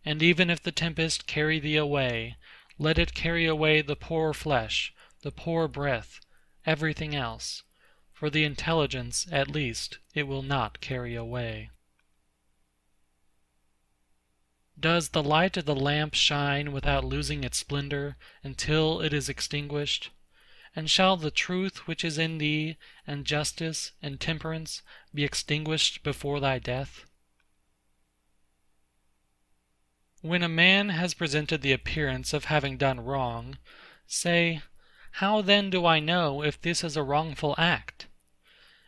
And even if the tempest carry thee away, let it carry away the poor flesh, the poor breath, everything else, for the intelligence at least it will not carry away. Does the light of the lamp shine without losing its splendor until it is extinguished? And shall the truth which is in thee, and justice, and temperance, be extinguished before thy death? When a man has presented the appearance of having done wrong, say, how then do I know if this is a wrongful act?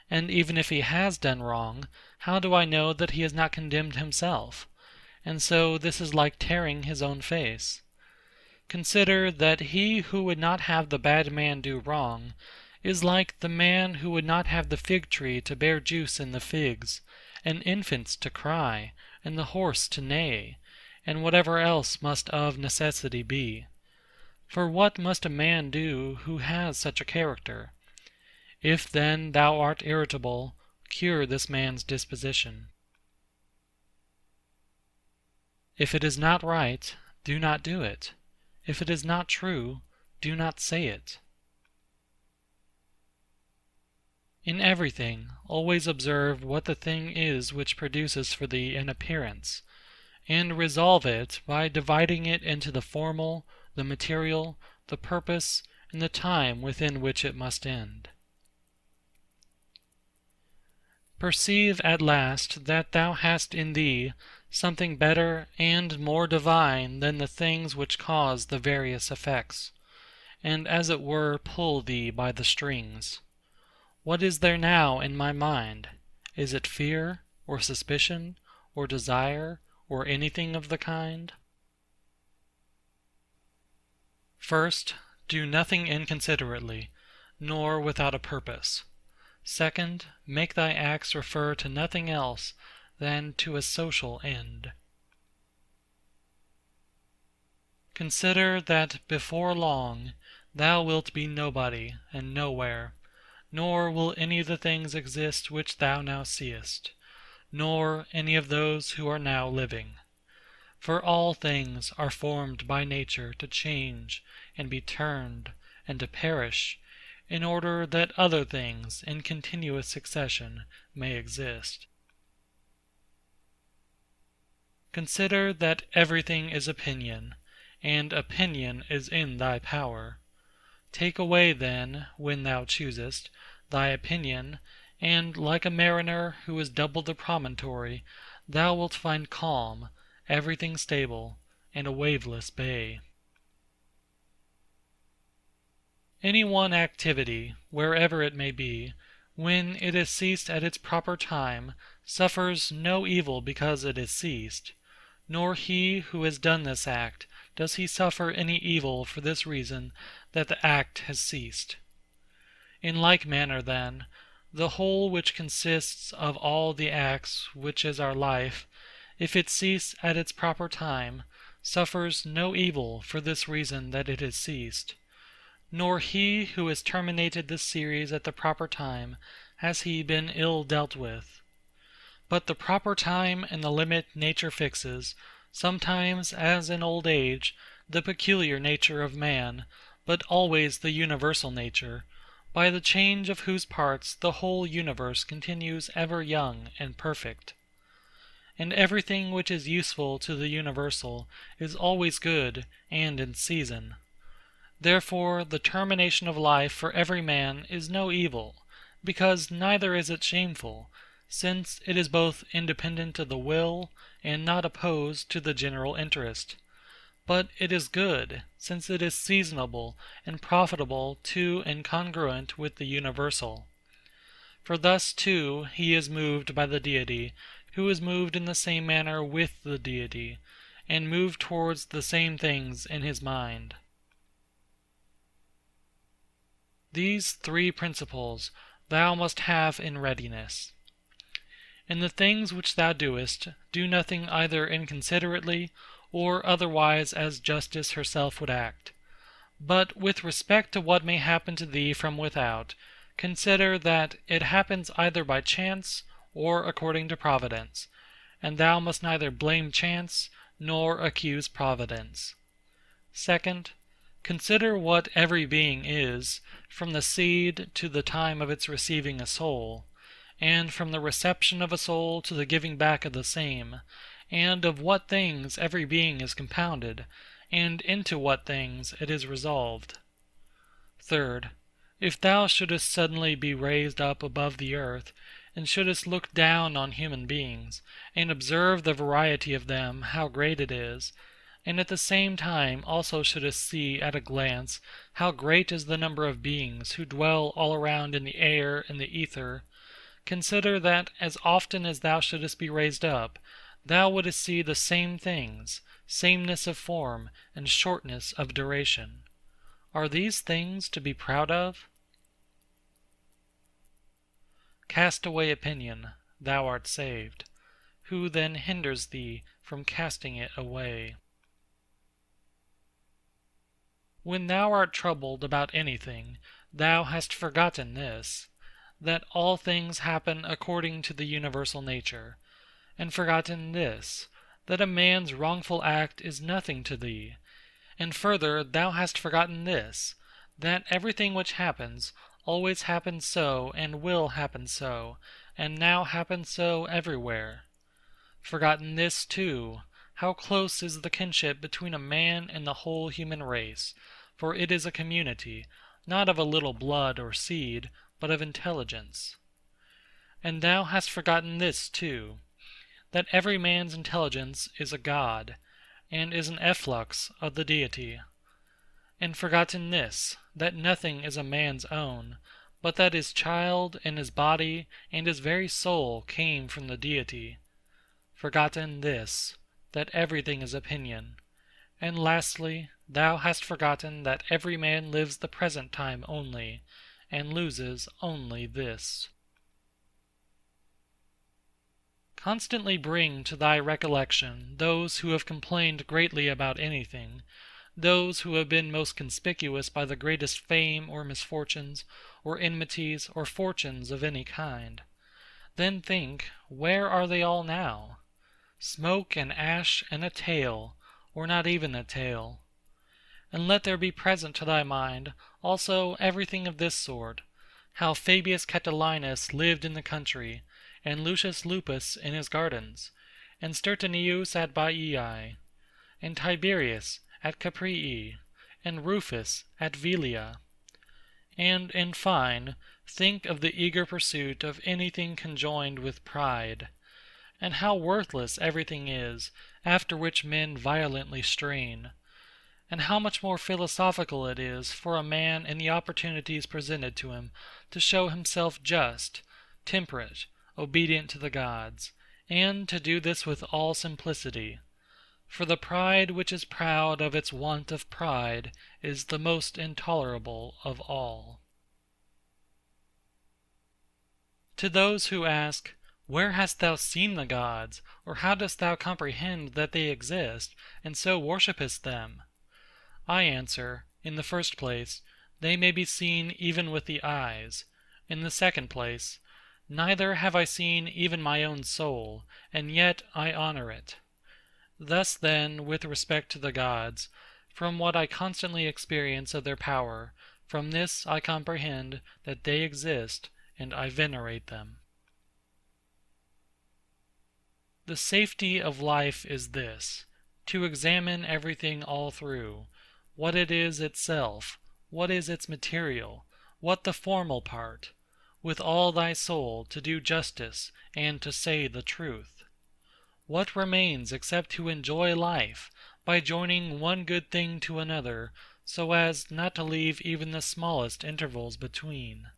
And even if he has done wrong, how do I know that he has not condemned himself? And so this is like tearing his own face. Consider that he who would not have the bad man do wrong is like the man who would not have the fig tree to bear juice in the figs, and infants to cry, and the horse to neigh, and whatever else must of necessity be. For what must a man do who has such a character? If then thou art irritable, cure this man's disposition. If it is not right, do not do it. If it is not true, do not say it. In everything, always observe what the thing is which produces for thee an appearance, and resolve it by dividing it into the formal, the material, the purpose, and the time within which it must end. Perceive at last that thou hast in thee something better and more divine than the things which cause the various effects, and as it were pull thee by the strings. What is there now in my mind? Is it fear, or suspicion, or desire, or anything of the kind? First, do nothing inconsiderately, nor without a purpose. Second, make thy acts refer to nothing else than to a social end. Consider that before long thou wilt be nobody and nowhere, nor will any of the things exist which thou now seest, nor any of those who are now living. For all things are formed by nature to change and be turned and to perish, in order that other things in continuous succession may exist. Consider that everything is opinion, and opinion is in thy power. Take away then, when thou choosest, thy opinion, and like a mariner who has doubled the promontory, thou wilt find calm, everything stable, and a waveless bay. Any one activity, wherever it may be, when it is ceased at its proper time, suffers no evil because it is ceased, nor he who has done this act does he suffer any evil for this reason that the act has ceased. In like manner, then, the whole which consists of all the acts, which is our life, if it cease at its proper time, suffers no evil for this reason that it has ceased. Nor he who has terminated this series at the proper time has he been ill dealt with. But the proper time and the limit nature fixes, sometimes, as in old age, the peculiar nature of man, but always the universal nature, by the change of whose parts the whole universe continues ever young and perfect. And everything which is useful to the universal is always good and in season. Therefore the termination of life for every man is no evil, because neither is it shameful, since it is both independent of the will and not opposed to the general interest. But it is good, since it is seasonable and profitable to and congruent with the universal. For thus too he is moved by the Deity, who is moved in the same manner with the Deity, and moved towards the same things in his mind. These three principles thou must have in readiness. In the things which thou doest, do nothing either inconsiderately, or otherwise as justice herself would act. But with respect to what may happen to thee from without, consider that it happens either by chance, or according to providence, and thou must neither blame chance, nor accuse providence. Second, consider what every being is, from the seed to the time of its receiving a soul, and from the reception of a soul to the giving back of the same, and of what things every being is compounded, and into what things it is resolved. Third, if thou shouldest suddenly be raised up above the earth, and shouldest look down on human beings, and observe the variety of them, how great it is, and at the same time also shouldest see at a glance how great is the number of beings who dwell all around in the air and the ether, consider that as often as thou shouldest be raised up, thou wouldest see the same things, sameness of form, and shortness of duration. Are these things to be proud of? Cast away opinion, thou art saved. Who then hinders thee from casting it away? When thou art troubled about anything, thou hast forgotten this, that all things happen according to the universal nature, and forgotten this, that a man's wrongful act is nothing to thee, and further thou hast forgotten this, that everything which happens always happens so and will happen so, and now happens so everywhere. Forgotten this too, how close is the kinship between a man and the whole human race, for it is a community, not of a little blood or seed, but of intelligence. And thou hast forgotten this too, that every man's intelligence is a god, and is an efflux of the Deity. And forgotten this, that nothing is a man's own, but that his child, and his body, and his very soul came from the Deity. Forgotten this, that everything is opinion. And lastly, thou hast forgotten that every man lives the present time only, and loses only this. Constantly bring to thy recollection those who have complained greatly about anything, those who have been most conspicuous by the greatest fame or misfortunes, or enmities, or fortunes of any kind. Then think, where are they all now? Smoke and ash and a tail, or not even a tail. And let there be present to thy mind also everything of this sort, how Fabius Catilinus lived in the country, and Lucius Lupus in his gardens, and Stertonius at Baiae, and Tiberius at Caprii, and Rufus at Velia. And, in fine, think of the eager pursuit of anything conjoined with pride, and how worthless everything is, after which men violently strain, and how much more philosophical it is for a man in the opportunities presented to him to show himself just, temperate, obedient to the gods, and to do this with all simplicity, For the pride which is proud of its want of pride is the most intolerable of all. To those who ask, "Where hast thou seen the gods? Or how dost thou comprehend that they exist, and so worshippest them?" I answer, in the first place, they may be seen even with the eyes. In the second place, neither have I seen even my own soul, and yet I honor it. Thus then, with respect to the gods, from what I constantly experience of their power, from this I comprehend that they exist, and I venerate them. The safety of life is this, to examine everything all through, what it is itself, what is its material, what the formal part, with all thy soul to do justice and to say the truth. What remains except to enjoy life, by joining one good thing to another, so as not to leave even the smallest intervals between?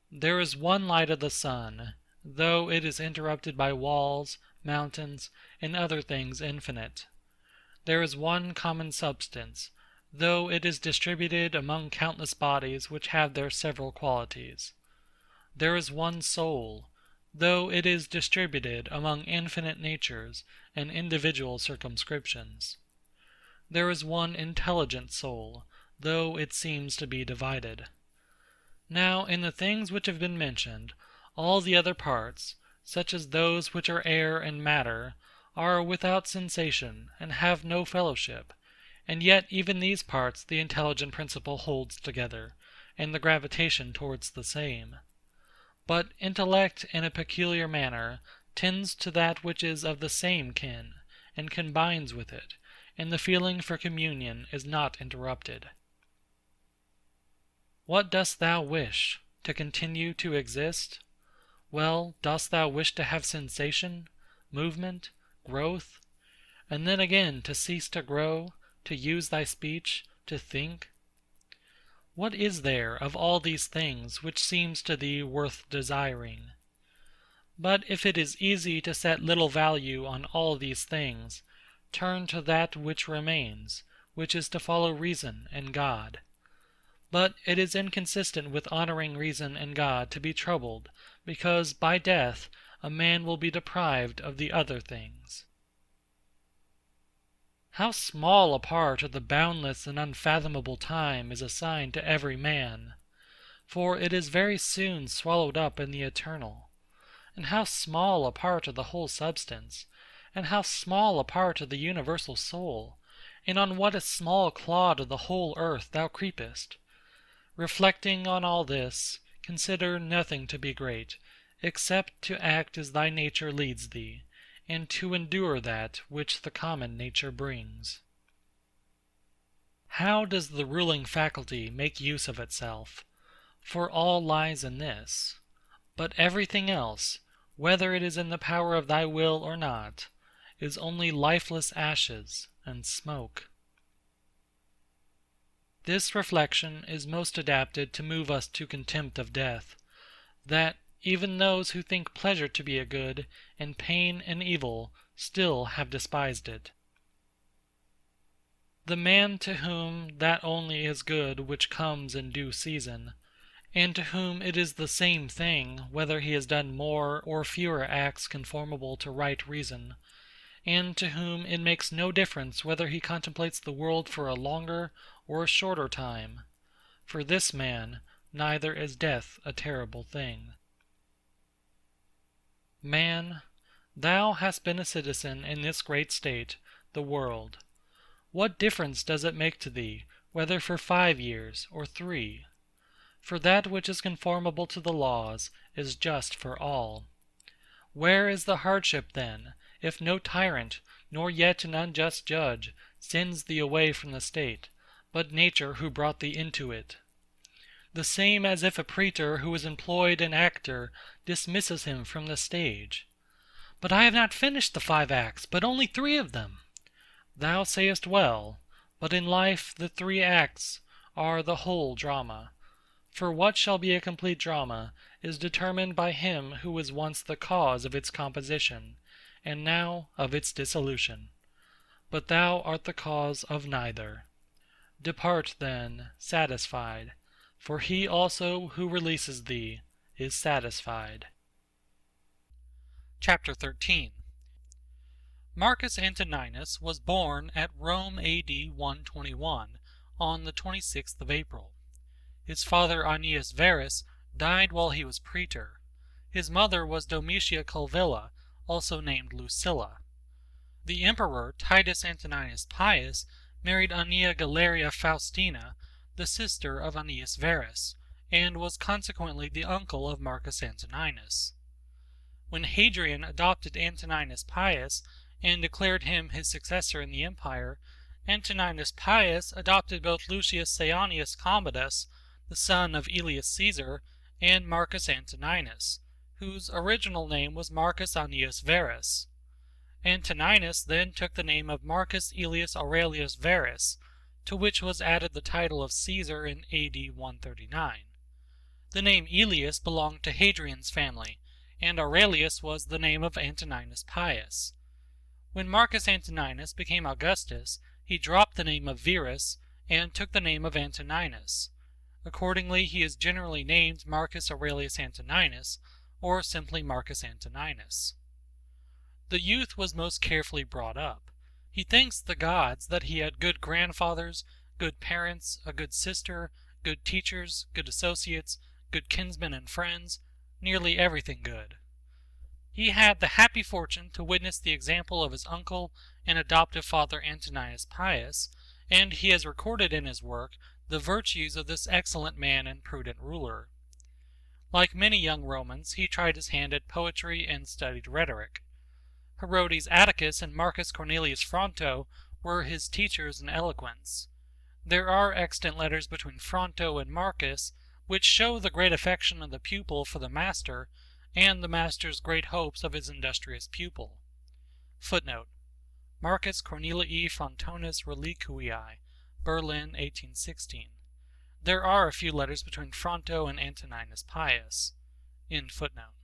There is one light of the sun, though it is interrupted by walls, mountains, and other things infinite. There is one common substance, though it is distributed among countless bodies which have their several qualities. There is one soul, though it is distributed among infinite natures and individual circumscriptions. There is one intelligent soul, though it seems to be divided. Now, in the things which have been mentioned, all the other parts, such as those which are air and matter, are without sensation and have no fellowship, and yet even these parts the intelligent principle holds together, and the gravitation towards the same. But intellect in a peculiar manner tends to that which is of the same kin, and combines with it, and the feeling for communion is not interrupted. What dost thou wish? To continue to exist? Well, dost thou wish to have sensation, movement, growth, and then again to cease to grow, to use thy speech, to think? What is there of all these things which seems to thee worth desiring? But if it is easy to set little value on all these things, turn to that which remains, which is to follow reason and God. But it is inconsistent with honoring reason and God to be troubled, because by death a man will be deprived of the other things. How small a part of the boundless and unfathomable time is assigned to every man! For it is very soon swallowed up in the eternal. And how small a part of the whole substance! And how small a part of the universal soul! And on what a small clod of the whole earth thou creepest! Reflecting on all this, consider nothing to be great, except to act as thy nature leads thee, and to endure that which the common nature brings. How does the ruling faculty make use of itself? For all lies in this. But everything else, whether it is in the power of thy will or not, is only lifeless ashes and smoke. This reflection is most adapted to move us to contempt of death, that even those who think pleasure to be a good, and pain an evil, still have despised it. The man to whom that only is good which comes in due season, and to whom it is the same thing whether he has done more or fewer acts conformable to right reason, and to whom it makes no difference whether he contemplates the world for a longer or a shorter time, for this man neither is death a terrible thing. Man, thou hast been a citizen in this great state, the world. What difference does it make to thee, whether for 5 years or 3? For that which is conformable to the laws is just for all. Where is the hardship then, if no tyrant, nor yet an unjust judge, sends thee away from the state, but nature who brought thee into it? The same as if a praetor who has employed an actor dismisses him from the stage. But I have not finished the 5 acts, but only 3 of them. Thou sayest well, but in life the 3 acts are the whole drama. For what shall be a complete drama is determined by him who was once the cause of its composition, and now of its dissolution. But thou art the cause of neither. Depart, then, satisfied, for he also who releases thee is satisfied. Chapter 13. Marcus Antoninus was born at Rome AD 121 on the 26th of April. His father Aeneas Verus died while he was praetor. His mother was Domitia Culvilla, also named Lucilla. The emperor Titus Antoninus Pius married Aeneia Galeria Faustina, the sister of Aeneas Verus, and was consequently the uncle of Marcus Antoninus. When Hadrian adopted Antoninus Pius and declared him his successor in the empire, Antoninus Pius adopted both Lucius Saonius Commodus, the son of Aelius Caesar, and Marcus Antoninus, whose original name was Marcus Aeneas Verus. Antoninus then took the name of Marcus Aelius Aurelius Verus, to which was added the title of Caesar in AD 139. The name Aelius belonged to Hadrian's family, and Aurelius was the name of Antoninus Pius. When Marcus Antoninus became Augustus, he dropped the name of Verus and took the name of Antoninus. Accordingly, he is generally named Marcus Aurelius Antoninus, or simply Marcus Antoninus. The youth was most carefully brought up. He thanks the gods that he had good grandfathers, good parents, a good sister, good teachers, good associates, good kinsmen and friends, nearly everything good. He had the happy fortune to witness the example of his uncle and adoptive father Antoninus Pius, and he has recorded in his work the virtues of this excellent man and prudent ruler. Like many young Romans, he tried his hand at poetry and studied rhetoric. Herodes Atticus and Marcus Cornelius Fronto were his teachers in eloquence. There are extant letters between Fronto and Marcus, which show the great affection of the pupil for the master, and the master's great hopes of his industrious pupil. Footnote: Marcus Cornelii Frontonus Reliquiae, Berlin, 1816. There are a few letters between Fronto and Antoninus Pius. End footnote.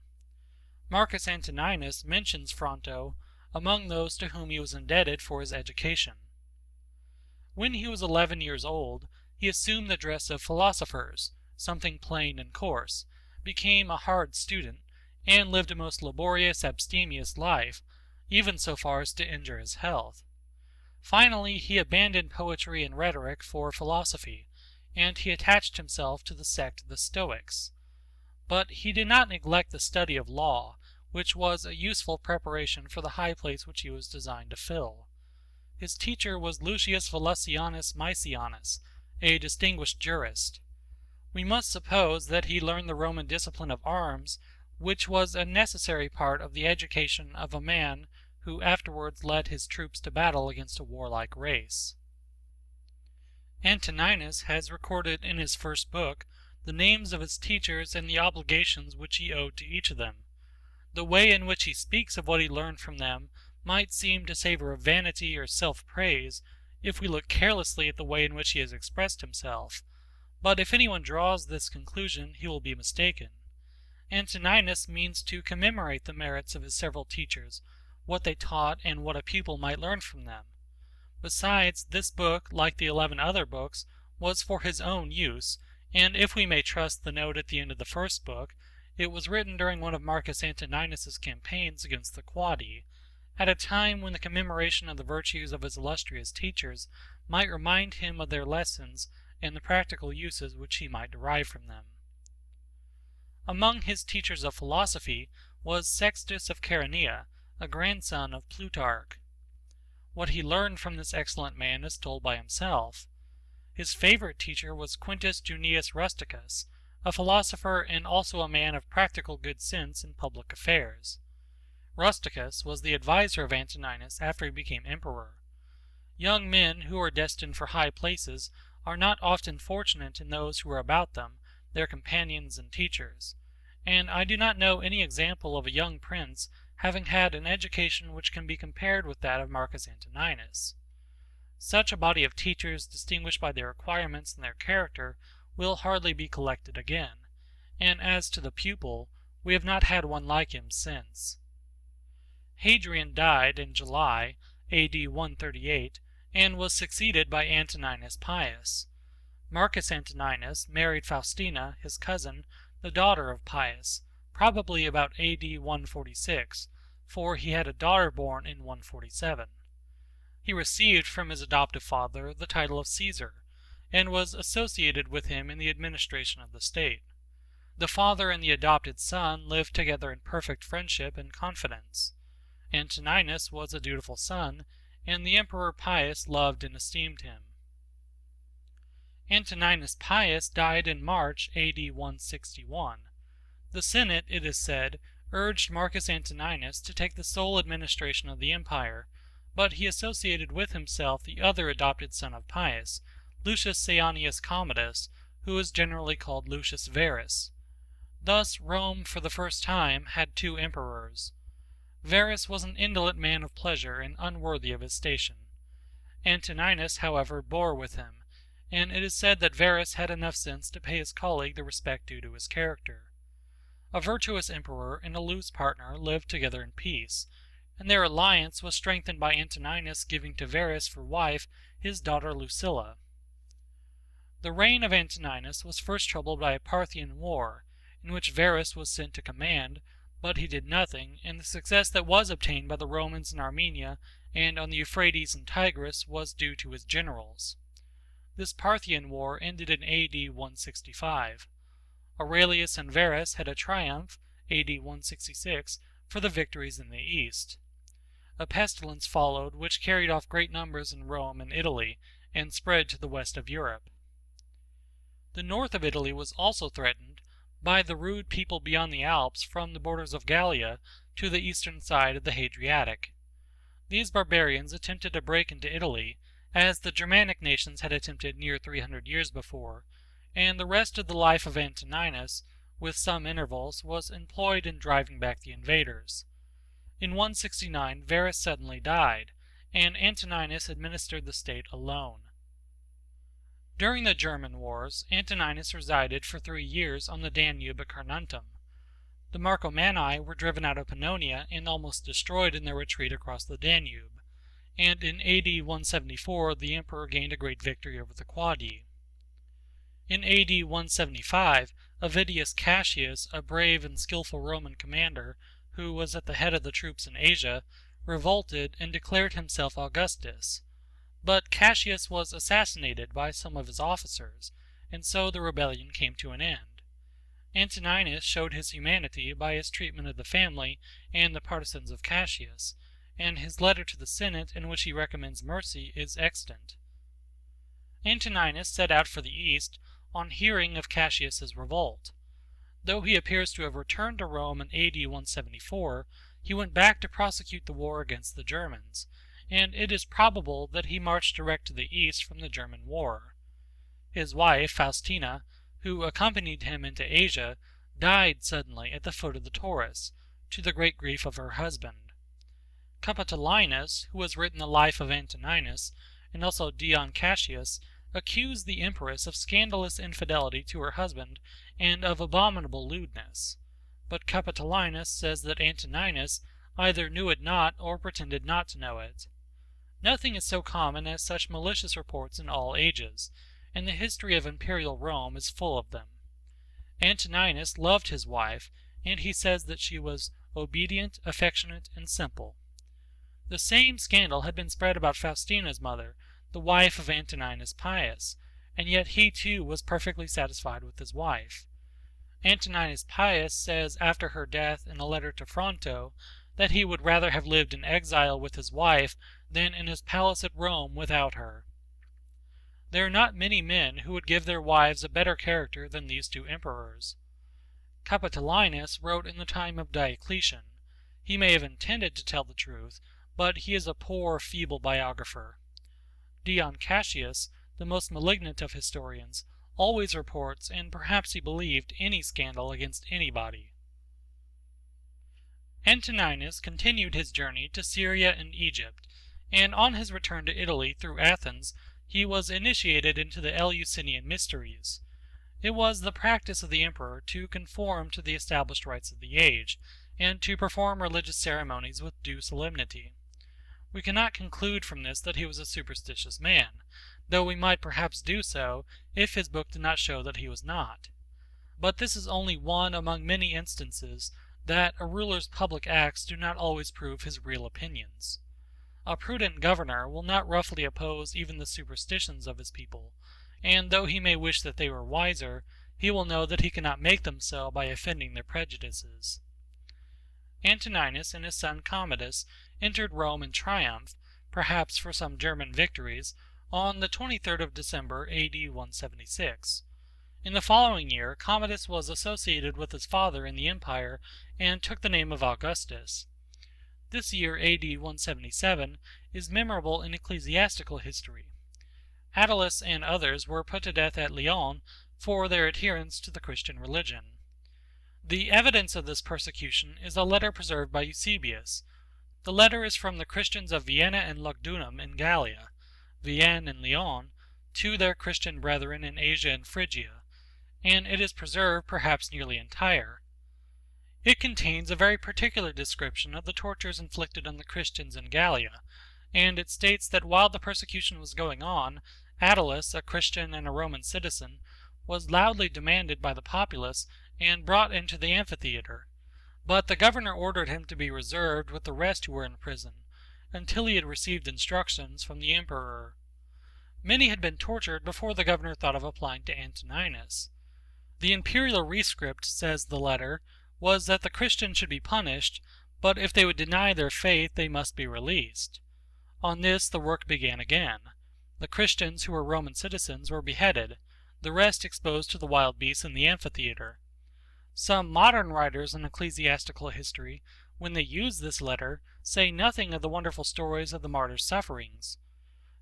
Marcus Antoninus mentions Fronto among those to whom he was indebted for his education. When he was 11 years old, he assumed the dress of philosophers, something plain and coarse, became a hard student, and lived a most laborious, abstemious life, even so far as to injure his health. Finally, he abandoned poetry and rhetoric for philosophy, and he attached himself to the sect of the Stoics. But he did not neglect the study of law, which was a useful preparation for the high place which he was designed to fill. His teacher was Lucius Volusianus Maesianus, a distinguished jurist. We must suppose that he learned the Roman discipline of arms, which was a necessary part of the education of a man who afterwards led his troops to battle against a warlike race. Antoninus has recorded in his first book the names of his teachers and the obligations which he owed to each of them. The way in which he speaks of what he learned from them might seem to savor of vanity or self-praise if we look carelessly at the way in which he has expressed himself, but if anyone draws this conclusion he will be mistaken. Antoninus means to commemorate the merits of his several teachers, what they taught, and what a pupil might learn from them. Besides, this book, like the 11 other books, was for his own use, and if we may trust the note at the end of the first book, it was written during one of Marcus Antoninus's campaigns against the Quadi, at a time when the commemoration of the virtues of his illustrious teachers might remind him of their lessons and the practical uses which he might derive from them. Among his teachers of philosophy was Sextus of Chaeronea, a grandson of Plutarch. What he learned from this excellent man is told by himself. His favorite teacher was Quintus Junius Rusticus, a philosopher and also a man of practical good sense in public affairs. Rusticus was the adviser of Antoninus after he became emperor. Young men who are destined for high places are not often fortunate in those who are about them, their companions and teachers, and I do not know any example of a young prince having had an education which can be compared with that of Marcus Antoninus. Such a body of teachers, distinguished by their acquirements and their character, will hardly be collected again, and as to the pupil, we have not had one like him since. Hadrian died in July, AD 138, and was succeeded by Antoninus Pius. Marcus Antoninus married Faustina, his cousin, the daughter of Pius, probably about AD 146, for he had a daughter born in 147. He received from his adoptive father the title of Caesar, and was associated with him in the administration of the state. The father and the adopted son lived together in perfect friendship and confidence. Antoninus was a dutiful son, and the Emperor Pius loved and esteemed him. Antoninus Pius died in March AD 161. The Senate, it is said, urged Marcus Antoninus to take the sole administration of the empire, but he associated with himself the other adopted son of Pius, Lucius Saeanius Commodus, who is generally called Lucius Verus. Thus Rome, for the first time, had two emperors. Verus was an indolent man of pleasure and unworthy of his station. Antoninus, however, bore with him, and it is said that Verus had enough sense to pay his colleague the respect due to his character. A virtuous emperor and a loose partner lived together in peace, and their alliance was strengthened by Antoninus giving to Verus for wife his daughter Lucilla. The reign of Antoninus was first troubled by a Parthian war, in which Verus was sent to command, but he did nothing, and the success that was obtained by the Romans in Armenia and on the Euphrates and Tigris was due to his generals. This Parthian war ended in AD 165. Aurelius and Verus had a triumph, AD 166, for the victories in the east. A pestilence followed which carried off great numbers in Rome and Italy, and spread to the west of Europe. The north of Italy was also threatened by the rude people beyond the Alps from the borders of Gallia to the eastern side of the Hadriatic. These barbarians attempted to break into Italy, as the Germanic nations had attempted near 300 years before, and the rest of the life of Antoninus, with some intervals, was employed in driving back the invaders. In 169 Verus suddenly died, and Antoninus administered the state alone. During the German wars, Antoninus resided for 3 years on the Danube at Carnuntum. The Marcomanni were driven out of Pannonia and almost destroyed in their retreat across the Danube, and in AD 174 the emperor gained a great victory over the Quadi. In AD 175, Avidius Cassius, a brave and skillful Roman commander, who was at the head of the troops in Asia, revolted and declared himself Augustus. But Cassius was assassinated by some of his officers, and so the rebellion came to an end. Antoninus showed his humanity by his treatment of the family and the partisans of Cassius, and his letter to the Senate in which he recommends mercy is extant. Antoninus set out for the east on hearing of Cassius's revolt. Though he appears to have returned to Rome in AD 174, he went back to prosecute the war against the Germans, and it is probable that he marched direct to the east from the German war. His wife, Faustina, who accompanied him into Asia, died suddenly at the foot of the Taurus, to the great grief of her husband. Capitolinus, who has written the life of Antoninus, and also Dion Cassius, accused the empress of scandalous infidelity to her husband and of abominable lewdness. But Capitolinus says that Antoninus either knew it not or pretended not to know it. Nothing is so common as such malicious reports in all ages, and the history of imperial Rome is full of them. Antoninus loved his wife, and he says that she was obedient, affectionate, and simple. The same scandal had been spread about Faustina's mother, the wife of Antoninus Pius, and yet he too was perfectly satisfied with his wife. Antoninus Pius says after her death in a letter to Fronto that he would rather have lived in exile with his wife than in his palace at Rome without her. There are not many men who would give their wives a better character than these two emperors. Capitolinus wrote in the time of Diocletian. He may have intended to tell the truth, but he is a poor, feeble biographer. Dion Cassius, the most malignant of historians, always reports, and perhaps he believed, any scandal against anybody. Antoninus continued his journey to Syria and Egypt, and on his return to Italy through Athens, he was initiated into the Eleusinian mysteries. It was the practice of the emperor to conform to the established rites of the age, and to perform religious ceremonies with due solemnity. We cannot conclude from this that he was a superstitious man, though we might perhaps do so if his book did not show that he was not. But this is only one among many instances that a ruler's public acts do not always prove his real opinions. A prudent governor will not roughly oppose even the superstitions of his people, and though he may wish that they were wiser, he will know that he cannot make them so by offending their prejudices. Antoninus and his son Commodus entered Rome in triumph, perhaps for some German victories, on the 23rd of December, A.D. 176. In the following year, Commodus was associated with his father in the empire and took the name of Augustus. This year, A.D. 177, is memorable in ecclesiastical history. Attalus and others were put to death at Lyons for their adherence to the Christian religion. The evidence of this persecution is a letter preserved by Eusebius. The letter is from the Christians of Vienna and Lugdunum in Gallia, Vienne and Lyon, to their Christian brethren in Asia and Phrygia, and it is preserved perhaps nearly entire. It contains a very particular description of the tortures inflicted on the Christians in Gallia, and it states that while the persecution was going on, Attalus, a Christian and a Roman citizen, was loudly demanded by the populace and brought into the amphitheater, but the governor ordered him to be reserved with the rest who were in prison, until he had received instructions from the emperor. Many had been tortured before the governor thought of applying to Antoninus. The imperial rescript, says the letter, was that the Christians should be punished, but if they would deny their faith they must be released. On this the work began again. The Christians who were Roman citizens were beheaded, the rest exposed to the wild beasts in the amphitheater. Some modern writers in ecclesiastical history, when they use this letter, say nothing of the wonderful stories of the martyrs' sufferings.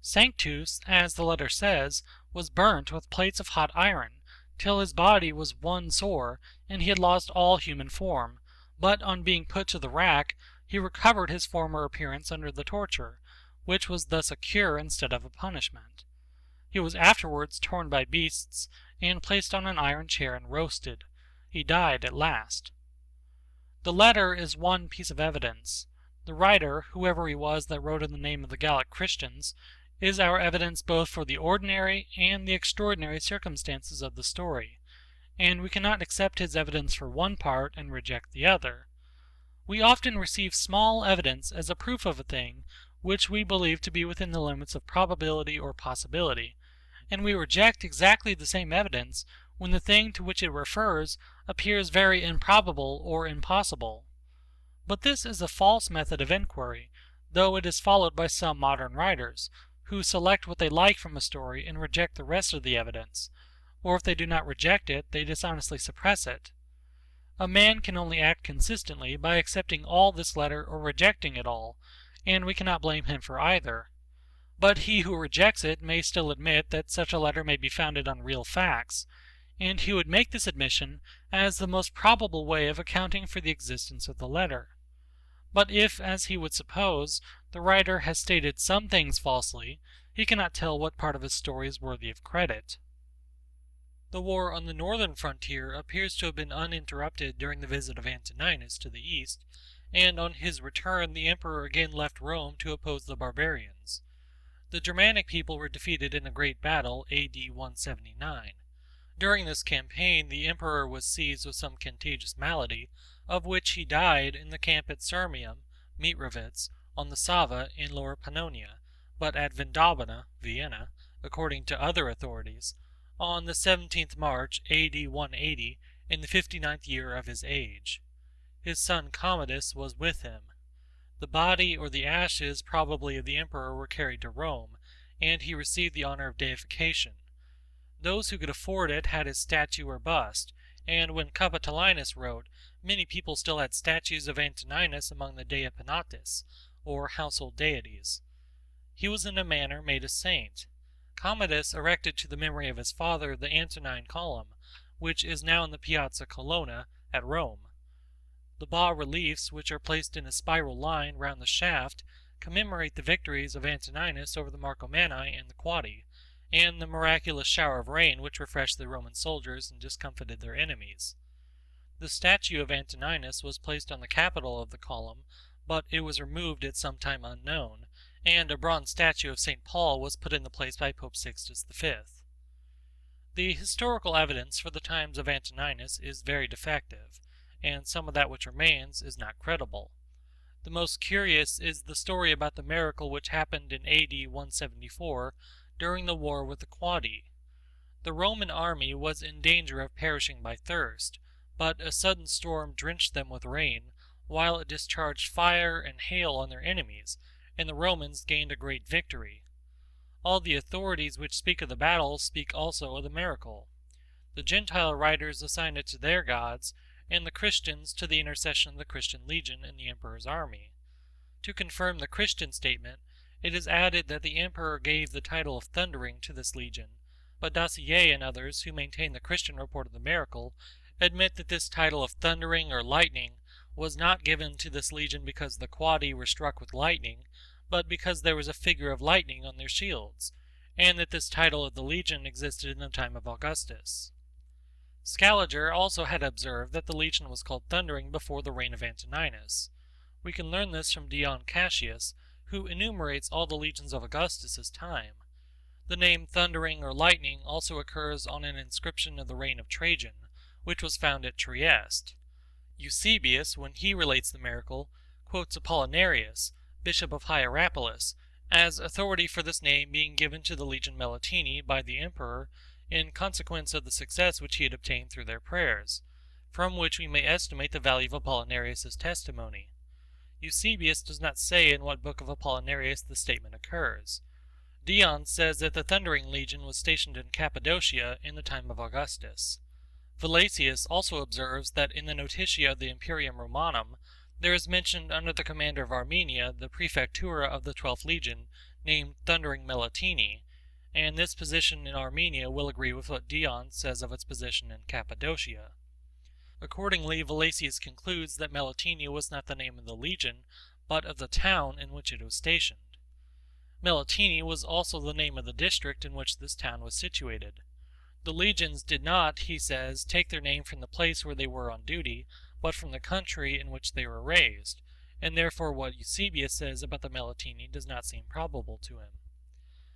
Sanctus, as the letter says, was burnt with plates of hot iron, till his body was one sore, and he had lost all human form, but on being put to the rack, he recovered his former appearance under the torture, which was thus a cure instead of a punishment. He was afterwards torn by beasts, and placed on an iron chair and roasted. He died at last. The letter is one piece of evidence. The writer, whoever he was that wrote in the name of the Gallic Christians, is our evidence both for the ordinary and the extraordinary circumstances of the story, and we cannot accept his evidence for one part and reject the other. We often receive small evidence as a proof of a thing which we believe to be within the limits of probability or possibility, and we reject exactly the same evidence when the thing to which it refers appears very improbable or impossible. But this is a false method of inquiry, though it is followed by some modern writers, who select what they like from a story and reject the rest of the evidence, or if they do not reject it, they dishonestly suppress it. A man can only act consistently by accepting all this letter or rejecting it all, and we cannot blame him for either. But he who rejects it may still admit that such a letter may be founded on real facts, and he would make this admission as the most probable way of accounting for the existence of the letter. But if, as he would suppose, the writer has stated some things falsely, he cannot tell what part of his story is worthy of credit. The war on the northern frontier appears to have been uninterrupted during the visit of Antoninus to the east, and on his return the emperor again left Rome to oppose the barbarians. The Germanic people were defeated in a great battle, A.D. 179. During this campaign the emperor was seized with some contagious malady, of which he died in the camp at Sirmium, Mitrovitz, on the Sava in Lower Pannonia, but at Vindobona, Vienna, according to other authorities, on the 17th March, A.D. 180, in the 59th year of his age. His son Commodus was with him. The body or the ashes probably of the emperor were carried to Rome, and he received the honor of deification. Those who could afford it had his statue or bust, and when Capitolinus wrote, many people still had statues of Antoninus among the Dei Penates, or household deities. He was in a manner made a saint. Commodus erected to the memory of his father the Antonine column, which is now in the Piazza Colonna at Rome. The bas-reliefs, which are placed in a spiral line round the shaft, commemorate the victories of Antoninus over the Marcomanni and the Quadi, and the miraculous shower of rain which refreshed the Roman soldiers and discomfited their enemies. The statue of Antoninus was placed on the capital of the column, but it was removed at some time unknown, and a bronze statue of St. Paul was put in the place by Pope Sixtus V. The historical evidence for the times of Antoninus is very defective, and some of that which remains is not credible. The most curious is the story about the miracle which happened in AD 174 during the war with the Quadi. The Roman army was in danger of perishing by thirst, but a sudden storm drenched them with rain, while it discharged fire and hail on their enemies, and the Romans gained a great victory. All the authorities which speak of the battle speak also of the miracle. The Gentile writers assign it to their gods, and the Christians to the intercession of the Christian legion in the emperor's army. To confirm the Christian statement, it is added that the emperor gave the title of Thundering to this legion, but Dacier and others who maintain the Christian report of the miracle admit that this title of Thundering or Lightning was not given to this legion because the Quadi were struck with lightning, but because there was a figure of lightning on their shields, and that this title of the legion existed in the time of Augustus. Scaliger also had observed that the legion was called Thundering before the reign of Antoninus. We can learn this from Dion Cassius, who enumerates all the legions of Augustus's time. The name Thundering or Lightning also occurs on an inscription of the reign of Trajan, which was found at Trieste. Eusebius, when he relates the miracle, quotes Apollinarius, bishop of Hierapolis, as authority for this name being given to the legion Melitini by the emperor in consequence of the success which he had obtained through their prayers, from which we may estimate the value of Apollinarius's testimony. Eusebius does not say in what book of Apollinarius the statement occurs. Dion says that the Thundering Legion was stationed in Cappadocia in the time of Augustus. Valesius also observes that in the Notitia of the Imperium Romanum there is mentioned under the commander of Armenia the Prefectura of the 12th Legion, named Thundering Melitini, and this position in Armenia will agree with what Dion says of its position in Cappadocia. Accordingly, Valesius concludes that Melitini was not the name of the legion, but of the town in which it was stationed. Melitini was also the name of the district in which this town was situated. The legions did not, he says, take their name from the place where they were on duty, but from the country in which they were raised, and therefore what Eusebius says about the Melitini does not seem probable to him.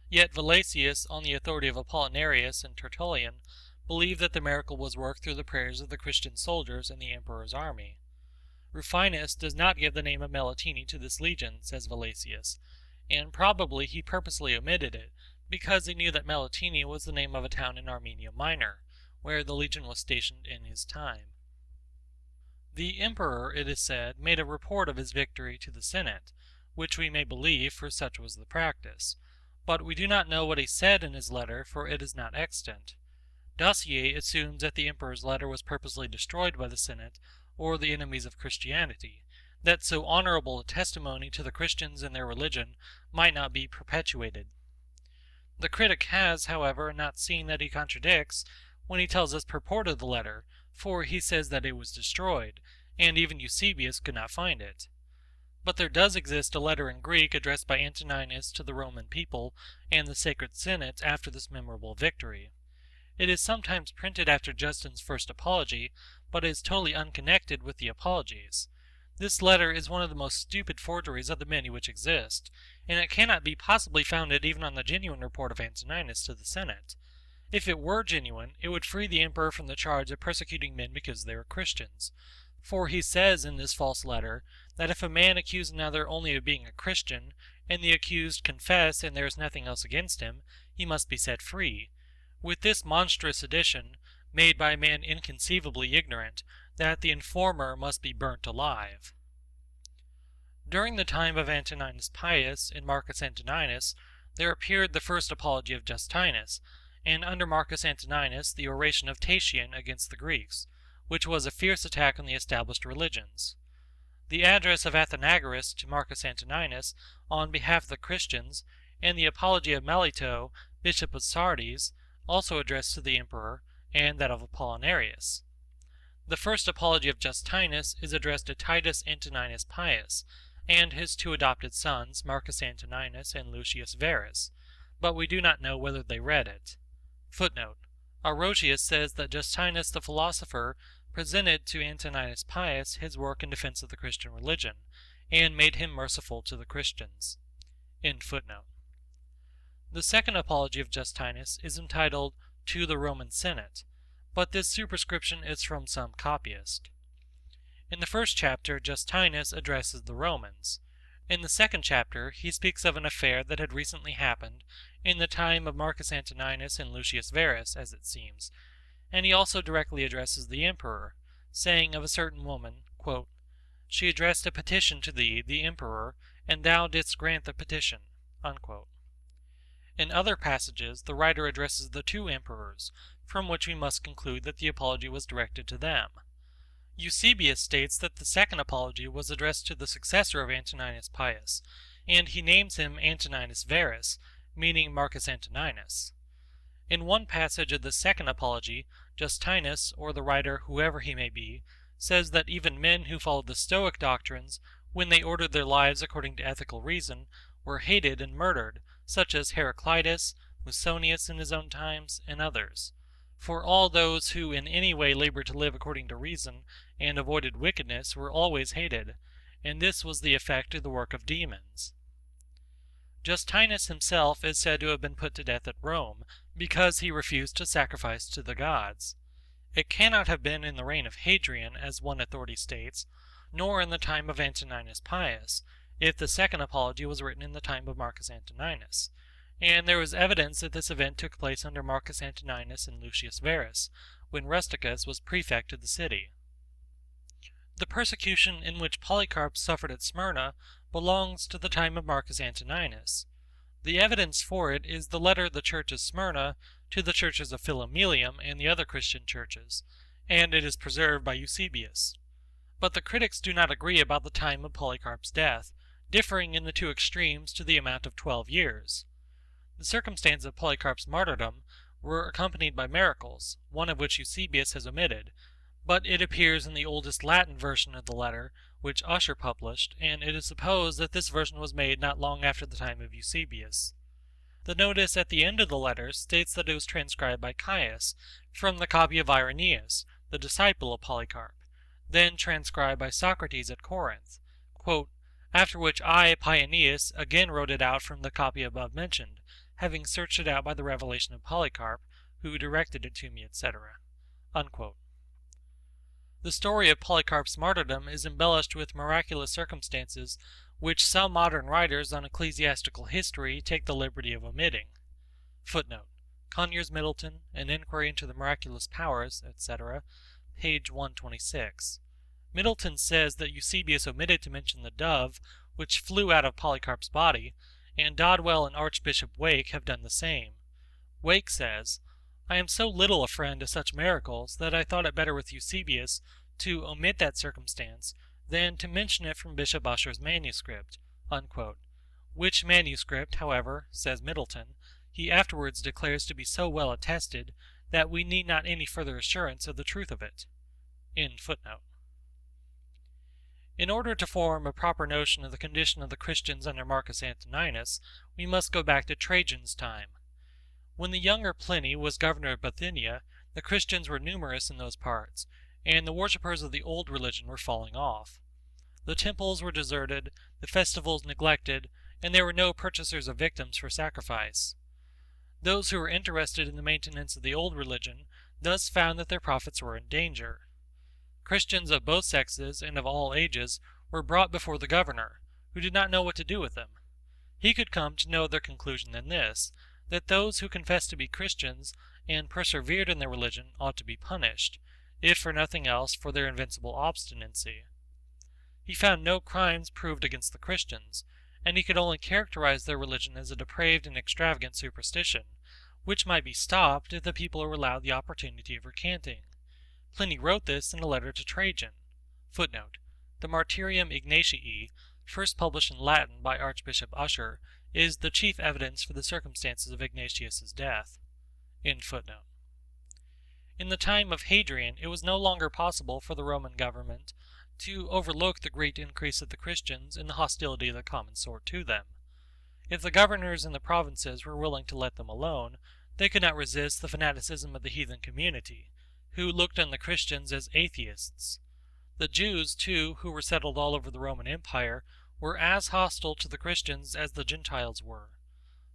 Yet Valesius, on the authority of Apollinarius and Tertullian, believed that the miracle was worked through the prayers of the Christian soldiers in the emperor's army. Rufinus does not give the name of Melitini to this legion, says Valesius, and probably he purposely omitted it, because he knew that Melitini was the name of a town in Armenia Minor, where the legion was stationed in his time. The emperor, it is said, made a report of his victory to the Senate, which we may believe, for such was the practice, but we do not know what he said in his letter, for it is not extant. Dacier assumes that the emperor's letter was purposely destroyed by the Senate, or the enemies of Christianity, that so honorable a testimony to the Christians and their religion might not be perpetuated. The critic has, however, not seen that he contradicts when he tells us purport of the letter, for he says that it was destroyed, and even Eusebius could not find it. But there does exist a letter in Greek addressed by Antoninus to the Roman people and the Sacred Senate after this memorable victory. It is sometimes printed after Justin's first apology, but is totally unconnected with the apologies. This letter is one of the most stupid forgeries of the many which exist, and it cannot be possibly founded even on the genuine report of Antoninus to the Senate. If it were genuine, it would free the emperor from the charge of persecuting men because they were Christians. For he says in this false letter that if a man accuse another only of being a Christian, and the accused confess and there is nothing else against him, he must be set free. With this monstrous addition, made by a man inconceivably ignorant, that the informer must be burnt alive. During the time of Antoninus Pius and Marcus Antoninus, there appeared the first apology of Justinus, and under Marcus Antoninus the oration of Tatian against the Greeks, which was a fierce attack on the established religions. The address of Athenagoras to Marcus Antoninus on behalf of the Christians, and the apology of Melito, bishop of Sardes, also addressed to the emperor, and that of Apollinarius. The first apology of Justinus is addressed to Titus Antoninus Pius, and his two adopted sons, Marcus Antoninus and Lucius Verus, but we do not know whether they read it. Footnote: Arrosius says that Justinus the philosopher presented to Antoninus Pius his work in defense of the Christian religion, and made him merciful to the Christians. End footnote. The second apology of Justinus is entitled To the Roman Senate, but this superscription is from some copyist. In the first chapter, Justinus addresses the Romans. In the second chapter, he speaks of an affair that had recently happened in the time of Marcus Antoninus and Lucius Verus, as it seems, and he also directly addresses the emperor, saying of a certain woman, quote, "She addressed a petition to thee, the emperor, and thou didst grant the petition." Unquote. In other passages, the writer addresses the two emperors, from which we must conclude that the apology was directed to them. Eusebius states that the second apology was addressed to the successor of Antoninus Pius, and he names him Antoninus Verus, meaning Marcus Antoninus. In one passage of the second apology, Justinus, or the writer, whoever he may be, says that even men who followed the Stoic doctrines, when they ordered their lives according to ethical reason, were hated and murdered, such as Heraclitus, Musonius in his own times, and others. For all those who in any way labored to live according to reason and avoided wickedness were always hated, and this was the effect of the work of demons. Justinus himself is said to have been put to death at Rome because he refused to sacrifice to the gods. It cannot have been in the reign of Hadrian, as one authority states, nor in the time of Antoninus Pius, if the second apology was written in the time of Marcus Antoninus, and there is evidence that this event took place under Marcus Antoninus and Lucius Verus, when Rusticus was prefect of the city. The persecution in which Polycarp suffered at Smyrna belongs to the time of Marcus Antoninus. The evidence for it is the letter of the church of Smyrna to the churches of Philomelium and the other Christian churches, and it is preserved by Eusebius. But the critics do not agree about the time of Polycarp's death, differing in the two extremes to the amount of 12 years. The circumstances of Polycarp's martyrdom were accompanied by miracles, one of which Eusebius has omitted, but it appears in the oldest Latin version of the letter, which Ussher published, and it is supposed that this version was made not long after the time of Eusebius. The notice at the end of the letter states that it was transcribed by Caius, from the copy of Irenaeus, the disciple of Polycarp, then transcribed by Socrates at Corinth, quote, "after which I, Paeanius, again wrote it out from the copy above mentioned, having searched it out by the revelation of Polycarp, who directed it to me, etc." Unquote. The story of Polycarp's martyrdom is embellished with miraculous circumstances which some modern writers on ecclesiastical history take the liberty of omitting. Footnote: Conyers Middleton, An Inquiry into the Miraculous Powers, etc., page 126. Middleton says that Eusebius omitted to mention the dove which flew out of Polycarp's body, and Dodwell and Archbishop Wake have done the same. Wake says, "I am so little a friend to such miracles that I thought it better with Eusebius to omit that circumstance than to mention it from Bishop Ussher's manuscript," unquote, which manuscript, however, says Middleton, he afterwards declares to be so well attested that we need not any further assurance of the truth of it. End footnote. In order to form a proper notion of the condition of the Christians under Marcus Antoninus, we must go back to Trajan's time. When the younger Pliny was governor of Bithynia, the Christians were numerous in those parts, and the worshippers of the old religion were falling off. The temples were deserted, the festivals neglected, and there were no purchasers of victims for sacrifice. Those who were interested in the maintenance of the old religion thus found that their profits were in danger. Christians of both sexes and of all ages were brought before the governor, who did not know what to do with them. He could come to no other conclusion than this, that those who confessed to be Christians and persevered in their religion ought to be punished, if for nothing else for their invincible obstinacy. He found no crimes proved against the Christians, and he could only characterize their religion as a depraved and extravagant superstition, which might be stopped if the people were allowed the opportunity of recanting. Pliny wrote this in a letter to Trajan. Footnote: the Martyrium Ignatii, first published in Latin by Archbishop Ussher, is the chief evidence for the circumstances of Ignatius's death. End footnote. In the time of Hadrian, it was no longer possible for the Roman government to overlook the great increase of the Christians and the hostility of the common sort to them. If the governors in the provinces were willing to let them alone, they could not resist the fanaticism of the heathen community, who looked on the Christians as atheists. The Jews, too, who were settled all over the Roman Empire, were as hostile to the Christians as the Gentiles were.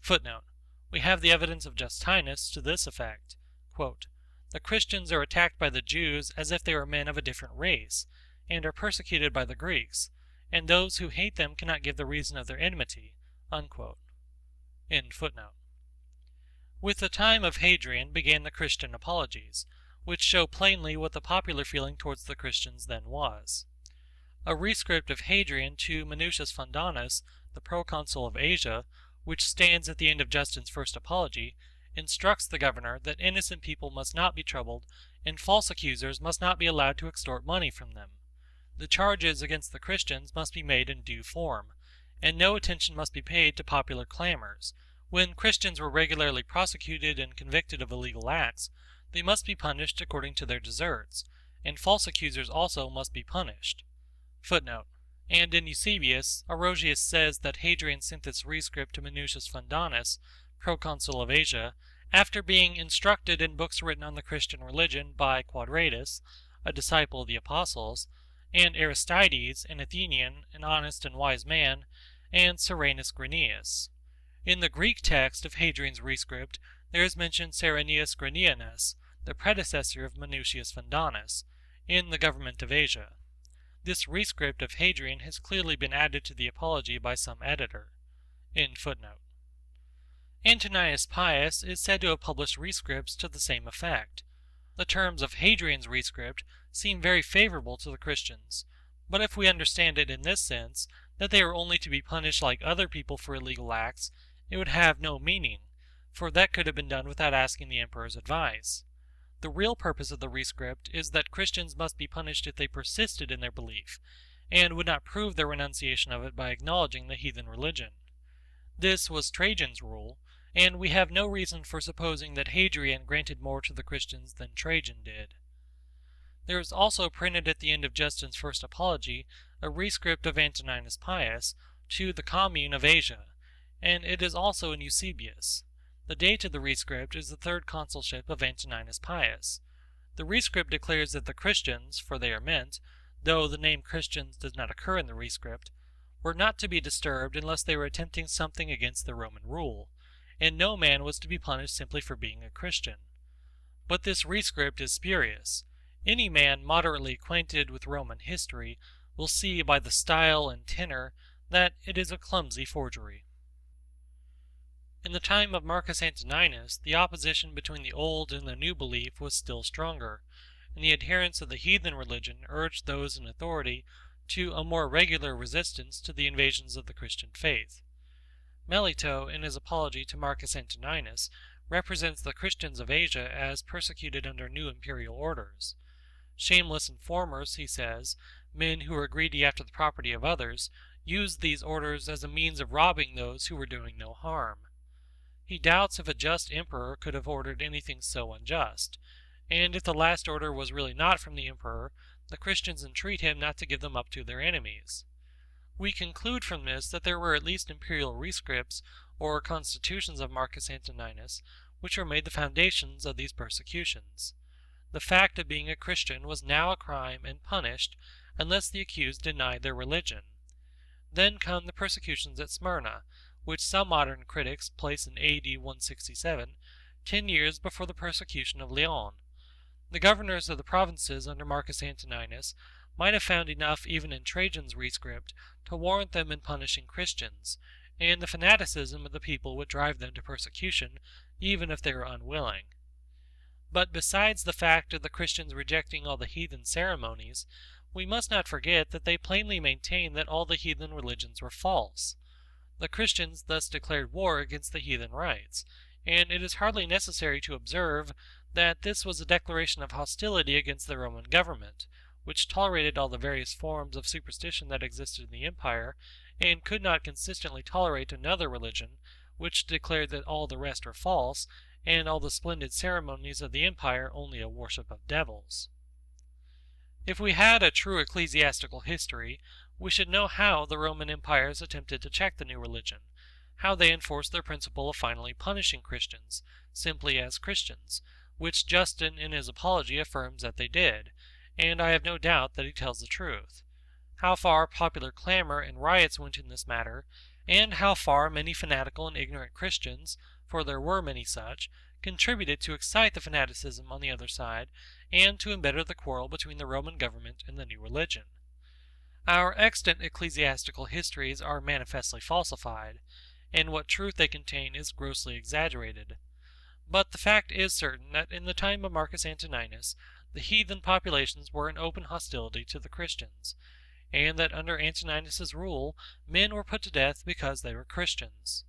Footnote: we have the evidence of Justinus to this effect. Quote, the Christians are attacked by the Jews as if they were men of a different race, and are persecuted by the Greeks, and those who hate them cannot give the reason of their enmity. Unquote. End footnote. With the time of Hadrian began the Christian apologies, which show plainly what the popular feeling towards the Christians then was. A rescript of Hadrian to Minucius Fundanus, the proconsul of Asia, which stands at the end of Justin's first apology, instructs the governor that innocent people must not be troubled and false accusers must not be allowed to extort money from them. The charges against the Christians must be made in due form, and no attention must be paid to popular clamors. When Christians were regularly prosecuted and convicted of illegal acts, they must be punished according to their deserts, and false accusers also must be punished. Footnote: and in Eusebius, Orosius says that Hadrian sent this rescript to Minucius Fundanus, proconsul of Asia, after being instructed in books written on the Christian religion by Quadratus, a disciple of the apostles, and Aristides, an Athenian, an honest and wise man, and Cyrenus Granius. In the Greek text of Hadrian's rescript, there is mentioned Cyrenus Granianus, the predecessor of Minucius Fundanus, in the government of Asia. This rescript of Hadrian has clearly been added to the apology by some editor. End footnote. Antoninus Pius is said to have published rescripts to the same effect. The terms of Hadrian's rescript seem very favorable to the Christians, but if we understand it in this sense, that they are only to be punished like other people for illegal acts, it would have no meaning, for that could have been done without asking the emperor's advice. The real purpose of the rescript is that Christians must be punished if they persisted in their belief, and would not prove their renunciation of it by acknowledging the heathen religion. This was Trajan's rule, and we have no reason for supposing that Hadrian granted more to the Christians than Trajan did. There is also printed at the end of Justin's first apology a rescript of Antoninus Pius to the commune of Asia, and it is also in Eusebius. The date of the rescript is the third consulship of Antoninus Pius. The rescript declares that the Christians, for they are meant, though the name Christians does not occur in the rescript, were not to be disturbed unless they were attempting something against the Roman rule, and no man was to be punished simply for being a Christian. But this rescript is spurious. Any man moderately acquainted with Roman history will see by the style and tenor that it is a clumsy forgery. In the time of Marcus Antoninus, the opposition between the old and the new belief was still stronger, and the adherents of the heathen religion urged those in authority to a more regular resistance to the invasions of the Christian faith. Melito, in his apology to Marcus Antoninus, represents the Christians of Asia as persecuted under new imperial orders. Shameless informers, he says, men who were greedy after the property of others, used these orders as a means of robbing those who were doing no harm. He doubts if a just emperor could have ordered anything so unjust, and if the last order was really not from the emperor, the Christians entreat him not to give them up to their enemies. We conclude from this that there were at least imperial rescripts, or constitutions of Marcus Antoninus, which were made the foundations of these persecutions. The fact of being a Christian was now a crime and punished, unless the accused denied their religion. Then come the persecutions at Smyrna, which some modern critics place in A.D. 167, 10 years before the persecution of Lyon. The governors of the provinces under Marcus Antoninus might have found enough even in Trajan's rescript to warrant them in punishing Christians, and the fanaticism of the people would drive them to persecution, even if they were unwilling. But besides the fact of the Christians rejecting all the heathen ceremonies, we must not forget that they plainly maintained that all the heathen religions were false. The Christians thus declared war against the heathen rites, and it is hardly necessary to observe that this was a declaration of hostility against the Roman government, which tolerated all the various forms of superstition that existed in the empire, and could not consistently tolerate another religion, which declared that all the rest were false, and all the splendid ceremonies of the empire only a worship of devils. If we had a true ecclesiastical history, we should know how the Roman empires attempted to check the new religion, how they enforced their principle of finally punishing Christians, simply as Christians, which Justin in his Apology affirms that they did, and I have no doubt that he tells the truth. How far popular clamor and riots went in this matter, and how far many fanatical and ignorant Christians, for there were many such, contributed to excite the fanaticism on the other side, and to embitter the quarrel between the Roman government and the new religion. Our extant ecclesiastical histories are manifestly falsified, and what truth they contain is grossly exaggerated. But the fact is certain that in the time of Marcus Antoninus, the heathen populations were in open hostility to the Christians, and that under Antoninus's rule men were put to death because they were Christians.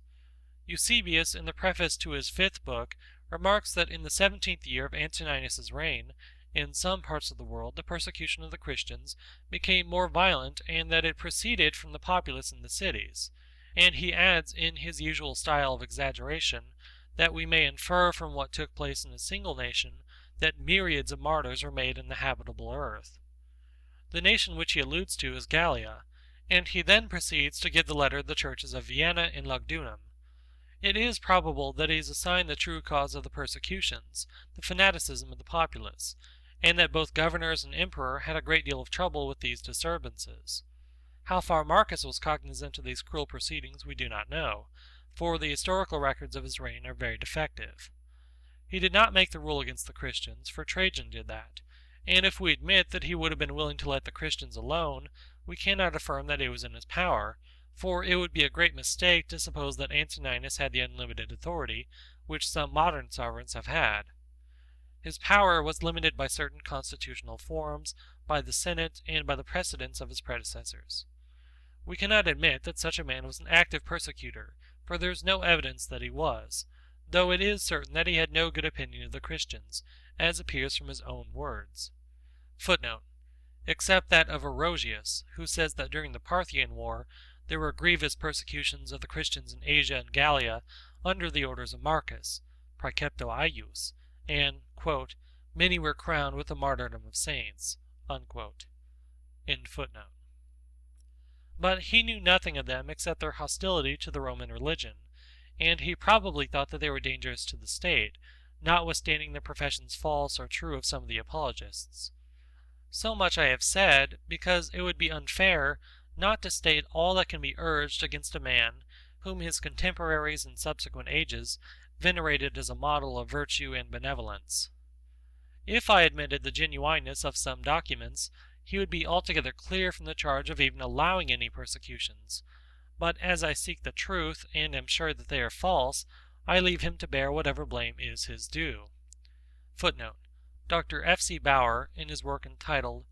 Eusebius, in the preface to his 5th book, remarks that in the 17th year of Antoninus's reign, in some parts of the world the persecution of the Christians became more violent, and that it proceeded from the populace in the cities. And he adds, in his usual style of exaggeration, that we may infer from what took place in a single nation that myriads of martyrs were made in the habitable earth. The nation which he alludes to is Gallia, and he then proceeds to give the letter of the churches of Vienna and Lugdunum. It is probable that he has assigned the true cause of the persecutions, the fanaticism of the populace, and that both governors and emperor had a great deal of trouble with these disturbances. How far Marcus was cognizant of these cruel proceedings we do not know, for the historical records of his reign are very defective. He did not make the rule against the Christians, for Trajan did that, and if we admit that he would have been willing to let the Christians alone, we cannot affirm that it was in his power, for it would be a great mistake to suppose that Antoninus had the unlimited authority which some modern sovereigns have had. His power was limited by certain constitutional forms, by the Senate, and by the precedents of his predecessors. We cannot admit that such a man was an active persecutor, for there is no evidence that he was, though it is certain that he had no good opinion of the Christians, as appears from his own words. Footnote: except that of Orosius, who says that during the Parthian War there were grievous persecutions of the Christians in Asia and Gallia under the orders of Marcus, praecepto eius, and, quote, many were crowned with the martyrdom of saints, unquote. End footnote. But he knew nothing of them except their hostility to the Roman religion, and he probably thought that they were dangerous to the state, notwithstanding the professions false or true of some of the apologists. So much I have said, because it would be unfair not to state all that can be urged against a man whom his contemporaries in subsequent ages venerated as a model of virtue and benevolence. If I admitted the genuineness of some documents, he would be altogether clear from the charge of even allowing any persecutions, but as I seek the truth, and am sure that they are false, I leave him to bear whatever blame is his due. Footnote: Dr. F.C. Bauer, in his work entitled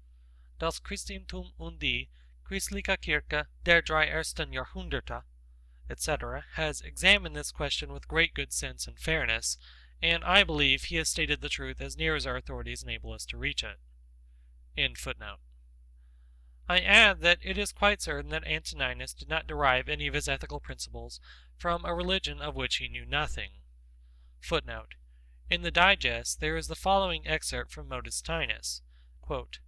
Das Christentum und die Christliche Kirche der drei ersten Jahrhunderte, etc., has examined this question with great good sense and fairness, and I believe he has stated the truth as near as our authorities enable us to reach it. End footnote. I add that it is quite certain that Antoninus did not derive any of his ethical principles from a religion of which he knew nothing. Footnote: in the Digest there is the following excerpt from Modestinus, quote,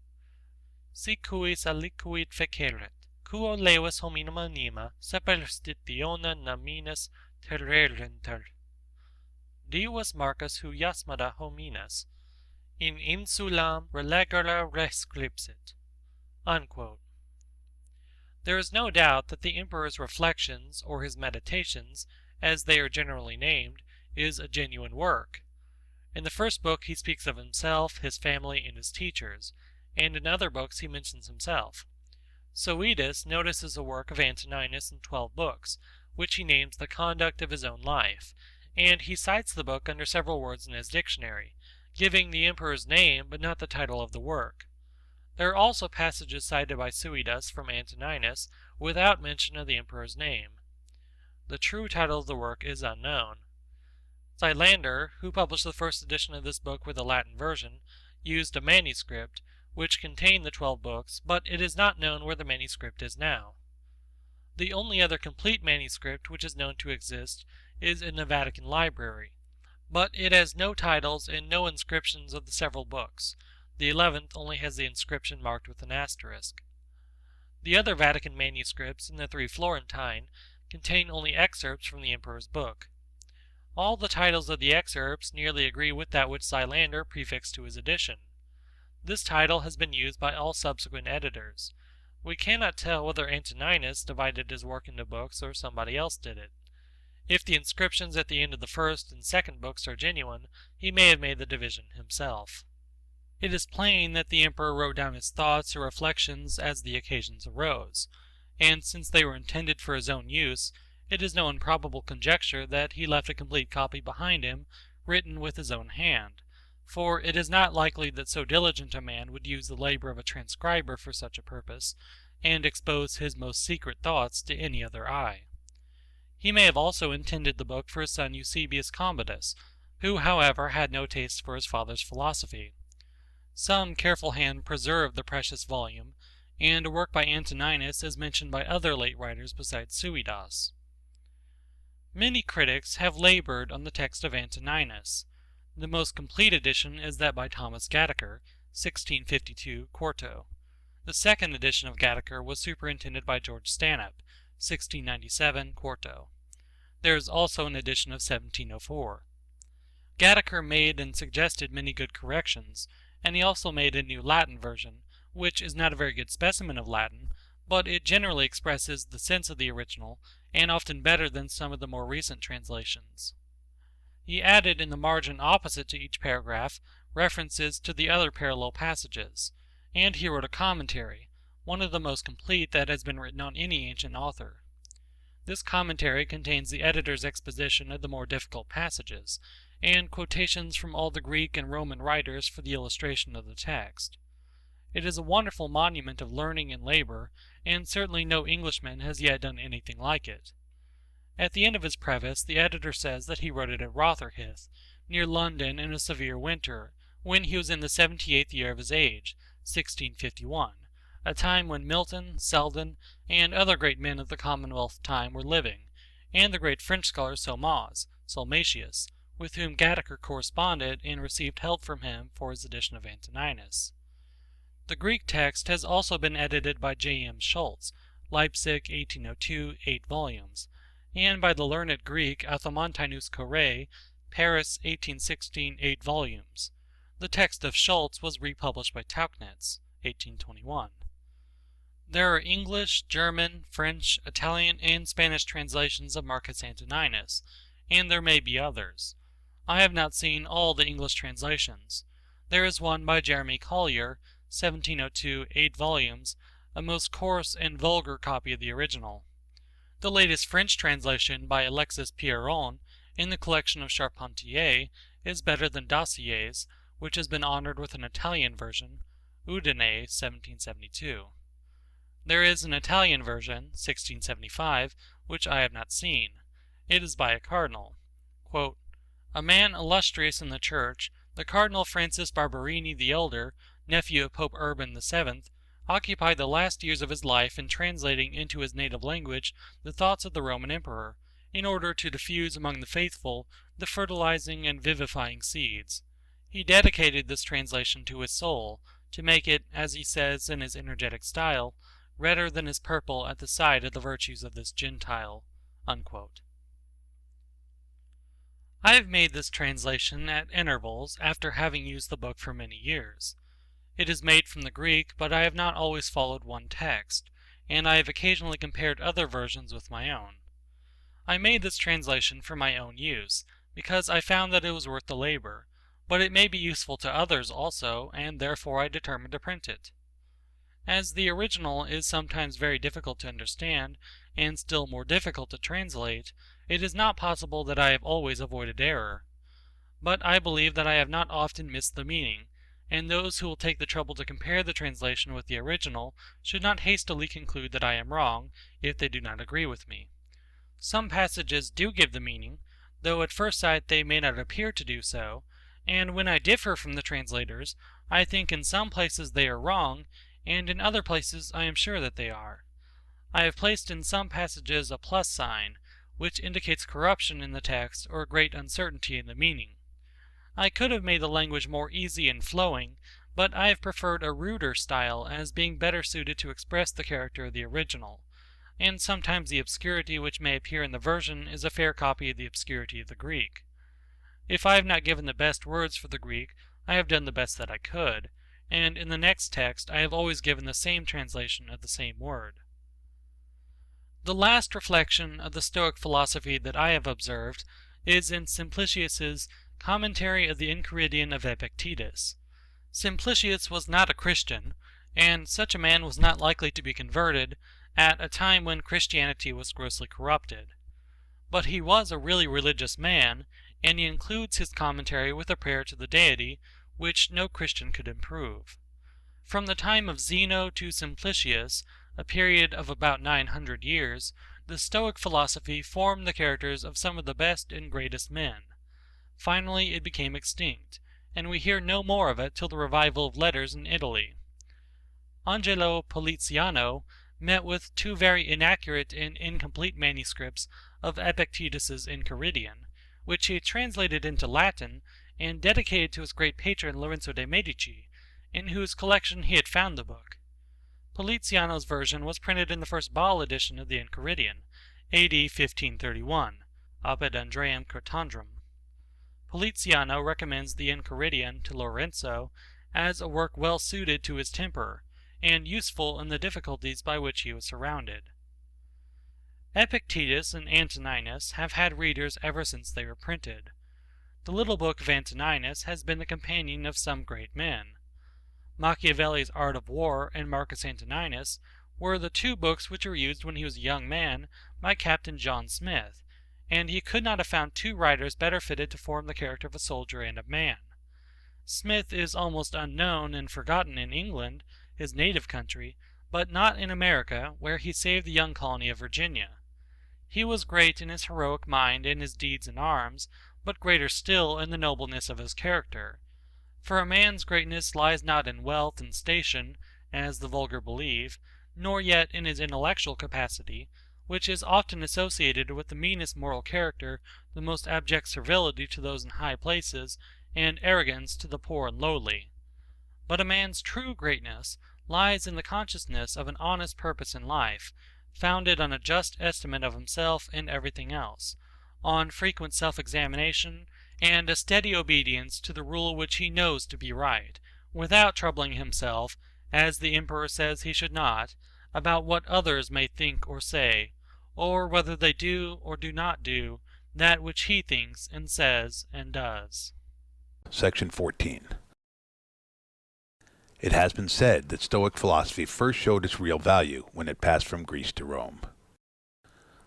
Si cuis aliquid feceret, quo levis hominum anima superstitiona naminis terrerenter. Divus Marcus hu jasmada hominis, in insulam relegere rescripsit. Unquote. There is no doubt that the emperor's reflections, or his meditations, as they are generally named, is a genuine work. In the first book he speaks of himself, his family, and his teachers, and in other books he mentions himself. Suidas notices a work of Antoninus in 12 books, which he names the conduct of his own life, and he cites the book under several words in his dictionary, giving the emperor's name but not the title of the work. There are also passages cited by Suidas from Antoninus without mention of the emperor's name. The true title of the work is unknown. Xylander, who published the first edition of this book with a Latin version, used a manuscript, which contained the 12 books, but it is not known where the manuscript is now. The only other complete manuscript which is known to exist is in the Vatican Library, but it has no titles and no inscriptions of the several books. The 11th only has the inscription marked with an asterisk. The other Vatican manuscripts and the 3 Florentine contain only excerpts from the emperor's book. All the titles of the excerpts nearly agree with that which Xylander prefixed to his edition. This title has been used by all subsequent editors. We cannot tell whether Antoninus divided his work into books or somebody else did it. If the inscriptions at the end of the first and second books are genuine, he may have made the division himself. It is plain that the emperor wrote down his thoughts or reflections as the occasions arose, and since they were intended for his own use, it is no improbable conjecture that he left a complete copy behind him, written with his own hand, for it is not likely that so diligent a man would use the labor of a transcriber for such a purpose, and expose his most secret thoughts to any other eye. He may have also intended the book for his son Eusebius Combodus, who, however, had no taste for his father's philosophy. Some careful hand preserved the precious volume, and a work by Antoninus is mentioned by other late writers besides Suidas. Many critics have labored on the text of Antoninus. The most complete edition is that by Thomas Gadaker, 1652, quarto. The second edition of Gadaker was superintended by George Stanhope, 1697, quarto. There is also an edition of 1704. Gadaker made and suggested many good corrections, and he also made a new Latin version, which is not a very good specimen of Latin, but it generally expresses the sense of the original, and often better than some of the more recent translations. He added in the margin opposite to each paragraph references to the other parallel passages, and he wrote a commentary, one of the most complete that has been written on any ancient author. This commentary contains the editor's exposition of the more difficult passages, and quotations from all the Greek and Roman writers for the illustration of the text. It is a wonderful monument of learning and labor, and certainly no Englishman has yet done anything like it. At the end of his preface, the editor says that he wrote it at Rotherhithe, near London, in a severe winter, when he was in the 78th year of his age, 1651, a time when Milton, Selden, and other great men of the Commonwealth time were living, and the great French scholar Salmasius, with whom Gadaker corresponded and received help from him for his edition of Antoninus. The Greek text has also been edited by J.M. Schultz, Leipzig, 1802, 8 volumes, and by the learned Greek Athamontinus Corre, Paris, 1816, 8 volumes. The text of Schultz was republished by Tauchnitz, 1821. There are English, German, French, Italian, and Spanish translations of Marcus Antoninus, and there may be others. I have not seen all the English translations. There is one by Jeremy Collier, 1702, 8 volumes, a most coarse and vulgar copy of the original. The latest French translation by Alexis Pierron, in the collection of Charpentier, is better than Dossier's, which has been honored with an Italian version, Udine, 1772. There is an Italian version, 1675, which I have not seen. It is by a cardinal. Quote, "A man illustrious in the Church, the Cardinal Francis Barberini the Elder, nephew of Pope Urban VII, occupied the last years of his life in translating into his native language the thoughts of the Roman Emperor, in order to diffuse among the faithful the fertilizing and vivifying seeds. He dedicated this translation to his soul, to make it, as he says in his energetic style, redder than is purple at the sight of the virtues of this Gentile." Unquote. I have made this translation at intervals after having used the book for many years. It is made from the Greek, but I have not always followed one text, and I have occasionally compared other versions with my own. I made this translation for my own use, because I found that it was worth the labor, but it may be useful to others also, and therefore I determined to print it. As the original is sometimes very difficult to understand, and still more difficult to translate, it is not possible that I have always avoided error. But I believe that I have not often missed the meaning, and those who will take the trouble to compare the translation with the original should not hastily conclude that I am wrong, if they do not agree with me. Some passages do give the meaning, though at first sight they may not appear to do so, and when I differ from the translators, I think in some places they are wrong, and in other places I am sure that they are. I have placed in some passages a plus sign, which indicates corruption in the text or great uncertainty in the meaning. I could have made the language more easy and flowing, but I have preferred a ruder style as being better suited to express the character of the original, and sometimes the obscurity which may appear in the version is a fair copy of the obscurity of the Greek. If I have not given the best words for the Greek, I have done the best that I could, and in the next text I have always given the same translation of the same word. The last reflection of the Stoic philosophy that I have observed is in Simplicius's Commentary of the Enchiridion of Epictetus. Simplicius was not a Christian, and such a man was not likely to be converted at a time when Christianity was grossly corrupted. But he was a really religious man, and he includes his commentary with a prayer to the deity, which no Christian could improve. From the time of Zeno to Simplicius, a period of about 900 years, the Stoic philosophy formed the characters of some of the best and greatest men. Finally it became extinct, and we hear no more of it till the revival of letters in Italy. Angelo Poliziano met with two very inaccurate and incomplete manuscripts of Epictetus's Enchiridion, which he translated into Latin and dedicated to his great patron Lorenzo de' Medici, in whose collection he had found the book. Poliziano's version was printed in the first Ball edition of the Enchiridion, A.D. 1531, Apud Andream Curtandrum. Poliziano recommends the Enchiridion to Lorenzo as a work well suited to his temper, and useful in the difficulties by which he was surrounded. Epictetus and Antoninus have had readers ever since they were printed. The little book of Antoninus has been the companion of some great men. Machiavelli's Art of War and Marcus Antoninus were the two books which were used when he was a young man by Captain John Smith, and he could not have found two writers better fitted to form the character of a soldier and a man. Smith is almost unknown and forgotten in England, his native country, but not in America, where he saved the young colony of Virginia. He was great in his heroic mind and his deeds in arms, but greater still in the nobleness of his character. For a man's greatness lies not in wealth and station, as the vulgar believe, nor yet in his intellectual capacity, which is often associated with the meanest moral character, the most abject servility to those in high places, and arrogance to the poor and lowly. But a man's true greatness lies in the consciousness of an honest purpose in life, founded on a just estimate of himself and everything else, on frequent self-examination, and a steady obedience to the rule which he knows to be right, without troubling himself, as the emperor says he should not, about what others may think or say, or whether they do or do not do that which he thinks and says and does. Section 14. It has been said that Stoic philosophy first showed its real value when it passed from Greece to Rome.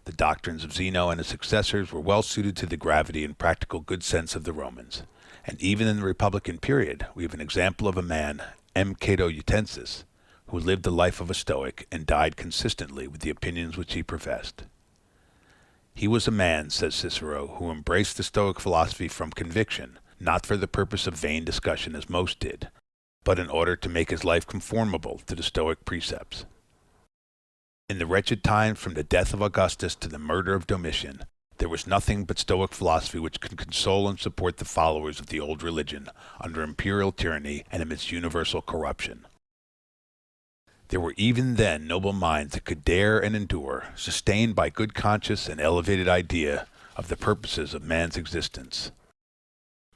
The doctrines of Zeno and his successors were well suited to the gravity and practical good sense of the Romans, and even in the Republican period we have an example of a man, M. Cato Utensis, who lived the life of a Stoic and died consistently with the opinions which he professed. He was a man, says Cicero, who embraced the Stoic philosophy from conviction, not for the purpose of vain discussion as most did, but in order to make his life conformable to the Stoic precepts. In the wretched times from the death of Augustus to the murder of Domitian, there was nothing but Stoic philosophy which could console and support the followers of the old religion under imperial tyranny and amidst universal corruption. There were even then noble minds that could dare and endure, sustained by good conscience and elevated idea of the purposes of man's existence.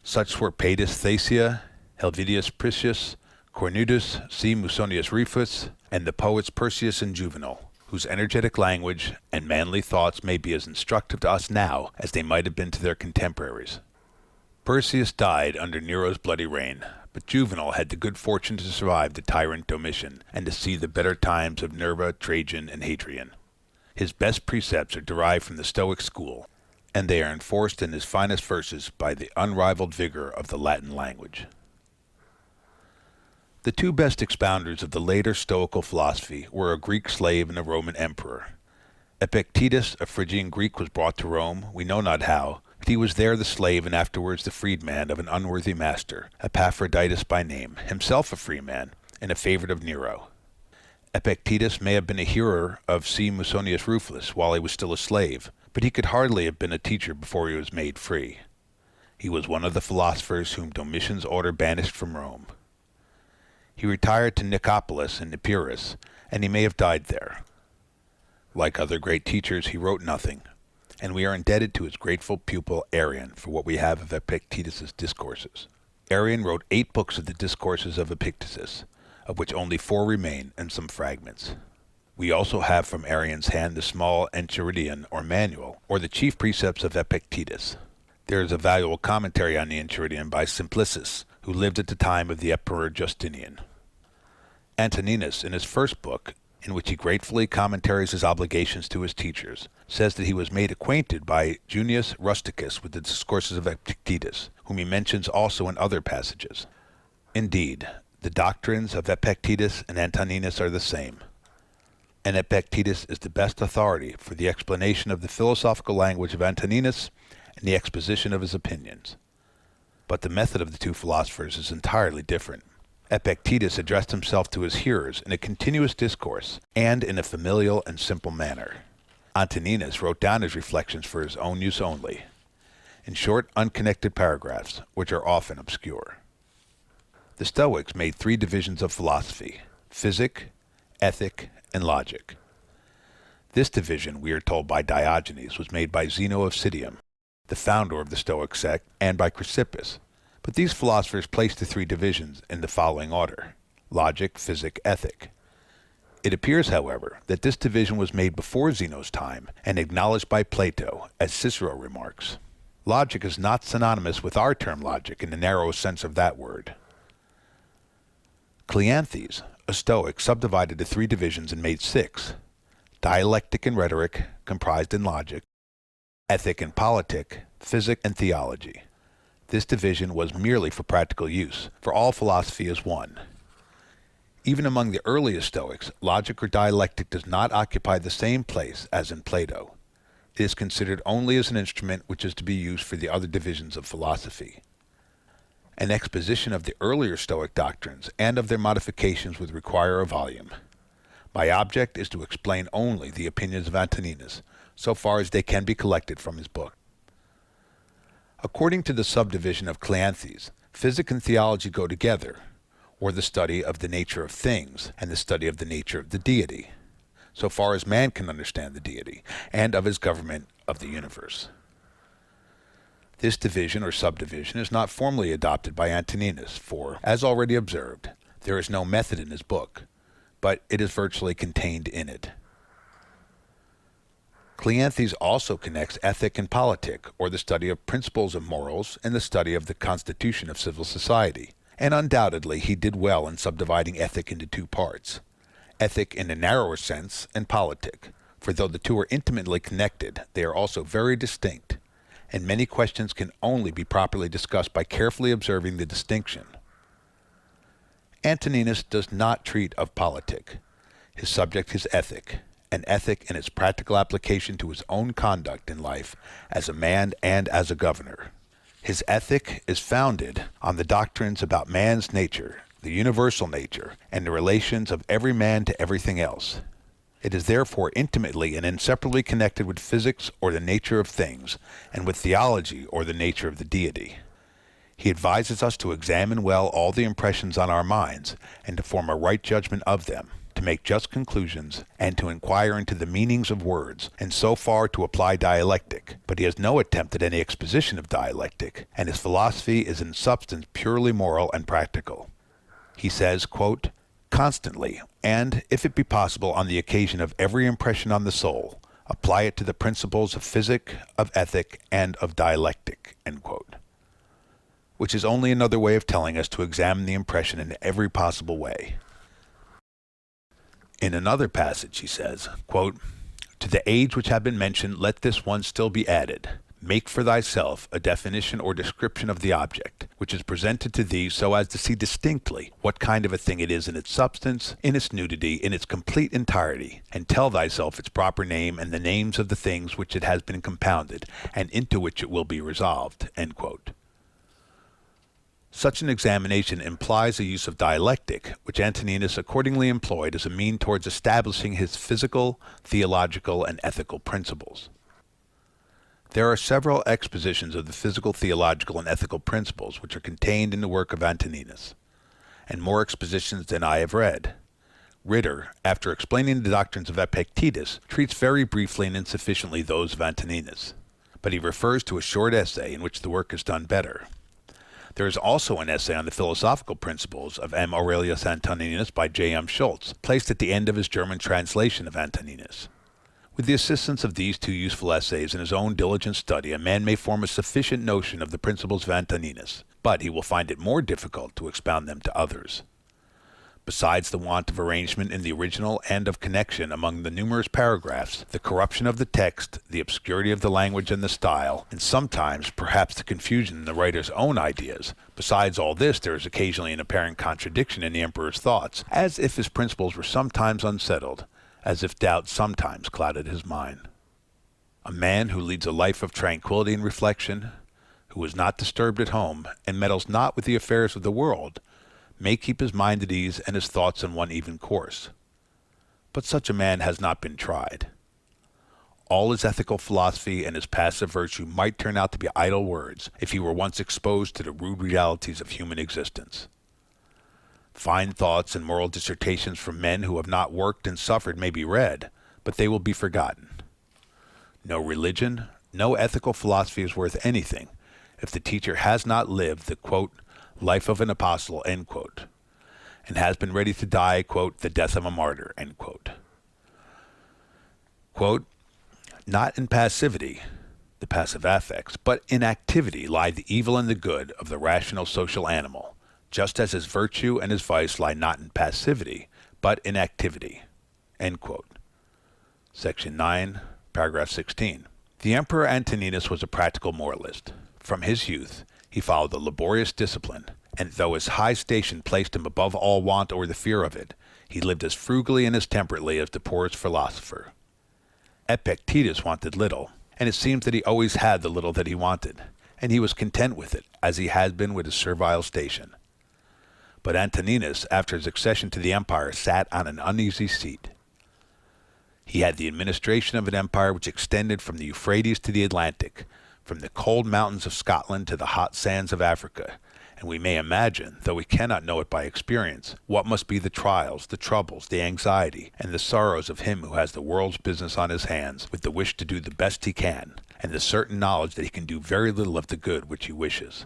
Such were Paetus Thasia, Helvidius Priscus, Cornutus, C. Musonius Rufus, and the poets Persius and Juvenal, whose energetic language and manly thoughts may be as instructive to us now as they might have been to their contemporaries. Persius died under Nero's bloody reign, but Juvenal had the good fortune to survive the tyrant Domitian and to see the better times of Nerva, Trajan, and Hadrian. His best precepts are derived from the Stoic school, and they are enforced in his finest verses by the unrivaled vigor of the Latin language. The two best expounders of the later Stoical philosophy were a Greek slave and a Roman emperor. Epictetus, a Phrygian Greek, was brought to Rome, we know not how, but he was there the slave and afterwards the freedman of an unworthy master, Epaphroditus by name, himself a freeman, and a favorite of Nero. Epictetus may have been a hearer of C. Musonius Rufus while he was still a slave, but he could hardly have been a teacher before he was made free. He was one of the philosophers whom Domitian's order banished from Rome. He retired to Nicopolis in Epirus, and he may have died there. Like other great teachers, he wrote nothing. and we are indebted to his grateful pupil Arrian for what we have of Epictetus's discourses. Arrian wrote 8 books of the discourses of Epictetus, of which only 4 remain, and some fragments. We also have from Arrian's hand the small Enchiridion, or manual, or the chief precepts of Epictetus. There is a valuable commentary on the Enchiridion by Simplicis, who lived at the time of the Emperor Justinian. Antoninus, in his first book, in which he gratefully commentaries his obligations to his teachers, says that he was made acquainted by Junius Rusticus with the discourses of Epictetus, whom he mentions also in other passages. Indeed, the doctrines of Epictetus and Antoninus are the same, and Epictetus is the best authority for the explanation of the philosophical language of Antoninus and the exposition of his opinions. But the method of the two philosophers is entirely different. Epictetus addressed himself to his hearers in a continuous discourse and in a familial and simple manner. Antoninus wrote down his reflections for his own use only, in short, unconnected paragraphs, which are often obscure. The Stoics made 3 divisions of philosophy: physic, ethic, and logic. This division, we are told by Diogenes, was made by Zeno of Citium, the founder of the Stoic sect, and by Chrysippus. But these philosophers placed the 3 divisions in the following order: logic, physic, ethic. It appears, however, that this division was made before Zeno's time and acknowledged by Plato, as Cicero remarks. Logic is not synonymous with our term logic in the narrow sense of that word. Cleanthes, a Stoic, subdivided the 3 divisions and made 6: dialectic and rhetoric, comprised in logic; ethic and politic; physic and theology. This division was merely for practical use, for all philosophy is one. Even among the earliest Stoics, logic or dialectic does not occupy the same place as in Plato. It is considered only as an instrument which is to be used for the other divisions of philosophy. An exposition of the earlier Stoic doctrines and of their modifications would require a volume. My object is to explain only the opinions of Antoninus, so far as they can be collected from his book. According to the subdivision of Cleanthes, physic and theology go together, or the study of the nature of things and the study of the nature of the deity, so far as man can understand the deity, and of his government of the universe. This division or subdivision is not formally adopted by Antoninus, for, as already observed, there is no method in his book, but it is virtually contained in it. Cleanthes also connects ethic and politic, or the study of principles of morals, and the study of the constitution of civil society, and undoubtedly he did well in subdividing ethic into 2 parts: ethic in a narrower sense, and politic, for though the 2 are intimately connected, they are also very distinct, and many questions can only be properly discussed by carefully observing the distinction. Antoninus does not treat of politic. His subject is ethic, and ethic in its practical application to his own conduct in life as a man and as a governor. His ethic is founded on the doctrines about man's nature, the universal nature, and the relations of every man to everything else. It is therefore intimately and inseparably connected with physics, or the nature of things, and with theology, or the nature of the deity. He advises us to examine well all the impressions on our minds, and to form a right judgment of them, to make just conclusions, and to inquire into the meanings of words, and so far to apply dialectic. But he has no attempt at any exposition of dialectic, and his philosophy is in substance purely moral and practical. He says, quote, "Constantly, and, if it be possible on the occasion of every impression on the soul, apply it to the principles of physic, of ethic, and of dialectic," end quote. Which is only another way of telling us to examine the impression in every possible way. In another passage he says, quote, "To the age which have been mentioned let this one still be added: make for thyself a definition or description of the object, which is presented to thee, so as to see distinctly what kind of a thing it is in its substance, in its nudity, in its complete entirety, and tell thyself its proper name and the names of the things which it has been compounded, and into which it will be resolved," end quote. Such an examination implies the use of dialectic, which Antoninus accordingly employed as a mean towards establishing his physical, theological, and ethical principles. There are several expositions of the physical, theological, and ethical principles which are contained in the work of Antoninus, and more expositions than I have read. Ritter, after explaining the doctrines of Epictetus, treats very briefly and insufficiently those of Antoninus, but he refers to a short essay in which the work is done better. There is also an essay on the philosophical principles of M. Aurelius Antoninus by J. M. Schultz, placed at the end of his German translation of Antoninus. With the assistance of these two useful essays and his own diligent study, a man may form a sufficient notion of the principles of Antoninus, but he will find it more difficult to expound them to others. Besides the want of arrangement in the original and of connection among the numerous paragraphs, the corruption of the text, the obscurity of the language and the style, and sometimes perhaps the confusion in the writer's own ideas, besides all this there is occasionally an apparent contradiction in the emperor's thoughts, as if his principles were sometimes unsettled, as if doubt sometimes clouded his mind. A man who leads a life of tranquility and reflection, who is not disturbed at home, and meddles not with the affairs of the world, may keep his mind at ease and his thoughts in one even course. But such a man has not been tried. All his ethical philosophy and his passive virtue might turn out to be idle words if he were once exposed to the rude realities of human existence. Fine thoughts and moral dissertations from men who have not worked and suffered may be read, but they will be forgotten. No religion, no ethical philosophy is worth anything if the teacher has not lived the, quote, life of an apostle, end quote, and has been ready to die, quote, the death of a martyr, end quote. Quote, not in passivity, the passive affects, but in activity lie the evil and the good of the rational social animal, just as his virtue and his vice lie not in passivity, but in activity, end quote. Section 9, paragraph 16. The Emperor Antoninus was a practical moralist. From his youth, he followed a laborious discipline, and though his high station placed him above all want or the fear of it, he lived as frugally and as temperately as the poorest philosopher. Epictetus wanted little, and it seems that he always had the little that he wanted, and he was content with it, as he had been with his servile station. But Antoninus, after his accession to the empire, sat on an uneasy seat. He had the administration of an empire which extended from the Euphrates to the Atlantic, from the cold mountains of Scotland to the hot sands of Africa, and we may imagine, though we cannot know it by experience, what must be the trials, the troubles, the anxiety, and the sorrows of him who has the world's business on his hands, with the wish to do the best he can, and the certain knowledge that he can do very little of the good which he wishes.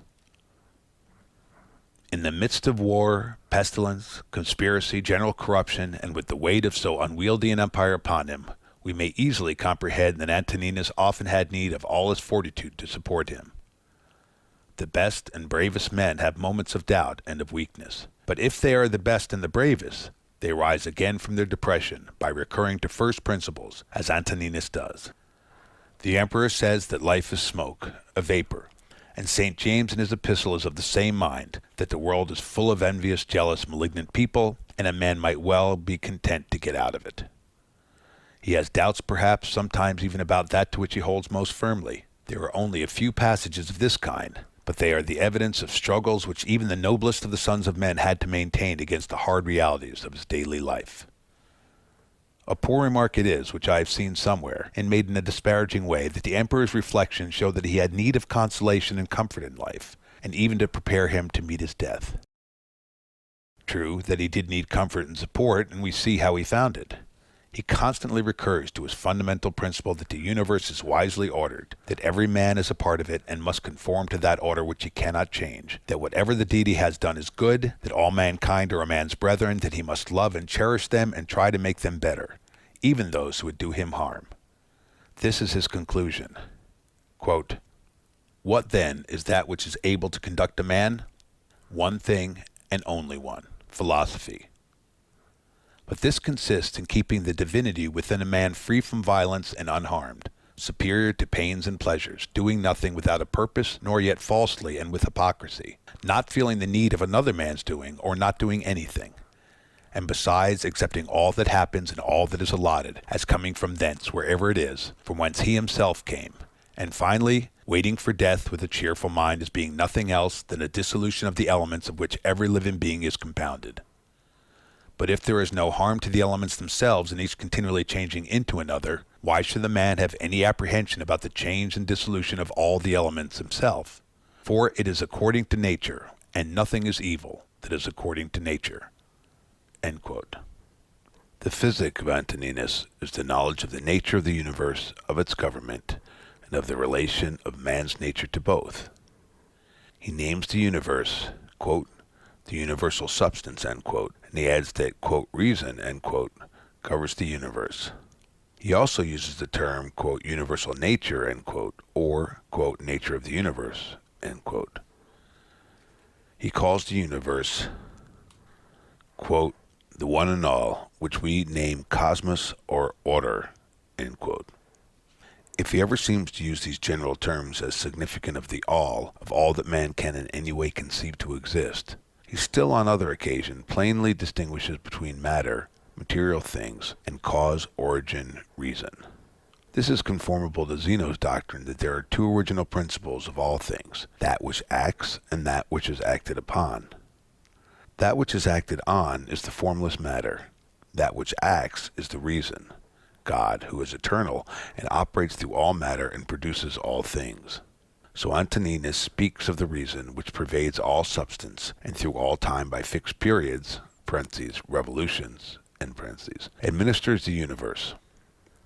In the midst of war, pestilence, conspiracy, general corruption, and with the weight of so unwieldy an empire upon him, we may easily comprehend that Antoninus often had need of all his fortitude to support him. The best and bravest men have moments of doubt and of weakness, but if they are the best and the bravest, they rise again from their depression by recurring to first principles, as Antoninus does. The emperor says that life is smoke, a vapor, and St. James in his epistle is of the same mind, that the world is full of envious, jealous, malignant people, and a man might well be content to get out of it. He has doubts, perhaps, sometimes even about that to which he holds most firmly. There are only a few passages of this kind, but they are the evidence of struggles which even the noblest of the sons of men had to maintain against the hard realities of his daily life. A poor remark it is, which I have seen somewhere, and made in a disparaging way, that the emperor's reflections show that he had need of consolation and comfort in life, and even to prepare him to meet his death. True that he did need comfort and support, and we see how he found it. He constantly recurs to his fundamental principle that the universe is wisely ordered, that every man is a part of it and must conform to that order which he cannot change, that whatever the deed he has done is good, that all mankind are a man's brethren, that he must love and cherish them and try to make them better, even those who would do him harm. This is his conclusion. Quote, what then is that which is able to conduct a man? One thing and only one, philosophy. But this consists in keeping the divinity within a man free from violence and unharmed, superior to pains and pleasures, doing nothing without a purpose, nor yet falsely and with hypocrisy, not feeling the need of another man's doing, or not doing anything, and besides accepting all that happens and all that is allotted, as coming from thence, wherever it is, from whence he himself came, and finally, waiting for death with a cheerful mind as being nothing else than a dissolution of the elements of which every living being is compounded. But if there is no harm to the elements themselves and each continually changing into another, why should the man have any apprehension about the change and dissolution of all the elements himself? For it is according to nature, and nothing is evil that is according to nature. End quote. The physic of Antoninus is the knowledge of the nature of the universe, of its government, and of the relation of man's nature to both. He names the universe, quote, the universal substance, end quote, and he adds that, quote, reason, end quote, covers the universe. He also uses the term, quote, universal nature, end quote, or, quote, nature of the universe, end quote. He calls the universe, quote, the one and all, which we name cosmos or order, end quote. If he ever seems to use these general terms as significant of all that man can in any way conceive to exist, he still on other occasions plainly distinguishes between matter, material things, and cause, origin, reason. This is conformable to Zeno's doctrine that there are two original principles of all things, that which acts and that which is acted upon. That which is acted on is the formless matter. That which acts is the reason, God, who is eternal and operates through all matter and produces all things. So Antoninus speaks of the reason which pervades all substance and through all time by fixed periods, revolutions, administers the universe.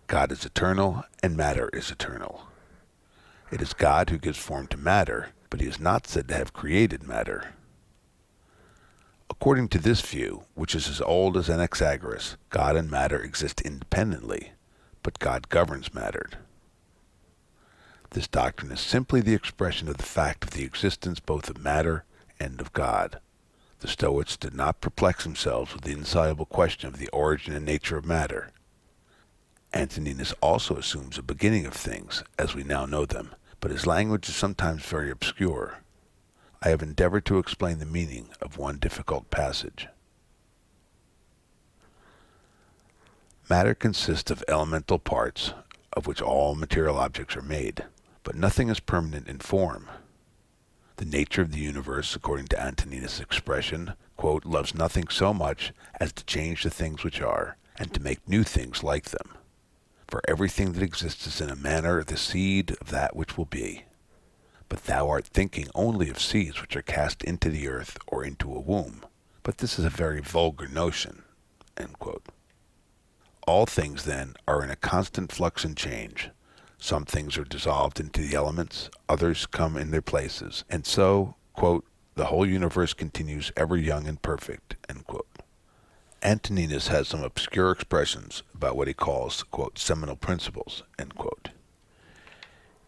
God is eternal and matter is eternal. It is God who gives form to matter, but he is not said to have created matter. According to this view, which is as old as Anaxagoras, God and matter exist independently, but God governs matter. This doctrine is simply the expression of the fact of the existence both of matter and of God. The Stoics did not perplex themselves with the insoluble question of the origin and nature of matter. Antoninus also assumes a beginning of things, as we now know them, but his language is sometimes very obscure. I have endeavored to explain the meaning of one difficult passage. Matter consists of elemental parts, of which all material objects are made, but nothing is permanent in form. The nature of the universe, according to Antoninus' expression, quote, loves nothing so much as to change the things which are, and to make new things like them. For everything that exists is in a manner the seed of that which will be. But thou art thinking only of seeds which are cast into the earth or into a womb. But this is a very vulgar notion. End quote. All things, then, are in a constant flux and change. Some things are dissolved into the elements, others come in their places, and so, quote, the whole universe continues ever young and perfect, end quote. Antoninus has some obscure expressions about what he calls, quote, seminal principles, end quote.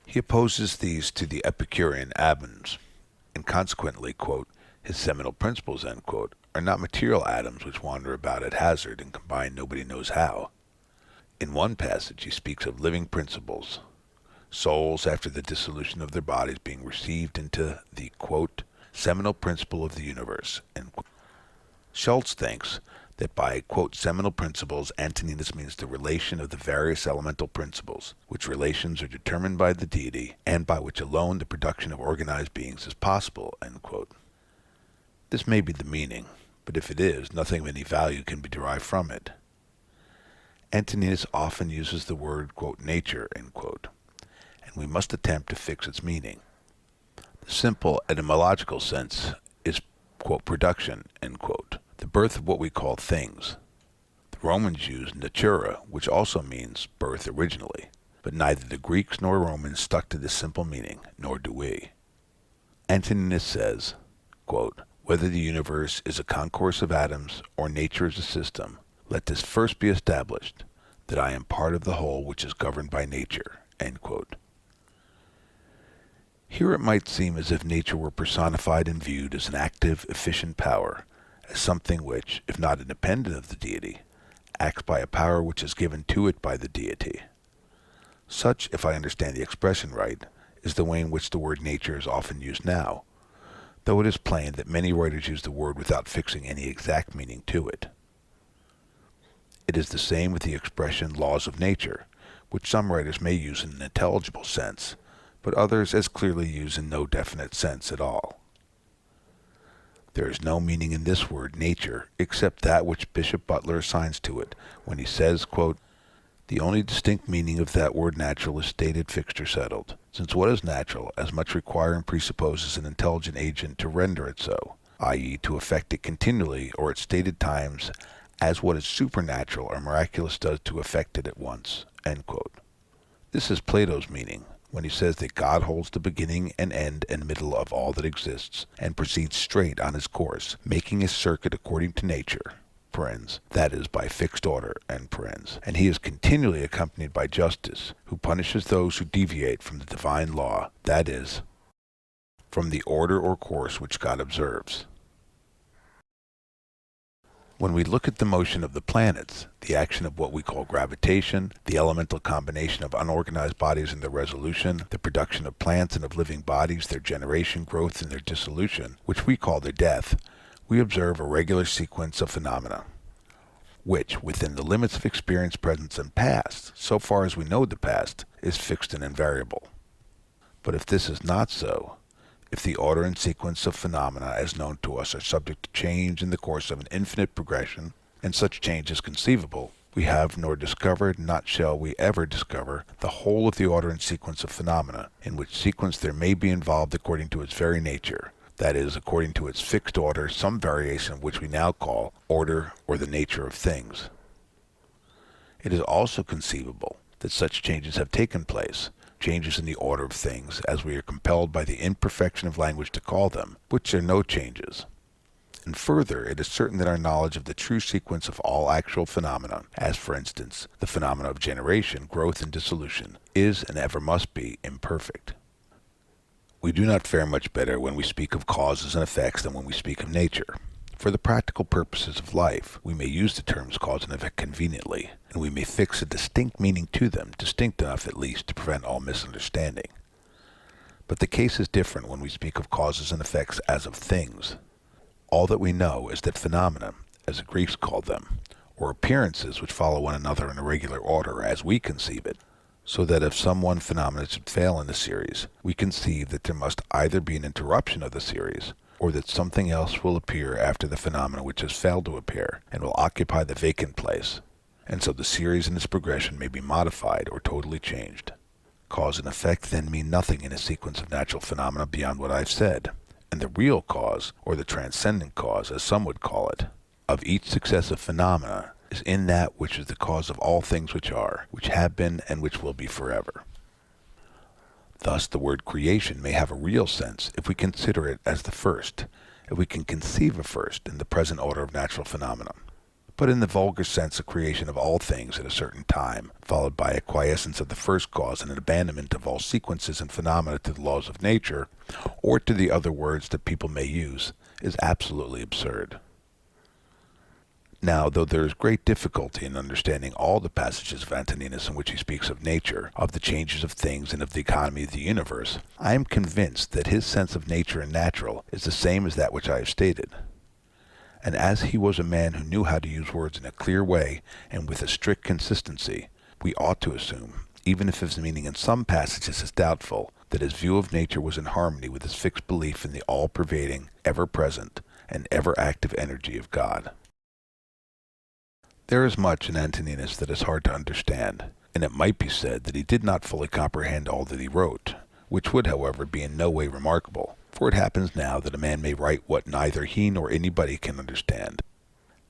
He opposes these to the Epicurean atoms, and consequently, quote, his seminal principles, end quote, are not material atoms which wander about at hazard and combine nobody knows how. In one passage he speaks of living principles, souls after the dissolution of their bodies being received into the, quote, seminal principle of the universe, end quote. Schultz thinks that by, quote, seminal principles, Antoninus means the relation of the various elemental principles, which relations are determined by the deity, and by which alone the production of organized beings is possible, end quote. This may be the meaning, but if it is, nothing of any value can be derived from it. Antoninus often uses the word, quote, nature, end quote, and we must attempt to fix its meaning. The simple etymological sense is, quote, production, end quote, the birth of what we call things. The Romans used natura, which also means birth originally, but neither the Greeks nor Romans stuck to this simple meaning, nor do we. Antoninus says, quote, whether the universe is a concourse of atoms or nature is a system, let this first be established, that I am part of the whole which is governed by nature, end quote. Here it might seem as if nature were personified and viewed as an active, efficient power, as something which, if not independent of the deity, acts by a power which is given to it by the deity. Such, if I understand the expression right, is the way in which the word nature is often used now, though it is plain that many writers use the word without fixing any exact meaning to it. It is the same with the expression laws of nature, which some writers may use in an intelligible sense, but others as clearly use in no definite sense at all. There is no meaning in this word nature except that which Bishop Butler assigns to it when he says, quote, the only distinct meaning of that word natural is stated, fixed, or settled, since what is natural as much require and presupposes an intelligent agent to render it so, i.e. to affect it continually or at stated times as what is supernatural or miraculous does to effect it at once." End quote. This is Plato's meaning when he says that God holds the beginning and end and middle of all that exists, and proceeds straight on his course, making his circuit according to nature, that is, by fixed order, and he is continually accompanied by justice, who punishes those who deviate from the divine law, that is, from the order or course which God observes. When we look at the motion of the planets, the action of what we call gravitation, the elemental combination of unorganized bodies and their resolution, the production of plants and of living bodies, their generation, growth, and their dissolution, which we call their death, we observe a regular sequence of phenomena, which, within the limits of experience, present, and past, so far as we know the past, is fixed and invariable. But if this is not so, if the order and sequence of phenomena as known to us are subject to change in the course of an infinite progression, and such change is conceivable, we have nor discovered, not shall we ever discover, the whole of the order and sequence of phenomena, in which sequence there may be involved according to its very nature, that is, according to its fixed order, some variation of which we now call order or the nature of things. It is also conceivable that such changes have taken place, changes in the order of things, as we are compelled by the imperfection of language to call them, which are no changes. And further, it is certain that our knowledge of the true sequence of all actual phenomena, as for instance, the phenomena of generation, growth, and dissolution, is and ever must be imperfect. We do not fare much better when we speak of causes and effects than when we speak of nature. For the practical purposes of life, we may use the terms cause and effect conveniently, and we may fix a distinct meaning to them, distinct enough at least to prevent all misunderstanding. But the case is different when we speak of causes and effects as of things. All that we know is that phenomena, as the Greeks called them, or appearances which follow one another in a regular order as we conceive it, so that if some one phenomenon should fail in the series, we conceive that there must either be an interruption of the series, or that something else will appear after the phenomena which has failed to appear, and will occupy the vacant place, and so the series and its progression may be modified or totally changed. Cause and effect then mean nothing in a sequence of natural phenomena beyond what I've said, and the real cause, or the transcendent cause, as some would call it, of each successive phenomena is in that which is the cause of all things which are, which have been, and which will be forever. Thus the word creation may have a real sense if we consider it as the first, if we can conceive of first in the present order of natural phenomena. But in the vulgar sense, a creation of all things at a certain time, followed by a quiescence of the first cause and an abandonment of all sequences and phenomena to the laws of nature, or to the other words that people may use, is absolutely absurd. Now, though there is great difficulty in understanding all the passages of Antoninus in which he speaks of nature, of the changes of things, and of the economy of the universe, I am convinced that his sense of nature and natural is the same as that which I have stated. And as he was a man who knew how to use words in a clear way and with a strict consistency, we ought to assume, even if his meaning in some passages is doubtful, that his view of nature was in harmony with his fixed belief in the all-pervading, ever-present, and ever-active energy of God. There is much in Antoninus that is hard to understand, and it might be said that he did not fully comprehend all that he wrote, which would, however, be in no way remarkable, for it happens now that a man may write what neither he nor anybody can understand.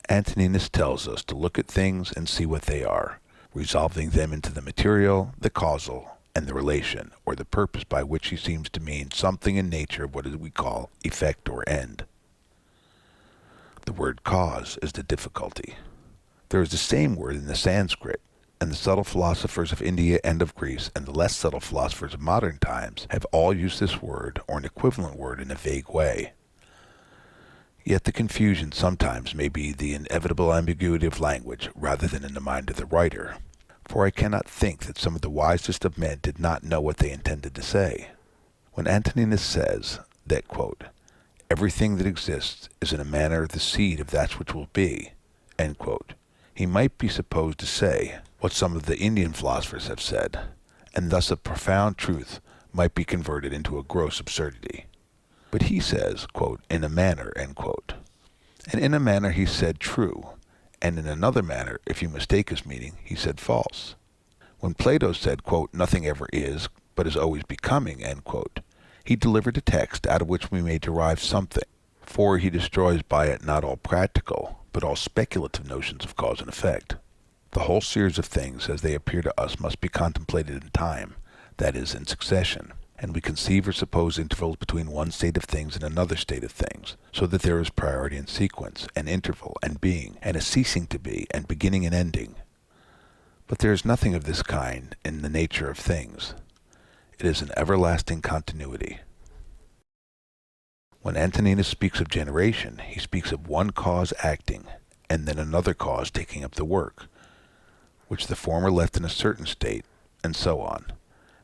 Antoninus tells us to look at things and see what they are, resolving them into the material, the causal, and the relation, or the purpose, by which he seems to mean something in nature of what we call effect or end. The word cause is the difficulty. There is the same word in the Sanskrit, and the subtle philosophers of India and of Greece, and the less subtle philosophers of modern times, have all used this word, or an equivalent word, in a vague way. Yet the confusion sometimes may be the inevitable ambiguity of language, rather than in the mind of the writer, for I cannot think that some of the wisest of men did not know what they intended to say. When Antoninus says that, quote, everything that exists is in a manner the seed of that which will be, end quote, he might be supposed to say what some of the Indian philosophers have said, and thus a profound truth might be converted into a gross absurdity. But he says, quote, in a manner, end quote. And in a manner he said true, and in another manner, if you mistake his meaning, he said false. When Plato said, quote, nothing ever is, but is always becoming, end quote, he delivered a text out of which we may derive something, for he destroys by it not all practical, but all speculative notions of cause and effect. The whole series of things as they appear to us must be contemplated in time, that is, in succession, and we conceive or suppose intervals between one state of things and another state of things, so that there is priority and sequence, and interval, and being, and a ceasing to be, and beginning and ending. But there is nothing of this kind in the nature of things. It is an everlasting continuity. When Antoninus speaks of generation, he speaks of one cause acting, and then another cause taking up the work, which the former left in a certain state, and so on.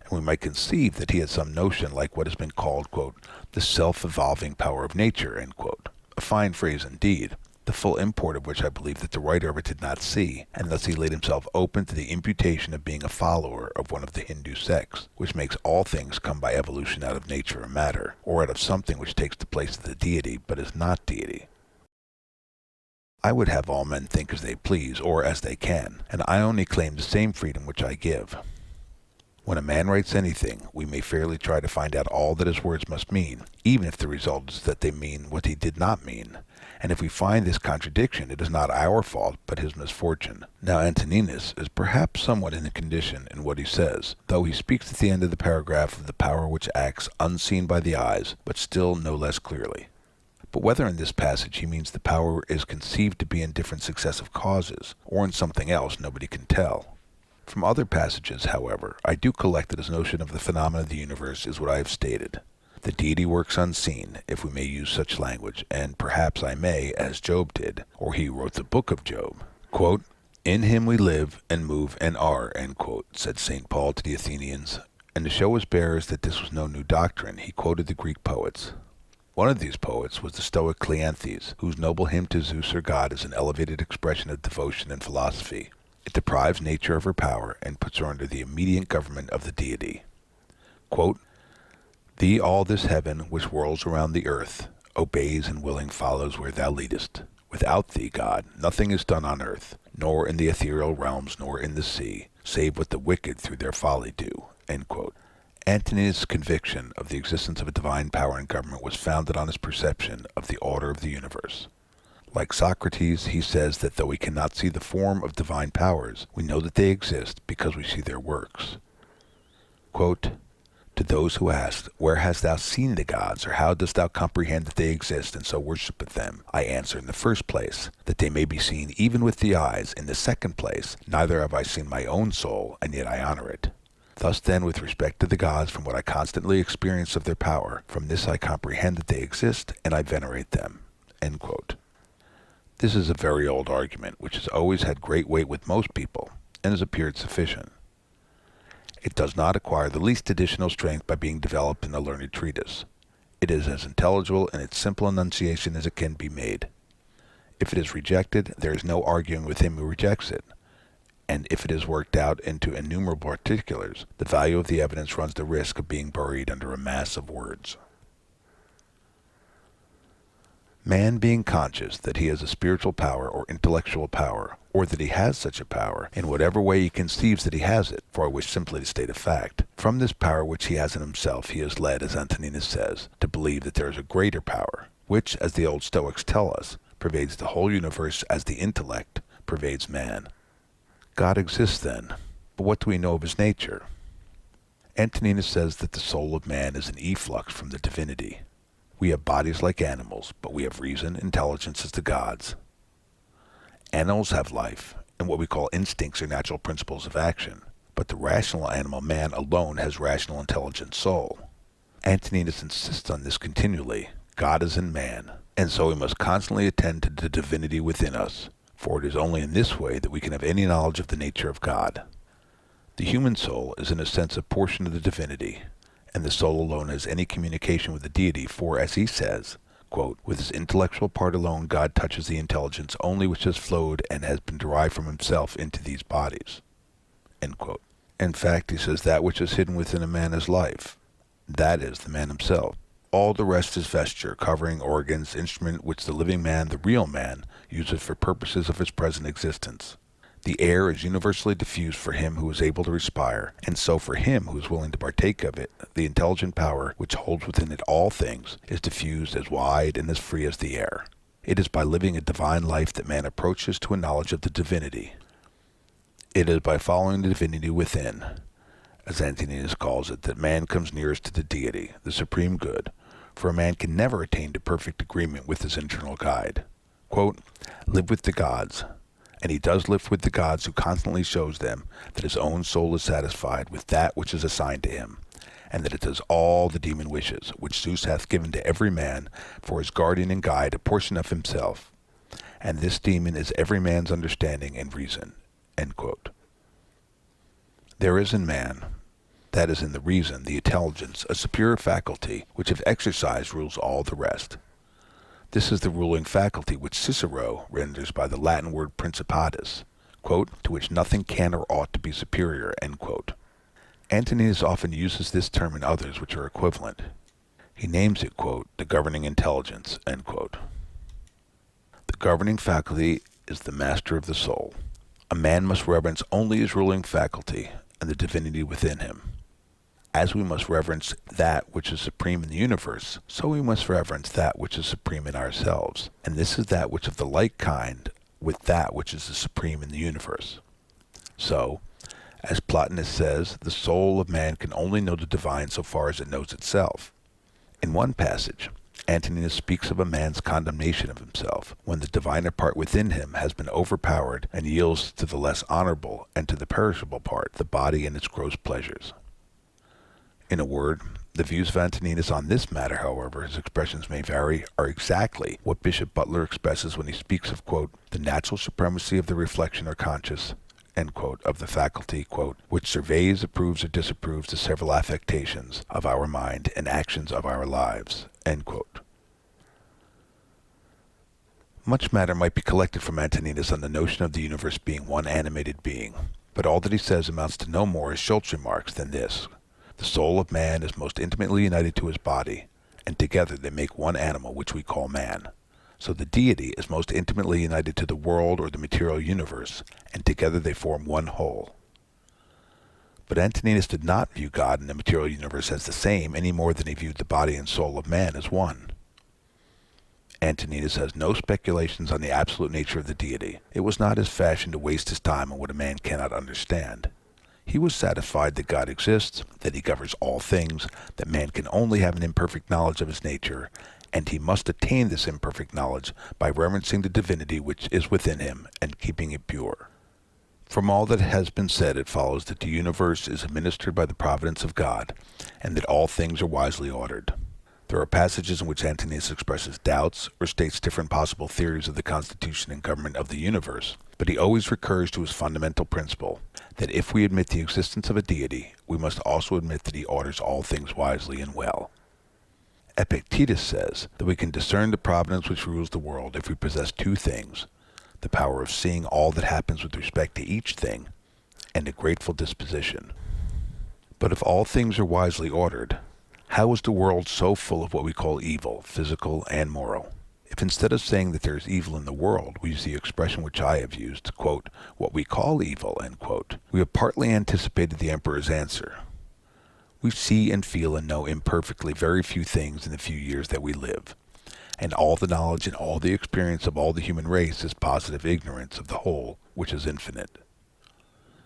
And we might conceive that he had some notion like what has been called, quote, the self-evolving power of nature, end quote. A fine phrase indeed, the full import of which I believe that the writer of it did not see, and thus he laid himself open to the imputation of being a follower of one of the Hindu sects, which makes all things come by evolution out of nature or matter, or out of something which takes the place of the deity but is not deity. I would have all men think as they please, or as they can, and I only claim the same freedom which I give. When a man writes anything, we may fairly try to find out all that his words must mean, even if the result is that they mean what he did not mean. And if we find this contradiction, it is not our fault, but his misfortune. Now Antoninus is perhaps somewhat in a condition in what he says, though he speaks at the end of the paragraph of the power which acts unseen by the eyes, but still no less clearly. But whether in this passage he means the power is conceived to be in different successive causes, or in something else, nobody can tell. From other passages, however, I do collect that his notion of the phenomena of the universe is what I have stated. The deity works unseen, if we may use such language, and perhaps I may, as Job did, or he wrote the book of Job. Quote, in him we live and move and are, end quote, said St. Paul to the Athenians, and to show his bearers that this was no new doctrine, he quoted the Greek poets. One of these poets was the Stoic Cleanthes, whose noble hymn to Zeus or God is an elevated expression of devotion and philosophy. It deprives nature of her power and puts her under the immediate government of the deity. Quote, thee all this heaven which whirls around the earth obeys and willing follows where thou leadest. Without thee, God, nothing is done on earth, nor in the ethereal realms, nor in the sea, save what the wicked through their folly do. End quote. Antoninus' conviction of the existence of a divine power and government was founded on his perception of the order of the universe. Like Socrates, he says that though we cannot see the form of divine powers, we know that they exist because we see their works. Quote, to those who ask, where hast thou seen the gods, or how dost thou comprehend that they exist, and so worship them? I answer, in the first place, that they may be seen even with the eyes. In the second place, neither have I seen my own soul, and yet I honor it. Thus then, with respect to the gods, from what I constantly experience of their power, from this I comprehend that they exist, and I venerate them. End quote. This is a very old argument, which has always had great weight with most people, and has appeared sufficient. It does not acquire the least additional strength by being developed in a learned treatise. It is as intelligible in its simple enunciation as it can be made. If it is rejected, there is no arguing with him who rejects it. And if it is worked out into innumerable particulars, the value of the evidence runs the risk of being buried under a mass of words. Man being conscious that he has a spiritual power or intellectual power, or that he has such a power, in whatever way he conceives that he has it, for I wish simply to state a fact, from this power which he has in himself he is led, as Antoninus says, to believe that there is a greater power, which, as the old Stoics tell us, pervades the whole universe as the intellect pervades man. God exists then, but what do we know of his nature? Antoninus says that the soul of man is an efflux from the divinity. We have bodies like animals, but we have reason, intelligence as the gods. Animals have life, and what we call instincts are natural principles of action, but the rational animal man alone has rational intelligent soul. Antoninus insists on this continually. God is in man, and so we must constantly attend to the divinity within us, for it is only in this way that we can have any knowledge of the nature of God. The human soul is in a sense a portion of the divinity, and the soul alone has any communication with the deity, for, as he says, quote, with his intellectual part alone God touches the intelligence only which has flowed and has been derived from himself into these bodies. End quote. In fact, he says that which is hidden within a man is life. That is, the man himself. All the rest is vesture, covering, organs, instrument which the living man, the real man, uses for purposes of his present existence. The air is universally diffused for him who is able to respire, and so for him who is willing to partake of it, the intelligent power which holds within it all things is diffused as wide and as free as the air. It is by living a divine life that man approaches to a knowledge of the divinity. It is by following the divinity within, as Antoninus calls it, that man comes nearest to the deity, the supreme good, for a man can never attain to perfect agreement with his internal guide. Quote, live with the gods, and he does live with the gods who constantly shows them that his own soul is satisfied with that which is assigned to him, and that it does all the demon wishes, which Zeus hath given to every man for his guardian and guide, a portion of himself. And this demon is every man's understanding and reason. End quote. There is in man, that is in the reason, the intelligence, a superior faculty, which if exercised rules all the rest. This is the ruling faculty which Cicero renders by the Latin word principatus, quote, to which nothing can or ought to be superior, end quote. Antoninus often uses this term in others which are equivalent. He names it, quote, the governing intelligence, end quote. The governing faculty is the master of the soul. A man must reverence only his ruling faculty and the divinity within him. As we must reverence that which is supreme in the universe, so we must reverence that which is supreme in ourselves, and this is that which of the like kind with that which is the supreme in the universe. So, as Plotinus says, the soul of man can only know the divine so far as it knows itself. In one passage, Antoninus speaks of a man's condemnation of himself, when the diviner part within him has been overpowered and yields to the less honorable and to the perishable part, the body and its gross pleasures. In a word, the views of Antoninus on this matter, however his expressions may vary, are exactly what Bishop Butler expresses when he speaks of, quote, the natural supremacy of the reflection or conscious, end quote, of the faculty, quote, which surveys, approves, or disapproves the several affectations of our mind and actions of our lives, end quote. Much matter might be collected from Antoninus on the notion of the universe being one animated being, but all that he says amounts to no more, as Schultz remarks, than this. The soul of man is most intimately united to his body, and together they make one animal which we call man. So the deity is most intimately united to the world or the material universe, and together they form one whole. But Antoninus did not view God and the material universe as the same any more than he viewed the body and soul of man as one. Antoninus has no speculations on the absolute nature of the deity. It was not his fashion to waste his time on what a man cannot understand. He was satisfied that God exists, that he governs all things, that man can only have an imperfect knowledge of his nature, and he must attain this imperfect knowledge by reverencing the divinity which is within him and keeping it pure. From all that has been said, it follows that the universe is administered by the providence of God, and that all things are wisely ordered. There are passages in which Antoninus expresses doubts or states different possible theories of the constitution and government of the universe, but he always recurs to his fundamental principle, that if we admit the existence of a deity, we must also admit that he orders all things wisely and well. Epictetus says that we can discern the providence which rules the world if we possess two things, the power of seeing all that happens with respect to each thing, and a grateful disposition. But if all things are wisely ordered, how is the world so full of what we call evil, physical and moral? If instead of saying that there is evil in the world, we use the expression which I have used, quote, what we call evil, end quote, we have partly anticipated the emperor's answer. We see and feel and know imperfectly very few things in the few years that we live, and all the knowledge and all the experience of all the human race is positive ignorance of the whole, which is infinite.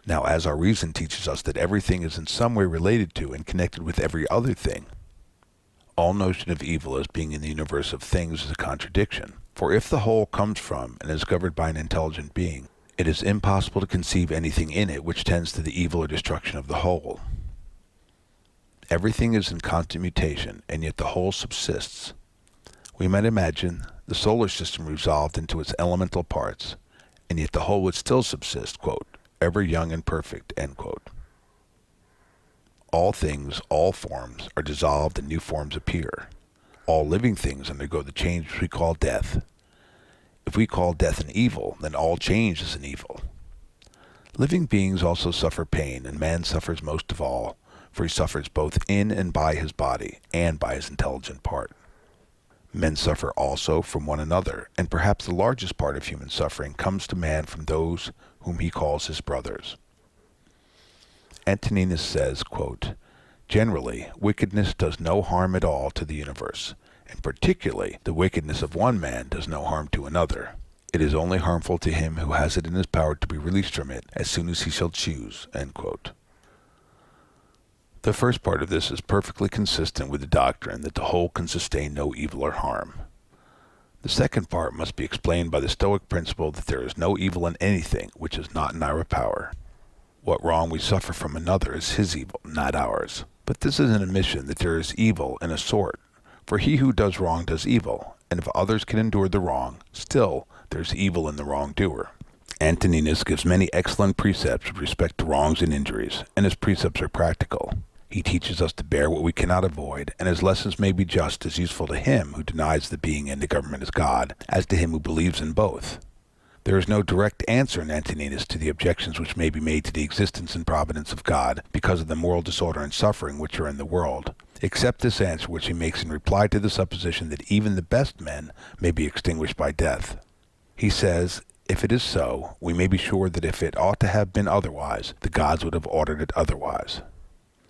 Now, as our reason teaches us that everything is in some way related to and connected with every other thing, all notion of evil as being in the universe of things is a contradiction. For if the whole comes from and is governed by an intelligent being, it is impossible to conceive anything in it which tends to the evil or destruction of the whole. Everything is in constant mutation, and yet the whole subsists. We might imagine the solar system resolved into its elemental parts, and yet the whole would still subsist, quote, ever young and perfect, end quote. All things, all forms, are dissolved and new forms appear. All living things undergo the change which we call death. If we call death an evil, then all change is an evil. Living beings also suffer pain, and man suffers most of all, for he suffers both in and by his body, and by his intelligent part. Men suffer also from one another, and perhaps the largest part of human suffering comes to man from those whom he calls his brothers. Antoninus says, quote, generally, wickedness does no harm at all to the universe, and particularly the wickedness of one man does no harm to another. It is only harmful to him who has it in his power to be released from it as soon as he shall choose." End quote. The first part of this is perfectly consistent with the doctrine that the whole can sustain no evil or harm. The second part must be explained by the Stoic principle that there is no evil in anything which is not in our power. What wrong we suffer from another is his evil, not ours. But this is an admission that there is evil in a sort, for he who does wrong does evil, and if others can endure the wrong, still there is evil in the wrongdoer. Antoninus gives many excellent precepts with respect to wrongs and injuries, and his precepts are practical. He teaches us to bear what we cannot avoid, and his lessons may be just as useful to him who denies the being and the government as God, as to him who believes in both. There is no direct answer in Antoninus to the objections which may be made to the existence and providence of God because of the moral disorder and suffering which are in the world, except this answer which he makes in reply to the supposition that even the best men may be extinguished by death. He says, if it is so, we may be sure that if it ought to have been otherwise, the gods would have ordered it otherwise.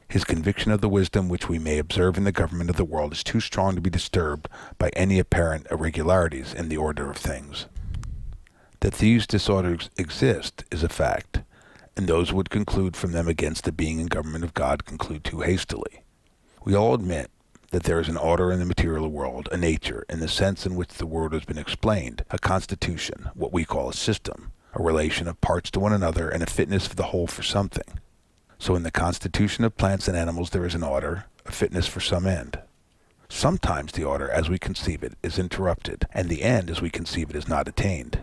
His conviction of the wisdom which we may observe in the government of the world is too strong to be disturbed by any apparent irregularities in the order of things. That these disorders exist is a fact, and those who would conclude from them against the being and government of God conclude too hastily. We all admit that there is an order in the material world, a nature, in the sense in which the word has been explained, a constitution, what we call a system, a relation of parts to one another, and a fitness of the whole for something. So in the constitution of plants and animals there is an order, a fitness for some end. Sometimes the order, as we conceive it, is interrupted, and the end, as we conceive it, is not attained.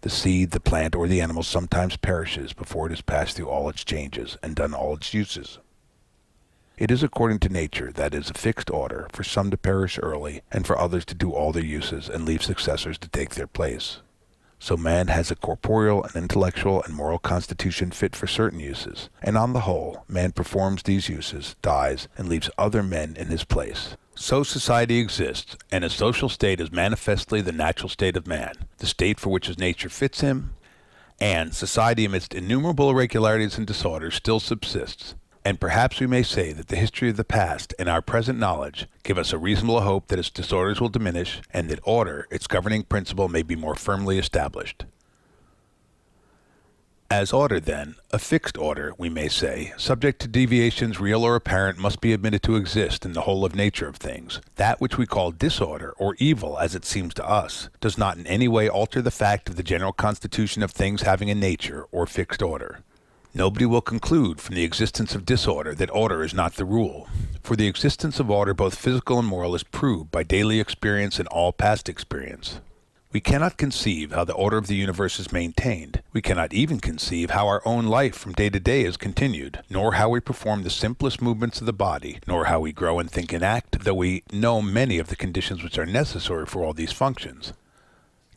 The seed, the plant, or the animal sometimes perishes before it has passed through all its changes and done all its uses. It is according to nature, that is, a fixed order, for some to perish early, and for others to do all their uses and leave successors to take their place. So man has a corporeal and intellectual and moral constitution fit for certain uses, and on the whole, man performs these uses, dies, and leaves other men in his place. So society exists, and a social state is manifestly the natural state of man, the state for which his nature fits him, and society amidst innumerable irregularities and disorders still subsists. And perhaps we may say that the history of the past and our present knowledge give us a reasonable hope that its disorders will diminish and that order, its governing principle, may be more firmly established. As order, then, a fixed order, we may say, subject to deviations real or apparent, must be admitted to exist in the whole of nature of things. That which we call disorder, or evil as it seems to us, does not in any way alter the fact of the general constitution of things having a nature or fixed order. Nobody will conclude from the existence of disorder that order is not the rule, for the existence of order, both physical and moral, is proved by daily experience and all past experience. We cannot conceive how the order of the universe is maintained. We cannot even conceive how our own life from day to day is continued, nor how we perform the simplest movements of the body, nor how we grow and think and act, though we know many of the conditions which are necessary for all these functions.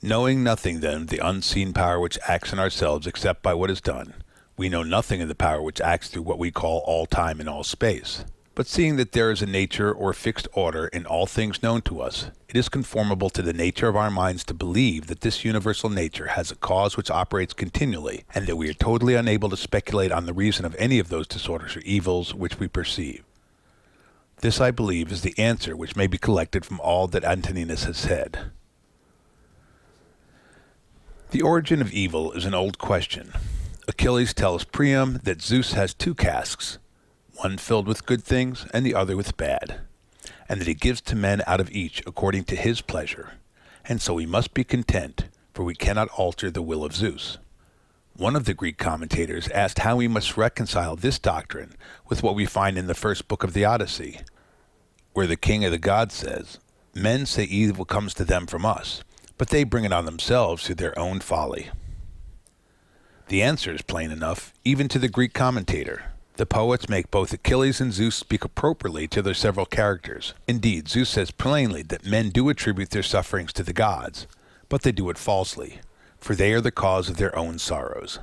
Knowing nothing, then, of the unseen power which acts in ourselves except by what is done, we know nothing of the power which acts through what we call all time and all space. But seeing that there is a nature or fixed order in all things known to us, it is conformable to the nature of our minds to believe that this universal nature has a cause which operates continually, and that we are totally unable to speculate on the reason of any of those disorders or evils which we perceive. This, I believe, is the answer which may be collected from all that Antoninus has said. The origin of evil is an old question. Achilles tells Priam that Zeus has two casks, one filled with good things and the other with bad, and that he gives to men out of each according to his pleasure, and so we must be content, for we cannot alter the will of Zeus. One of the Greek commentators asked how we must reconcile this doctrine with what we find in the first book of the Odyssey, where the king of the gods says, "Men say evil comes to them from us, but they bring it on themselves through their own folly." The answer is plain enough, even to the Greek commentator. The poets make both Achilles and Zeus speak appropriately to their several characters. Indeed, Zeus says plainly that men do attribute their sufferings to the gods, but they do it falsely, for they are the cause of their own sorrows.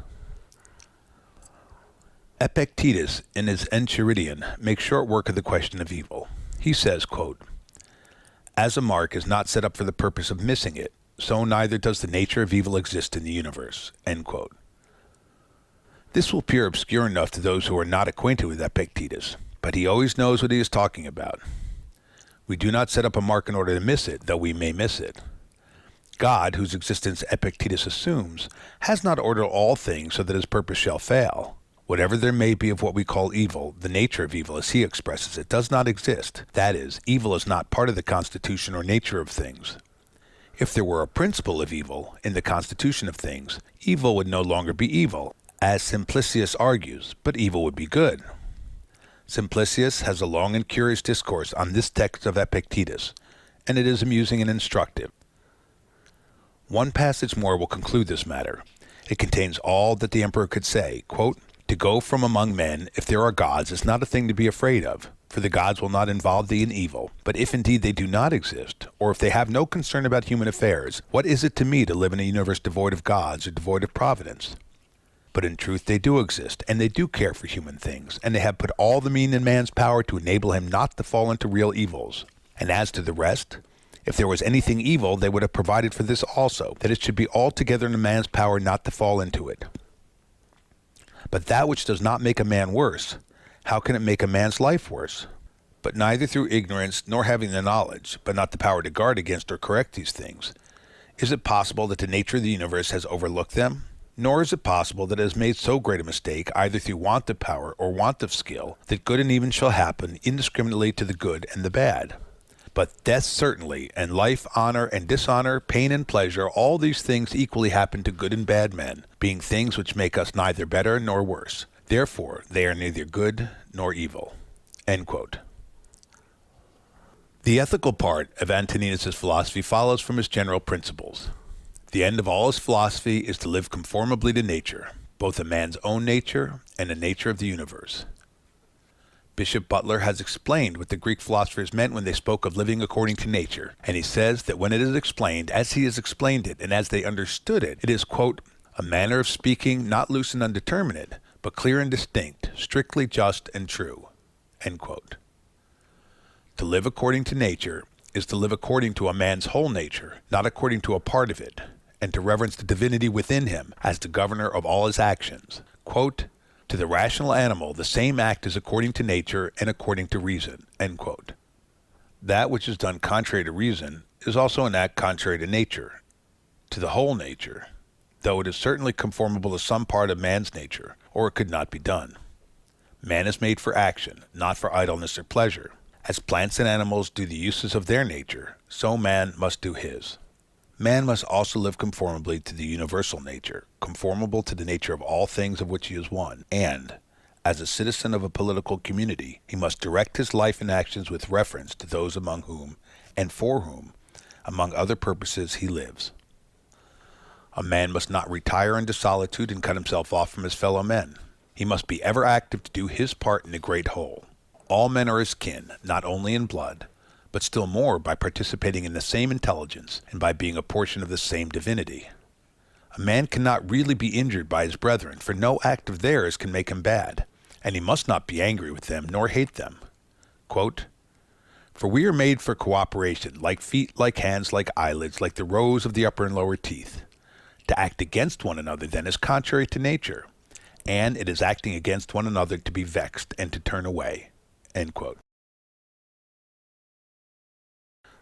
Epictetus, in his Enchiridion, makes short work of the question of evil. He says, quote, "As a mark is not set up for the purpose of missing it, so neither does the nature of evil exist in the universe." End quote. This will appear obscure enough to those who are not acquainted with Epictetus, but he always knows what he is talking about. We do not set up a mark in order to miss it, though we may miss it. God, whose existence Epictetus assumes, has not ordered all things so that his purpose shall fail. Whatever there may be of what we call evil, the nature of evil, as he expresses it, does not exist. That is, evil is not part of the constitution or nature of things. If there were a principle of evil in the constitution of things, evil would no longer be evil, as Simplicius argues, but evil would be good. Simplicius has a long and curious discourse on this text of Epictetus, and it is amusing and instructive. One passage more will conclude this matter. It contains all that the emperor could say. Quote, "To go from among men, if there are gods, is not a thing to be afraid of, for the gods will not involve thee in evil. But if indeed they do not exist, or if they have no concern about human affairs, what is it to me to live in a universe devoid of gods or devoid of providence? But in truth they do exist, and they do care for human things, and they have put all the mean in man's power to enable him not to fall into real evils. And as to the rest, if there was anything evil, they would have provided for this also, that it should be altogether in a man's power not to fall into it. But that which does not make a man worse, how can it make a man's life worse? But neither through ignorance, nor having the knowledge, but not the power to guard against or correct these things, is it possible that the nature of the universe has overlooked them? Nor is it possible that it has made so great a mistake, either through want of power or want of skill, that good and evil shall happen indiscriminately to the good and the bad. But death certainly, and life, honor, and dishonor, pain and pleasure, all these things equally happen to good and bad men, being things which make us neither better nor worse. Therefore, they are neither good nor evil." End quote. The ethical part of Antoninus' philosophy follows from his general principles. The end of all his philosophy is to live conformably to nature, both a man's own nature and the nature of the universe. Bishop Butler has explained what the Greek philosophers meant when they spoke of living according to nature, and he says that when it is explained as he has explained it and as they understood it, it is, quote, "a manner of speaking not loose and undeterminate, but clear and distinct, strictly just and true." End quote. To live according to nature is to live according to a man's whole nature, not according to a part of it, and to reverence the divinity within him as the governor of all his actions. Quote, "To the rational animal, the same act is according to nature and according to reason." End quote. That which is done contrary to reason is also an act contrary to nature, to the whole nature, though it is certainly conformable to some part of man's nature, or it could not be done. Man is made for action, not for idleness or pleasure. As plants and animals do the uses of their nature, so man must do his. Man must also live conformably to the universal nature, conformable to the nature of all things of which he is one, and, as a citizen of a political community, he must direct his life and actions with reference to those among whom, and for whom, among other purposes, he lives. A man must not retire into solitude and cut himself off from his fellow men. He must be ever active to do his part in the great whole. All men are his kin, not only in blood, but still more by participating in the same intelligence and by being a portion of the same divinity. A man cannot really be injured by his brethren, for no act of theirs can make him bad, and he must not be angry with them nor hate them. Quote, "For we are made for cooperation, like feet, like hands, like eyelids, like the rows of the upper and lower teeth. To act against one another then is contrary to nature, and it is acting against one another to be vexed and to turn away." End quote.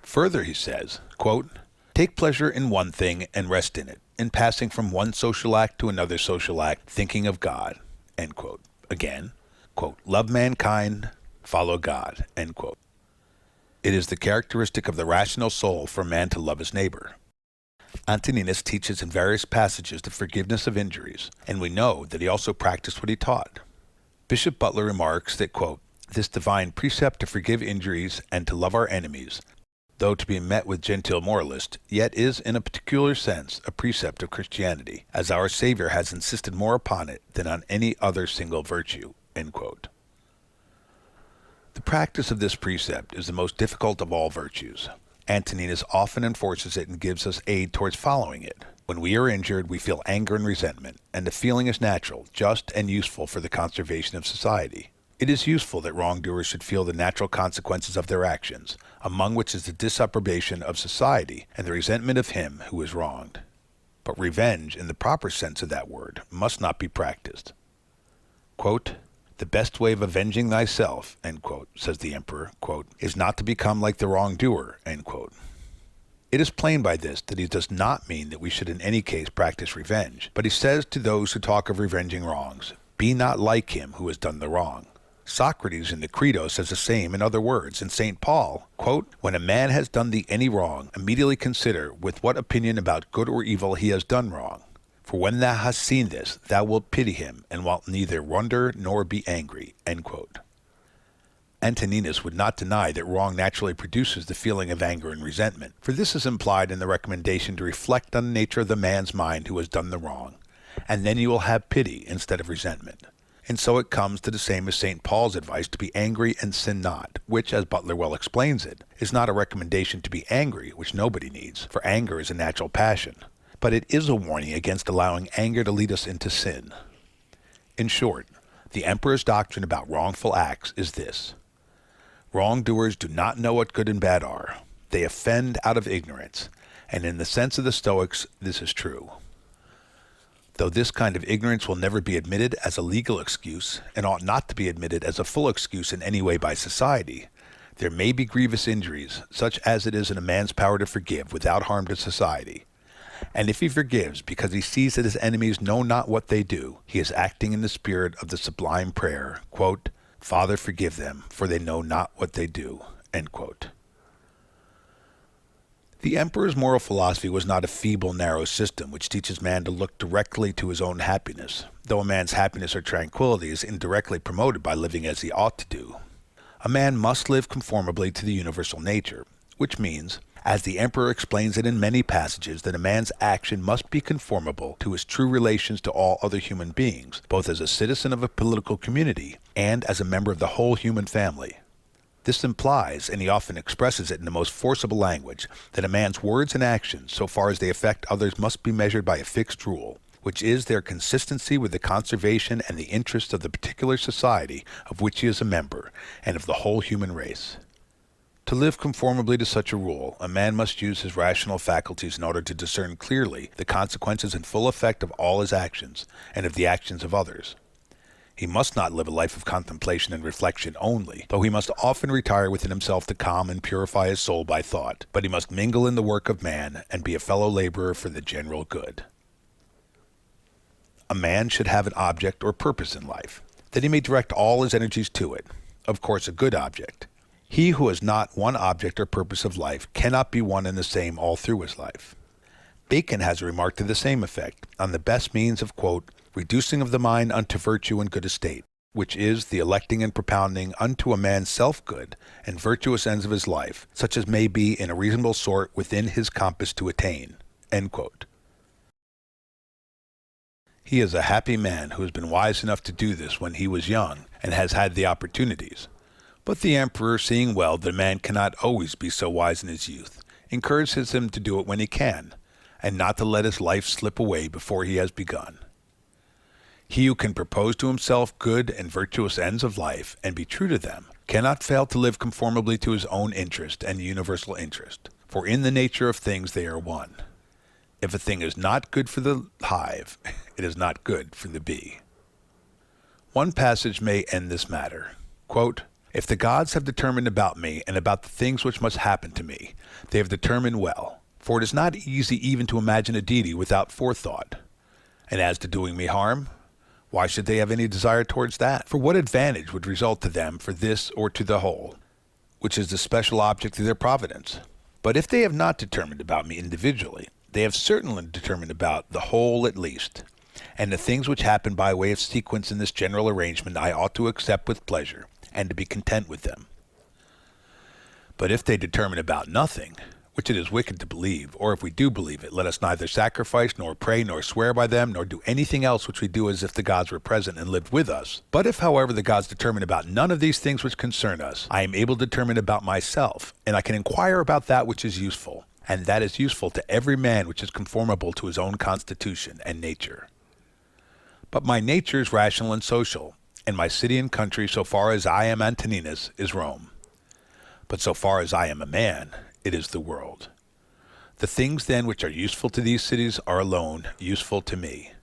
Further, he says, quote, "Take pleasure in one thing and rest in it, in passing from one social act to another social act, thinking of God." End quote. Again, quote, "Love mankind, follow God." End quote. It is the characteristic of the rational soul for man to love his neighbor. Antoninus teaches in various passages the forgiveness of injuries, and we know that he also practiced what he taught. Bishop Butler remarks that, quote, "This divine precept to forgive injuries and to love our enemies, though to be met with gentile moralists, yet is in a particular sense a precept of Christianity, as our Savior has insisted more upon it than on any other single virtue." End quote. The practice of this precept is the most difficult of all virtues. Antoninus often enforces it and gives us aid towards following it. When we are injured, we feel anger and resentment, and the feeling is natural, just, and useful for the conservation of society. It is useful that wrongdoers should feel the natural consequences of their actions, among which is the disapprobation of society and the resentment of him who is wronged. But revenge, in the proper sense of that word, must not be practiced. Quote, The best way of avenging thyself, says the emperor, is not to become like the wrongdoer. It is plain by this that he does not mean that we should in any case practice revenge, but he says to those who talk of revenging wrongs, be not like him who has done the wrong. Socrates in the Credo says the same in other words, and St. Paul, when a man has done thee any wrong, immediately consider with what opinion about good or evil he has done wrong. For when thou hast seen this, thou wilt pity him, and wilt neither wonder nor be angry. Antoninus would not deny that wrong naturally produces the feeling of anger and resentment, for this is implied in the recommendation to reflect on the nature of the man's mind who has done the wrong, and then you will have pity instead of resentment. And so it comes to the same as St. Paul's advice to be angry and sin not, which, as Butler well explains it, is not a recommendation to be angry, which nobody needs, for anger is a natural passion. But it is a warning against allowing anger to lead us into sin. In short, the emperor's doctrine about wrongful acts is this: wrongdoers do not know what good and bad are. They offend out of ignorance, and in the sense of the Stoics, this is true. Though this kind of ignorance will never be admitted as a legal excuse, and ought not to be admitted as a full excuse in any way by society, there may be grievous injuries, such as it is in a man's power to forgive without harm to society. And if he forgives because he sees that his enemies know not what they do, he is acting in the spirit of the sublime prayer, Father, forgive them, for they know not what they do. The emperor's moral philosophy was not a feeble, narrow system which teaches man to look directly to his own happiness, though a man's happiness or tranquility is indirectly promoted by living as he ought to do. A man must live conformably to the universal nature, which means, as the emperor explains it in many passages, that a man's action must be conformable to his true relations to all other human beings, both as a citizen of a political community and as a member of the whole human family. This implies, and he often expresses it in the most forcible language, that a man's words and actions, so far as they affect others, must be measured by a fixed rule, which is their consistency with the conservation and the interests of the particular society of which he is a member, and of the whole human race. To live conformably to such a rule, a man must use his rational faculties in order to discern clearly the consequences and full effect of all his actions, and of the actions of others. He must not live a life of contemplation and reflection only, though he must often retire within himself to calm and purify his soul by thought, but he must mingle in the work of man and be a fellow laborer for the general good. A man should have an object or purpose in life, that he may direct all his energies to it, of course a good object. He who has not one object or purpose of life cannot be one and the same all through his life. Bacon has a remark to the same effect on the best means of, reducing of the mind unto virtue and good estate, which is the electing and propounding unto a man self-good and virtuous ends of his life, such as may be in a reasonable sort within his compass to attain. He is a happy man who has been wise enough to do this when he was young and has had the opportunities. But the emperor, seeing well that a man cannot always be so wise in his youth, encourages him to do it when he can, and not to let his life slip away before he has begun. He who can propose to himself good and virtuous ends of life, and be true to them, cannot fail to live conformably to his own interest and the universal interest, for in the nature of things they are one. If a thing is not good for the hive, it is not good for the bee. One passage may end this matter. If the gods have determined about me and about the things which must happen to me, they have determined well, for it is not easy even to imagine a deity without forethought. And as to doing me harm, why should they have any desire towards that? For what advantage would result to them for this or to the whole, which is the special object of their providence? But if they have not determined about me individually, they have certainly determined about the whole at least, and the things which happen by way of sequence in this general arrangement I ought to accept with pleasure, and to be content with them. But if they determine about nothing, which it is wicked to believe, or if we do believe it, let us neither sacrifice, nor pray, nor swear by them, nor do anything else which we do as if the gods were present and lived with us. But if, however, the gods determine about none of these things which concern us, I am able to determine about myself, and I can inquire about that which is useful, and that is useful to every man which is conformable to his own constitution and nature. But my nature is rational and social, and my city and country, so far as I am Antoninus, is Rome. But so far as I am a man, it is the world. The things then which are useful to these cities are alone useful to me.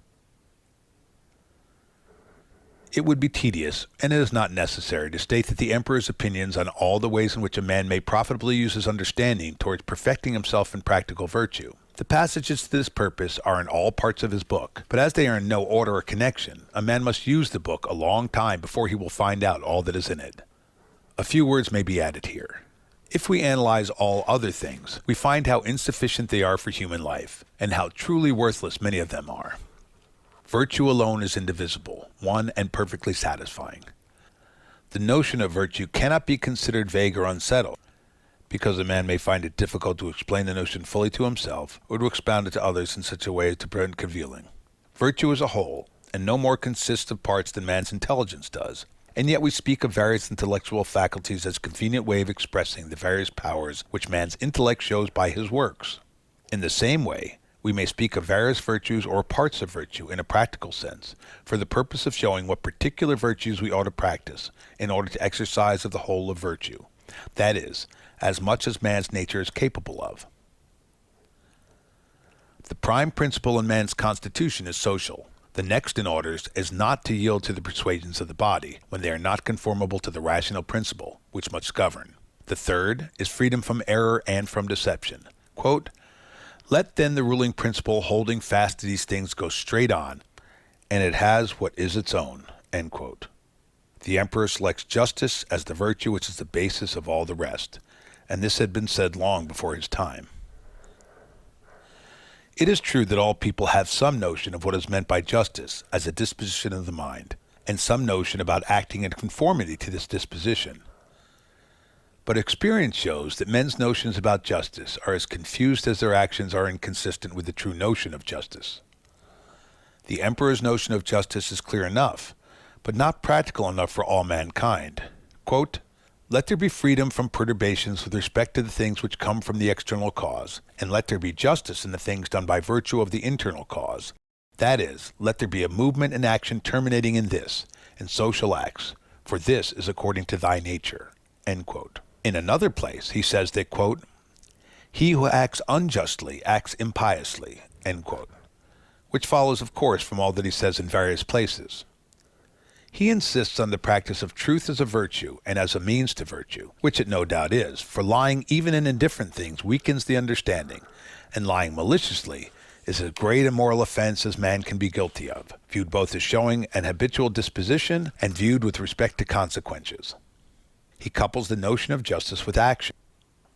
It would be tedious, and it is not necessary, to state that the emperor's opinions on all the ways in which a man may profitably use his understanding towards perfecting himself in practical virtue. The passages to this purpose are in all parts of his book, but as they are in no order or connection, a man must use the book a long time before he will find out all that is in it. A few words may be added here. If we analyze all other things, we find how insufficient they are for human life, and how truly worthless many of them are. Virtue alone is indivisible, one and perfectly satisfying. The notion of virtue cannot be considered vague or unsettled, because a man may find it difficult to explain the notion fully to himself, or to expound it to others in such a way as to prevent concealing. Virtue is a whole, and no more consists of parts than man's intelligence does, and yet we speak of various intellectual faculties as a convenient way of expressing the various powers which man's intellect shows by his works. In the same way, we may speak of various virtues or parts of virtue in a practical sense, for the purpose of showing what particular virtues we ought to practice in order to exercise of the whole of virtue, that is, as much as man's nature is capable of. The prime principle in man's constitution is social. The next in orders is not to yield to the persuasions of the body, when they are not conformable to the rational principle, which must govern. The third is freedom from error and from deception. Quote, "Let then the ruling principle holding fast to these things go straight on, and it has what is its own." End quote. The emperor selects justice as the virtue which is the basis of all the rest, and this had been said long before his time. It is true that all people have some notion of what is meant by justice as a disposition of the mind, and some notion about acting in conformity to this disposition. But experience shows that men's notions about justice are as confused as their actions are inconsistent with the true notion of justice. The emperor's notion of justice is clear enough, but not practical enough for all mankind. Quote, "Let there be freedom from perturbations with respect to the things which come from the external cause, and let there be justice in the things done by virtue of the internal cause. That is, let there be a movement and action terminating in this, in social acts, for this is according to thy nature." End quote. In another place, he says that, quote, "He who acts unjustly acts impiously," end quote, which follows, of course, from all that he says in various places. He insists on the practice of truth as a virtue and as a means to virtue, which it no doubt is, for lying even in indifferent things weakens the understanding, and lying maliciously is as great a moral offense as man can be guilty of, viewed both as showing an habitual disposition and viewed with respect to consequences. He couples the notion of justice with action.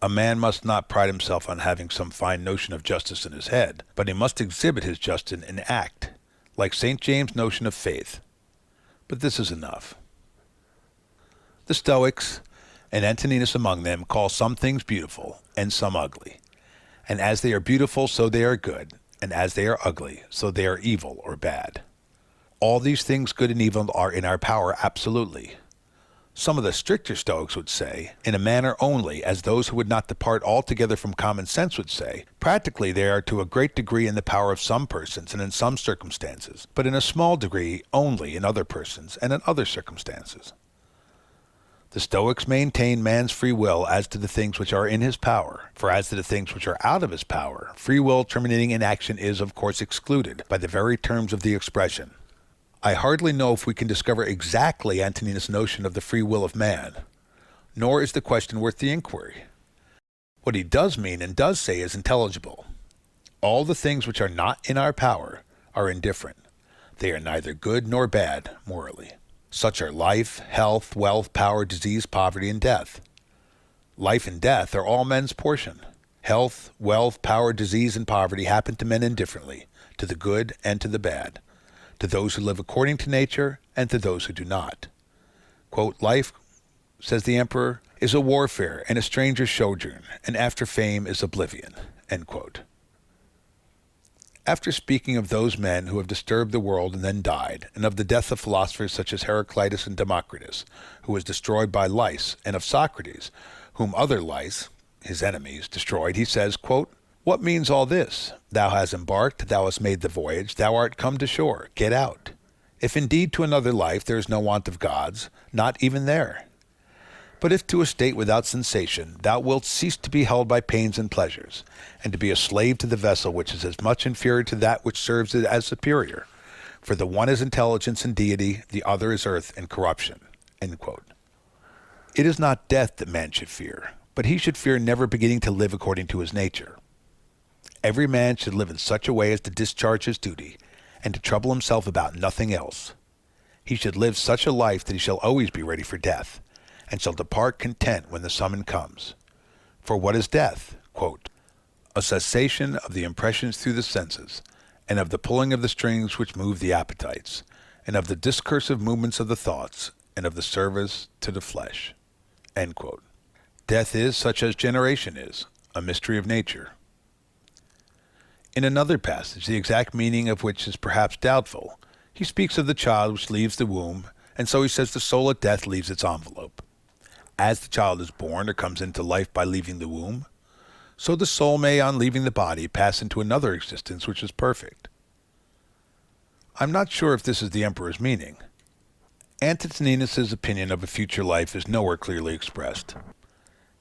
A man must not pride himself on having some fine notion of justice in his head, but he must exhibit his justice in act, like St. James' notion of faith. But this is enough. The Stoics, and Antoninus among them, call some things beautiful and some ugly. And as they are beautiful, so they are good, and as they are ugly, so they are evil or bad. All these things, good and evil, are in our power absolutely. Some of the stricter Stoics would say, in a manner only, as those who would not depart altogether from common sense would say, practically they are to a great degree in the power of some persons and in some circumstances, but in a small degree only in other persons and in other circumstances. The Stoics maintain man's free will as to the things which are in his power, for as to the things which are out of his power, free will terminating in action is, of course, excluded by the very terms of the expression. I hardly know if we can discover exactly Antoninus' notion of the free will of man, nor is the question worth the inquiry. What he does mean and does say is intelligible. All the things which are not in our power are indifferent. They are neither good nor bad, morally. Such are life, health, wealth, power, disease, poverty, and death. Life and death are all men's portion. Health, wealth, power, disease, and poverty happen to men indifferently, to the good and to the bad, to those who live according to nature and to those who do not. Quote, "Life," says the emperor, "is a warfare and a stranger's sojourn, and after fame is oblivion." End quote. After speaking of those men who have disturbed the world and then died, and of the death of philosophers such as Heraclitus and Democritus, who was destroyed by lice, and of Socrates, whom other lice, his enemies, destroyed, he says, quote, "What means all this? Thou hast embarked, thou hast made the voyage, thou art come to shore, get out. If indeed to another life there is no want of gods, not even there. But if to a state without sensation, thou wilt cease to be held by pains and pleasures, and to be a slave to the vessel which is as much inferior to that which serves it as superior. For the one is intelligence and deity, the other is earth and corruption." End quote. It is not death that man should fear, but he should fear never beginning to live according to his nature. Every man should live in such a way as to discharge his duty, and to trouble himself about nothing else. He should live such a life that he shall always be ready for death, and shall depart content when the summons comes. For what is death? Quote, "A cessation of the impressions through the senses, and of the pulling of the strings which move the appetites, and of the discursive movements of the thoughts, and of the service to the flesh." End quote. Death is such as generation is, a mystery of nature. In another passage, the exact meaning of which is perhaps doubtful, he speaks of the child which leaves the womb, and so he says the soul at death leaves its envelope. As the child is born or comes into life by leaving the womb, so the soul may, on leaving the body, pass into another existence which is perfect. I'm not sure if this is the emperor's meaning. Antoninus's opinion of a future life is nowhere clearly expressed.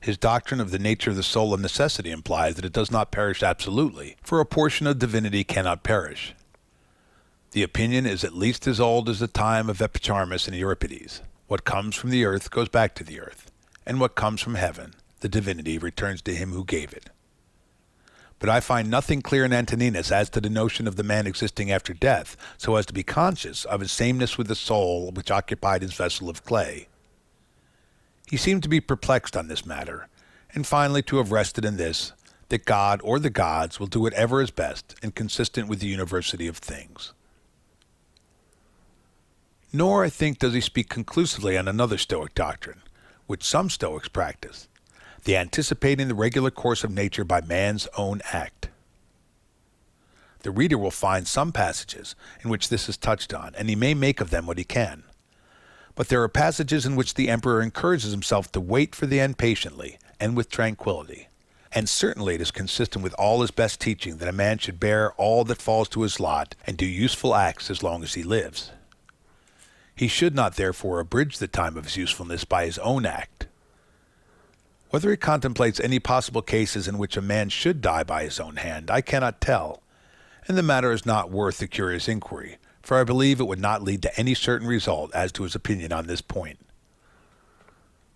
His doctrine of the nature of the soul of necessity implies that it does not perish absolutely, for a portion of divinity cannot perish. The opinion is at least as old as the time of Epicharmus and Euripides. What comes from the earth goes back to the earth, and what comes from heaven, the divinity, returns to him who gave it. But I find nothing clear in Antoninus as to the notion of the man existing after death, so as to be conscious of his sameness with the soul which occupied his vessel of clay. He seemed to be perplexed on this matter, and finally to have rested in this, that God or the gods will do whatever is best and consistent with the universality of things. Nor, I think, does he speak conclusively on another Stoic doctrine, which some Stoics practice, the anticipating the regular course of nature by man's own act. The reader will find some passages in which this is touched on, and he may make of them what he can. But there are passages in which the emperor encourages himself to wait for the end patiently and with tranquility, and certainly it is consistent with all his best teaching that a man should bear all that falls to his lot and do useful acts as long as he lives. He should not therefore abridge the time of his usefulness by his own act. Whether he contemplates any possible cases in which a man should die by his own hand, I cannot tell, and the matter is not worth a curious inquiry, for I believe it would not lead to any certain result as to his opinion on this point.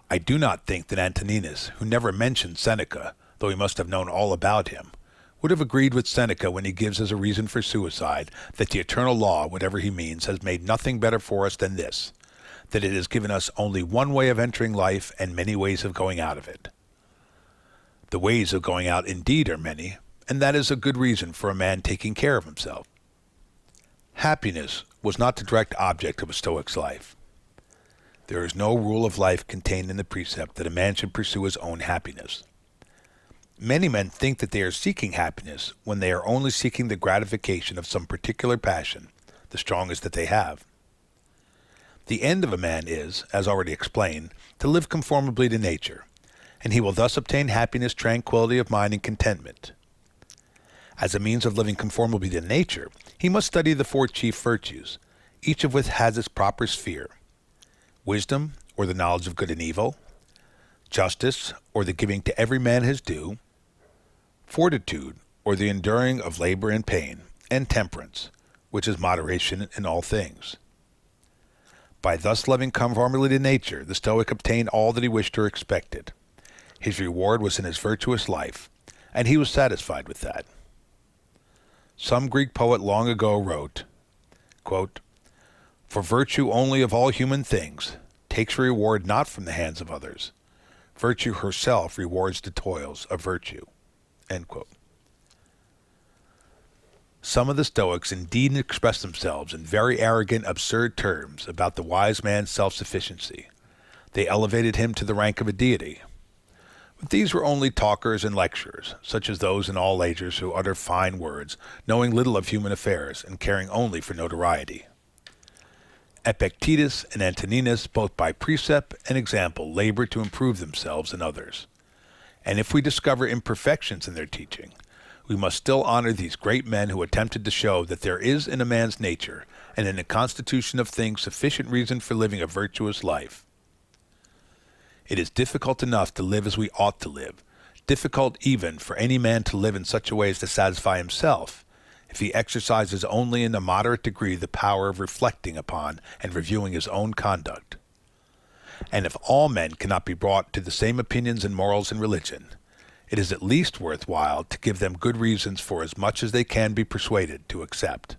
I do not think that Antoninus, who never mentioned Seneca, though he must have known all about him, would have agreed with Seneca when he gives as a reason for suicide that the eternal law, whatever he means, has made nothing better for us than this, that it has given us only one way of entering life and many ways of going out of it. The ways of going out indeed are many, and that is a good reason for a man taking care of himself. Happiness was not the direct object of a Stoic's life. There is no rule of life contained in the precept that a man should pursue his own happiness. Many men think that they are seeking happiness when they are only seeking the gratification of some particular passion, the strongest that they have. The end of a man is, as already explained, to live conformably to nature, and he will thus obtain happiness, tranquility of mind, and contentment. As a means of living conformably to nature, he must study the four chief virtues, each of which has its proper sphere: wisdom, or the knowledge of good and evil; justice, or the giving to every man his due; fortitude, or the enduring of labor and pain; and temperance, which is moderation in all things. By thus living conformably to nature, the Stoic obtained all that he wished or expected. His reward was in his virtuous life, and he was satisfied with that. Some Greek poet long ago wrote, quote, "For virtue only of all human things takes reward not from the hands of others. Virtue herself rewards the toils of virtue." End quote. Some of the Stoics indeed expressed themselves in very arrogant, absurd terms about the wise man's self-sufficiency. They elevated him to the rank of a deity. But these were only talkers and lecturers, such as those in all ages who utter fine words, knowing little of human affairs, and caring only for notoriety. Epictetus and Antoninus, both by precept and example, labored to improve themselves and others. And if we discover imperfections in their teaching, we must still honor these great men who attempted to show that there is in a man's nature and in the constitution of things sufficient reason for living a virtuous life. It is difficult enough to live as we ought to live, difficult even for any man to live in such a way as to satisfy himself, if he exercises only in a moderate degree the power of reflecting upon and reviewing his own conduct. And if all men cannot be brought to the same opinions in morals and religion, it is at least worth while to give them good reasons for as much as they can be persuaded to accept.